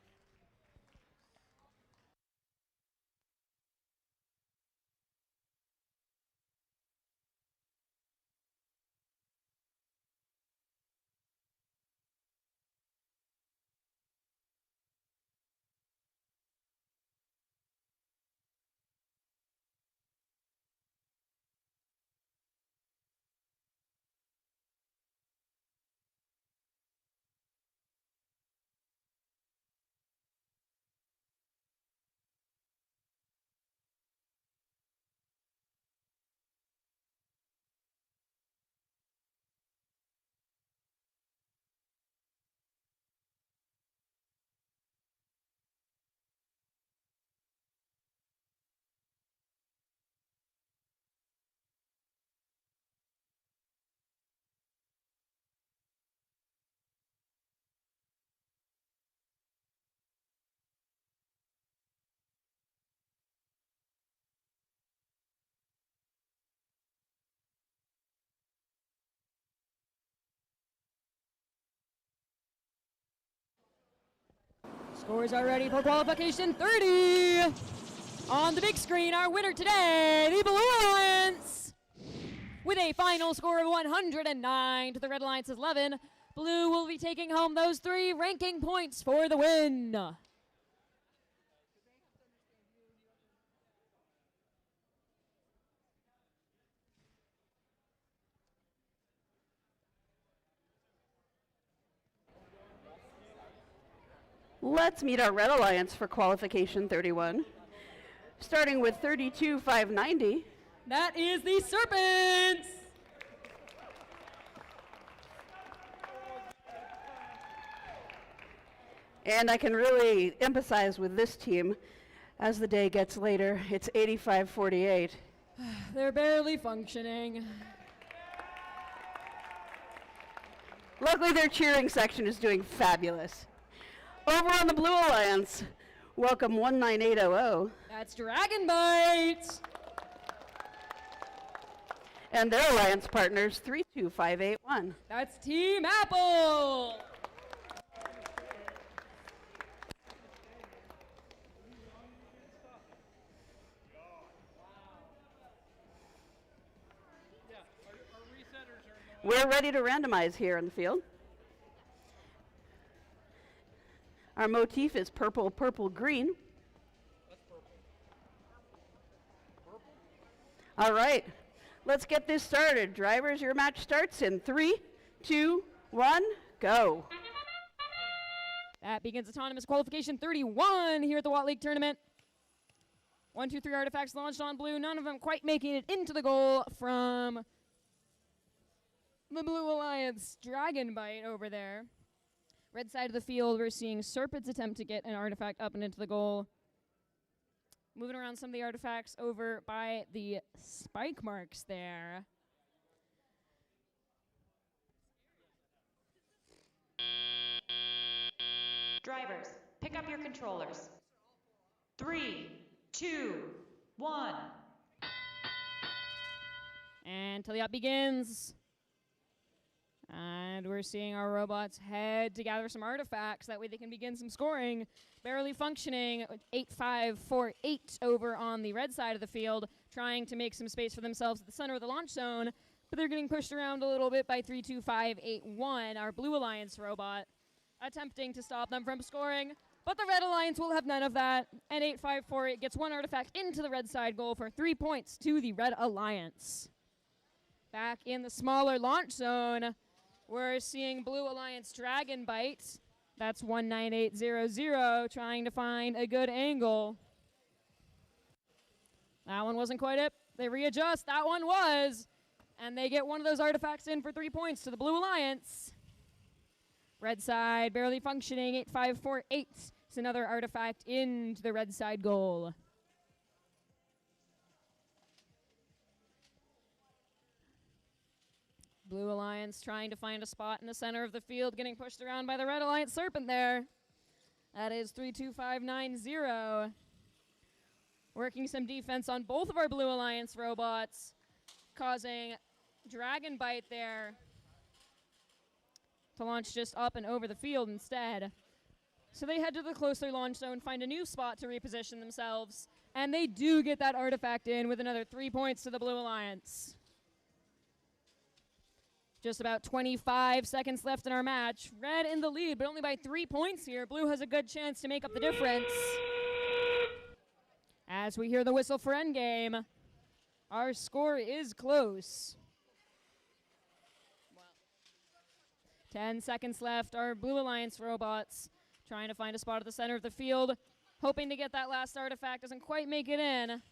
Scores are ready for qualification 30. On the big screen, our winner today, the Blue Alliance. With a final score of 109 to the Red Alliance's 11, Blue will be taking home those 3 ranking points for the win. Let's meet our Red Alliance for qualification 31. Starting with 32,590. That is the Serpents. And I can really emphasize with this team as the day gets later, it's 85-48. They're barely functioning. Luckily, their cheering section is doing fabulous. Over on the Blue Alliance, welcome 19800. That's Dragon Bite. And their alliance partners, 32581. That's Team Apple. We're ready to randomize here in the field. Our motif is purple, purple, green. All right, let's get this started. Drivers, your match starts in 3, 2, 1, go. That begins autonomous qualification 31 here at the Watt League tournament. 1, 2, 3 artifacts launched on blue, none of them quite making it into the goal from the Blue Alliance. Dragon Bite over there. Red side of the field, we're seeing Serpent's attempt to get an artifact up and into the goal. Moving around some of the artifacts over by the spike marks there. Drivers, pick up your controllers. 3, 2, 1. And Teliot begins. And we're seeing our robots head to gather some artifacts. That way they can begin some scoring. Barely functioning, 8-5-4-8 over on the red side of the field, trying to make some space for themselves at the center of the launch zone. But they're getting pushed around a little bit by 3-2-5-8-1, our Blue Alliance robot, attempting to stop them from scoring. But the Red Alliance will have none of that. And 8-5-4-8 gets one artifact into the red side goal for 3 points to the Red Alliance. Back in the smaller launch zone, we're seeing Blue Alliance Dragon Bite. That's 19800 trying to find a good angle. That one wasn't quite it. They readjust. That one was. And they get one of those artifacts in for 3 points to the Blue Alliance. Red side barely functioning. 8-5-4-8 It's another artifact into the red side goal. Blue Alliance trying to find a spot in the center of the field, getting pushed around by the Red Alliance Serpent there. That is 32590. Working some defense on both of our Blue Alliance robots, causing Dragon Bite there to launch just up and over the field instead. So they head to the closer launch zone, find a new spot to reposition themselves, and they do get that artifact in with another 3 points to the Blue Alliance. Just about 25 seconds left in our match. Red in the lead, but only by 3 points here. Blue has a good chance to make up the difference. As we hear the whistle for endgame, our score is close. 10 seconds left. Our Blue Alliance robots trying to find a spot at the center of the field, hoping to get that last artifact. Doesn't quite make it in.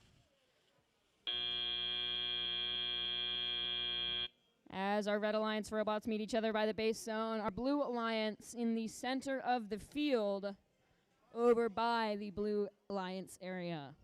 As our Red Alliance robots meet each other by the base zone, our Blue Alliance in the center of the field over by the Blue Alliance area.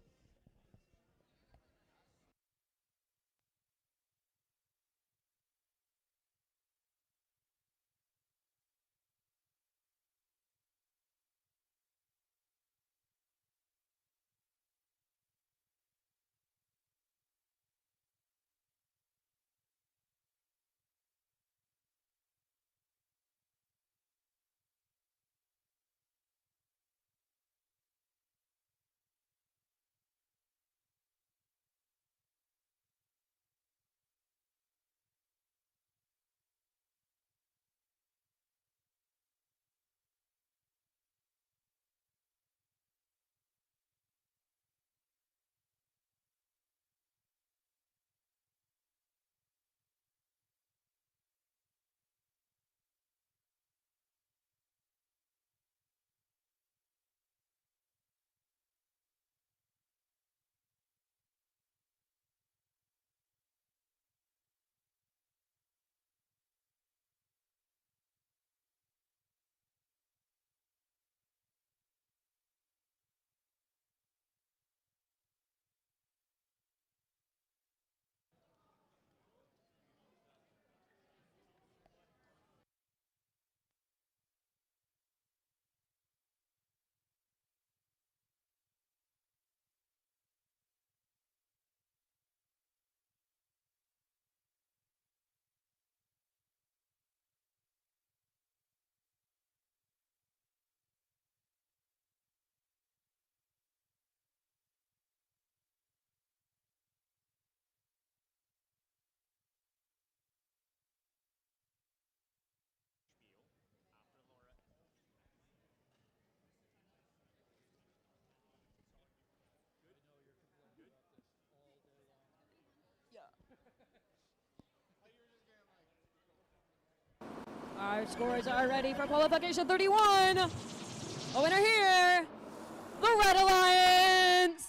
Our scores are ready for qualification 31. A winner here, the Red Alliance.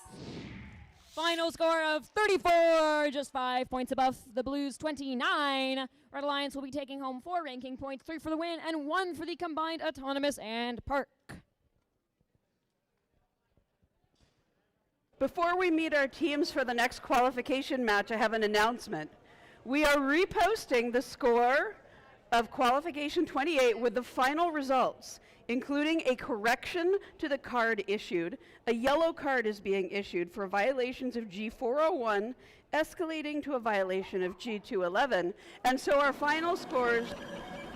Final score of 34, just 5 points above the Blues 29. Red Alliance will be taking home 4 ranking points, 3 for the win and 1 for the combined autonomous and park. Before we meet our teams for the next qualification match, I have an announcement. We are reposting the score of qualification 28 with the final results, including a correction to the card issued. A yellow card is being issued for violations of G401, escalating to a violation of G211. And so our final scores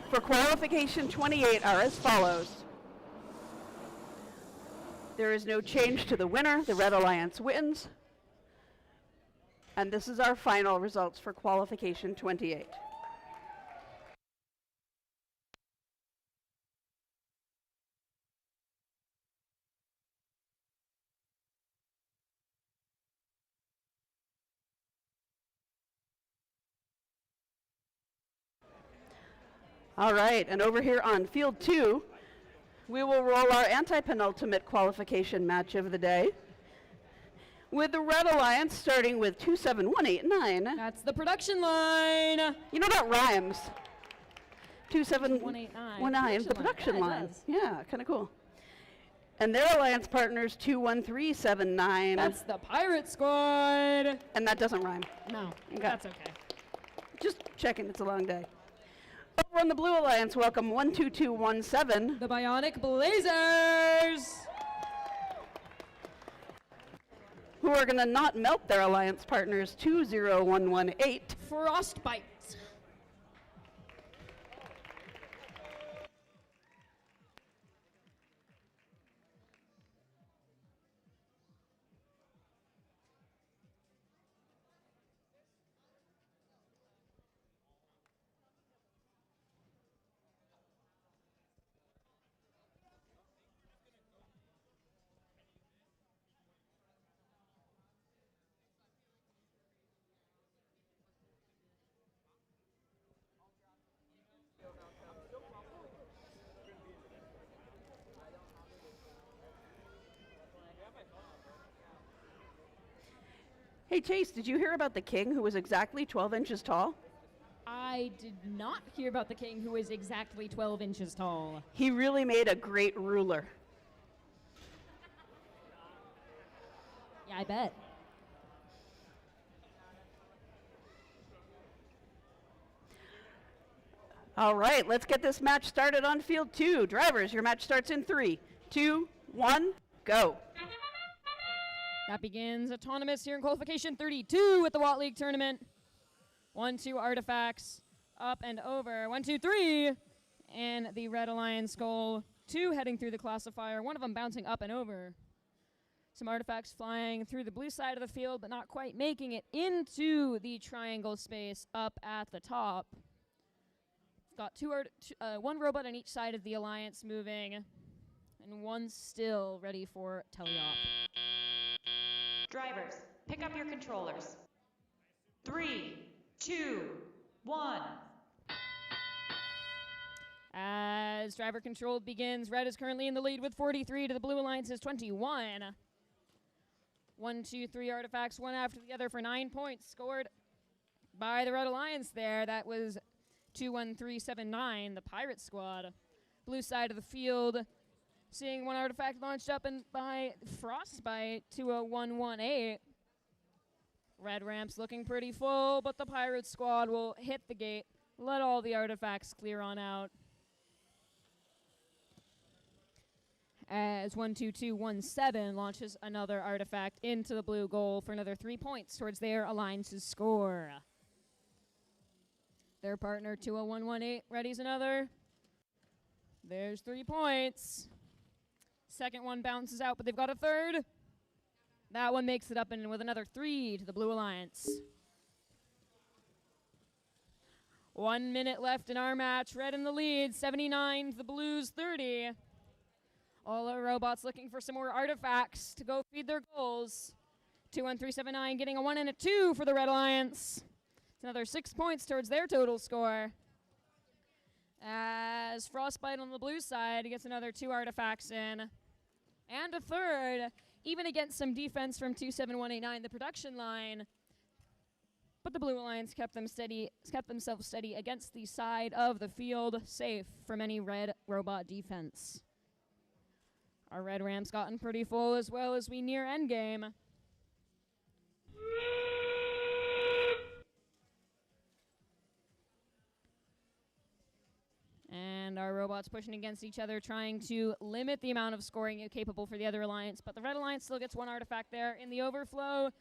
for qualification 28 are as follows. There is no change to the winner. The Red Alliance wins. And this is our final results for qualification 28. All right, and over here on field 2, we will roll our anti-penultimate qualification match of the day, with the Red Alliance starting with 27189. That's the production line. You know that rhymes. 27189, the production Yeah, it line. does. Yeah, kind of cool. And their alliance partners 21379. That's the Pirate Squad. And that doesn't rhyme. No, Okay. that's okay. Just checking, it's a long day. Over on the Blue Alliance, welcome 12217. The Bionic Blazers. Who are going to not melt their alliance partners 20118. Frostbite. Hey Chase, did you hear about the king who was exactly 12 inches tall? I did not hear about the king who is exactly 12 inches tall. He really made a great ruler. Yeah, I bet. All right, let's get this match started on field 2. Drivers, your match starts in 3, 2, 1, go. That begins autonomous here in qualification 32 with the Watt League tournament. 1-2 artifacts, up and over. 1-2-3, and the Red Alliance goal. 2 heading through the classifier, one of them bouncing up and over. Some artifacts flying through the blue side of the field, but not quite making it into the triangle space up at the top. Got one robot on each side of the Alliance moving, and one still ready for teleop. Drivers, pick up your controllers. 3, 2, 1. As driver control begins, Red is currently in the lead with 43 to the Blue Alliance's 21. 1, 2, 3 artifacts, one after the other for 9 points scored by the Red Alliance there. That was 21379, the Pirate Squad. Blue side of the field, seeing one artifact launched up and by Frostbite, 20118. Red ramps looking pretty full, but the Pirate Squad will hit the gate, let all the artifacts clear on out. As 12217 launches another artifact into the blue goal for another 3 points towards their Alliance's score. Their partner 20118 readies another. There's 3 points. Second one bounces out, but they've got a third. That one makes it up and with another 3 to the Blue Alliance. 1 minute left in our match. Red in the lead, 79 to the Blues 30. All our robots looking for some more artifacts to go feed their goals. 21379 getting a 1 and a 2 for the Red Alliance. It's another 6 points towards their total score. As Frostbite on the blue side gets another 2 artifacts in. And a third, even against some defense from 27189, the production line. But the Blue Alliance kept themselves steady against the side of the field, safe from any red robot defense. Our red ramp's gotten pretty full as well as we near endgame. And our robots pushing against each other, trying to limit the amount of scoring capable for the other alliance. But the Red Alliance still gets 1 artifact there in the overflow.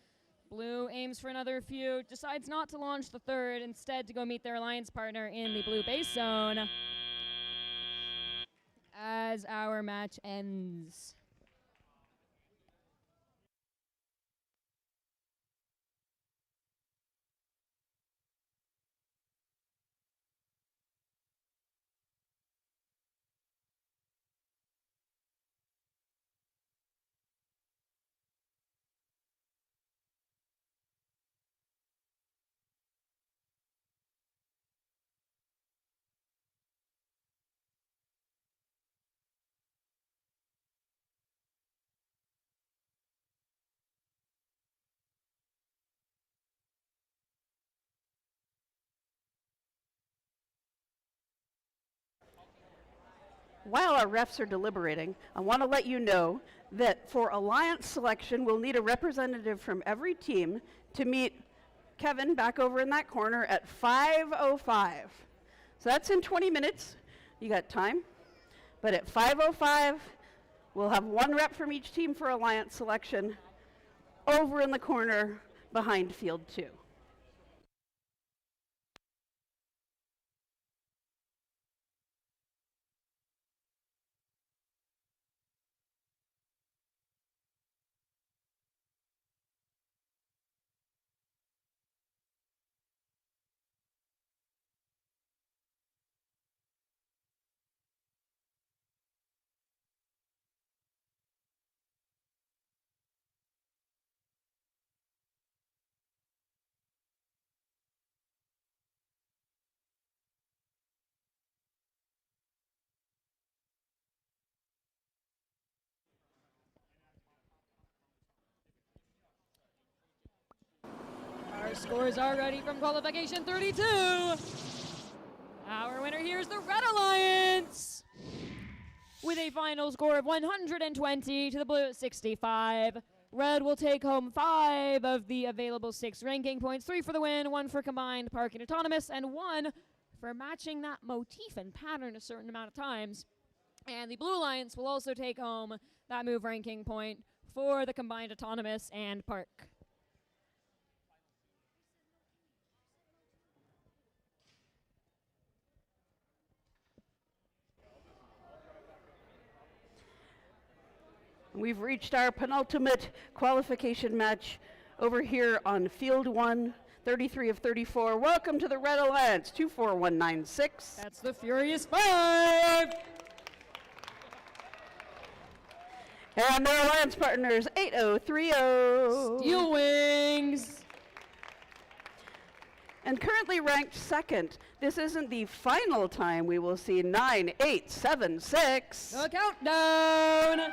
Blue aims for another few, decides not to launch the third, instead to go meet their alliance partner in the blue base zone. As our match ends. While our refs are deliberating, I want to let you know that for alliance selection, we'll need a representative from every team to meet Kevin back over in that corner at 5:05. So that's in 20 minutes. You got time. But at 5:05, we'll have one rep from each team for alliance selection over in the corner behind field 2. Our scores are ready from qualification 32. Our winner here is the Red Alliance with a final score of 120 to the Blue at 65. Red will take home 5 of the available 6 ranking points, 3 for the win, 1 for combined parking autonomous, and 1 for matching that motif and pattern a certain amount of times. And the Blue Alliance will also take home that move ranking point for the combined autonomous and park. We've reached our penultimate qualification match over here on field 1, 33 of 34. Welcome to the Red Alliance, 24196. That's the Furious 5. And their alliance partners, 8030. Steel Wings. And currently ranked second. This isn't the final time we will see 9876. The countdown.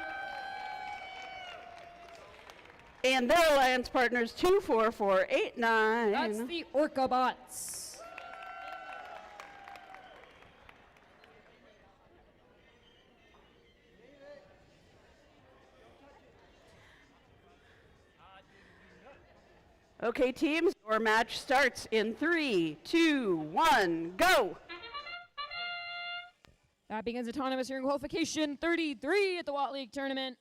And their alliance partners, 24489. That's the Orca Bots. Okay, teams, your match starts in 3, 2, 1, go! That begins autonomous here in qualification 33 at the Watt League tournament.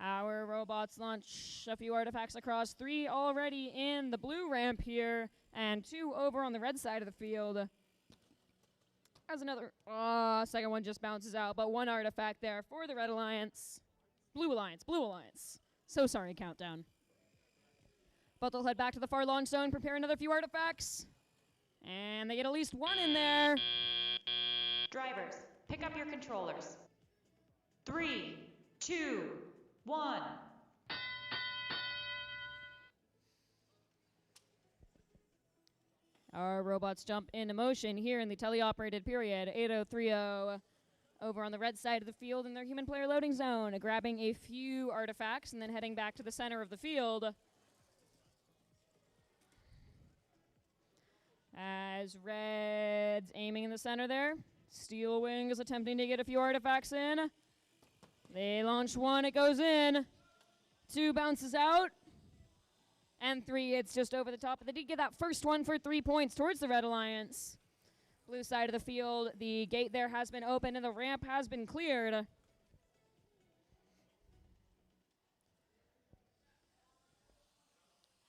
Our robots launch a few artifacts across, 3 already in the blue ramp here, and 2 over on the red side of the field. As another, second one just bounces out, but 1 artifact there for the Red Alliance. Blue Alliance. So sorry, countdown. But they'll head back to the far launch zone, prepare another few artifacts, and they get at least 1 in there. Drivers, pick up your controllers. 3, 2, 1. Our robots jump into motion here in the teleoperated period. 8030 over on the red side of the field in their human player loading zone, grabbing a few artifacts and then heading back to the center of the field. As Red's aiming in the center there. Steel Wing is attempting to get a few artifacts in. They launch 1, it goes in. 2 bounces out. And 3 hits just over the top. But they did get that first one for 3 points towards the Red Alliance. Blue side of the field, the gate there has been opened and the ramp has been cleared.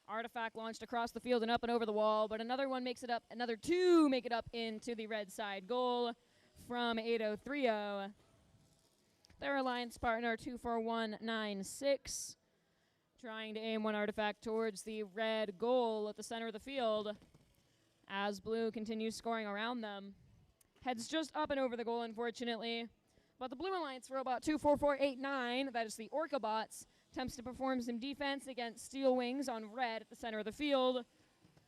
Artifact launched across the field and up and over the wall, but another one makes it up, another 2 make it up into the red side goal from 8030. Their alliance partner, 24196, trying to aim 1 artifact towards the red goal at the center of the field as blue continues scoring around them. Heads just up and over the goal, unfortunately. But the Blue Alliance robot, 24489, that is the Orca Bots, attempts to perform some defense against Steel Wings on red at the center of the field.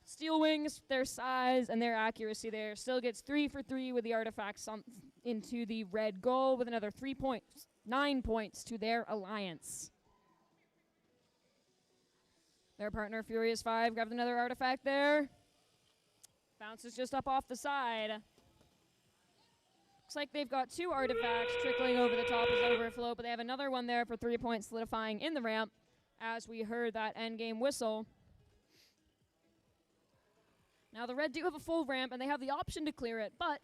Steel Wings, their size and their accuracy there, still gets 3 for 3 with the artifacts into the red goal with another 3 points, 9 points to their alliance. Their partner, Furious 5, grabbed another artifact there. Bounces just up off the side. Looks like they've got 2 artifacts trickling over the top as overflow, but they have another one there for 3 points solidifying in the ramp as we heard that endgame whistle. Now the red do have a full ramp and they have the option to clear it, but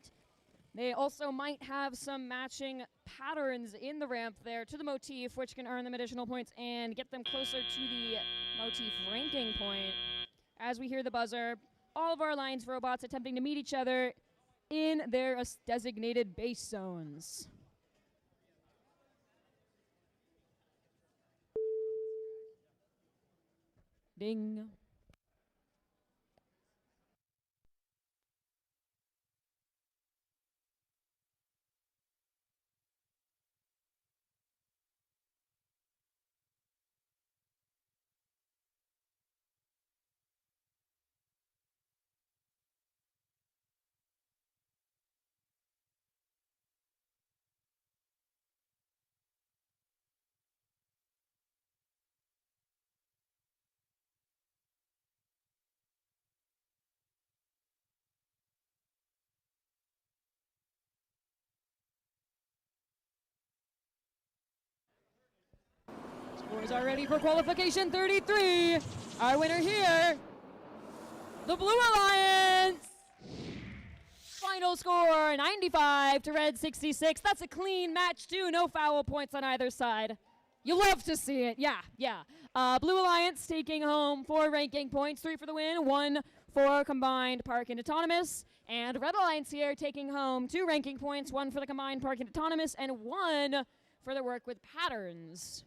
they also might have some matching patterns in the ramp there to the motif, which can earn them additional points and get them closer to the motif ranking point. As we hear the buzzer, all of our alliance robots attempting to meet each other in their designated base zones. Ding. Scores are ready for qualification 33. Our winner here, the Blue Alliance. Final score, 95 to red 66. That's a clean match too, no foul points on either side. You love to see it, yeah. Blue Alliance taking home 4 ranking points, 3 for the win, 1 for combined park and autonomous. And Red Alliance here taking home 2 ranking points, 1 for the combined park and autonomous, and 1 for their work with patterns.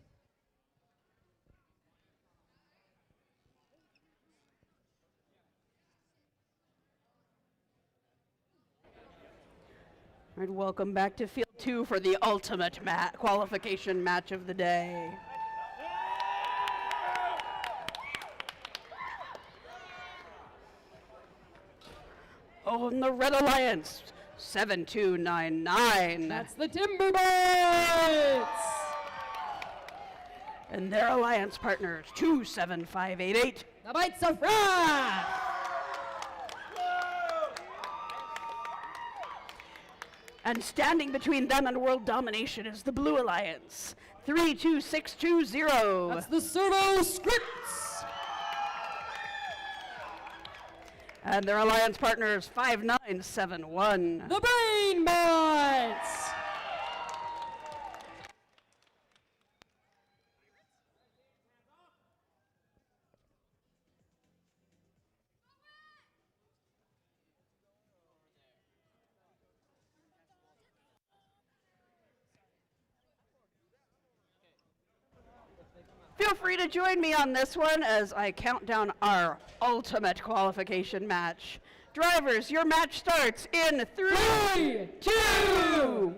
All right, welcome back to Field 2 for the ultimate qualification match of the day. Oh, and the Red Alliance, 7299. That's the Timber Bites! And their alliance partners, 27588. The Bites of Wrath! And standing between them and world domination is the Blue Alliance, 32620. That's the Servo Scripts. And their alliance partners, 5971. The Brain Bites. Feel free to join me on this one as I count down our ultimate qualification match. Drivers, your match starts in 3, 2,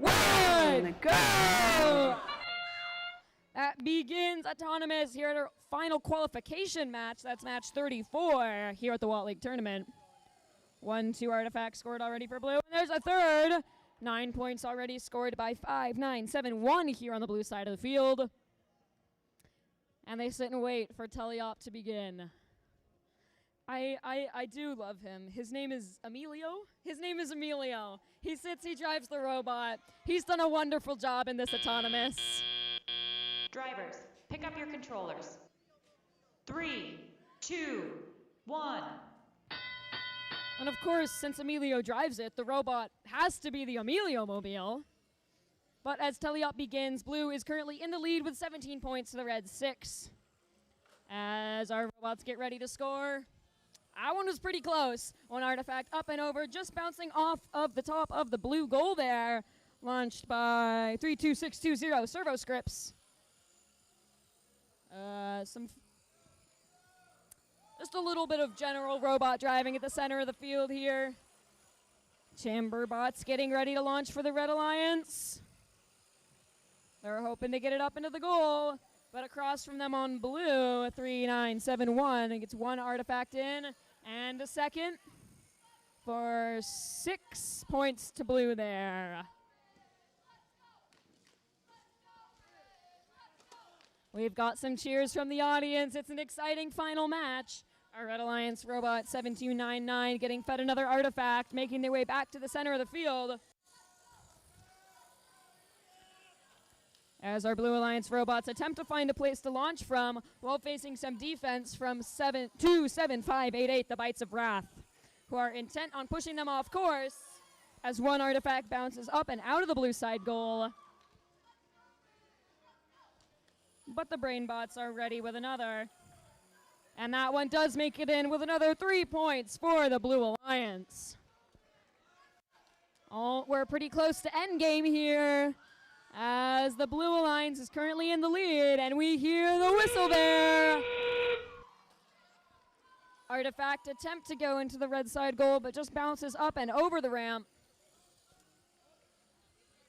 1, go! That begins autonomous here at our final qualification match. That's match 34 here at the Walt League Tournament. 1-2 artifacts scored already for blue. And there's a third. 9 points already scored by 5971 here on the blue side of the field. And they sit and wait for teleop to begin. I do love him. His name is Emilio? His name is Emilio. He sits, he drives the robot. He's done a wonderful job in this autonomous. Drivers, pick up your controllers. 3, 2, 1. And of course, since Emilio drives it, the robot has to be the Emilio Mobile. But as teleop begins, blue is currently in the lead with 17 points to the red 6. As our robots get ready to score, that one was pretty close. One artifact up and over, just bouncing off of the top of the blue goal there. Launched by 32620 Servo Scripts. Just a little bit of general robot driving at the center of the field here. Chamber bots getting ready to launch for the Red Alliance. They're hoping to get it up into the goal, but across from them on blue, 3971, and gets 1 artifact in, and a second for 6 points to blue there. We've got some cheers from the audience. It's an exciting final match. Our Red Alliance robot 7299 getting fed another artifact, making their way back to the center of the field. as our Blue Alliance robots attempt to find a place to launch from while facing some defense from 27588, the Bites of Wrath, who are intent on pushing them off course as one artifact bounces up and out of the blue side goal. But the Brainbots are ready with another. And that one does make it in with another 3 points for the Blue Alliance. Oh, we're pretty close to endgame here, as the Blue Alliance is currently in the lead, and we hear the whistle there. Artifact attempt to go into the red side goal, but just bounces up and over the ramp.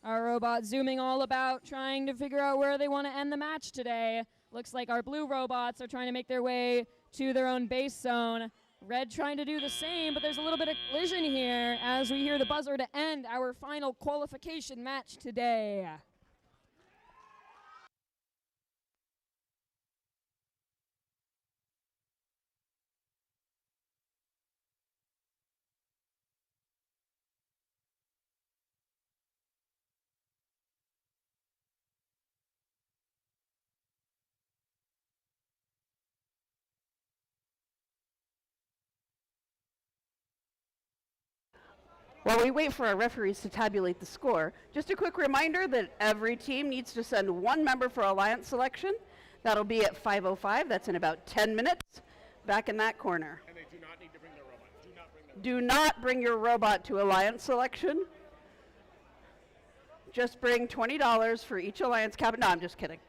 Our robot zooming all about, trying to figure out where they want to end the match today. Looks like our blue robots are trying to make their way to their own base zone. Red trying to do the same, but there's a little bit of collision here as we hear the buzzer to end our final qualification match today. While we wait for our referees to tabulate the score, just a quick reminder that every team needs to send one member for Alliance selection. That'll be at 5:05. That's in about 10 minutes, back in that corner. And they do not need to bring their robot. Do not bring your robot to Alliance selection. Just bring $20 for each Alliance cabin. No, I'm just kidding.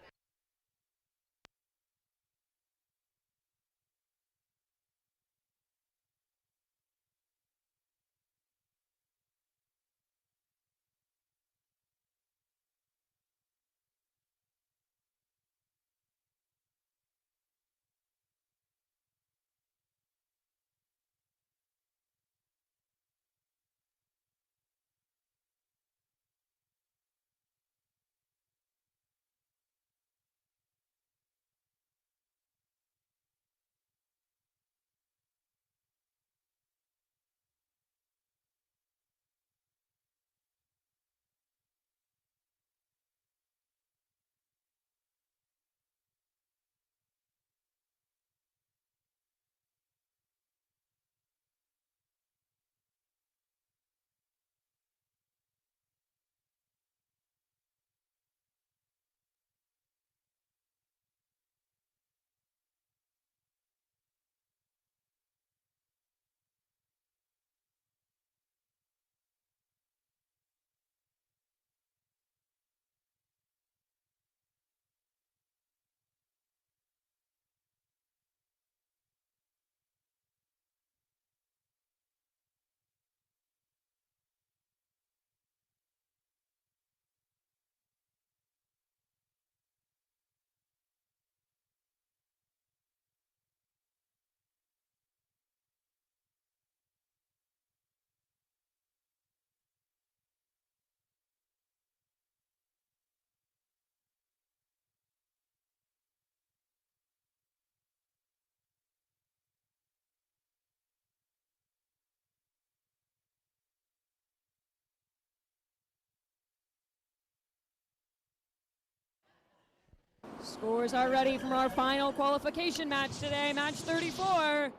Scores are ready from our final qualification match today, match 34.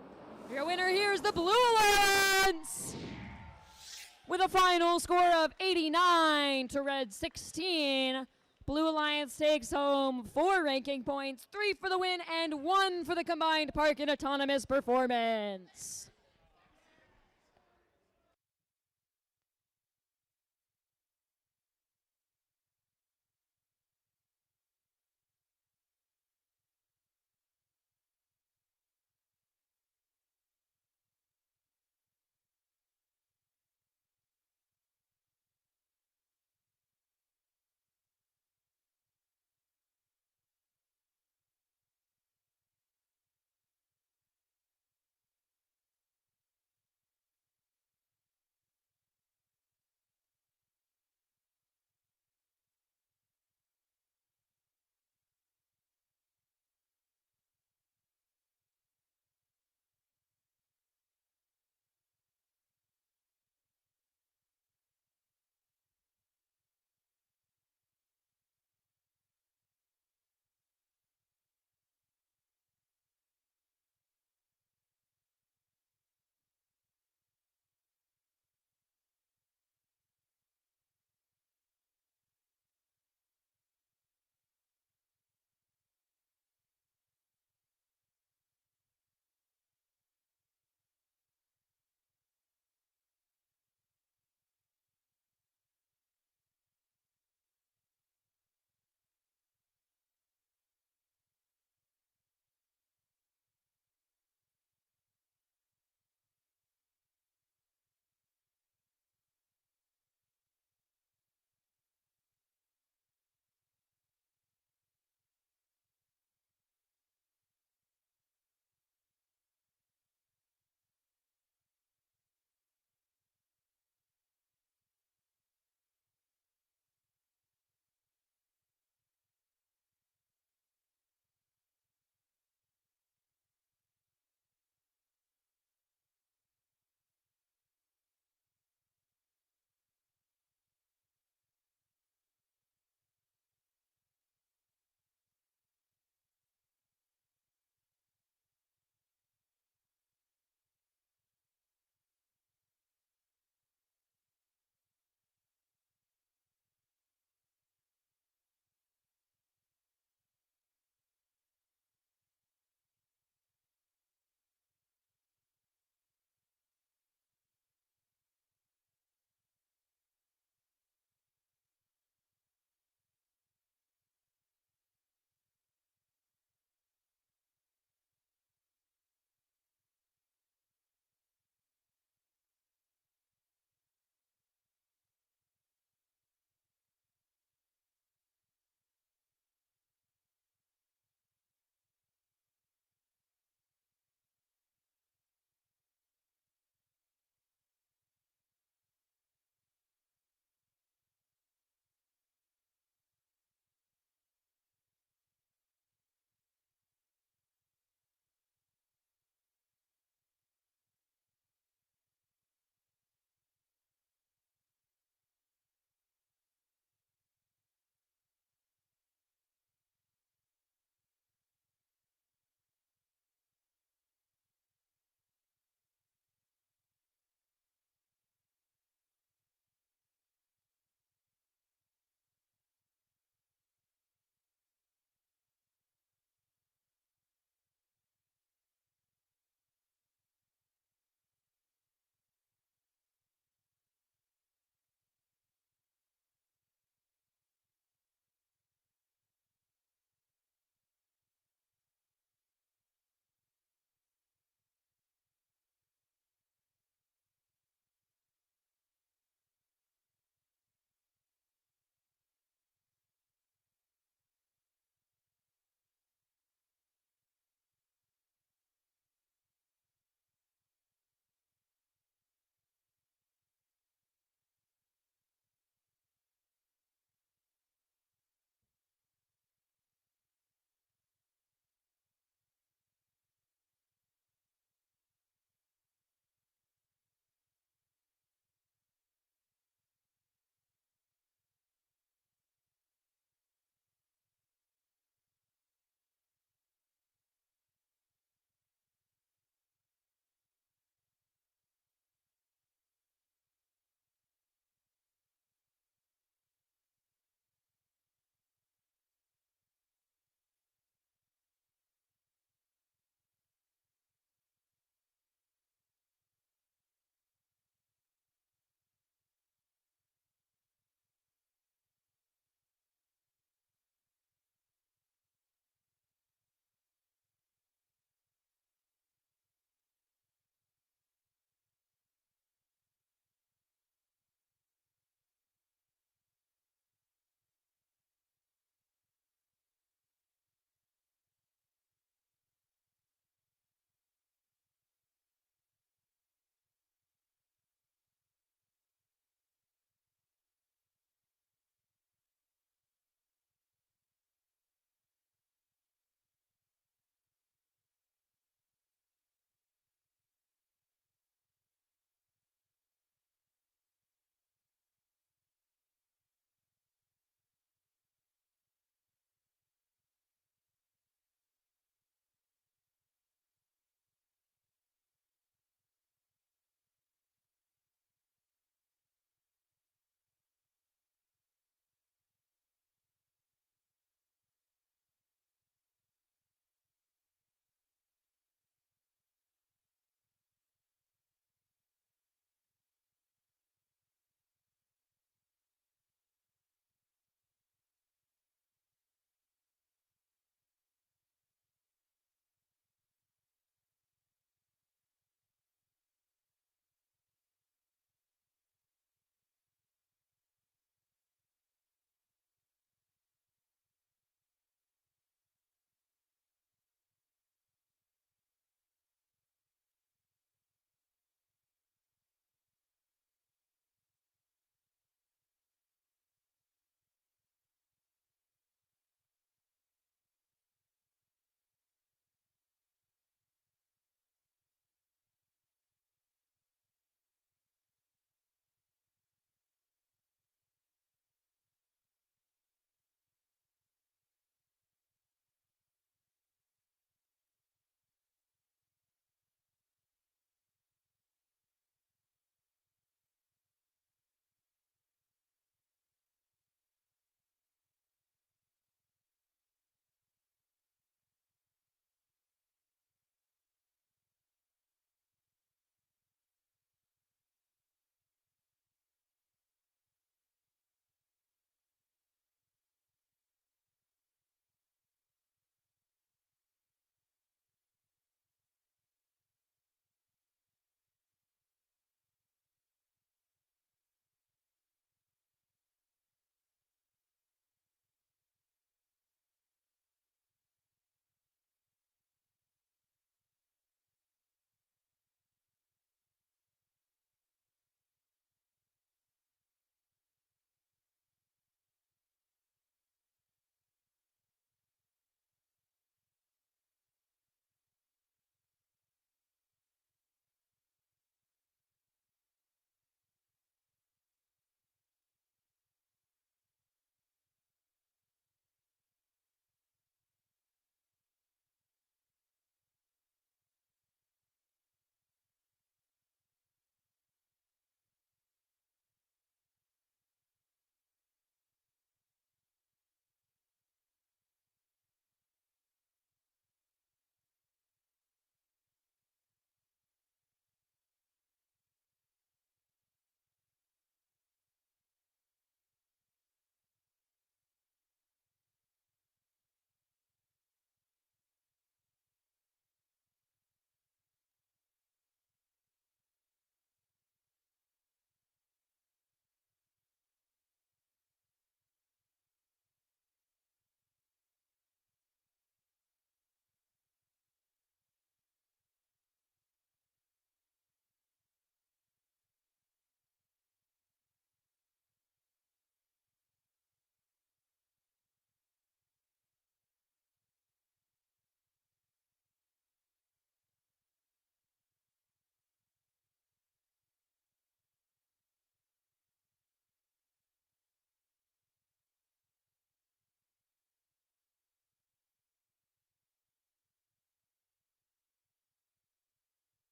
Your winner here is the Blue Alliance, with a final score of 89 to Red 16. Blue Alliance takes home 4 ranking points, 3 for the win and 1 for the combined park and autonomous performance.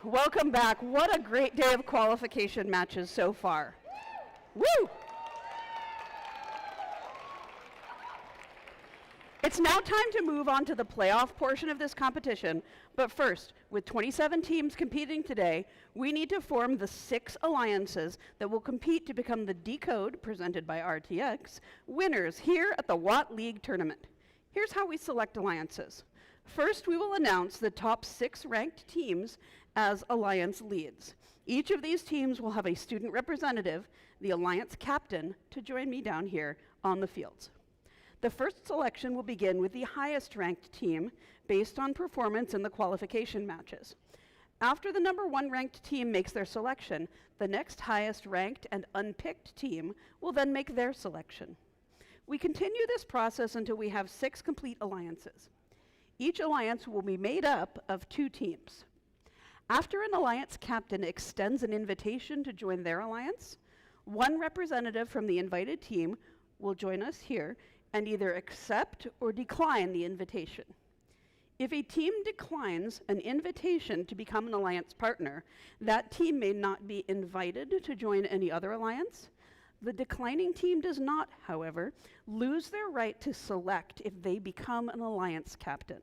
Welcome back. What a great day of qualification matches so far. Woo! It's now time to move on to the playoff portion of this competition, but first, with 27 teams competing today, we need to form the 6 alliances that will compete to become the Decode, presented by RTX, winners here at the Watt League tournament. Here's how we select alliances. First, we will announce the top 6 ranked teams as alliance leads. Each of these teams will have a student representative, the alliance captain, to join me down here on the fields. The first selection will begin with the highest ranked team based on performance in the qualification matches. After the number 1 ranked team makes their selection, the next highest ranked and unpicked team will then make their selection. We continue this process until we have 6 complete alliances. Each alliance will be made up of 2 teams. After an alliance captain extends an invitation to join their alliance, one representative from the invited team will join us here and either accept or decline the invitation. If a team declines an invitation to become an alliance partner, that team may not be invited to join any other alliance. The declining team does not, however, lose their right to select if they become an alliance captain.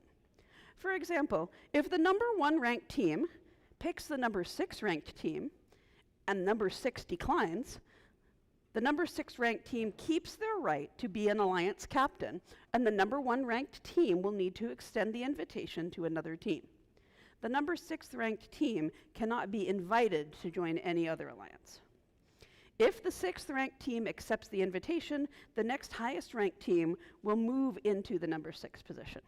For example, if the number 1 ranked team picks the number 6 ranked team and number 6 declines, the number 6 ranked team keeps their right to be an alliance captain, and the number 1 ranked team will need to extend the invitation to another team. The number 6 ranked team cannot be invited to join any other alliance. If the 6th ranked team accepts the invitation, the next highest ranked team will move into the number 6 position.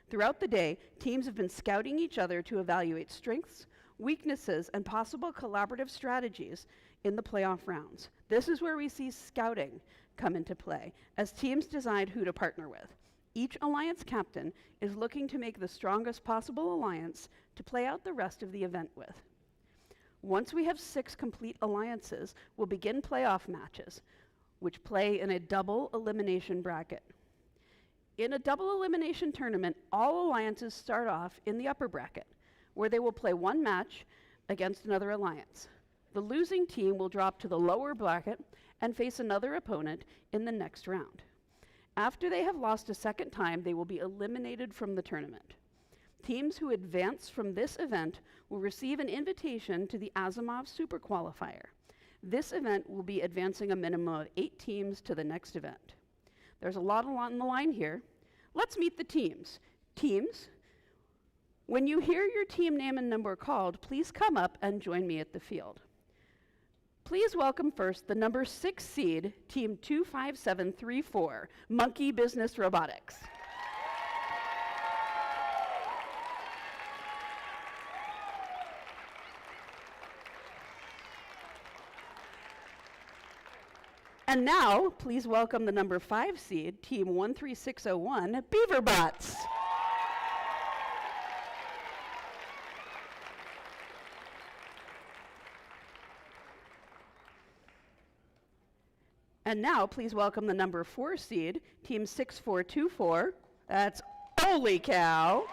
Throughout the day, teams have been scouting each other to evaluate strengths, weaknesses, and possible collaborative strategies in the playoff rounds. This is where we see scouting come into play, as teams decide who to partner with. Each alliance captain is looking to make the strongest possible alliance to play out the rest of the event with. Once we have 6 complete alliances, we'll begin playoff matches, which play in a double elimination bracket. In a double elimination tournament, all alliances start off in the upper bracket, where they will play 1 match against another alliance. The losing team will drop to the lower bracket and face another opponent in the next round. After they have lost a second time, they will be eliminated from the tournament. Teams who advance from this event will receive an invitation to the Asimov Super Qualifier. This event will be advancing a minimum of 8 teams to the next event. There's a lot on the line here. Let's meet the teams. Teams, when you hear your team name and number called, please come up and join me at the field. Please welcome first the number 6 seed, Team 25734, Monkey Business Robotics. And now, please welcome the number 5 seed, Team 13601, Beaverbots. And now, please welcome the number 4 seed, Team 6424. That's Holy Cow.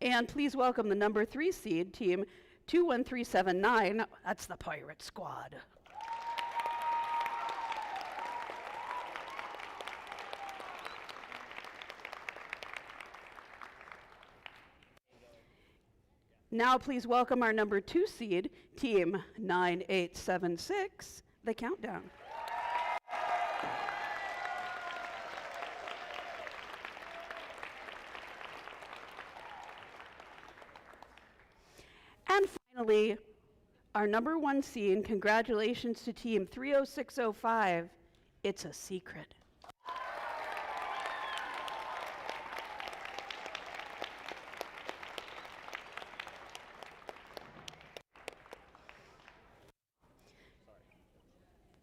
And please welcome the number 3 seed, Team 21379. That's the Pirate Squad. Now please welcome our number 2 seed, Team 9876, the Countdown. And finally, our number 1 seed, congratulations to Team 30605, It's a Secret.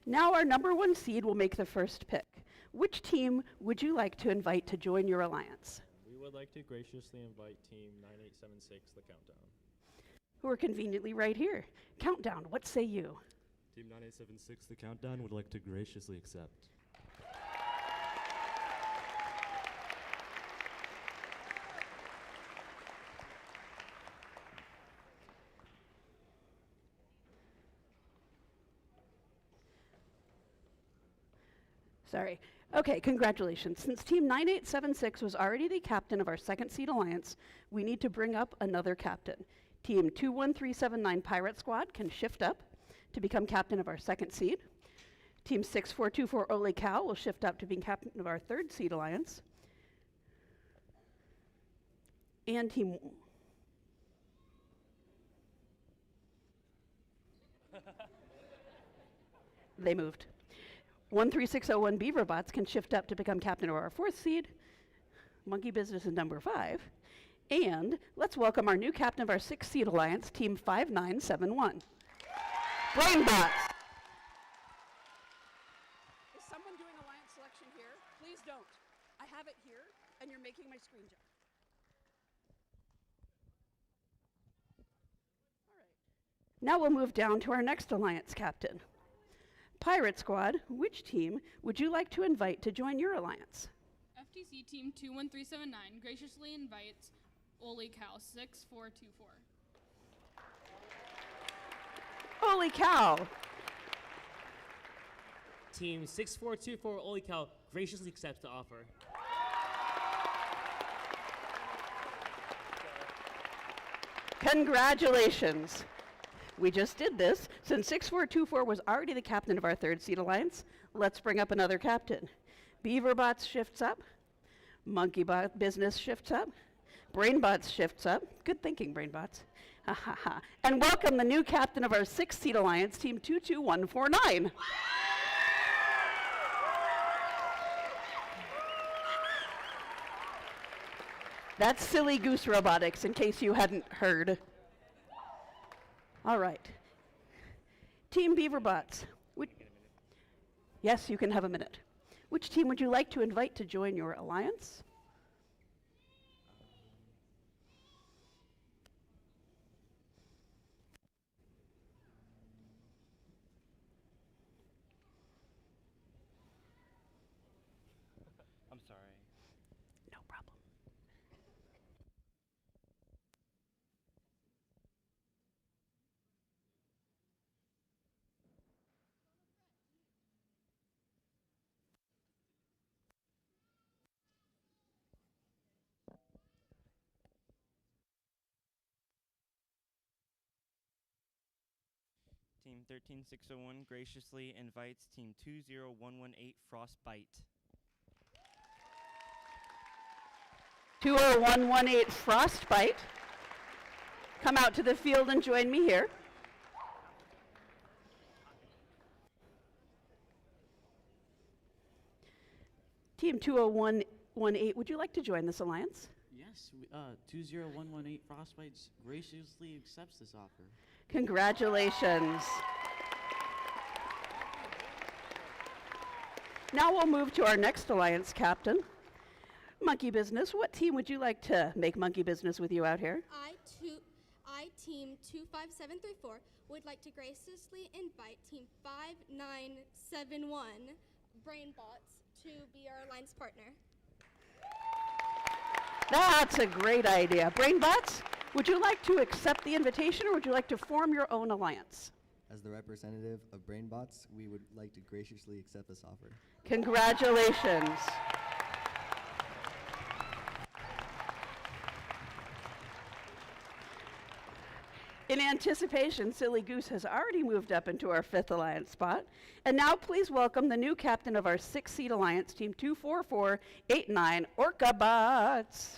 Now our number 1 seed will make the first pick. Which team would you like to invite to join your alliance? We would like to graciously invite Team 9876, the Countdown. Who are conveniently right here. Countdown, what say you? Team 9876, the Countdown, would like to graciously accept. Sorry. Okay, congratulations. Since Team 9876 was already the captain of our second seed alliance, we need to bring up another captain. Team 21379 Pirate Squad can shift up to become captain of our second seed. Team 6424 Ole Cow will shift up to being captain of our third seed alliance. And team... They moved. 13601 Beaverbots can shift up to become captain of our fourth seed. Monkey Business is number 5. And let's welcome our new captain of our sixth seed alliance, Team 5971. Brainbots. Is someone doing alliance selection here? Please don't. I have it here, and you're making my screen jump. All right. Now we'll move down to our next alliance captain. Pirate Squad, which team would you like to invite to join your alliance? FTC Team 21379 graciously invites Ole Cow 6424. Ole Cow! Team 6424 Ole Cow graciously accepts the offer. Congratulations! We just did this. Since 6424 was already the captain of our third seed alliance, let's bring up another captain. Beaverbots shifts up. Monkeybot Business shifts up. Brainbots shifts up. Good thinking, Brainbots. Ha ha ha. And welcome the new captain of our sixth seed alliance, Team 22149. That's Silly Goose Robotics, in case you hadn't heard. All right. Team Beaverbots. Yes, you can have a minute. Which team would you like to invite to join your alliance? I'm sorry. No problem. Team 13601 graciously invites Team 20118 Frostbite. 20118 Frostbite. Come out to the field and join me here. Team 20118, would you like to join this alliance? Yes, 20118 Frostbites graciously accepts this offer. Congratulations. Now we'll move to our next alliance captain. Monkey Business, what team would you like to make monkey business with you out here? I, Team 25734, would like to graciously invite Team 5971 Brainbots to be our alliance partner. That's a great idea. Brainbots, would you like to accept the invitation, or would you like to form your own alliance? As the representative of Brainbots, we would like to graciously accept this offer. Congratulations. In anticipation, Silly Goose has already moved up into our fifth alliance spot. And now please welcome the new captain of our sixth seed alliance, Team 24489 Orcabots.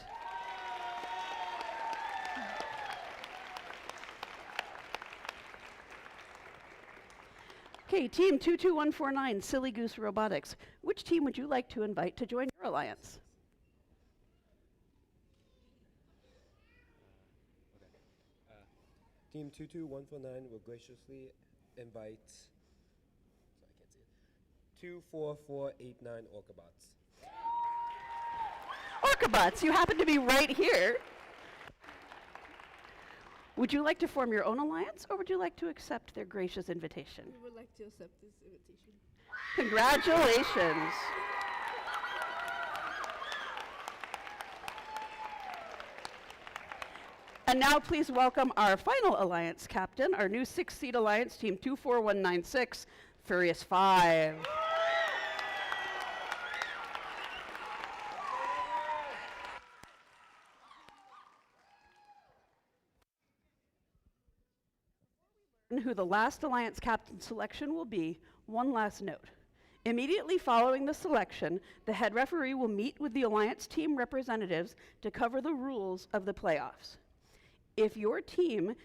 Okay, Team 22149 Silly Goose Robotics. Which team would you like to invite to join your alliance? Team 22149 will graciously invite 24489 Orcabots. Orcabots, you happen to be right here. Would you like to form your own alliance, or would you like to accept their gracious invitation? We would like to accept this invitation. Congratulations. And now please welcome our final alliance captain, our new sixth seed alliance, Team 24196, Furious 5. who the last alliance captain selection will be, one last note. Immediately following the selection, the head referee will meet with the alliance team representatives to cover the rules of the playoffs. If your team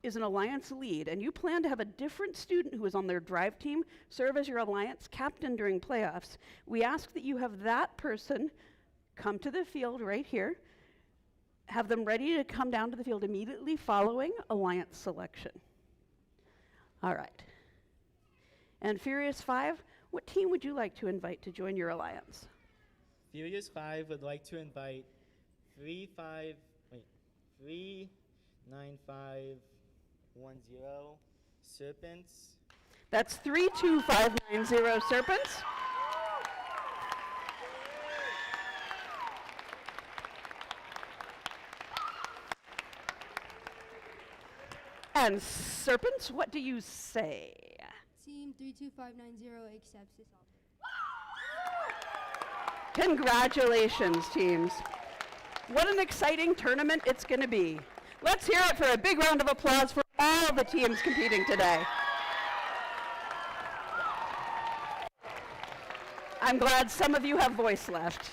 is an alliance lead and you plan to have a different student who is on their drive team serve as your alliance captain during playoffs, we ask that you have that person come to the field right here, have them ready to come down to the field immediately following alliance selection. All right. And Furious 5, what team would you like to invite to join your alliance? Furious 5 would like to invite 39510 Serpents. That's 32590 Serpents. And Serpents, what do you say? Team 32590 accepts this offer. Congratulations, teams. What an exciting tournament it's going to be. Let's hear it for a big round of applause for all the teams competing today. I'm glad some of you have voice left.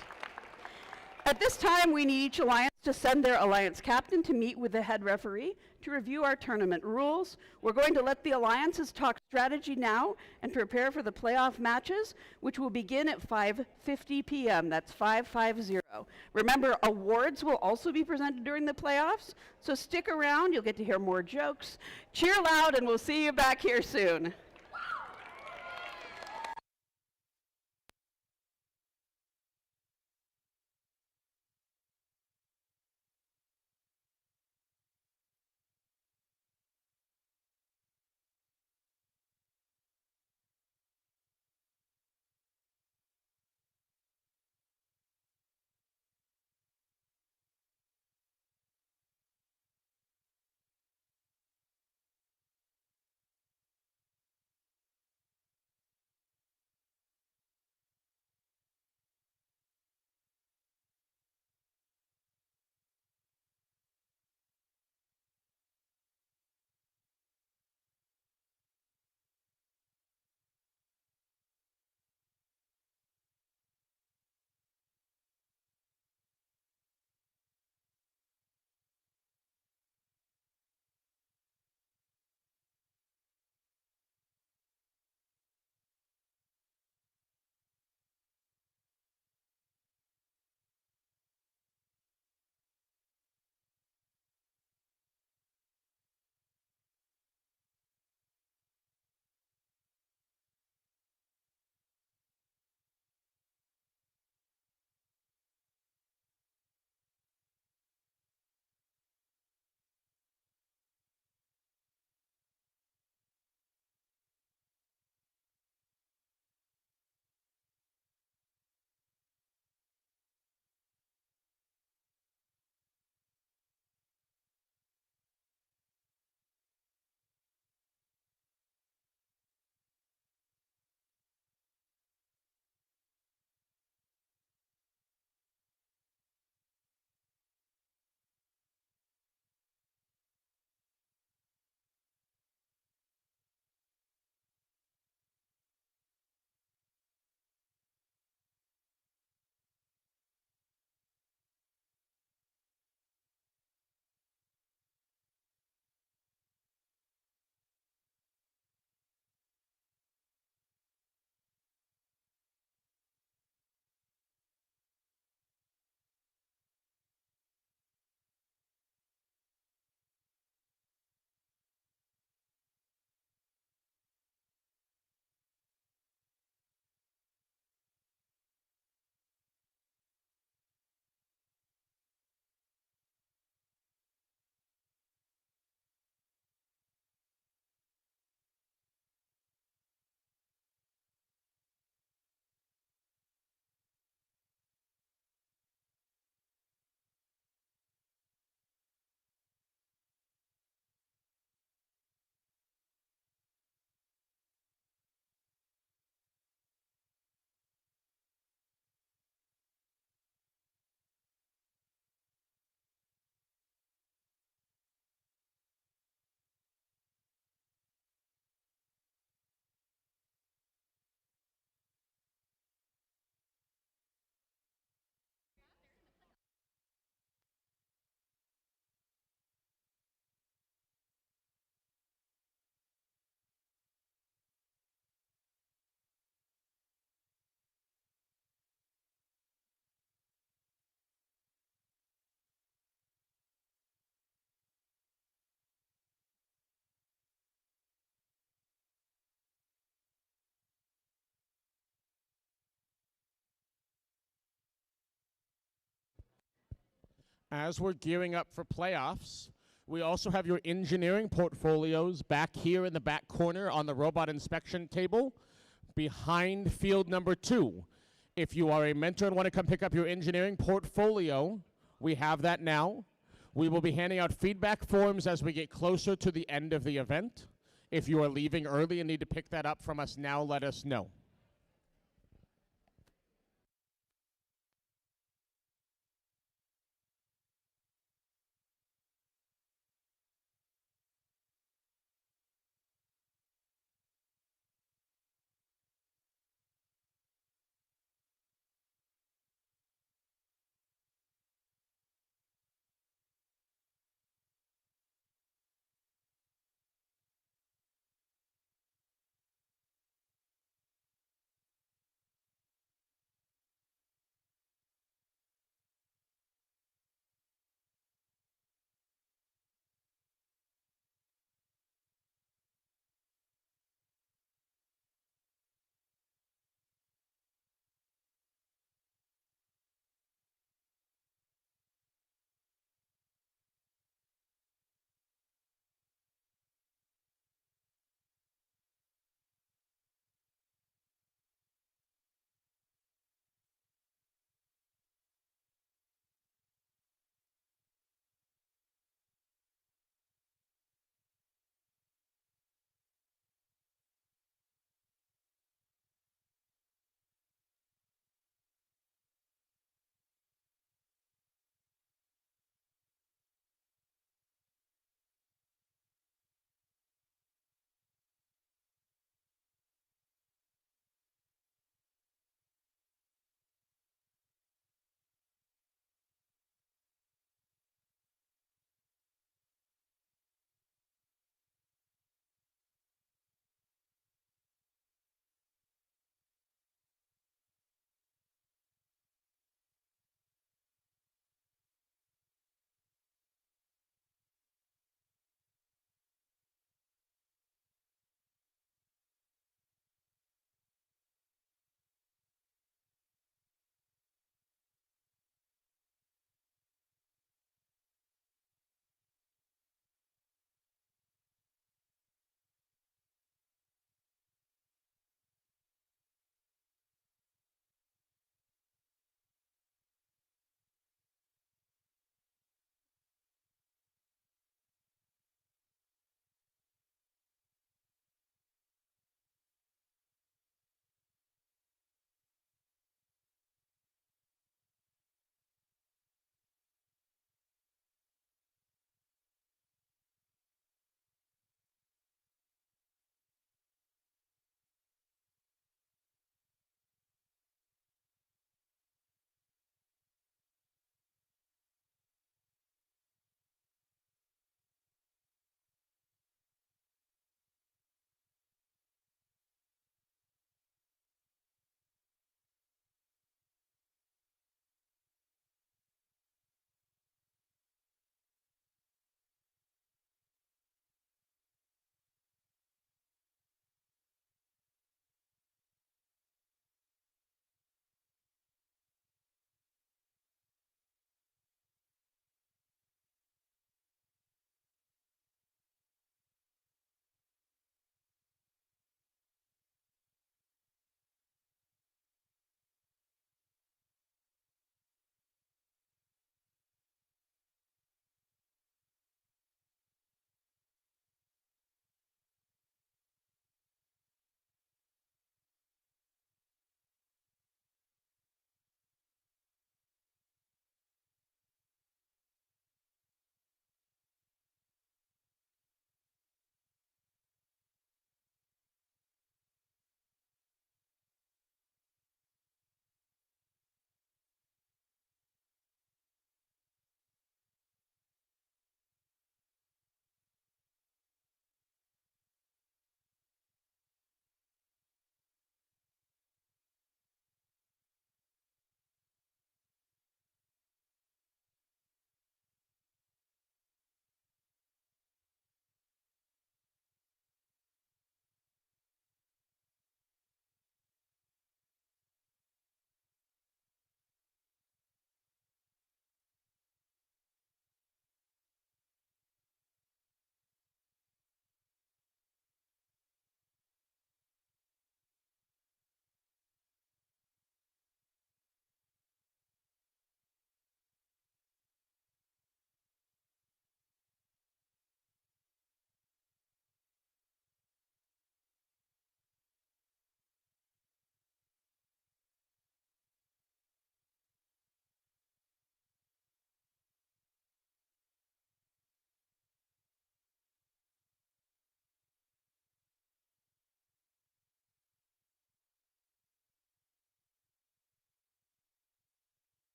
At this time, we need each alliance to send their alliance captain to meet with the head referee to review our tournament rules. We're going to let the alliances talk strategy now and prepare for the playoff matches, which will begin at 5:50 p.m. That's 5:50. Remember, awards will also be presented during the playoffs, so stick around. You'll get to hear more jokes. Cheer loud, and we'll see you back here soon. As we're gearing up for playoffs, we also have your engineering portfolios back here in the back corner on the robot inspection table behind field number 2. If you are a mentor and want to come pick up your engineering portfolio, we have that now. We will be handing out feedback forms as we get closer to the end of the event. If you are leaving early and need to pick that up from us now, let us know.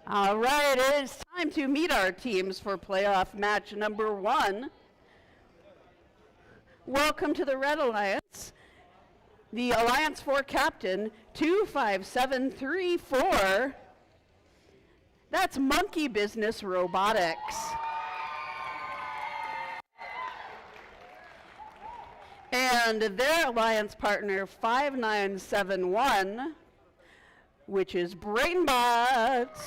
All right, it is time to meet our teams for playoff match number 1. Welcome to the Red Alliance. The Alliance 4 captain, 25734. That's Monkey Business Robotics. And their alliance partner, 5971, which is BrainBots.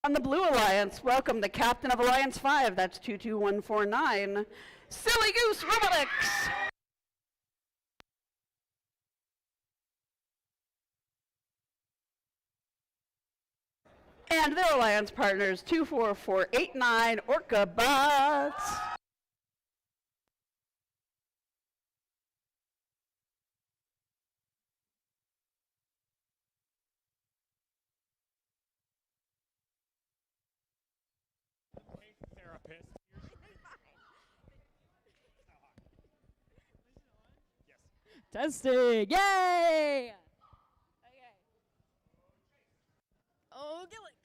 On the Blue Alliance, welcome the captain of Alliance 5, that's 22149, Silly Goose Robotics. And their alliance partners, 24489, Orca Bots. Therapist. Testing, yay! Okay. Oh, Gillick.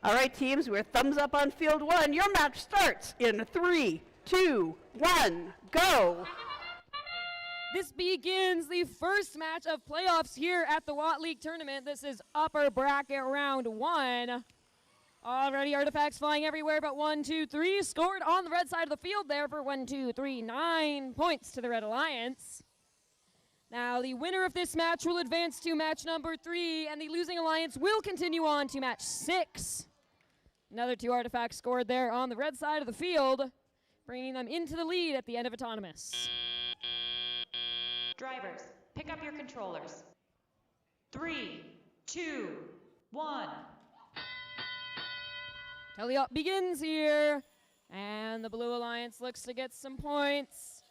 All right, teams, we're thumbs up on field 1. Your match starts in 3, 2, 1, go. This begins the first match of playoffs here at the Watt League Tournament. This is upper bracket round 1. Already artifacts flying everywhere, but 1, 2, 3 scored on the red side of the field there for 1, 2, 3, 9 points to the Red Alliance. Now the winner of this match will advance to match number 3, and the losing alliance will continue on to match 6. Another 2 artifacts scored there on the red side of the field, bringing them into the lead at the end of Autonomous. Drivers, pick up your controllers. 3, 2, 1. Teleop begins here, and the Blue Alliance looks to get some points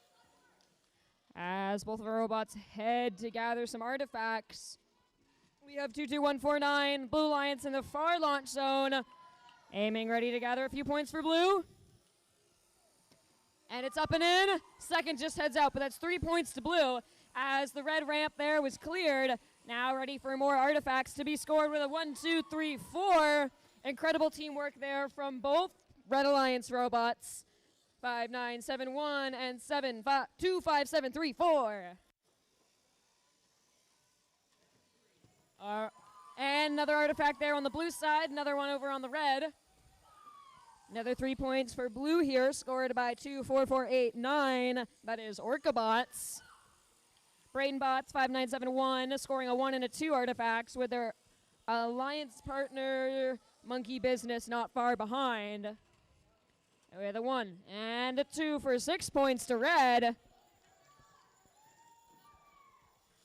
as both of our robots head to gather some artifacts. We have 22149, Blue Alliance in the far launch zone, aiming ready to gather a few points for Blue. And it's up and in. Second just heads out, but that's 3 points to Blue as the red ramp there was cleared. Now ready for more artifacts to be scored with a 1, 2, 3, 4. Incredible teamwork there from both Red Alliance robots. 5971 and 25734. And another artifact there on the blue side, another one over on the red. Another 3 points for Blue here, scored by 24489. That is Orcabots. BrainBots 5971 scoring a 1 and a 2 artifacts with their alliance partner Monkey Business not far behind. With a 1 and a 2 for 6 points to Red.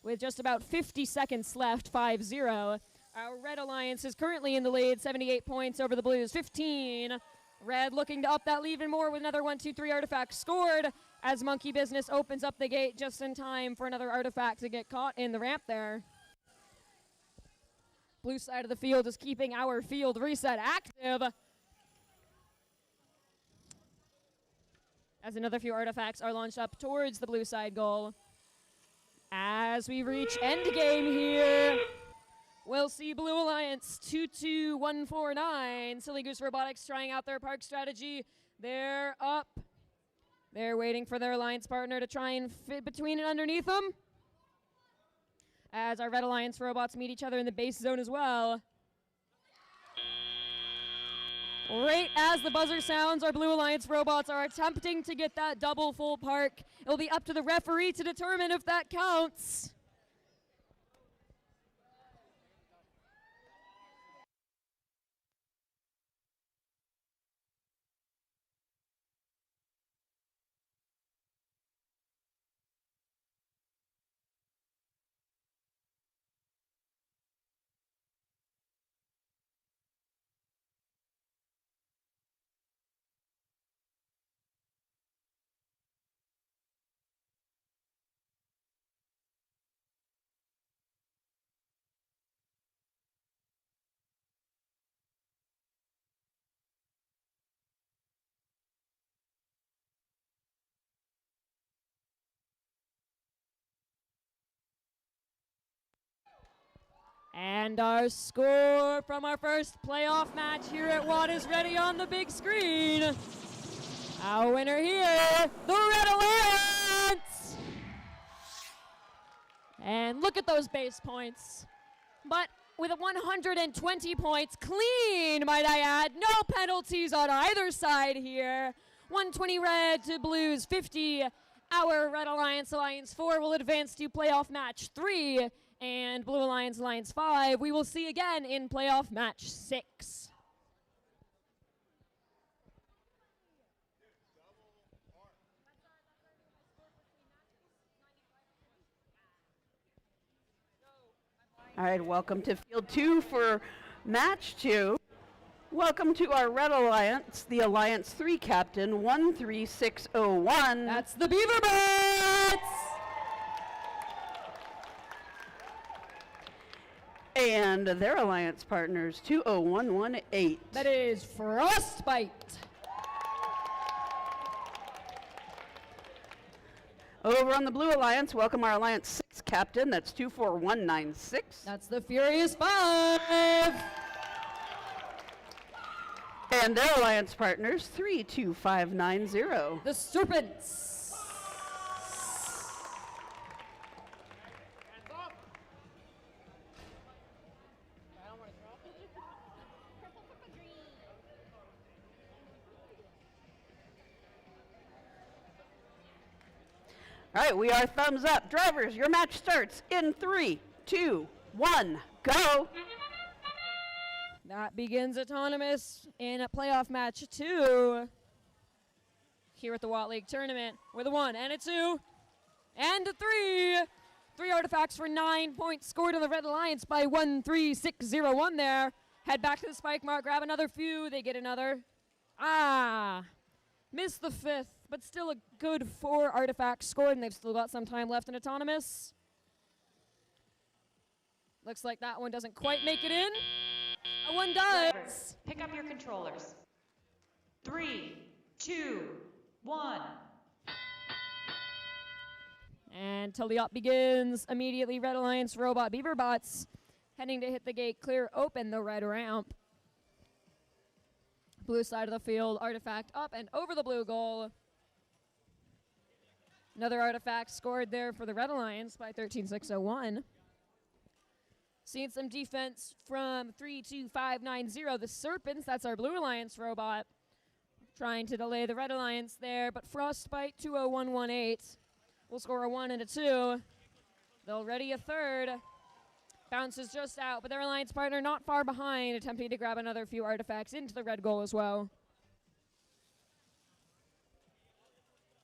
With just about 50 seconds left, 5-0. Our Red Alliance is currently in the lead, 78 points over the Blues, 15. Red looking to up that lead even more with another 1, 2, 3 artifact scored as Monkey Business opens up the gate just in time for another artifact to get caught in the ramp there. Blue side of the field is keeping our field reset active as another few artifacts are launched up towards the blue side goal. As we reach endgame here, we'll see Blue Alliance 22149. Silly Goose Robotics trying out their park strategy. They're up. They're waiting for their alliance partner to try and fit between and underneath them. As our Red Alliance robots meet each other in the base zone as well. Right as the buzzer sounds, our Blue Alliance robots are attempting to get that double full park. It'll be up to the referee to determine if that counts. And our score from our first playoff match here at Watt is ready on the big screen. Our winner here, the Red Alliance! And look at those base points. But with 120 points, clean, might I add. No penalties on either side here. 120 red to blues, 50. Our Red Alliance, Alliance 4 will advance to playoff match 3. And Blue Alliance, Alliance 5, we will see again in playoff match 6. All right, welcome to Field 2 for Match 2. Welcome to our Red Alliance, the Alliance 3 captain, 13601. That's the Beaver Bats! And their alliance partners, 20118. That is Frostbite. Over on the Blue Alliance, welcome our Alliance 6 captain, that's 24196. That's the Furious 5. And their alliance partners, 32590. The Serpents. All right, we are thumbs up. Drivers, your match starts in 3, 2, 1, go. That begins autonomous in a playoff match 2 here at the Watt League tournament with a 1 and a 2 and a 3. 3 artifacts for 9 points scored on the Red Alliance by 13601 there. Head back to the spike mark, grab another few. They get another. Missed the 5th, but still a good 4 artifacts scored, and they've still got some time left in autonomous. Looks like that one doesn't quite make it in. That one does. Drivers, pick up your controllers. 3, 2, 1. And Taliot begins immediately. Red Alliance robot Beaverbots heading to hit the gate, clear open the red ramp. Blue side of the field, artifact up and over the blue goal. Another artifact scored there for the Red Alliance by 13601. Seeing some defense from 32590, the Serpents, that's our Blue Alliance robot. Trying to delay the Red Alliance there, but Frostbite 20118 will score a 1 and a 2. They'll ready a third. Bounces just out, but their alliance partner not far behind, attempting to grab another few artifacts into the red goal as well.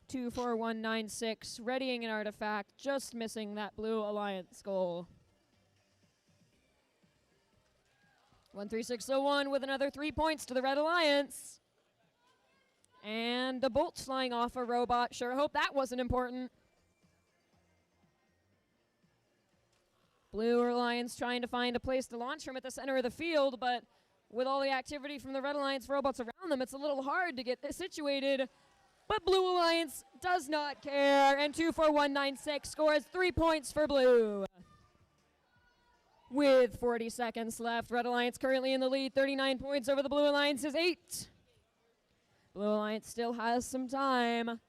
24196, readying an artifact, just missing that Blue Alliance goal. 13601 with another 3 points to the Red Alliance. And the bolt flying off a robot. Sure hope that wasn't important. Blue Alliance trying to find a place to launch from at the center of the field, but with all the activity from the Red Alliance robots around them, it's a little hard to get situated. But Blue Alliance does not care, and 24196 scores 3 points for Blue. With 40 seconds left, Red Alliance currently in the lead, 39 points over the Blue Alliance's 8. Blue Alliance still has some time.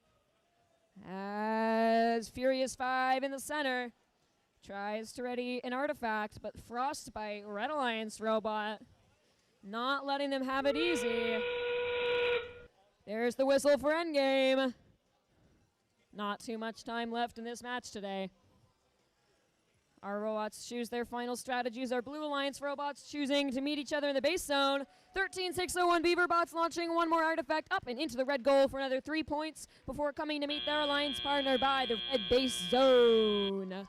As Furious 5 in the center tries to ready an artifact, but Frostbite, Red Alliance robot, not letting them have it easy. There's the whistle for endgame. Not too much time left in this match today. Our robots choose their final strategies. Our Blue Alliance robots choosing to meet each other in the base zone. 13601 Beaverbots launching one more artifact up and into the red goal for another 3 points before coming to meet their alliance partner by the red base zone.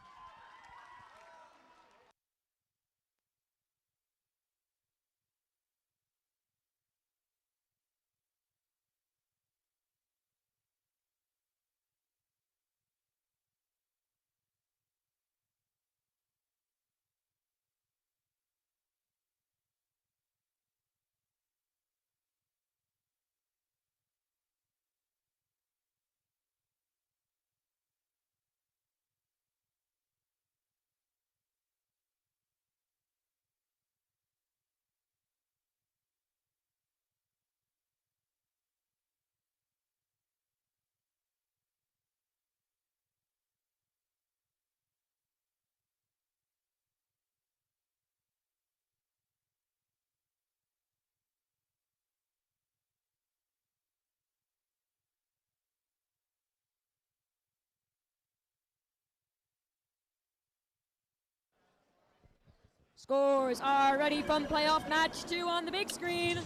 Scores are ready from playoff match 2 on the big screen.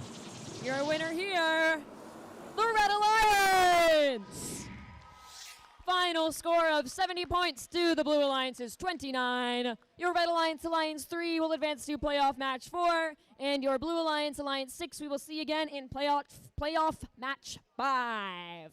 Your winner here, the Red Alliance. Final score of 70 points to the Blue Alliance's 29. Your Red Alliance Alliance 3 will advance to playoff match 4, and your Blue Alliance Alliance 6 we will see again in playoff match 5.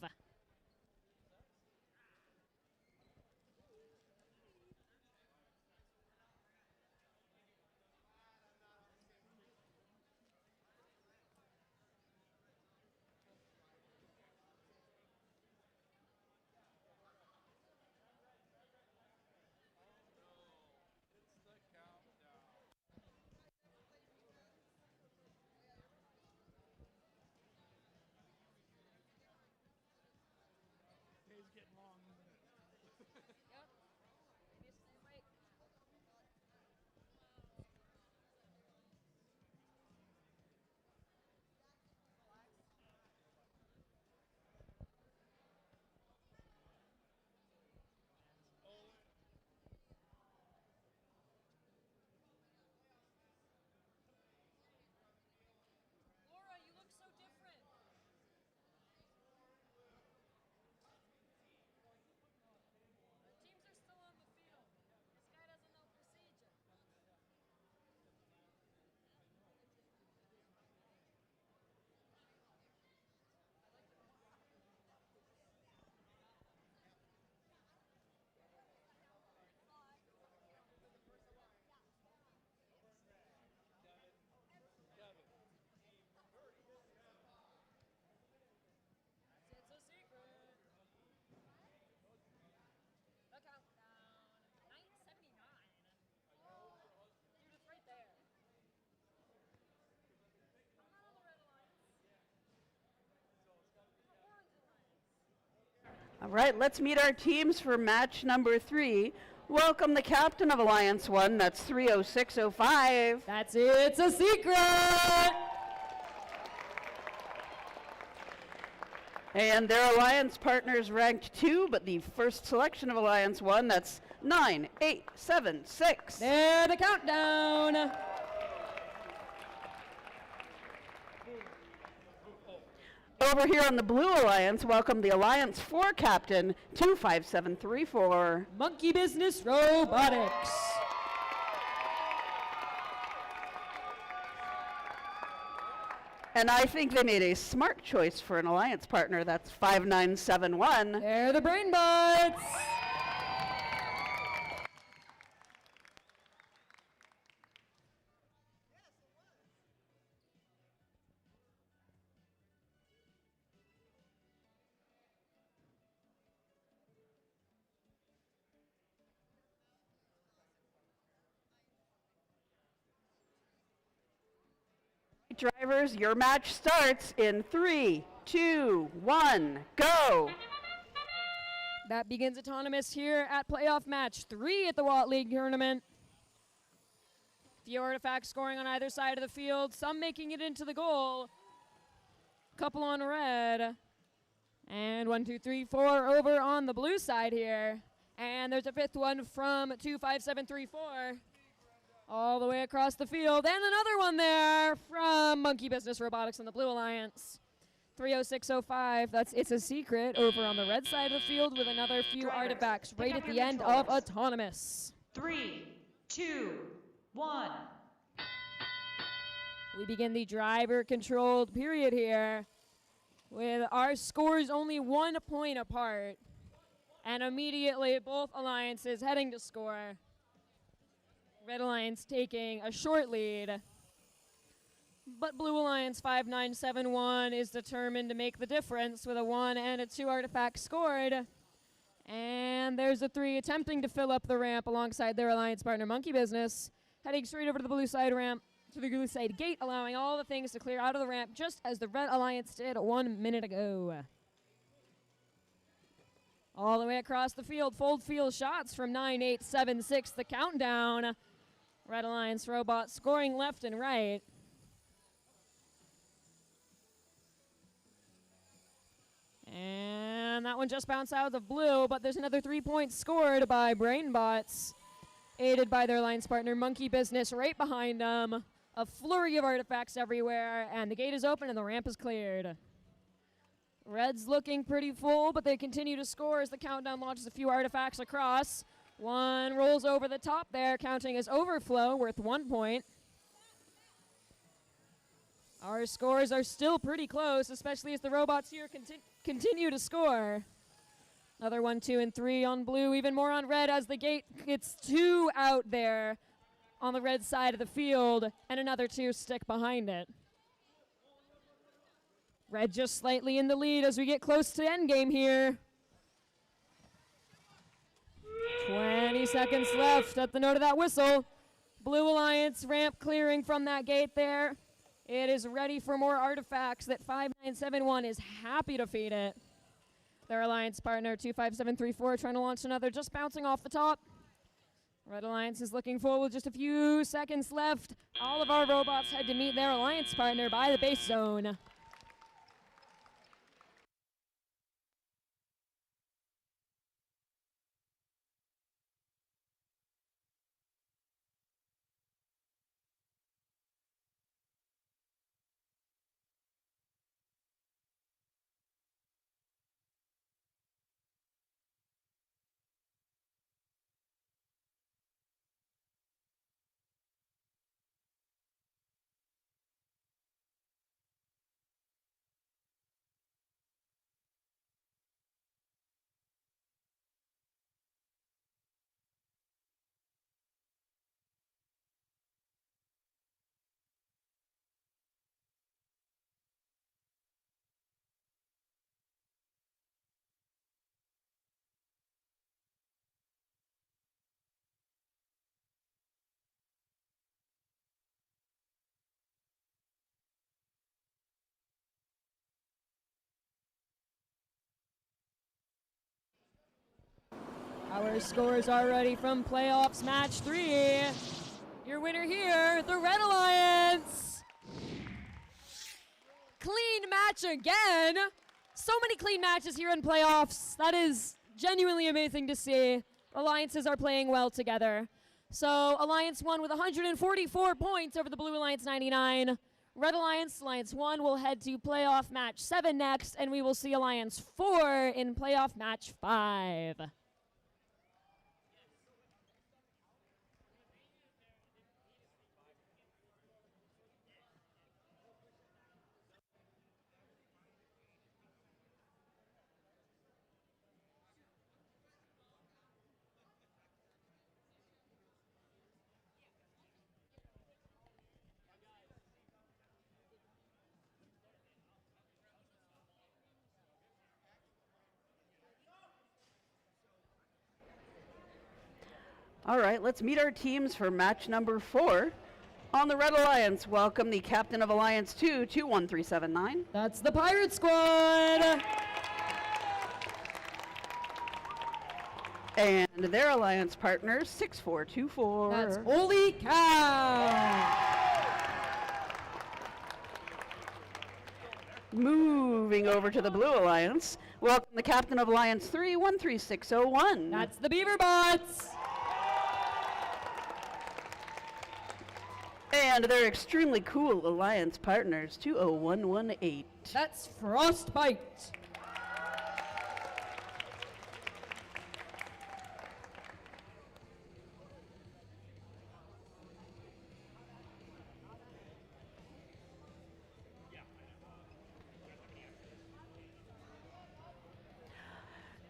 All right, let's meet our teams for match number 3. Welcome the captain of Alliance 1, that's 30605. That's It's a Secret! And their alliance partners ranked 2, but the first selection of Alliance 1, that's 9876. There, the countdown. Over here on the Blue Alliance, welcome the Alliance 4 captain, 25734. Monkey Business Robotics. And I think they made a smart choice for an alliance partner. That's 5971. They're the Brain Bots. Drivers, your match starts in 3, 2, 1, go. That begins autonomous here at playoff match 3 at the Watt League tournament. Few artifacts scoring on either side of the field, some making it into the goal. Couple on red. And 1, 2, 3, 4 over on the blue side here. And there's a 5th one from 25734. All the way across the field. And another one there from Monkey Business Robotics on the Blue Alliance. 30605. That's It's a Secret over on the red side of the field with another few Drivers, artifacts pick right up at your the end of controllers. autonomous. 3, 2, 1. We begin the driver-controlled period here with our scores only 1 point apart. And immediately both alliances heading to score. Red Alliance taking a short lead. But Blue Alliance 5971 is determined to make the difference with a 1 and a 2 artifact scored. And there's a 3 attempting to fill up the ramp alongside their alliance partner Monkey Business, heading straight over to the blue side ramp, to the blue side gate, allowing all the things to clear out of the ramp just as the Red Alliance did 1 minute ago. All the way across the field, fold field shots from 9876, the countdown. Red Alliance robot scoring left and right. And that one just bounced out of the blue, but there's another 3 points scored by BrainBots. aided by their alliance partner Monkey Business right behind them. A flurry of artifacts everywhere, and the gate is open and the ramp is cleared. Red's looking pretty full, but they continue to score as the countdown launches a few artifacts across. One rolls over the top there, counting as overflow, worth 1 point. Our scores are still pretty close, especially as the robots here continue to score. Another 1, 2, and 3 on blue, even more on red as the gate gets 2 out there on the red side of the field, and another 2 stick behind it. Red just slightly in the lead as we get close to endgame here. 20 seconds left at the note of that whistle. Blue Alliance ramp clearing from that gate there. It is ready for more artifacts that 5971 is happy to feed it. Their alliance partner 25734 trying to launch another, just bouncing off the top. Red Alliance is looking full with just a few seconds left. All of our robots head to meet their alliance partner by the base zone. Our scores are ready from playoffs match 3. Your winner here, the Red Alliance. Clean match again. So many clean matches here in playoffs. That is genuinely amazing to see. Alliances are playing well together. So Alliance 1 with 144 points over the Blue Alliance 99. Red Alliance, Alliance 1 will head to playoff match 7 next, and we will see Alliance 4 in playoff match 5. All right, let's meet our teams for match number 4. On the Red Alliance, welcome the captain of Alliance 2, 21379. That's the Pirate Squad. And their alliance partner, 6424. That's Holy Cow. Moving over to the Blue Alliance, welcome the captain of Alliance 3, 13601. That's the Beaver Bots. And their extremely cool alliance partners, 20118. That's Frostbite.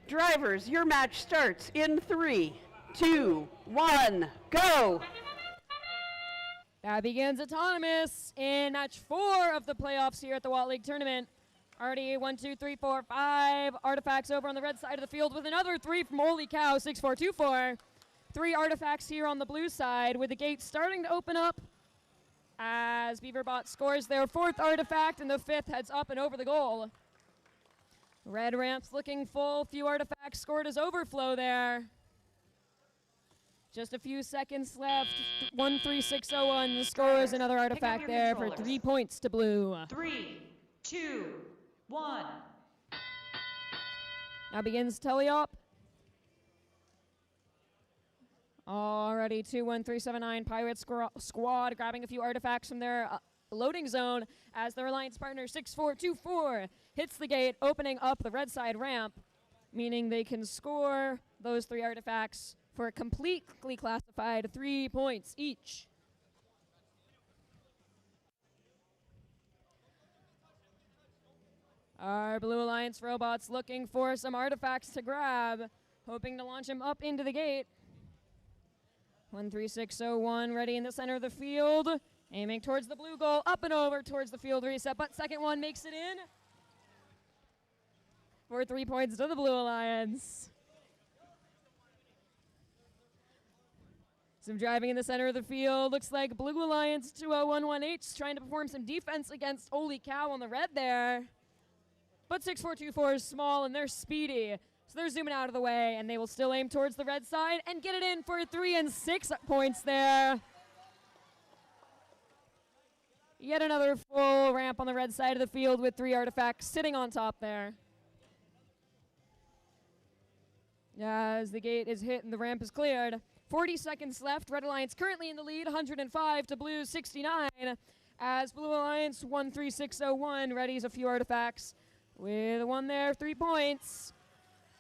Drivers, your match starts in 3, 2, 1, go! That begins autonomous in match 4 of the playoffs here at the Walt League Tournament. Already 1, 2, 3, 4, 5 artifacts over on the red side of the field with another 3 from Holy Cow, 6424. 3 artifacts here on the blue side with the gate starting to open up as Beaverbot scores their 4th artifact and the 5th heads up and over the goal. Red ramp's looking full, few artifacts scored as overflow there. Just a few seconds left. 13601 scores another artifact there for 3 points to blue. 3, 2, 1. Now begins teleop. Already 21379 Pirate Squad grabbing a few artifacts from their loading zone as their alliance partner 6424 hits the gate, opening up the red side ramp, meaning they can score those 3 artifacts for a completely classified 3 points each. Our Blue Alliance robots looking for some artifacts to grab, hoping to launch him up into the gate. 13601 ready in the center of the field, aiming towards the blue goal, up and over towards the field reset, but second one makes it in for 3 points to the Blue Alliance. Some driving in the center of the field. Looks like Blue Alliance 20118 trying to perform some defense against Holy Cow on the red there. But 6424 is small and they're speedy. So they're zooming out of the way, and they will still aim towards the red side and get it in for 3 and 6 points there. Yet another full ramp on the red side of the field with 3 artifacts sitting on top there. As the gate is hit and the ramp is cleared. 40 seconds left. Red Alliance currently in the lead, 105 to Blue 69. As Blue Alliance 13601 readies a few artifacts with one there, 3 points.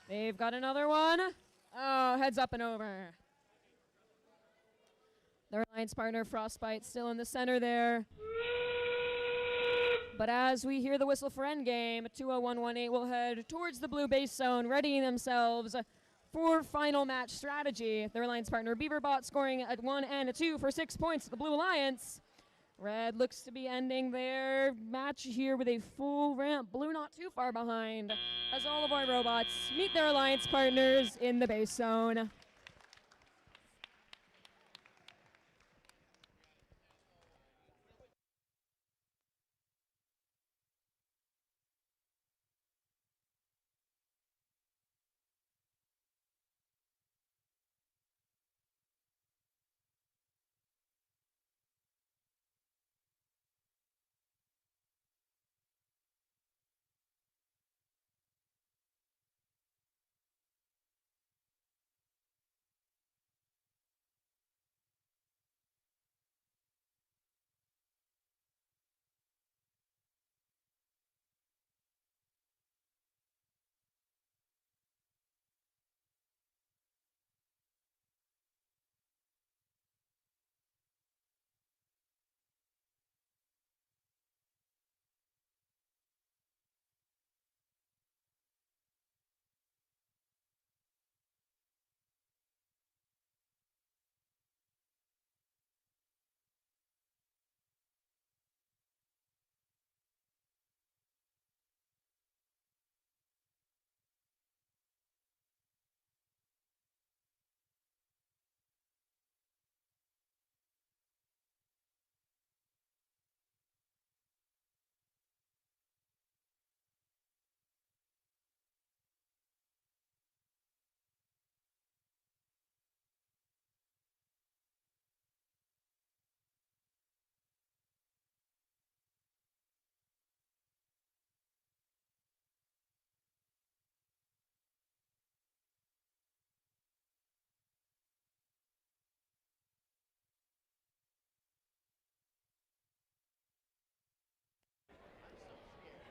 They've got another one. Oh, heads up and over. Their alliance partner, Frostbite, still in the center there. But as we hear the whistle for endgame, 20118 will head towards the blue base zone, readying themselves for final match strategy. Their alliance partner, Beaverbot, scoring at 1 and a 2 for 6 points to the Blue Alliance. Red looks to be ending their match here with a full ramp. Blue not too far behind as all of our robots meet their alliance partners in the base zone.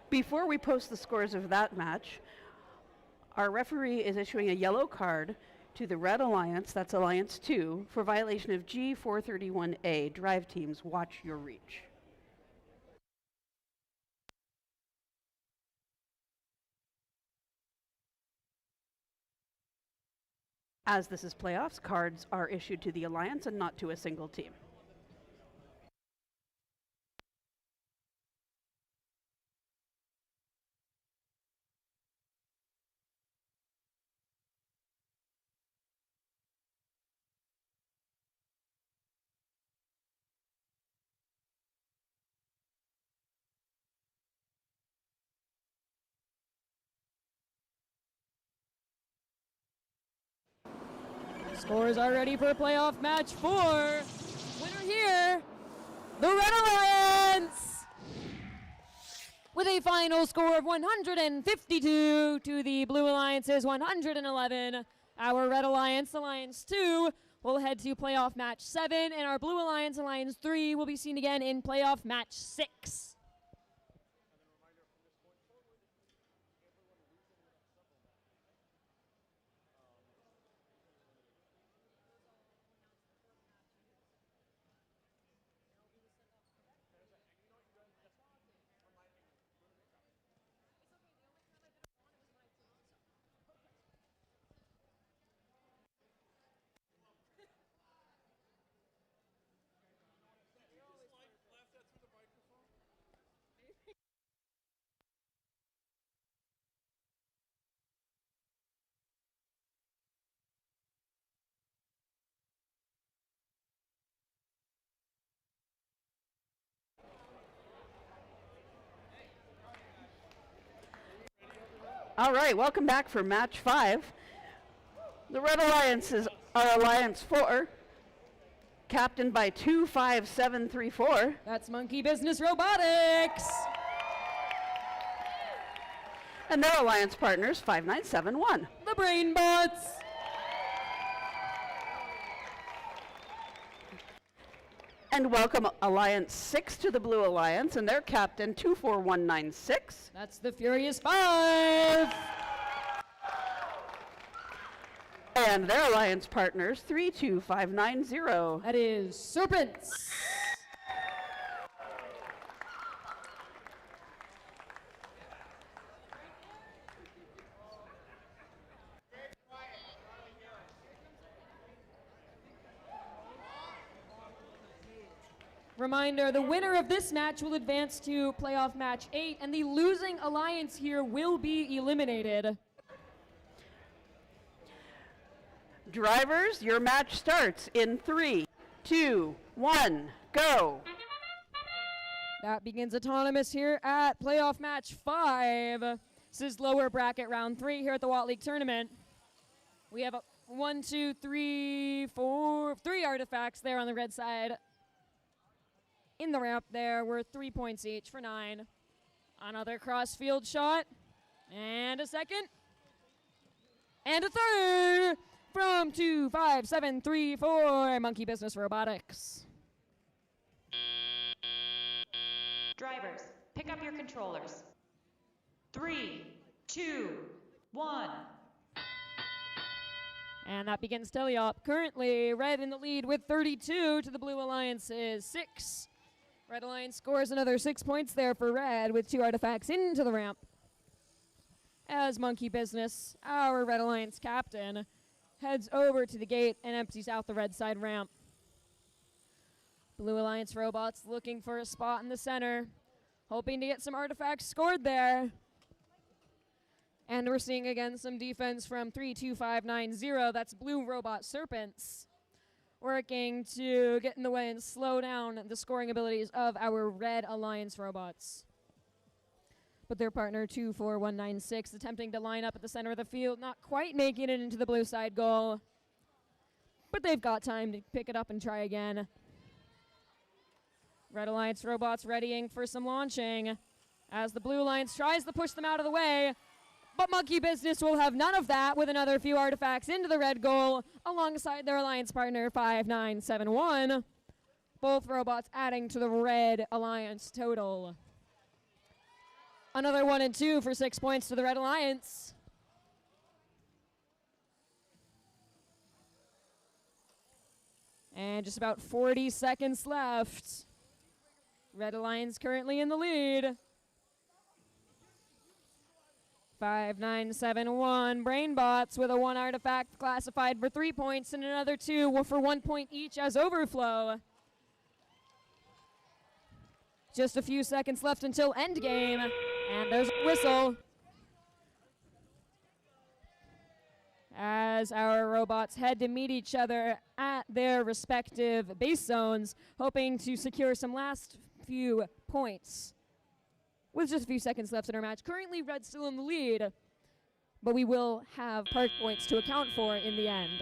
Before we post the scores of that match, our referee is issuing a yellow card to the Red Alliance, that's Alliance 2, for violation of G431A. Drive teams, watch your reach. As this is playoffs, cards are issued to the Alliance and not to a single team. Scores are ready for playoff match 4. Winner here, the Red Alliance, with a final score of 152 to the Blue Alliance's 111. Our Red Alliance, Alliance 2, will head to playoff match 7, and our Blue Alliance, Alliance 3, will be seen again in playoff match 6. All right, welcome back for match 5. The Red Alliance is our Alliance 4, captained by 25734. That's Monkey Business Robotics. And their Alliance partners, 5971. The Brain Bots. And welcome Alliance 6 to the Blue Alliance and their captain, 24196. That's the Furious 5. And their Alliance partners, 32590. That is Serpents. Reminder, the winner of this match will advance to playoff match 8, and the losing alliance here will be eliminated. Drivers, your match starts in 3, 2, 1, go. That begins autonomous here at playoff match 5. This is lower bracket round 3 here at the Watt League tournament. We have 3 artifacts there on the red side. In the ramp there were 3 points each for 9. Another cross-field shot. And a second. And a third from 25734 Monkey Business Robotics. Drivers, pick up your controllers. 3, 2, 1. And that begins teleop. Currently, Red in the lead with 32 to the Blue Alliance's 6. Red Alliance scores another 6 points there for Red with 2 artifacts into the ramp. As Monkey Business, our Red Alliance captain, heads over to the gate and empties out the red side ramp. Blue Alliance robots looking for a spot in the center, hoping to get some artifacts scored there. And we're seeing again some defense from 32590. That's Blue Robot Serpents, working to get in the way and slow down the scoring abilities of our Red Alliance robots. But their partner, 24196, attempting to line up at the center of the field, not quite making it into the blue side goal. But they've got time to pick it up and try again. Red Alliance robots readying for some launching as the Blue Alliance tries to push them out of the way. But Monkey Business will have none of that with another few artifacts into the red goal alongside their alliance partner 5971. Both robots adding to the Red Alliance total. Another 1 and 2 for 6 points to the Red Alliance. And just about 40 seconds left. Red Alliance currently in the lead. 5971 Brainbots with a 1 artifact classified for 3 points and another 2 for 1 point each as overflow. Just a few seconds left until endgame, and there's a whistle. As our robots head to meet each other at their respective base zones, hoping to secure some last few points. With just a few seconds left in our match. Currently, Red's still in the lead, but we will have park points to account for in the end.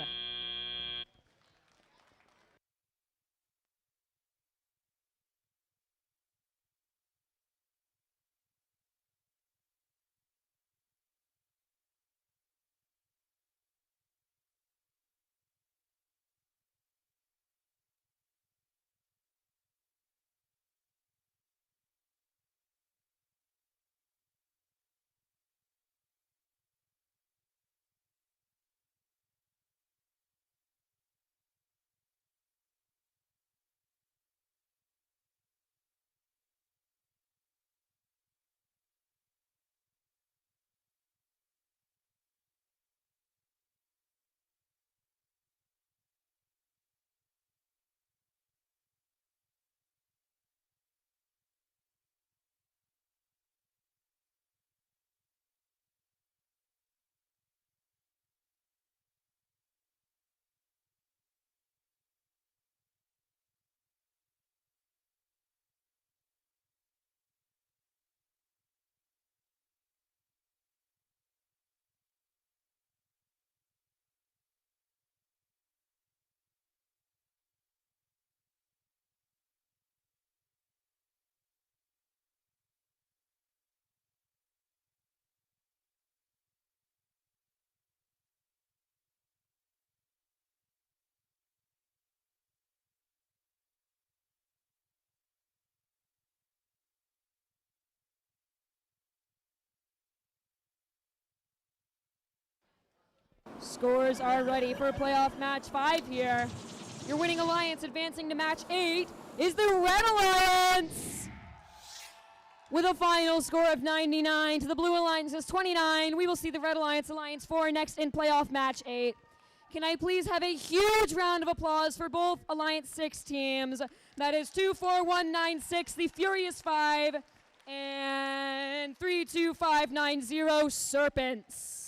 Scores are ready for playoff match 5 here. Your winning alliance advancing to match 8 is the Red Alliance! With a final score of 99 to the Blue Alliance's 29, we will see the Red Alliance Alliance 4 next in playoff match 8. Can I please have a huge round of applause for both Alliance 6 teams? That is 24196, the Furious 5, and 32590, Serpents.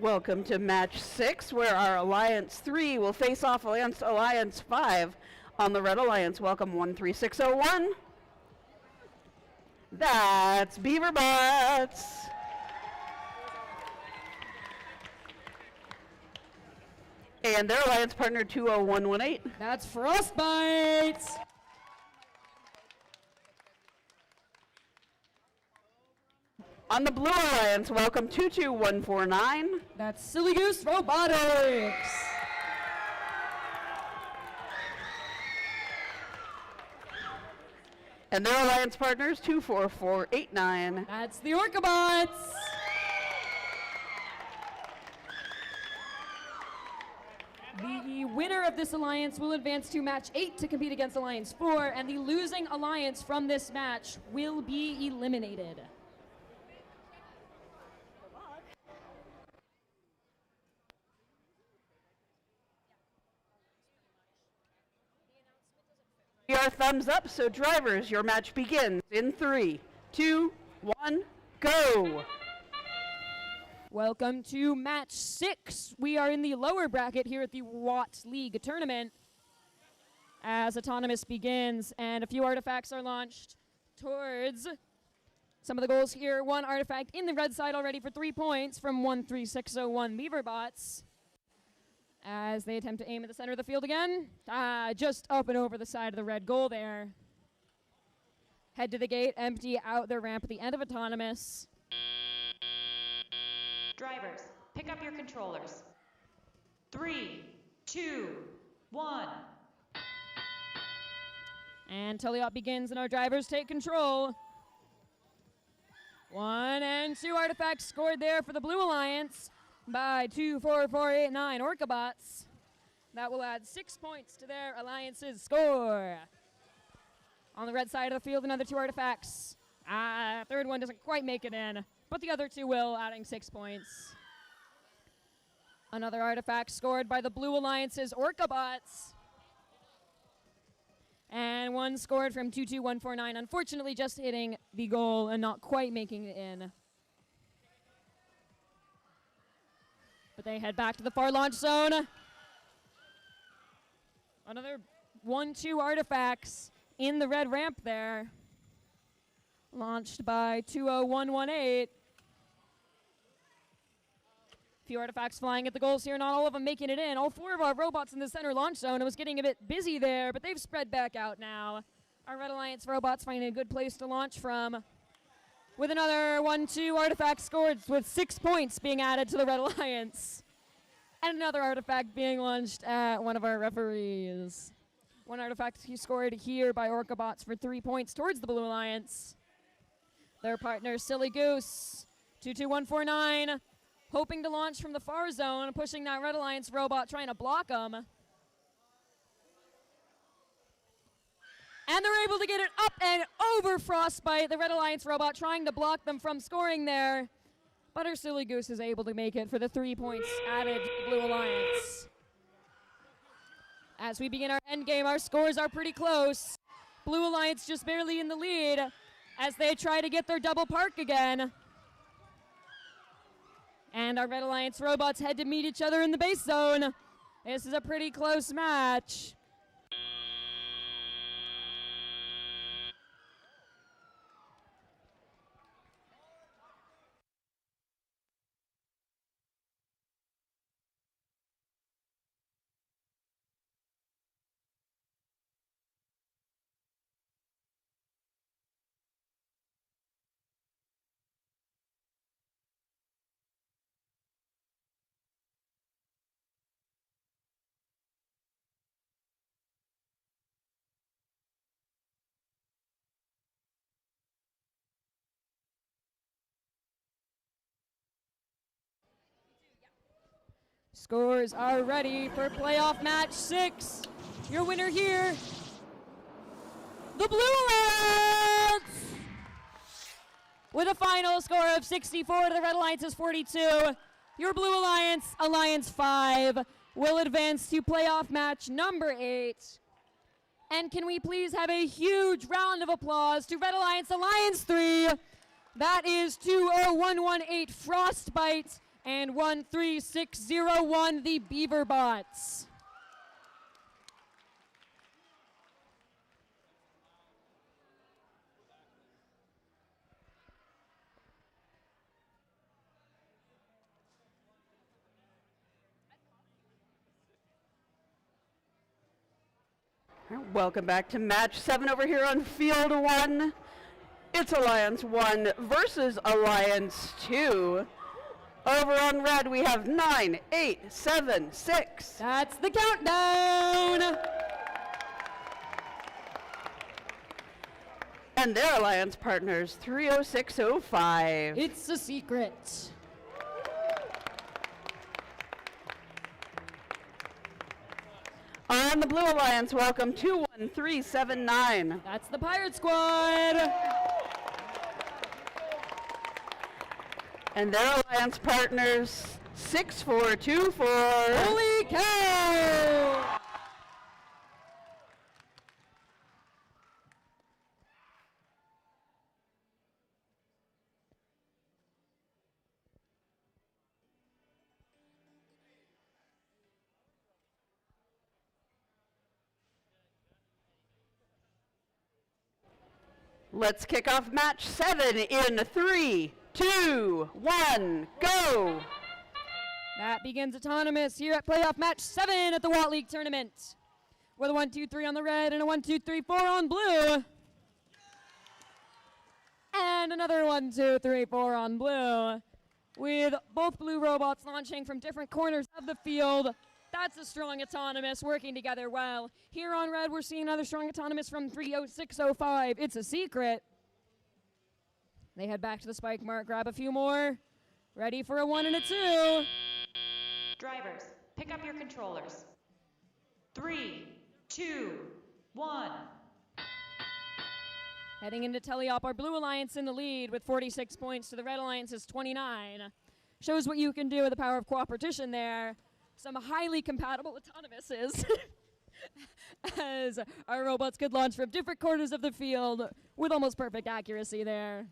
Welcome to match 6, where our Alliance 3 will face off against Alliance 5 on the Red Alliance. Welcome 13601. That's Beaverbots. And their Alliance partner 20118. That's Frostbite. On the Blue Alliance, welcome 22149. That's Silly Goose Robotics. And their Alliance partners 24489. That's the Orcabots. The winner of this alliance will advance to match 8 to compete against Alliance 4, and the losing alliance from this match will be eliminated. Your thumbs up, so drivers, your match begins in 3, 2, 1, go! Welcome to match 6. We are in the lower bracket here at the Watt League tournament as Autonomous begins, and a few artifacts are launched towards some of the goals here. One artifact in the red side already for 3 points from 13601 Beaverbots, as they attempt to aim at the center of the field again. Just up and over the side of the red goal there. Head to the gate, empty out their ramp at the end of Autonomous. Drivers, pick up your controllers. 3, 2, 1. And Teleop begins and our drivers take control. 1 and 2 artifacts scored there for the Blue Alliance by 24489 Orcabots. That will add 6 points to their alliance's score. On the red side of the field, another 2 artifacts. Third one doesn't quite make it in, but the other 2 will, adding 6 points. Another artifact scored by the Blue Alliance's Orcabots. And one scored from 22149, unfortunately just hitting the goal and not quite making it in. But they head back to the far launch zone. Another 1-2 artifacts in the red ramp there. Launched by 20118. Few artifacts flying at the goals here, not all of them making it in. All 4 of our robots in the center launch zone. It was getting a bit busy there, but they've spread back out now. Our Red Alliance robots finding a good place to launch from, with another 1-2 artifact scored, with 6 points being added to the Red Alliance. And another artifact being launched at one of our referees. One artifact scored here by Orcabots for 3 points towards the Blue Alliance. Their partner, Silly Goose, 22149, hoping to launch from the far zone, pushing that Red Alliance robot, trying to block them. And they're able to get it up and over Frostbite, the Red Alliance robot trying to block them from scoring there. But our Silly Goose is able to make it for the 3 points added to the Blue Alliance. As we begin our end game, our scores are pretty close. Blue Alliance just barely in the lead as they try to get their double park again. And our Red Alliance robots head to meet each other in the base zone. This is a pretty close match. Scores are ready for playoff match 6. Your winner here, the Blue Alliance! With a final score of 64 to the Red Alliance's 42, your Blue Alliance, Alliance 5, will advance to playoff match number 8. And can we please have a huge round of applause to Red Alliance, Alliance 3. That is 20118 Frostbite and 13601 the Beaver Bots. Welcome back to match 7 over here on field 1. It's Alliance 1 versus Alliance 2. Over on red, we have 9, 8, 7, 6. That's the countdown. And their alliance partners, 30605. It's a secret. On the Blue Alliance, welcome 21379. That's the Pirate Squad. And their alliance partners, 6424. Holy cow! Let's kick off match 7 in 3, 2, 1, go! That begins autonomous here at playoff match 7 at the Watt League tournament. With a 1, 2, 3 on the red and a 1, 2, 3, 4 on blue. And another 1, 2, 3, 4 on blue. With both blue robots launching from different corners of the field. That's a strong autonomous working together well. Here on red, we're seeing another strong autonomous from 30605. It's a secret. They head back to the spike mark, grab a few more. Ready for a 1 and a 2. Drivers, pick up your controllers. 3, 2, 1. Heading into teleop, our Blue Alliance in the lead with 46 points to the Red Alliance's 29. Shows what you can do with the power of cooperation there. Some highly compatible autonomouses as our robots could launch from different corners of the field with almost perfect accuracy there.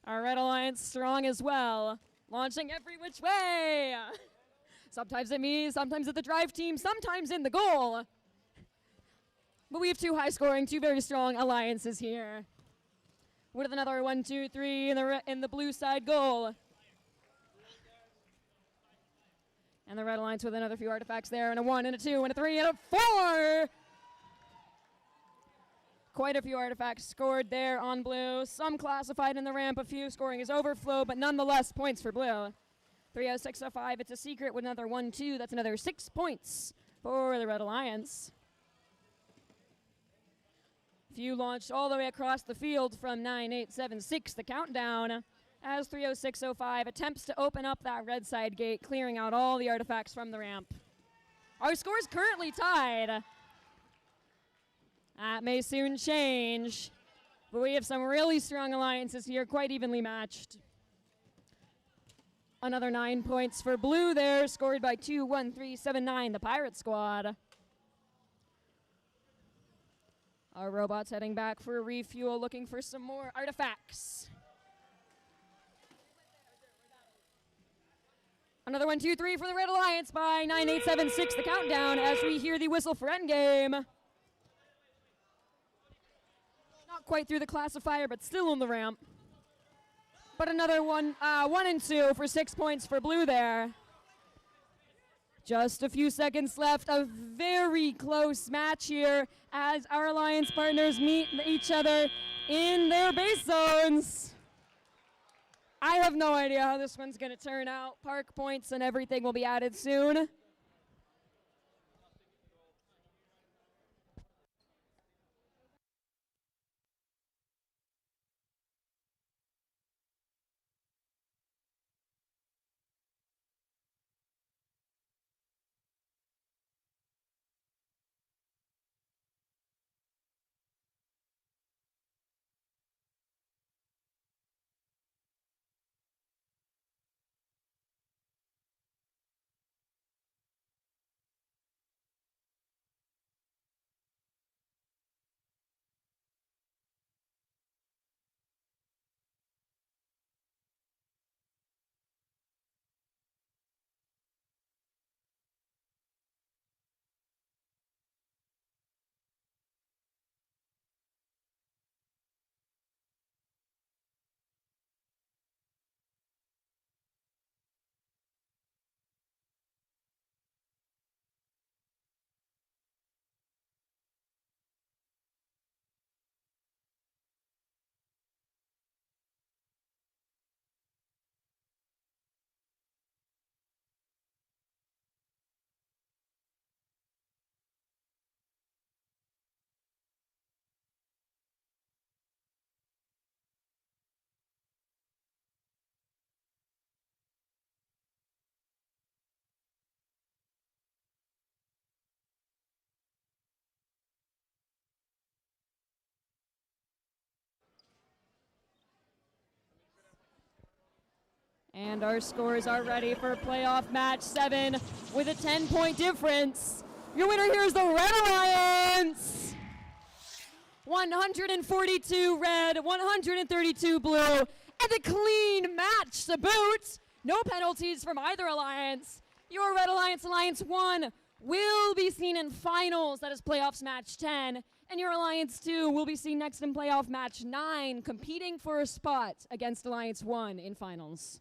Our Red Alliance strong as well, launching every which way. Sometimes at me, sometimes at the drive team, sometimes in the goal. But we have 2 high scoring, 2 very strong alliances here. With another 1, 2, 3 in the blue side goal. And the Red Alliance with another few artifacts there, and a 1, and a 2, and a 3, and a 4! Quite a few artifacts scored there on blue. Some classified in the ramp, a few scoring as overflow, but nonetheless points for blue. 30605, it's a secret with another 1, 2. That's another 6 points for the Red Alliance. Few launched all the way across the field from 9876, the countdown. As 30605 attempts to open up that red side gate, clearing out all the artifacts from the ramp. Our score is currently tied. That may soon change, but we have some really strong alliances here, quite evenly matched. Another 9 points for blue there, scored by 21379, the Pirate Squad. Our robots heading back for a refuel, looking for some more artifacts. Another 1, 2, 3 for the Red Alliance by 9876, the countdown, as we hear the whistle for endgame. Not quite through the classifier, but still on the ramp. But another 1 and 2 for 6 points for blue there. Just a few seconds left, a very close match here as our alliance partners meet each other in their base zones. I have no idea how this one's going to turn out. Park points and everything will be added soon. And our scores are ready for playoff match 7 with a 10-point difference. Your winner here is the Red Alliance. 142 red, 132 blue, and a clean match to boot. No penalties from either alliance. Your Red Alliance, Alliance 1, will be seen in finals, that is playoffs match 10. And your Alliance 2 will be seen next in playoff match 9, competing for a spot against Alliance 1 in finals.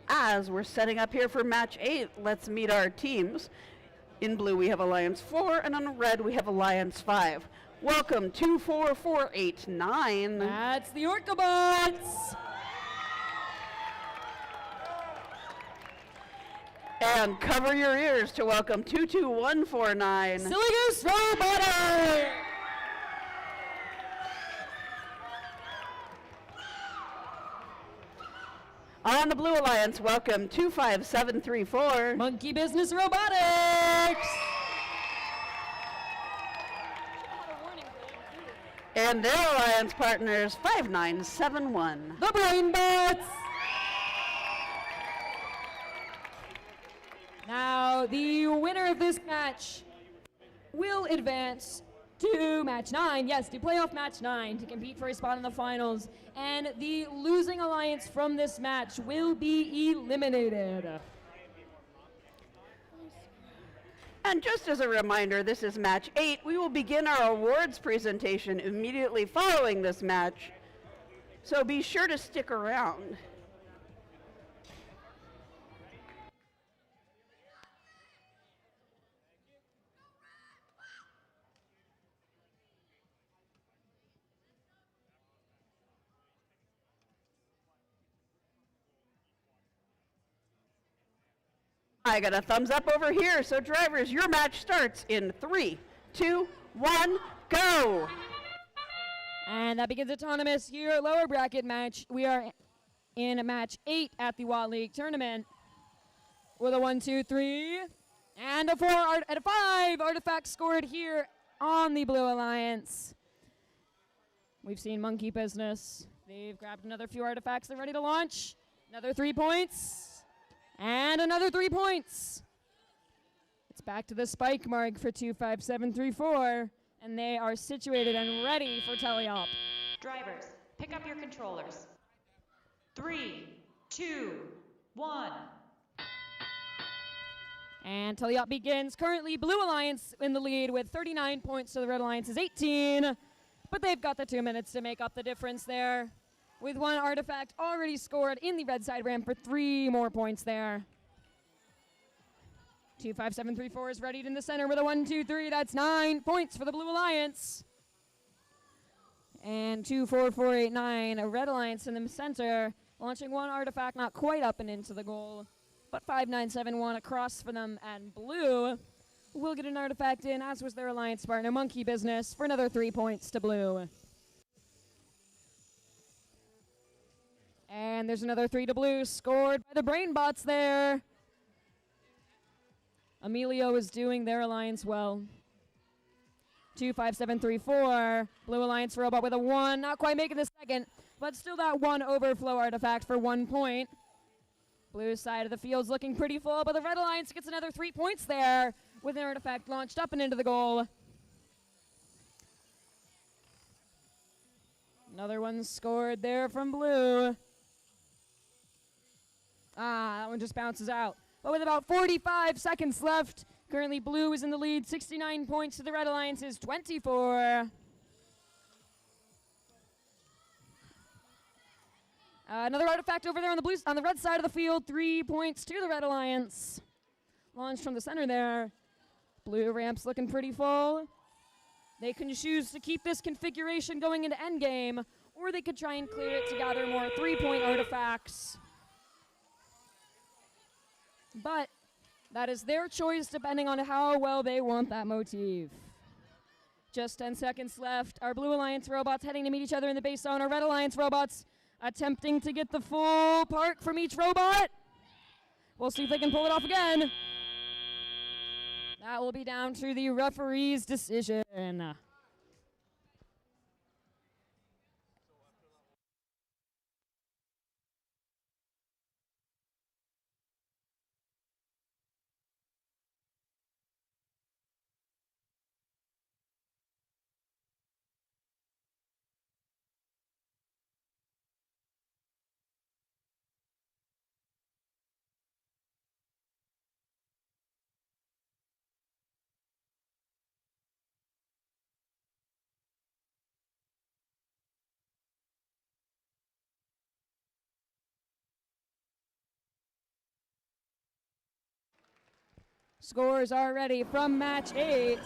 As we're setting up here for match 8, let's meet our teams. In blue, we have Alliance 4, and on red, we have Alliance 5. Welcome to 448-9. That's the Orcabots. And cover your ears to welcome 22149. Silly Goose Robotic. On the Blue Alliance, welcome 25734. Monkey Business Robotics. And their alliance partners, 5971. The Brain Bots. Now, the winner of this match will advance to match 9. Yes, to playoff match 9 to compete for a spot in the finals. And the losing alliance from this match will be eliminated. And just as a reminder, this is match 8. We will begin our awards presentation immediately following this match. So be sure to stick around. I got a thumbs up over here, so drivers, your match starts in 3, 2, 1, go! And that begins autonomous here, lower bracket match. We are in match 8 at the Watt League tournament with a 1, 2, 3, and a 4 and a 5 artifacts scored here on the Blue Alliance. We've seen Monkey Business. They've grabbed another few artifacts. They're ready to launch. Another 3 points. And another 3 points. It's back to the spike mark for 25734, and they are situated and ready for teleop. Drivers, pick up your controllers. 3, 2, 1. And teleop begins. Currently, Blue Alliance in the lead with 39 points to the Red Alliance's 18. But they've got the 2 minutes to make up the difference there, with one artifact already scored in the red side ramp for 3 more points there. 25734 is readied in the center with a 1-2-3. That's 9 points for the Blue Alliance. And 24489, a Red Alliance in the center, launching one artifact not quite up and into the goal, but 5971 across for them, and Blue will get an artifact in, as was their alliance partner, Monkey Business, for another 3 points to Blue. And there's another 3 to Blue, scored by the Brain Bots there. Emilio is doing their alliance well. 25734, Blue Alliance robot with a 1, not quite making the second, but still that 1 overflow artifact for 1 point. Blue side of the field's looking pretty full, but the Red Alliance gets another 3 points there with an artifact launched up and into the goal. Another one scored there from Blue. That one just bounces out. But with about 45 seconds left, currently Blue is in the lead, 69 points to the Red Alliance's 24. Another artifact over there on the red side of the field, 3 points to the Red Alliance. Launched from the center there. Blue ramp's looking pretty full. They can choose to keep this configuration going into endgame, or they could try and clear it to gather more 3-point artifacts. But that is their choice depending on how well they want that motif. Just 10 seconds left. Our Blue Alliance robots heading to meet each other in the base zone. Our Red Alliance robots attempting to get the full park from each robot. We'll see if they can pull it off again. That will be down to the referee's decision. Scores are ready from match 8.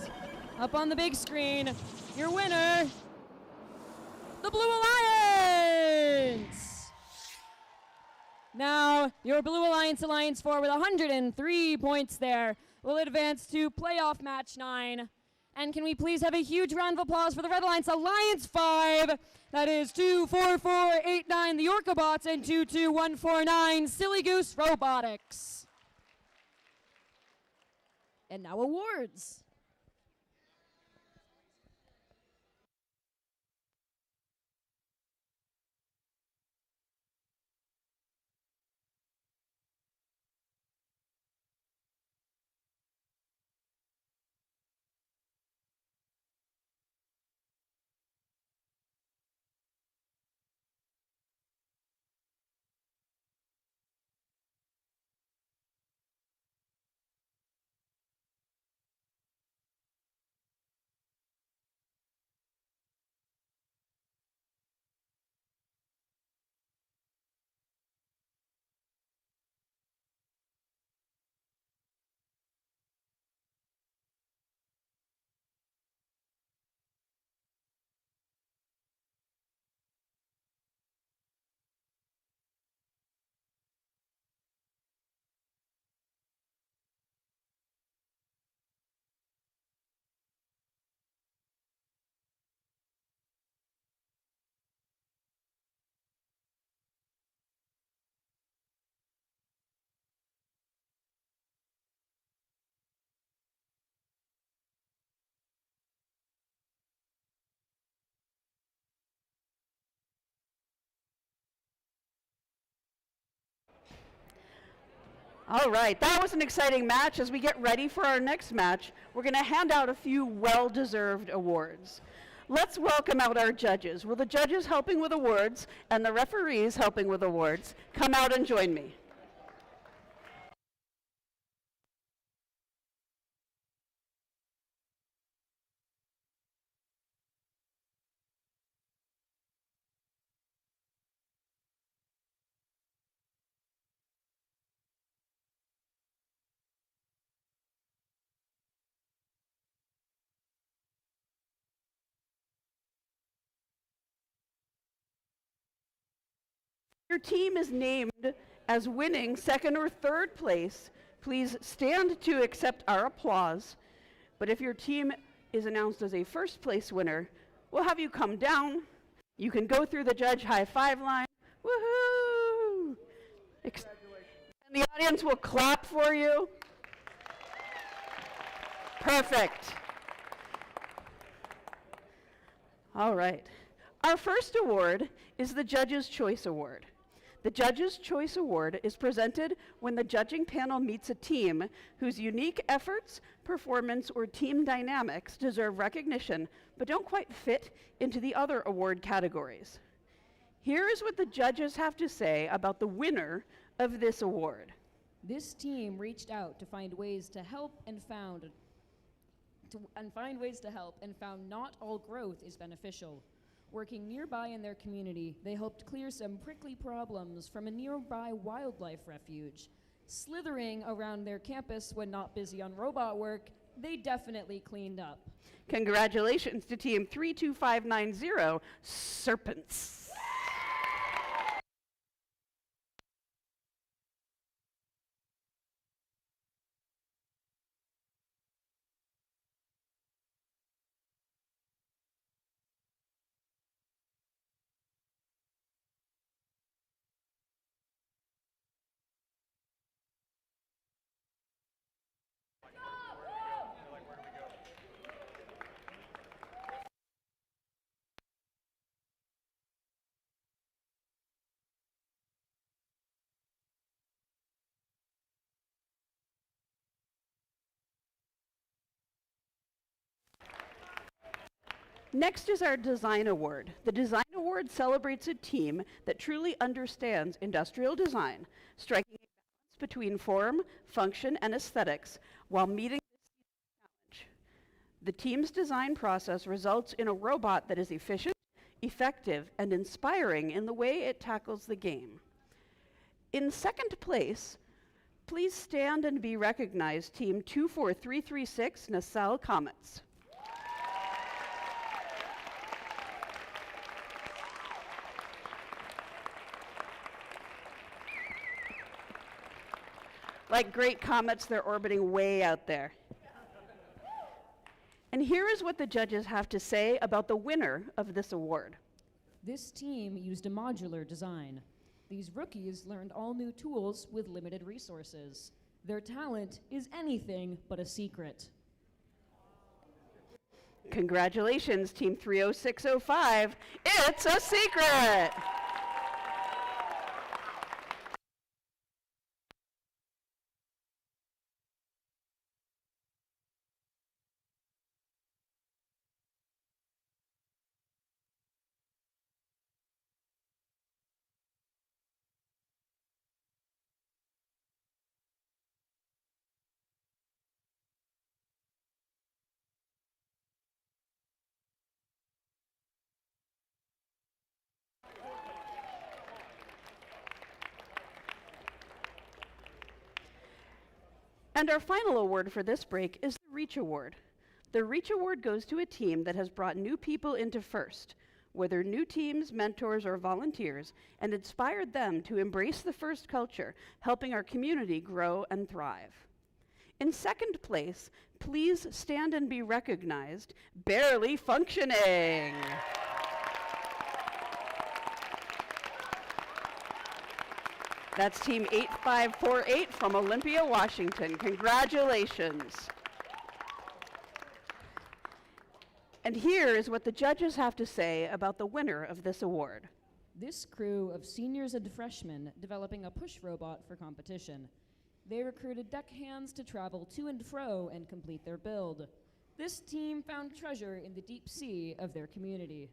Up on the big screen, your winner, the Blue Alliance! Now, your Blue Alliance Alliance 4 with 103 points there will advance to playoff match 9. And can we please have a huge round of applause for the Red Alliance Alliance 5? That is 24489, the Orca Bots, and 22149, Silly Goose Robotics. And now awards. All right, that was an exciting match. As we get ready for our next match, we're going to hand out a few well-deserved awards. Let's welcome out our judges. Will the judges helping with awards and the referees helping with awards come out and join me? Your team is named as winning second or third place. Please stand to accept our applause. But if your team is announced as a first place winner, we'll have you come down. You can go through the judge high five line. Woohoo! And the audience will clap for you. Perfect. All right. Our first award is the Judge's Choice Award. The Judge's Choice Award is presented when the judging panel meets a team whose unique efforts, performance, or team dynamics deserve recognition, but don't quite fit into the other award categories. Here is what the judges have to say about the winner of this award. This team reached out to find ways to help and found not all growth is beneficial. Working nearby in their community, they helped clear some prickly problems from a nearby wildlife refuge. Slithering around their campus when not busy on robot work, they definitely cleaned up. Congratulations to Team 32590, Serpents. Next is our Design Award. The Design Award celebrates a team that truly understands industrial design, striking a balance between form, function, and aesthetics while meeting this challenge. The team's design process results in a robot that is efficient, effective, and inspiring in the way it tackles the game. In second place, please stand and be recognized, Team 24336 Nacelle Comets. Like great comets, they're orbiting way out there. And here is what the judges have to say about the winner of this award. This team used a modular design. These rookies learned all new tools with limited resources. Their talent is anything but a secret. Congratulations, Team 30605. It's a secret! And our final award for this break is the Reach Award. The Reach Award goes to a team that has brought new people into FIRST, whether new teams, mentors, or volunteers, and inspired them to embrace the FIRST culture, helping our community grow and thrive. In second place, please stand and be recognized, Barely Functioning. That's Team 8548 from Olympia, Washington. Congratulations. And here is what the judges have to say about the winner of this award. This crew of seniors and freshmen developing a push robot for competition. They recruited deckhands to travel to and fro and complete their build. This team found treasure in the deep sea of their community.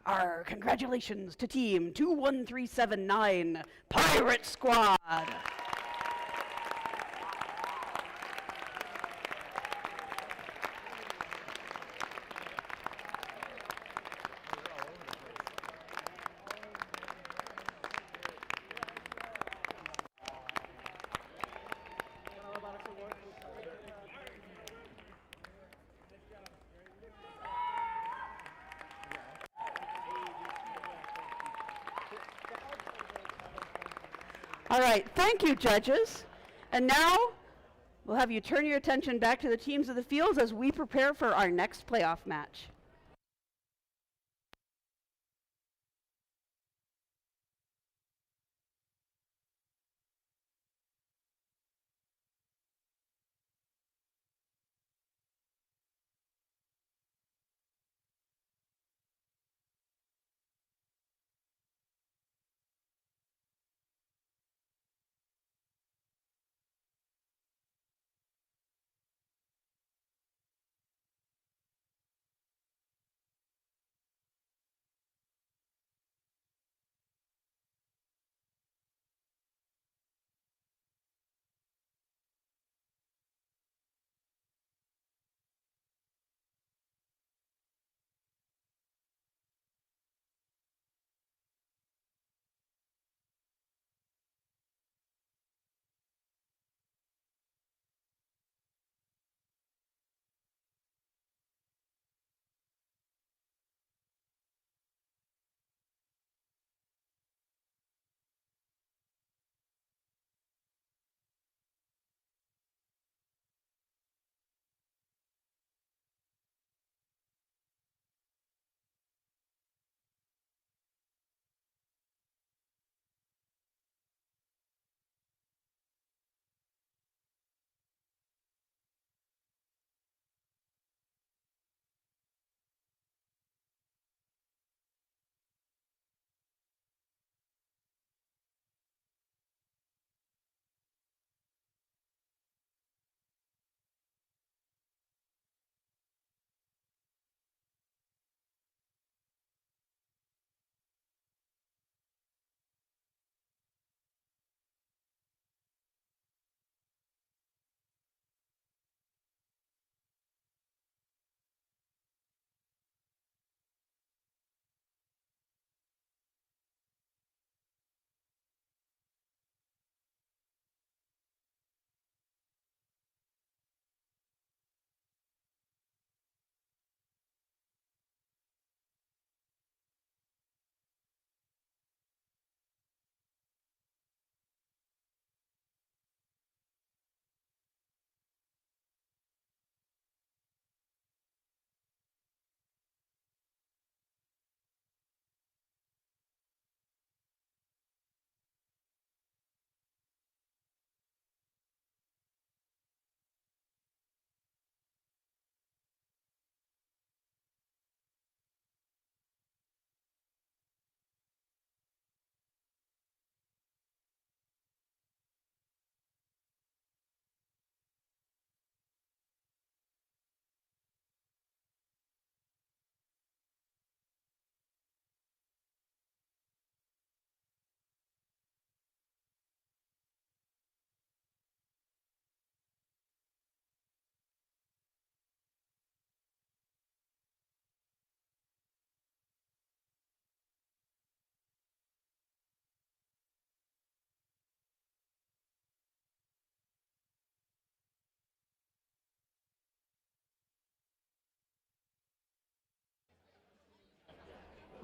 Our congratulations to Team 21379, Pirate Squad. All right, thank you, judges. And now we'll have you turn your attention back to the teams of the fields as we prepare for our next playoff match.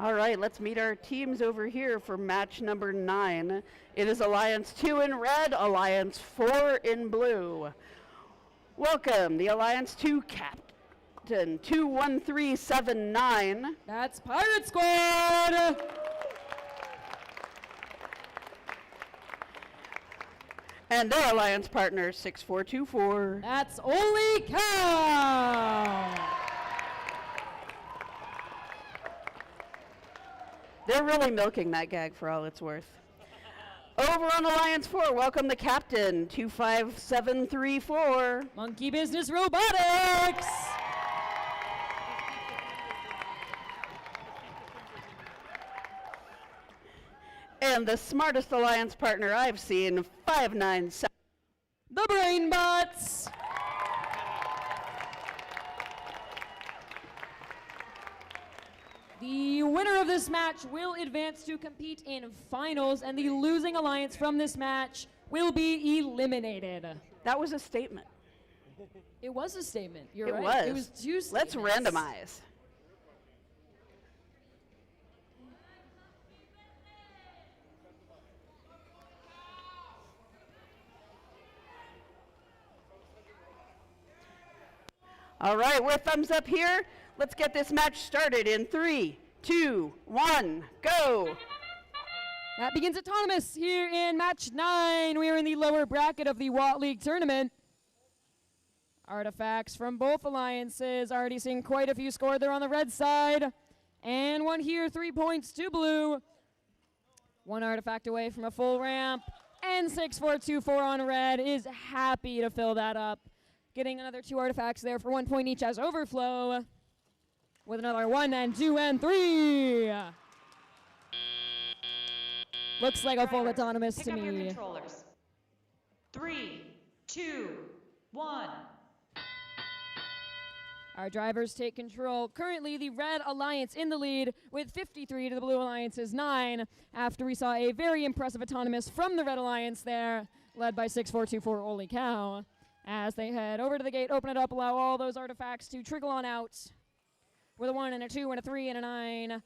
All right, let's meet our teams over here for match number 9. It is Alliance 2 in red, Alliance 4 in blue. Welcome, the Alliance 2 captain, 21379. That's Pirate Squad! And their alliance partner, 6424. That's Holy Cow! They're really milking that gag for all it's worth. Over on Alliance 4, welcome the captain, 25734. Monkey Business Robotics. And the smartest Alliance partner I've seen, 597. The Brain Bots. The winner of this match will advance to compete in finals, and the losing alliance from this match will be eliminated. That was a statement. It was a statement. You're It right. was. It was two statements. Let's randomize. All right, we're thumbs up here. Let's get this match started in 3, 2, 1, go. That begins autonomous here in match 9. We are in the lower bracket of the Watt League tournament. Artifacts from both alliances. Already seeing quite a few scored there on the red side. And one here, 3 points to blue. One artifact away from a full ramp. And 6424 on red is happy to fill that up. Getting another 2 artifacts there for 1 point each as overflow. With another 1 and 2 and 3. Looks like a full autonomous Pick to up your me. controllers. 3, 2, 1. Our drivers take control. Currently, the Red Alliance in the lead with 53 to the Blue Alliance's 9. After we saw a very impressive autonomous from the Red Alliance there, led by 6424. Holy cow! As they head over to the gate, open it up, allow all those artifacts to trickle on out. With a 1 and a 2 and a 3 and a 9.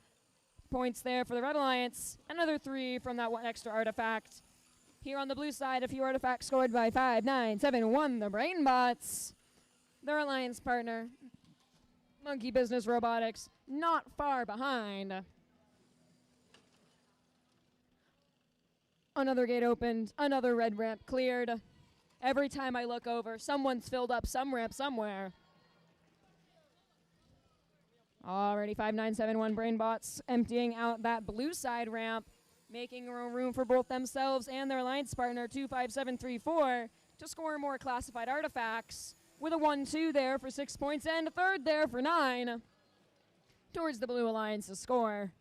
Points there for the Red Alliance. Another 3 from that one extra artifact. Here on the blue side, a few artifacts scored by 5, 9, 7, 1. The Brain Bots. Their alliance partner, Monkey Business Robotics, not far behind. Another gate opened. Another red ramp cleared. Every time I look over, someone's filled up some ramp somewhere. Already 5971 Brain Bots emptying out that blue side ramp, making room for both themselves and their alliance partner 25734 to score more classified artifacts with a 1-2 there for 6 points and a third there for 9 towards the Blue Alliance's score.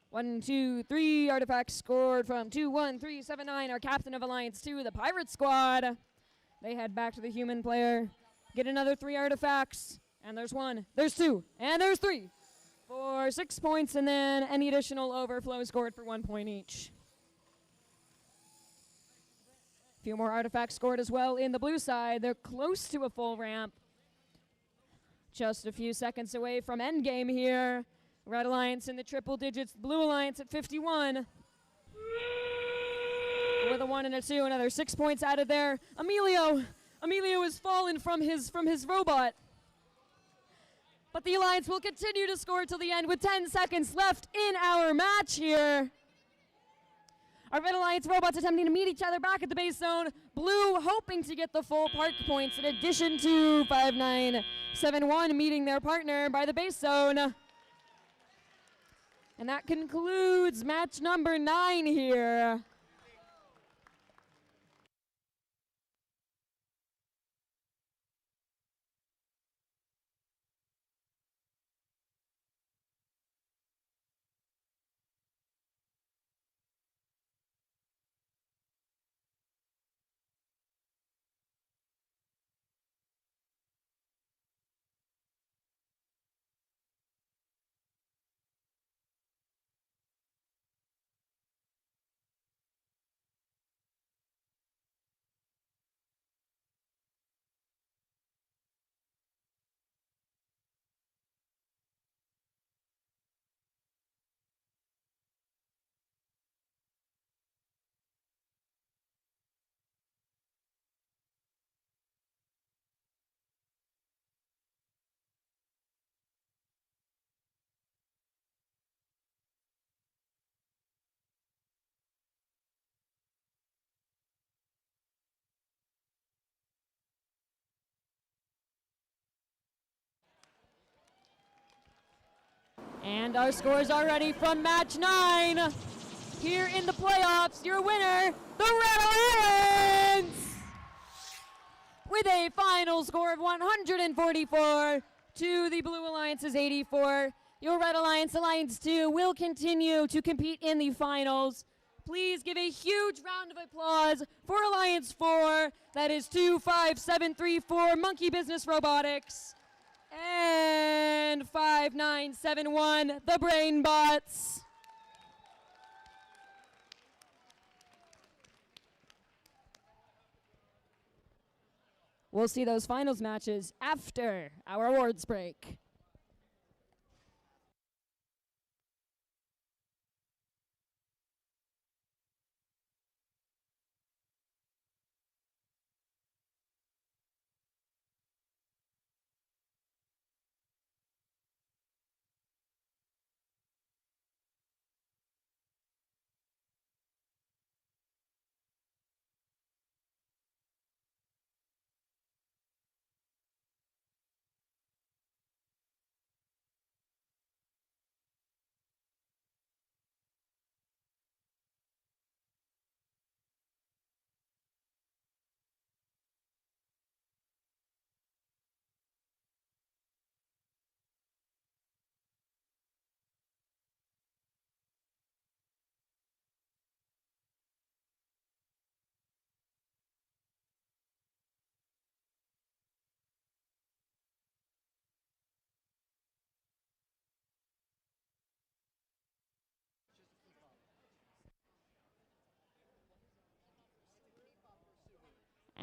1, 2, 3 artifacts scored from 21379, our captain of Alliance 2, the Pirate Squad. They head back to the human player, get another 3 artifacts. And there's 1, there's 2, and there's 3 for 6 points, and then any additional overflow scored for 1 point each. A few more artifacts scored as well in the blue side. They're close to a full ramp. Just a few seconds away from endgame here. Red Alliance in the triple digits, Blue Alliance at 51. With a 1 and a 2, another 6 points added there. Emilio has fallen from his robot. But the Alliance will continue to score till the end with 10 seconds left in our match here. Our Red Alliance robots attempting to meet each other back at the base zone. Blue hoping to get the full park points in addition to 5971 meeting their partner by the base zone. And that concludes match number 9 here. And our scores are ready from match 9. here in the playoffs, your winner, the Red Alliance! With a final score of 144 to the Blue Alliance's 84. Your Red Alliance, Alliance 2, will continue to compete in the finals. Please give a huge round of applause for Alliance 4, that is 25734 Monkey Business Robotics, and 5971 the Brain Bots. We'll see those finals matches after our awards break.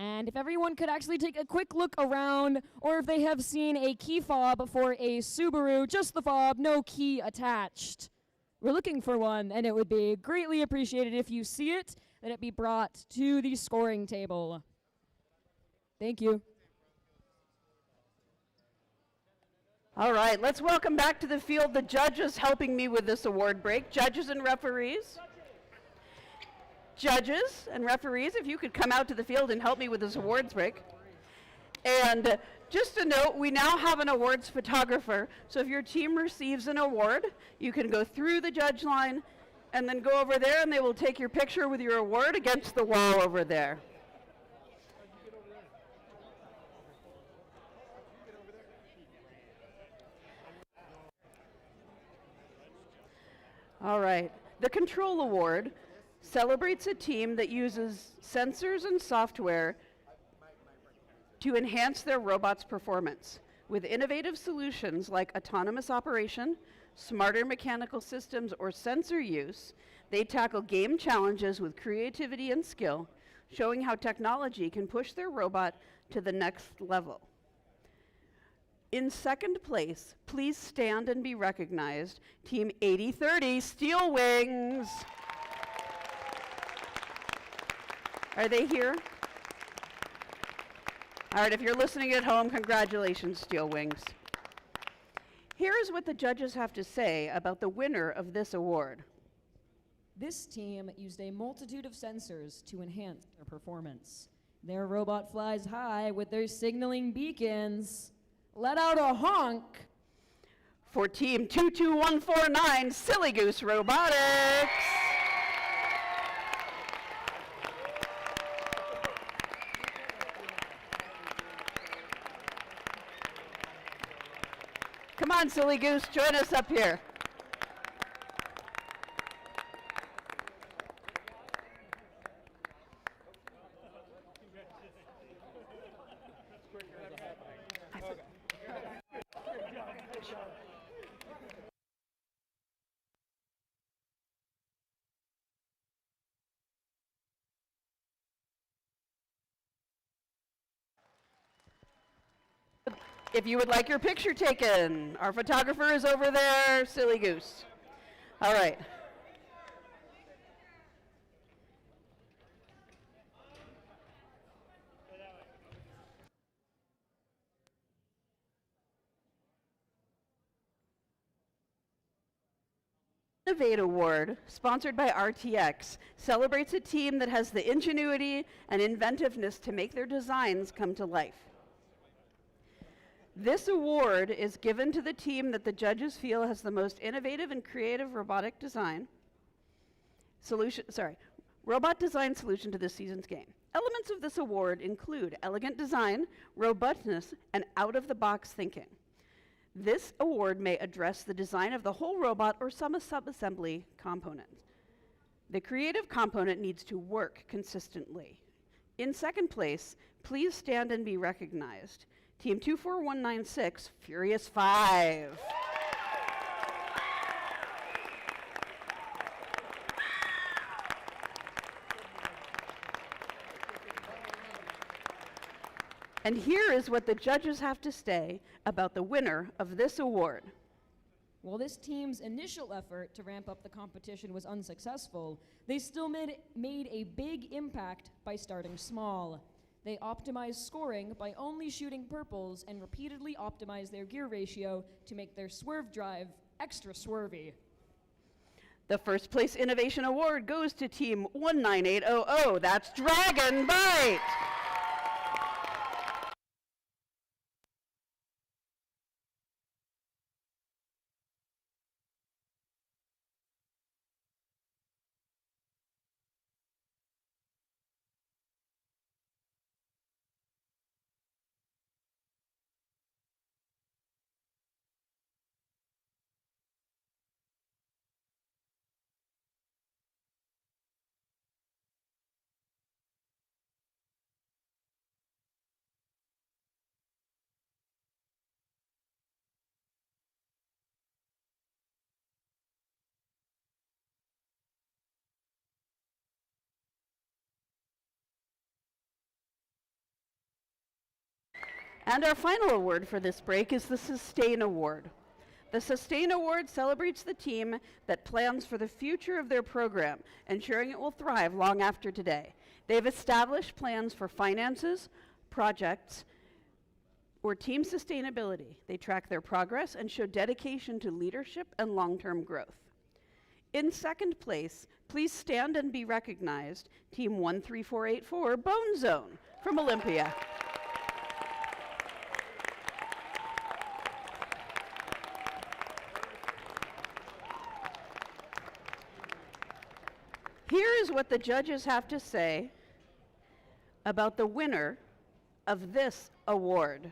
And if everyone could actually take a quick look around, or if they have seen a key fob for a Subaru, just the fob, no key attached. We're looking for one, and it would be greatly appreciated if you see it, that it be brought to the scoring table. Thank you. All right, let's welcome back to the field the judges helping me with this award break, judges and referees. Judges and referees, if you could come out to the field and help me with this awards break. And just a note, we now have an awards photographer, so if your team receives an award, you can go through the judge line and then go over there and they will take your picture with your award against the wall over there. All right, the Control Award celebrates a team that uses sensors and software to enhance their robots' performance. With innovative solutions like autonomous operation, smarter mechanical systems, or sensor use, they tackle game challenges with creativity and skill, showing how technology can push their robot to the next level. In second place, please stand and be recognized, Team 8030 Steel Wings. Are they here? All right, if you're listening at home, congratulations, Steel Wings. Here is what the judges have to say about the winner of this award. This team used a multitude of sensors to enhance their performance. Their robot flies high with their signaling beacons. Let out a honk. For Team 22149, Silly Goose Robotics. Come on, Silly Goose, join us up here. If you would like your picture taken, our photographer is over there, Silly Goose. All right. Innovate Award, sponsored by RTX, celebrates a team that has the ingenuity and inventiveness to make their designs come to life. This award is given to the team that the judges feel has the most innovative and creative robotic design. robot design solution to this season's game. Elements of this award include elegant design, robustness, and out-of-the-box thinking. This award may address the design of the whole robot or some sub-assembly component. The creative component needs to work consistently. In second place, please stand and be recognized. Team 24196, Furious 5. And here is what the judges have to say about the winner of this award. While this team's initial effort to ramp up the competition was unsuccessful, they still made a big impact by starting small. They optimized scoring by only shooting purples and repeatedly optimized their gear ratio to make their swerve drive extra swervy. The first place innovation award goes to team 19800. That's Dragon Bite. And our final award for this break is the Sustain Award. The Sustain Award celebrates the team that plans for the future of their program, ensuring it will thrive long after today. They've established plans for finances, projects, or team sustainability. They track their progress and show dedication to leadership and long-term growth. In second place, please stand and be recognized, Team 13484, Bone Zone from Olympia. Here is what the judges have to say about the winner of this award.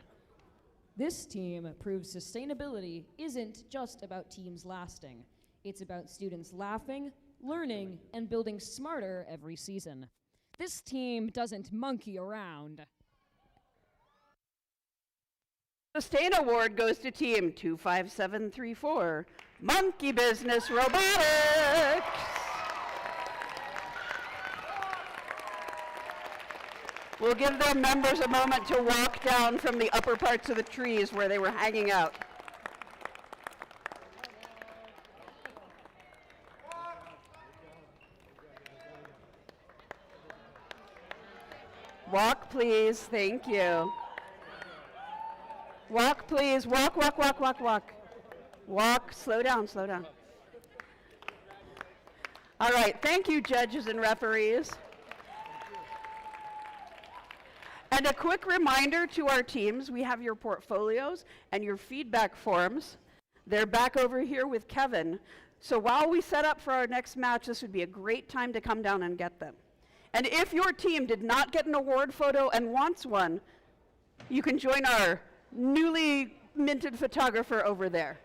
This team proves sustainability isn't just about teams lasting. It's about students laughing, learning, and building smarter every season. This team doesn't monkey around. Sustain Award goes to team 25734, Monkey Business Robotics. We'll give their members a moment to walk down from the upper parts of the trees where they were hanging out. Walk, please. Thank you. Walk, please. Walk, walk, walk, walk, walk. Walk. Slow down, slow down. All right. Thank you, judges and referees. And a quick reminder to our teams, we have your portfolios and your feedback forms. They're back over here with Kevin. So while we set up for our next match, this would be a great time to come down and get them. And if your team did not get an award photo and wants one, you can join our newly minted photographer over there.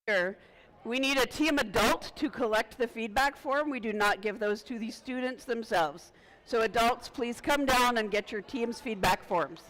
Here. We need a team adult to collect the feedback form. We do not give those to the students themselves. So adults, please come down and get your team's feedback forms.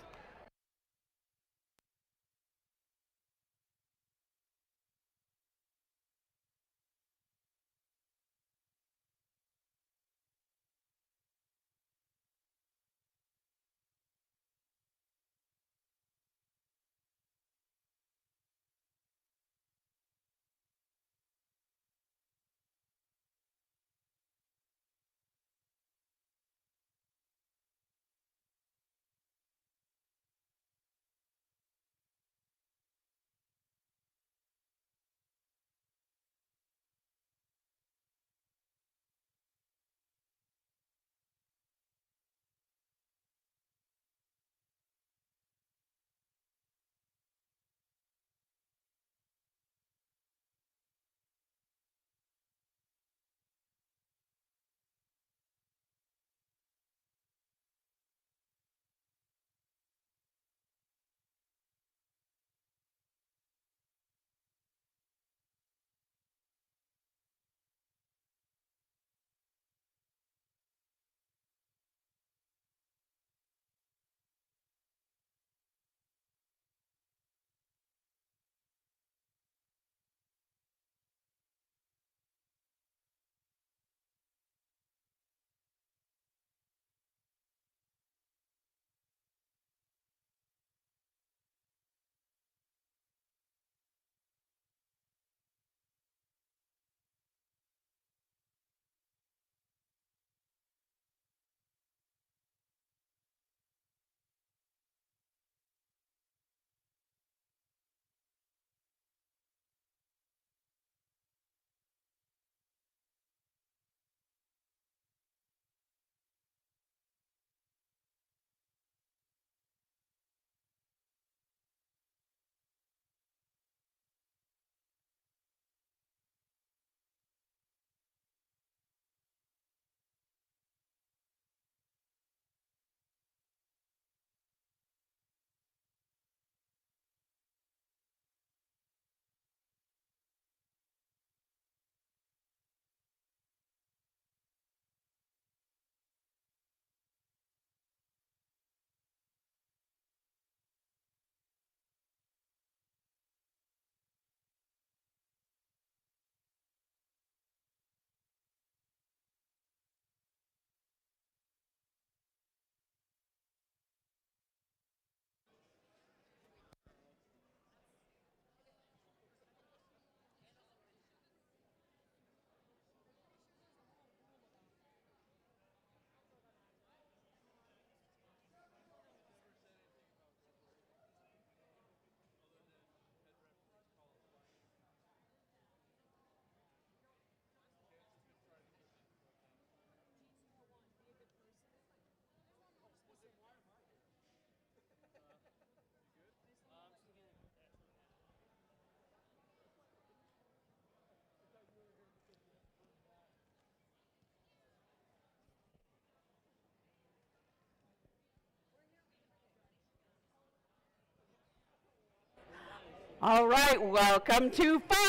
All right, welcome to finals.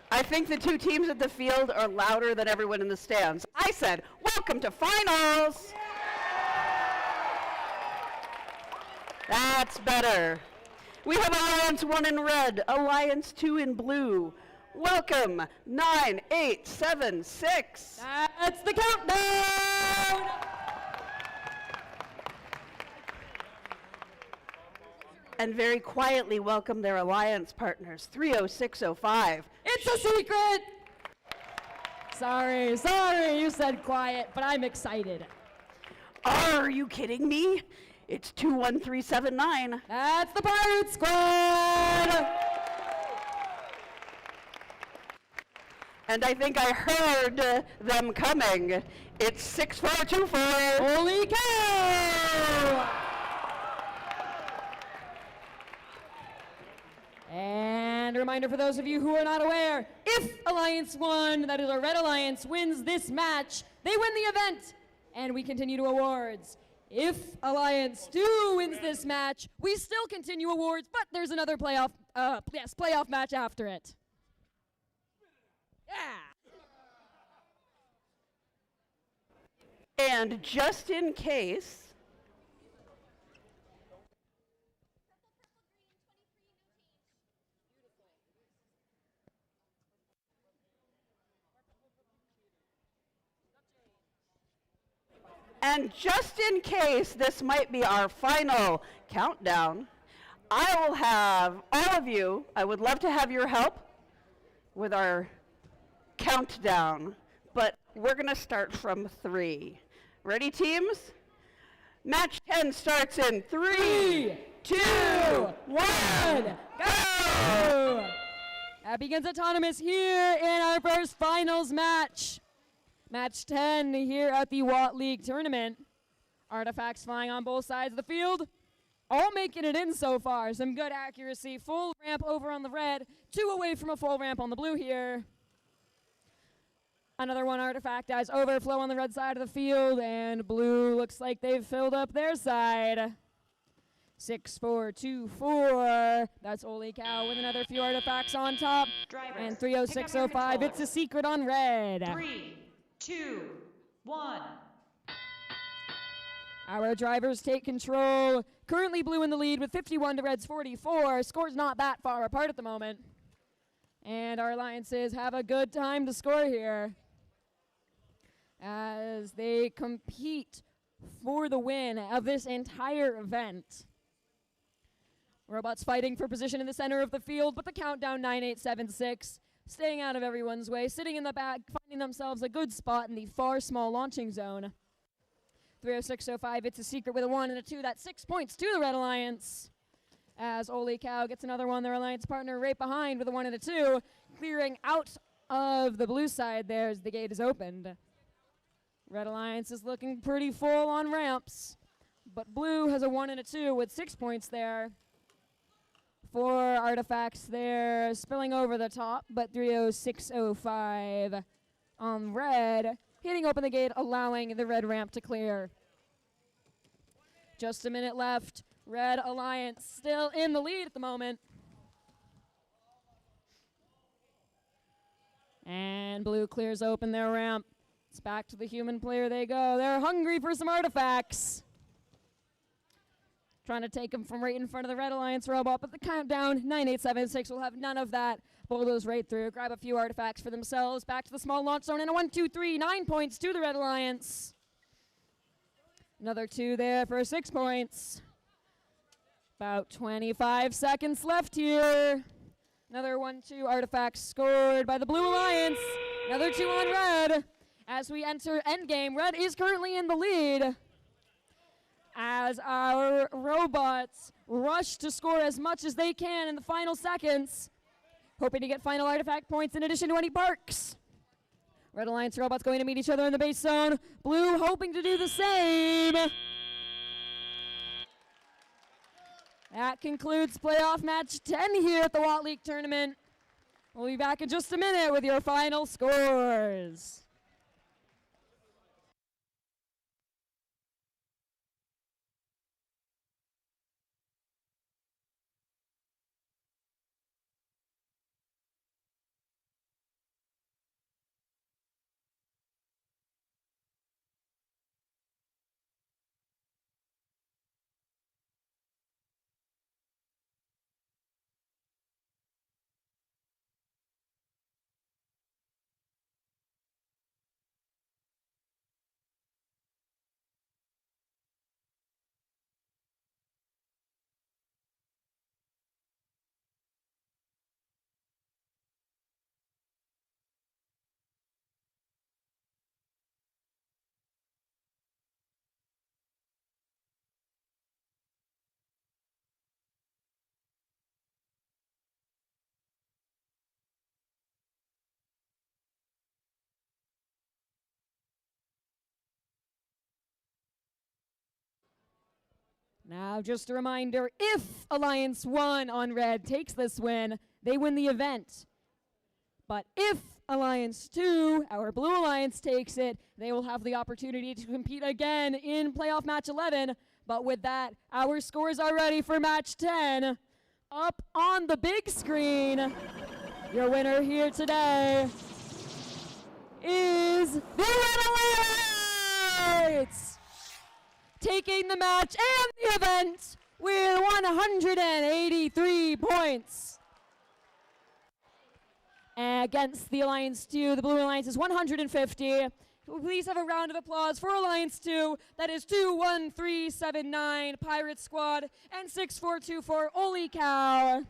I think the two teams at the field are louder than everyone in the stands. I said, welcome to finals. That's better. We have Alliance 1 in red, Alliance 2 in blue. Welcome, 9, 8, 7, 6. That's the countdown! And very quietly welcome their alliance partners, 30605. It's a secret! Sorry, you said quiet, but I'm excited. Are you kidding me? It's 21379. That's the Pirate Squad! And I think I heard them coming. It's 6424. Holy cow! And a reminder for those of you who are not aware, if Alliance 1, that is our Red Alliance, wins this match, they win the event, and we continue to awards. If Alliance 2 wins this match, we still continue awards, but there's another playoff match after it. Yeah! And just in case, this might be our final countdown, I will have all of you, I would love to have your help with our countdown, but we're going to start from 3. Ready, teams? Match 10 starts in 3, 2, 1, go! That begins autonomous here in our first finals match. Match 10 here at the Watt League tournament. Artifacts flying on both sides of the field. All making it in so far. Some good accuracy. Full ramp over on the red. 2 away from a full ramp on the blue here. Another one artifact as overflow on the red side of the field. And blue looks like they've filled up their side. 6-4-2-4. That's Holy Cow with another few artifacts on top. Drivers, and 30605. It's a secret on red. 3, 2, 1. Our drivers take control. Currently blue in the lead with 51 to red's 44. Score's not that far apart at the moment. And our alliances have a good time to score here as they compete for the win of this entire event. Robots fighting for position in the center of the field, but the countdown 9876, staying out of everyone's way, sitting in the back, finding themselves a good spot in the far small launching zone. 30605, it's a secret with a 1 and a 2. That's 6 points to the Red Alliance. As Holy Cow gets another one, their alliance partner right behind with a 1 and a 2. Clearing out of the blue side there as the gate is opened. Red Alliance is looking pretty full on ramps, but blue has a 1 and a 2 with 6 points there. 4 artifacts there spilling over the top, but 30605 on red, hitting open the gate, allowing the red ramp to clear. Just a minute left. Red Alliance still in the lead at the moment. And blue clears open their ramp. It's back to the human player they go. They're hungry for some artifacts. Trying to take them from right in front of the Red Alliance robot, but the countdown, 9876, will have none of that. Bulldoze right through, grab a few artifacts for themselves. Back to the small launch zone, and a 1, 2, 3, 9 points to the Red Alliance. Another 2 there for 6 points. About 25 seconds left here. Another 1, 2 artifacts scored by the Blue Alliance. Another 2 on red. As we enter endgame, red is currently in the lead. As our robots rush to score as much as they can in the final seconds, hoping to get final artifact points in addition to any parks. Red Alliance robots going to meet each other in the base zone. Blue hoping to do the same. That concludes playoff match 10 here at the Watt League tournament. We'll be back in just a minute with your final scores. Now, just a reminder, if Alliance 1 on red takes this win, they win the event. But if Alliance 2, our Blue Alliance, takes it, they will have the opportunity to compete again in playoff match 11. But with that, our scores are ready for match 10. Up on the big screen, your winner here today is the Red Alliance, taking the match and the event with 183 points. Against the Alliance 2, the Blue Alliance is 150. Please have a round of applause for Alliance 2. That is 21379 Pirate Squad and 6424 Oli Cow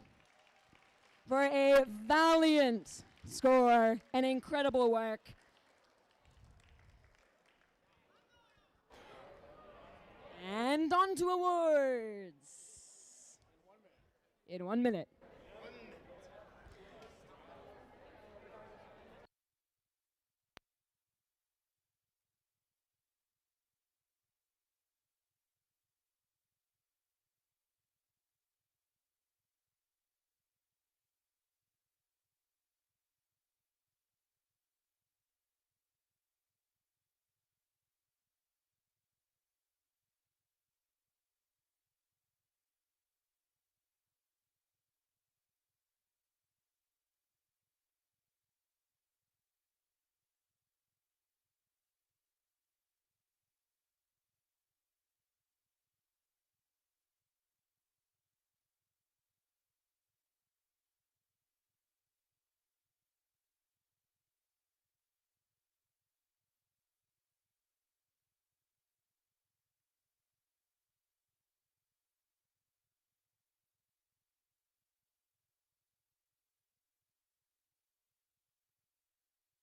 for a valiant score and incredible work. And on to awards. In 1 minute.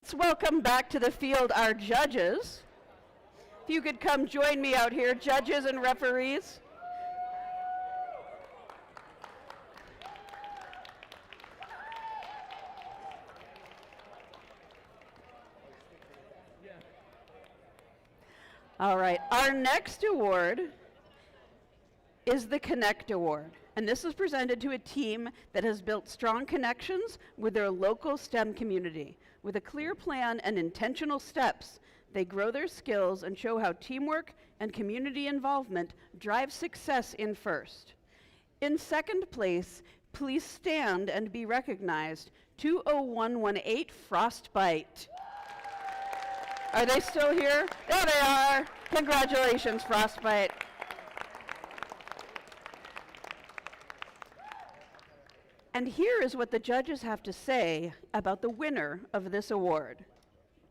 Let's welcome back to the field our judges. If you could come join me out here, judges and referees. All right, our next award is the Connect Award. And this is presented to a team that has built strong connections with their local STEM community. With a clear plan and intentional steps, they grow their skills and show how teamwork and community involvement drive success in first. In second place, please stand and be recognized, 20118 Frostbite. Are they still here? There they are. Congratulations, Frostbite. And here is what the judges have to say about the winner of this award.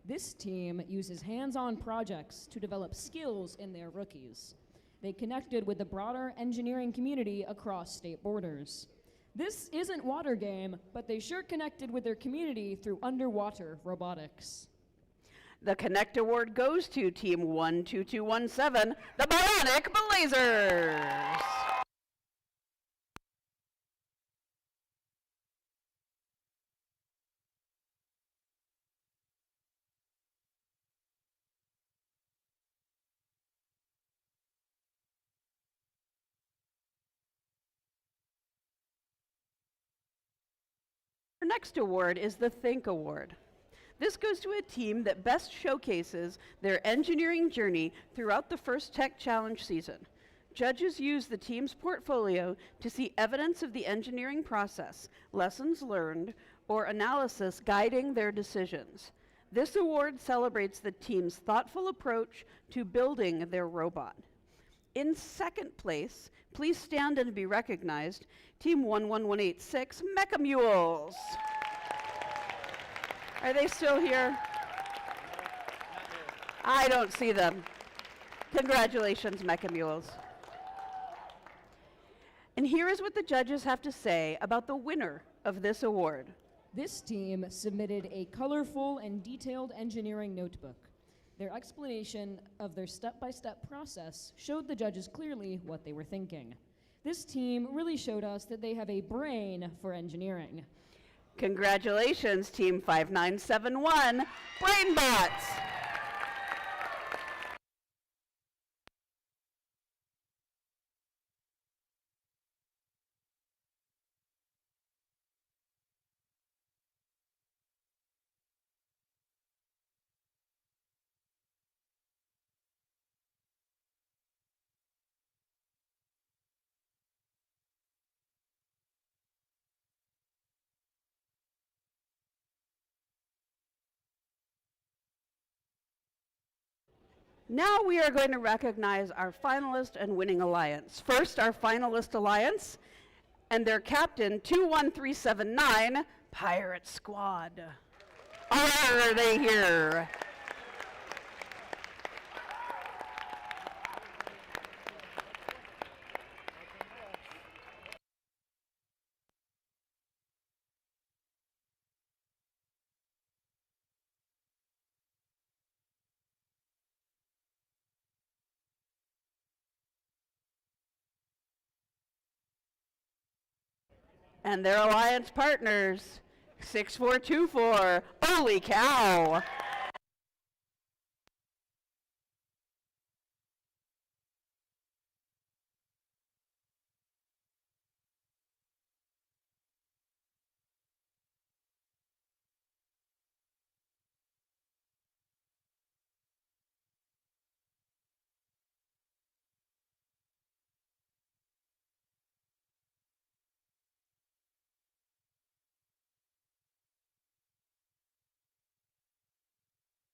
This team uses hands-on projects to develop skills in their rookies. They connected with the broader engineering community across state borders. This isn't water game, but they sure connected with their community through underwater robotics. The Connect Award goes to Team 12217, the Bionic Blazers. Our next award is the Think Award. This goes to a team that best showcases their engineering journey throughout the first Tech Challenge season. Judges use the team's portfolio to see evidence of the engineering process, lessons learned, or analysis guiding their decisions. This award celebrates the team's thoughtful approach to building their robot. In second place, please stand and be recognized, Team 11186 Mecha Mules. Are they still here? I don't see them. Congratulations, Mecha Mules. And here is what the judges have to say about the winner of this award. This team submitted a colorful and detailed engineering notebook. Their explanation of their step-by-step process showed the judges clearly what they were thinking. This team really showed us that they have a brain for engineering. Congratulations, Team 5971, BrainBots. Now we are going to recognize our finalist and winning alliance. First, our finalist alliance and their captain, 21379, Pirate Squad. Are they here? And their alliance partners, 6424. Holy cow!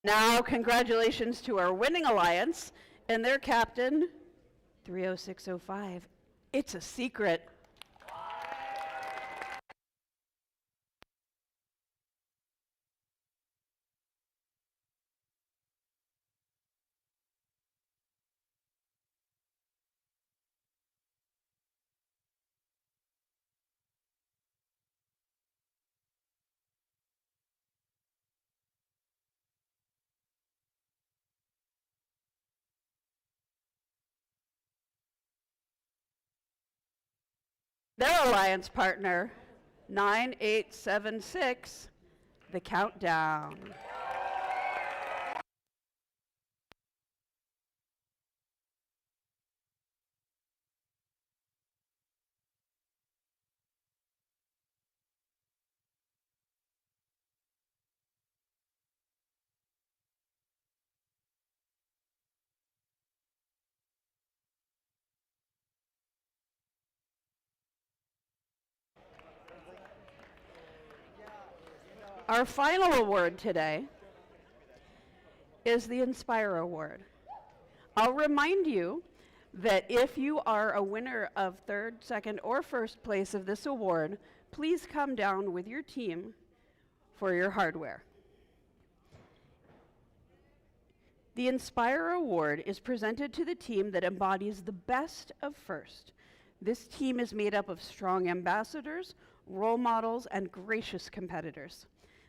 Now, congratulations to our winning alliance and their captain, 30605. It's a secret. Their alliance partner, 9876, the countdown. Our final award today is the Inspire Award. I'll remind you that if you are a winner of third, second, or first place of this award, please come down with your team for your hardware. The Inspire Award is presented to the team that embodies the best of first. This team is made up of strong ambassadors, role models, and gracious competitors.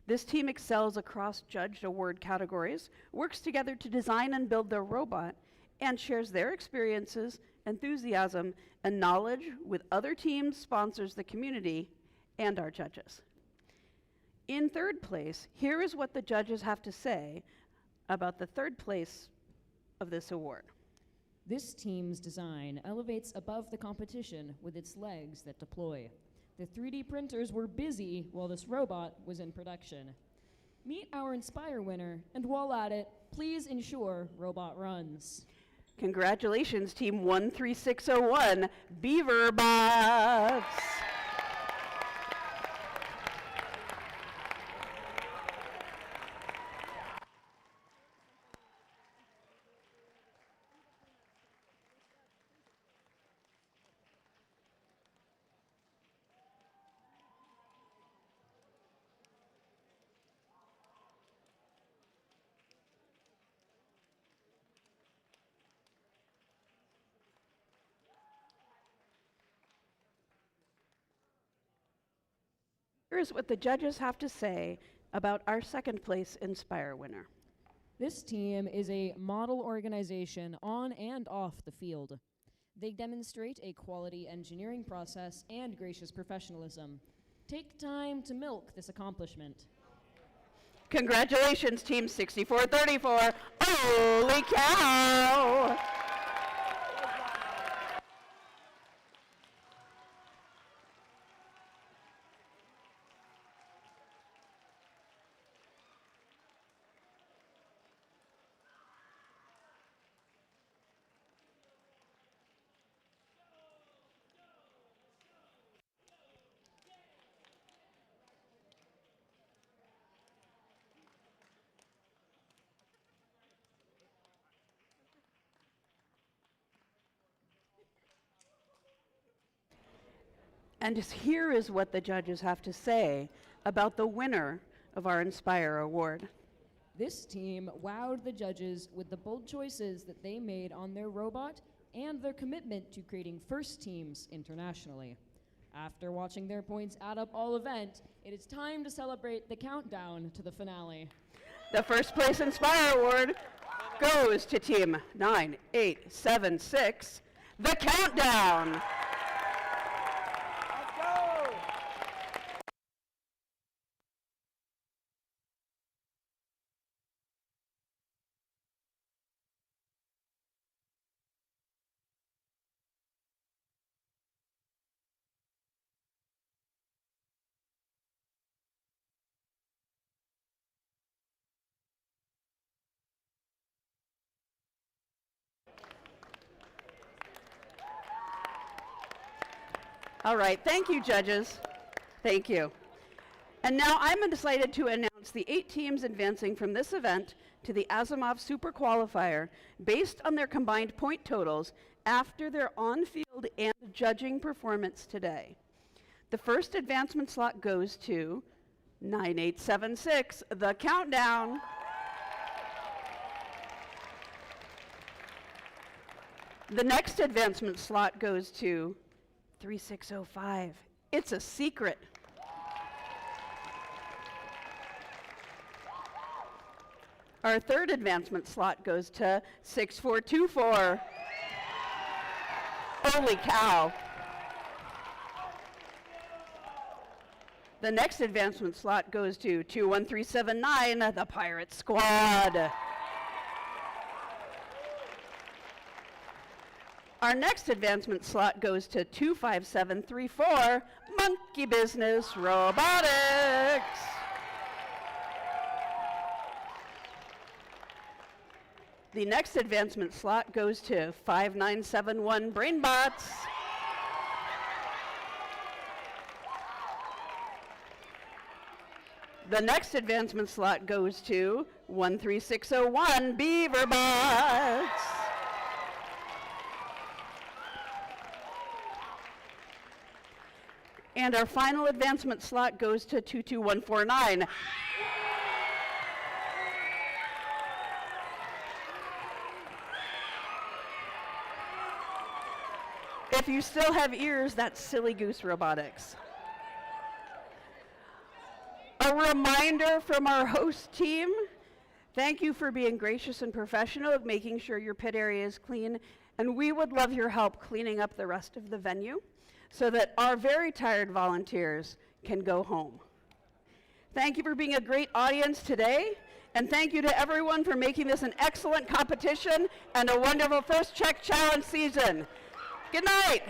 This team excels across judged award categories, works together to design and build their robot, and shares their experiences, enthusiasm, and knowledge with other teams, sponsors, the community, and our judges. In third place, here is what the judges have to say about the third place of this award. This team's design elevates above the competition with its legs that deploy. The 3D printers were busy while this robot was in production. Meet our Inspire winner, and while at it, please ensure robot runs. Congratulations, Team 13601, Beaver Bots. Here's what the judges have to say about our second place Inspire winner. This team is a model organization on and off the field. They demonstrate a quality engineering process and gracious professionalism. Take time to milk this accomplishment. Congratulations, Team 6434. Holy cow! And here is what the judges have to say about the winner of our Inspire Award. This team wowed the judges with the bold choices that they made on their robot and their commitment to creating first teams internationally. After watching their points add up all event, it is time to celebrate the countdown to the finale. The first place Inspire Award goes to Team 9876, The Countdown. All right, thank you, judges. Thank you. And now I'm excited to announce the 8 teams advancing from this event to the Asimov Super Qualifier based on their combined point totals after their on-field and judging performance today. The first advancement slot goes to 9876, The Countdown. The next advancement slot goes to 3605. It's a secret. Our third advancement slot goes to 6424. Holy cow. The next advancement slot goes to 21379, the Pirate Squad. Our next advancement slot goes to 25734, Monkey Business Robotics. The next advancement slot goes to 5971, BrainBots. The next advancement slot goes to 13601, BeaverBots. And our final advancement slot goes to 22149. If you still have ears, that's Silly Goose Robotics. A reminder from our host team, thank you for being gracious and professional, making sure your pit area is clean, and we would love your help cleaning up the rest of the venue so that our very tired volunteers can go home. Thank you for being a great audience today, and thank you to everyone for making this an excellent competition and a wonderful First Check Challenge season. Good night.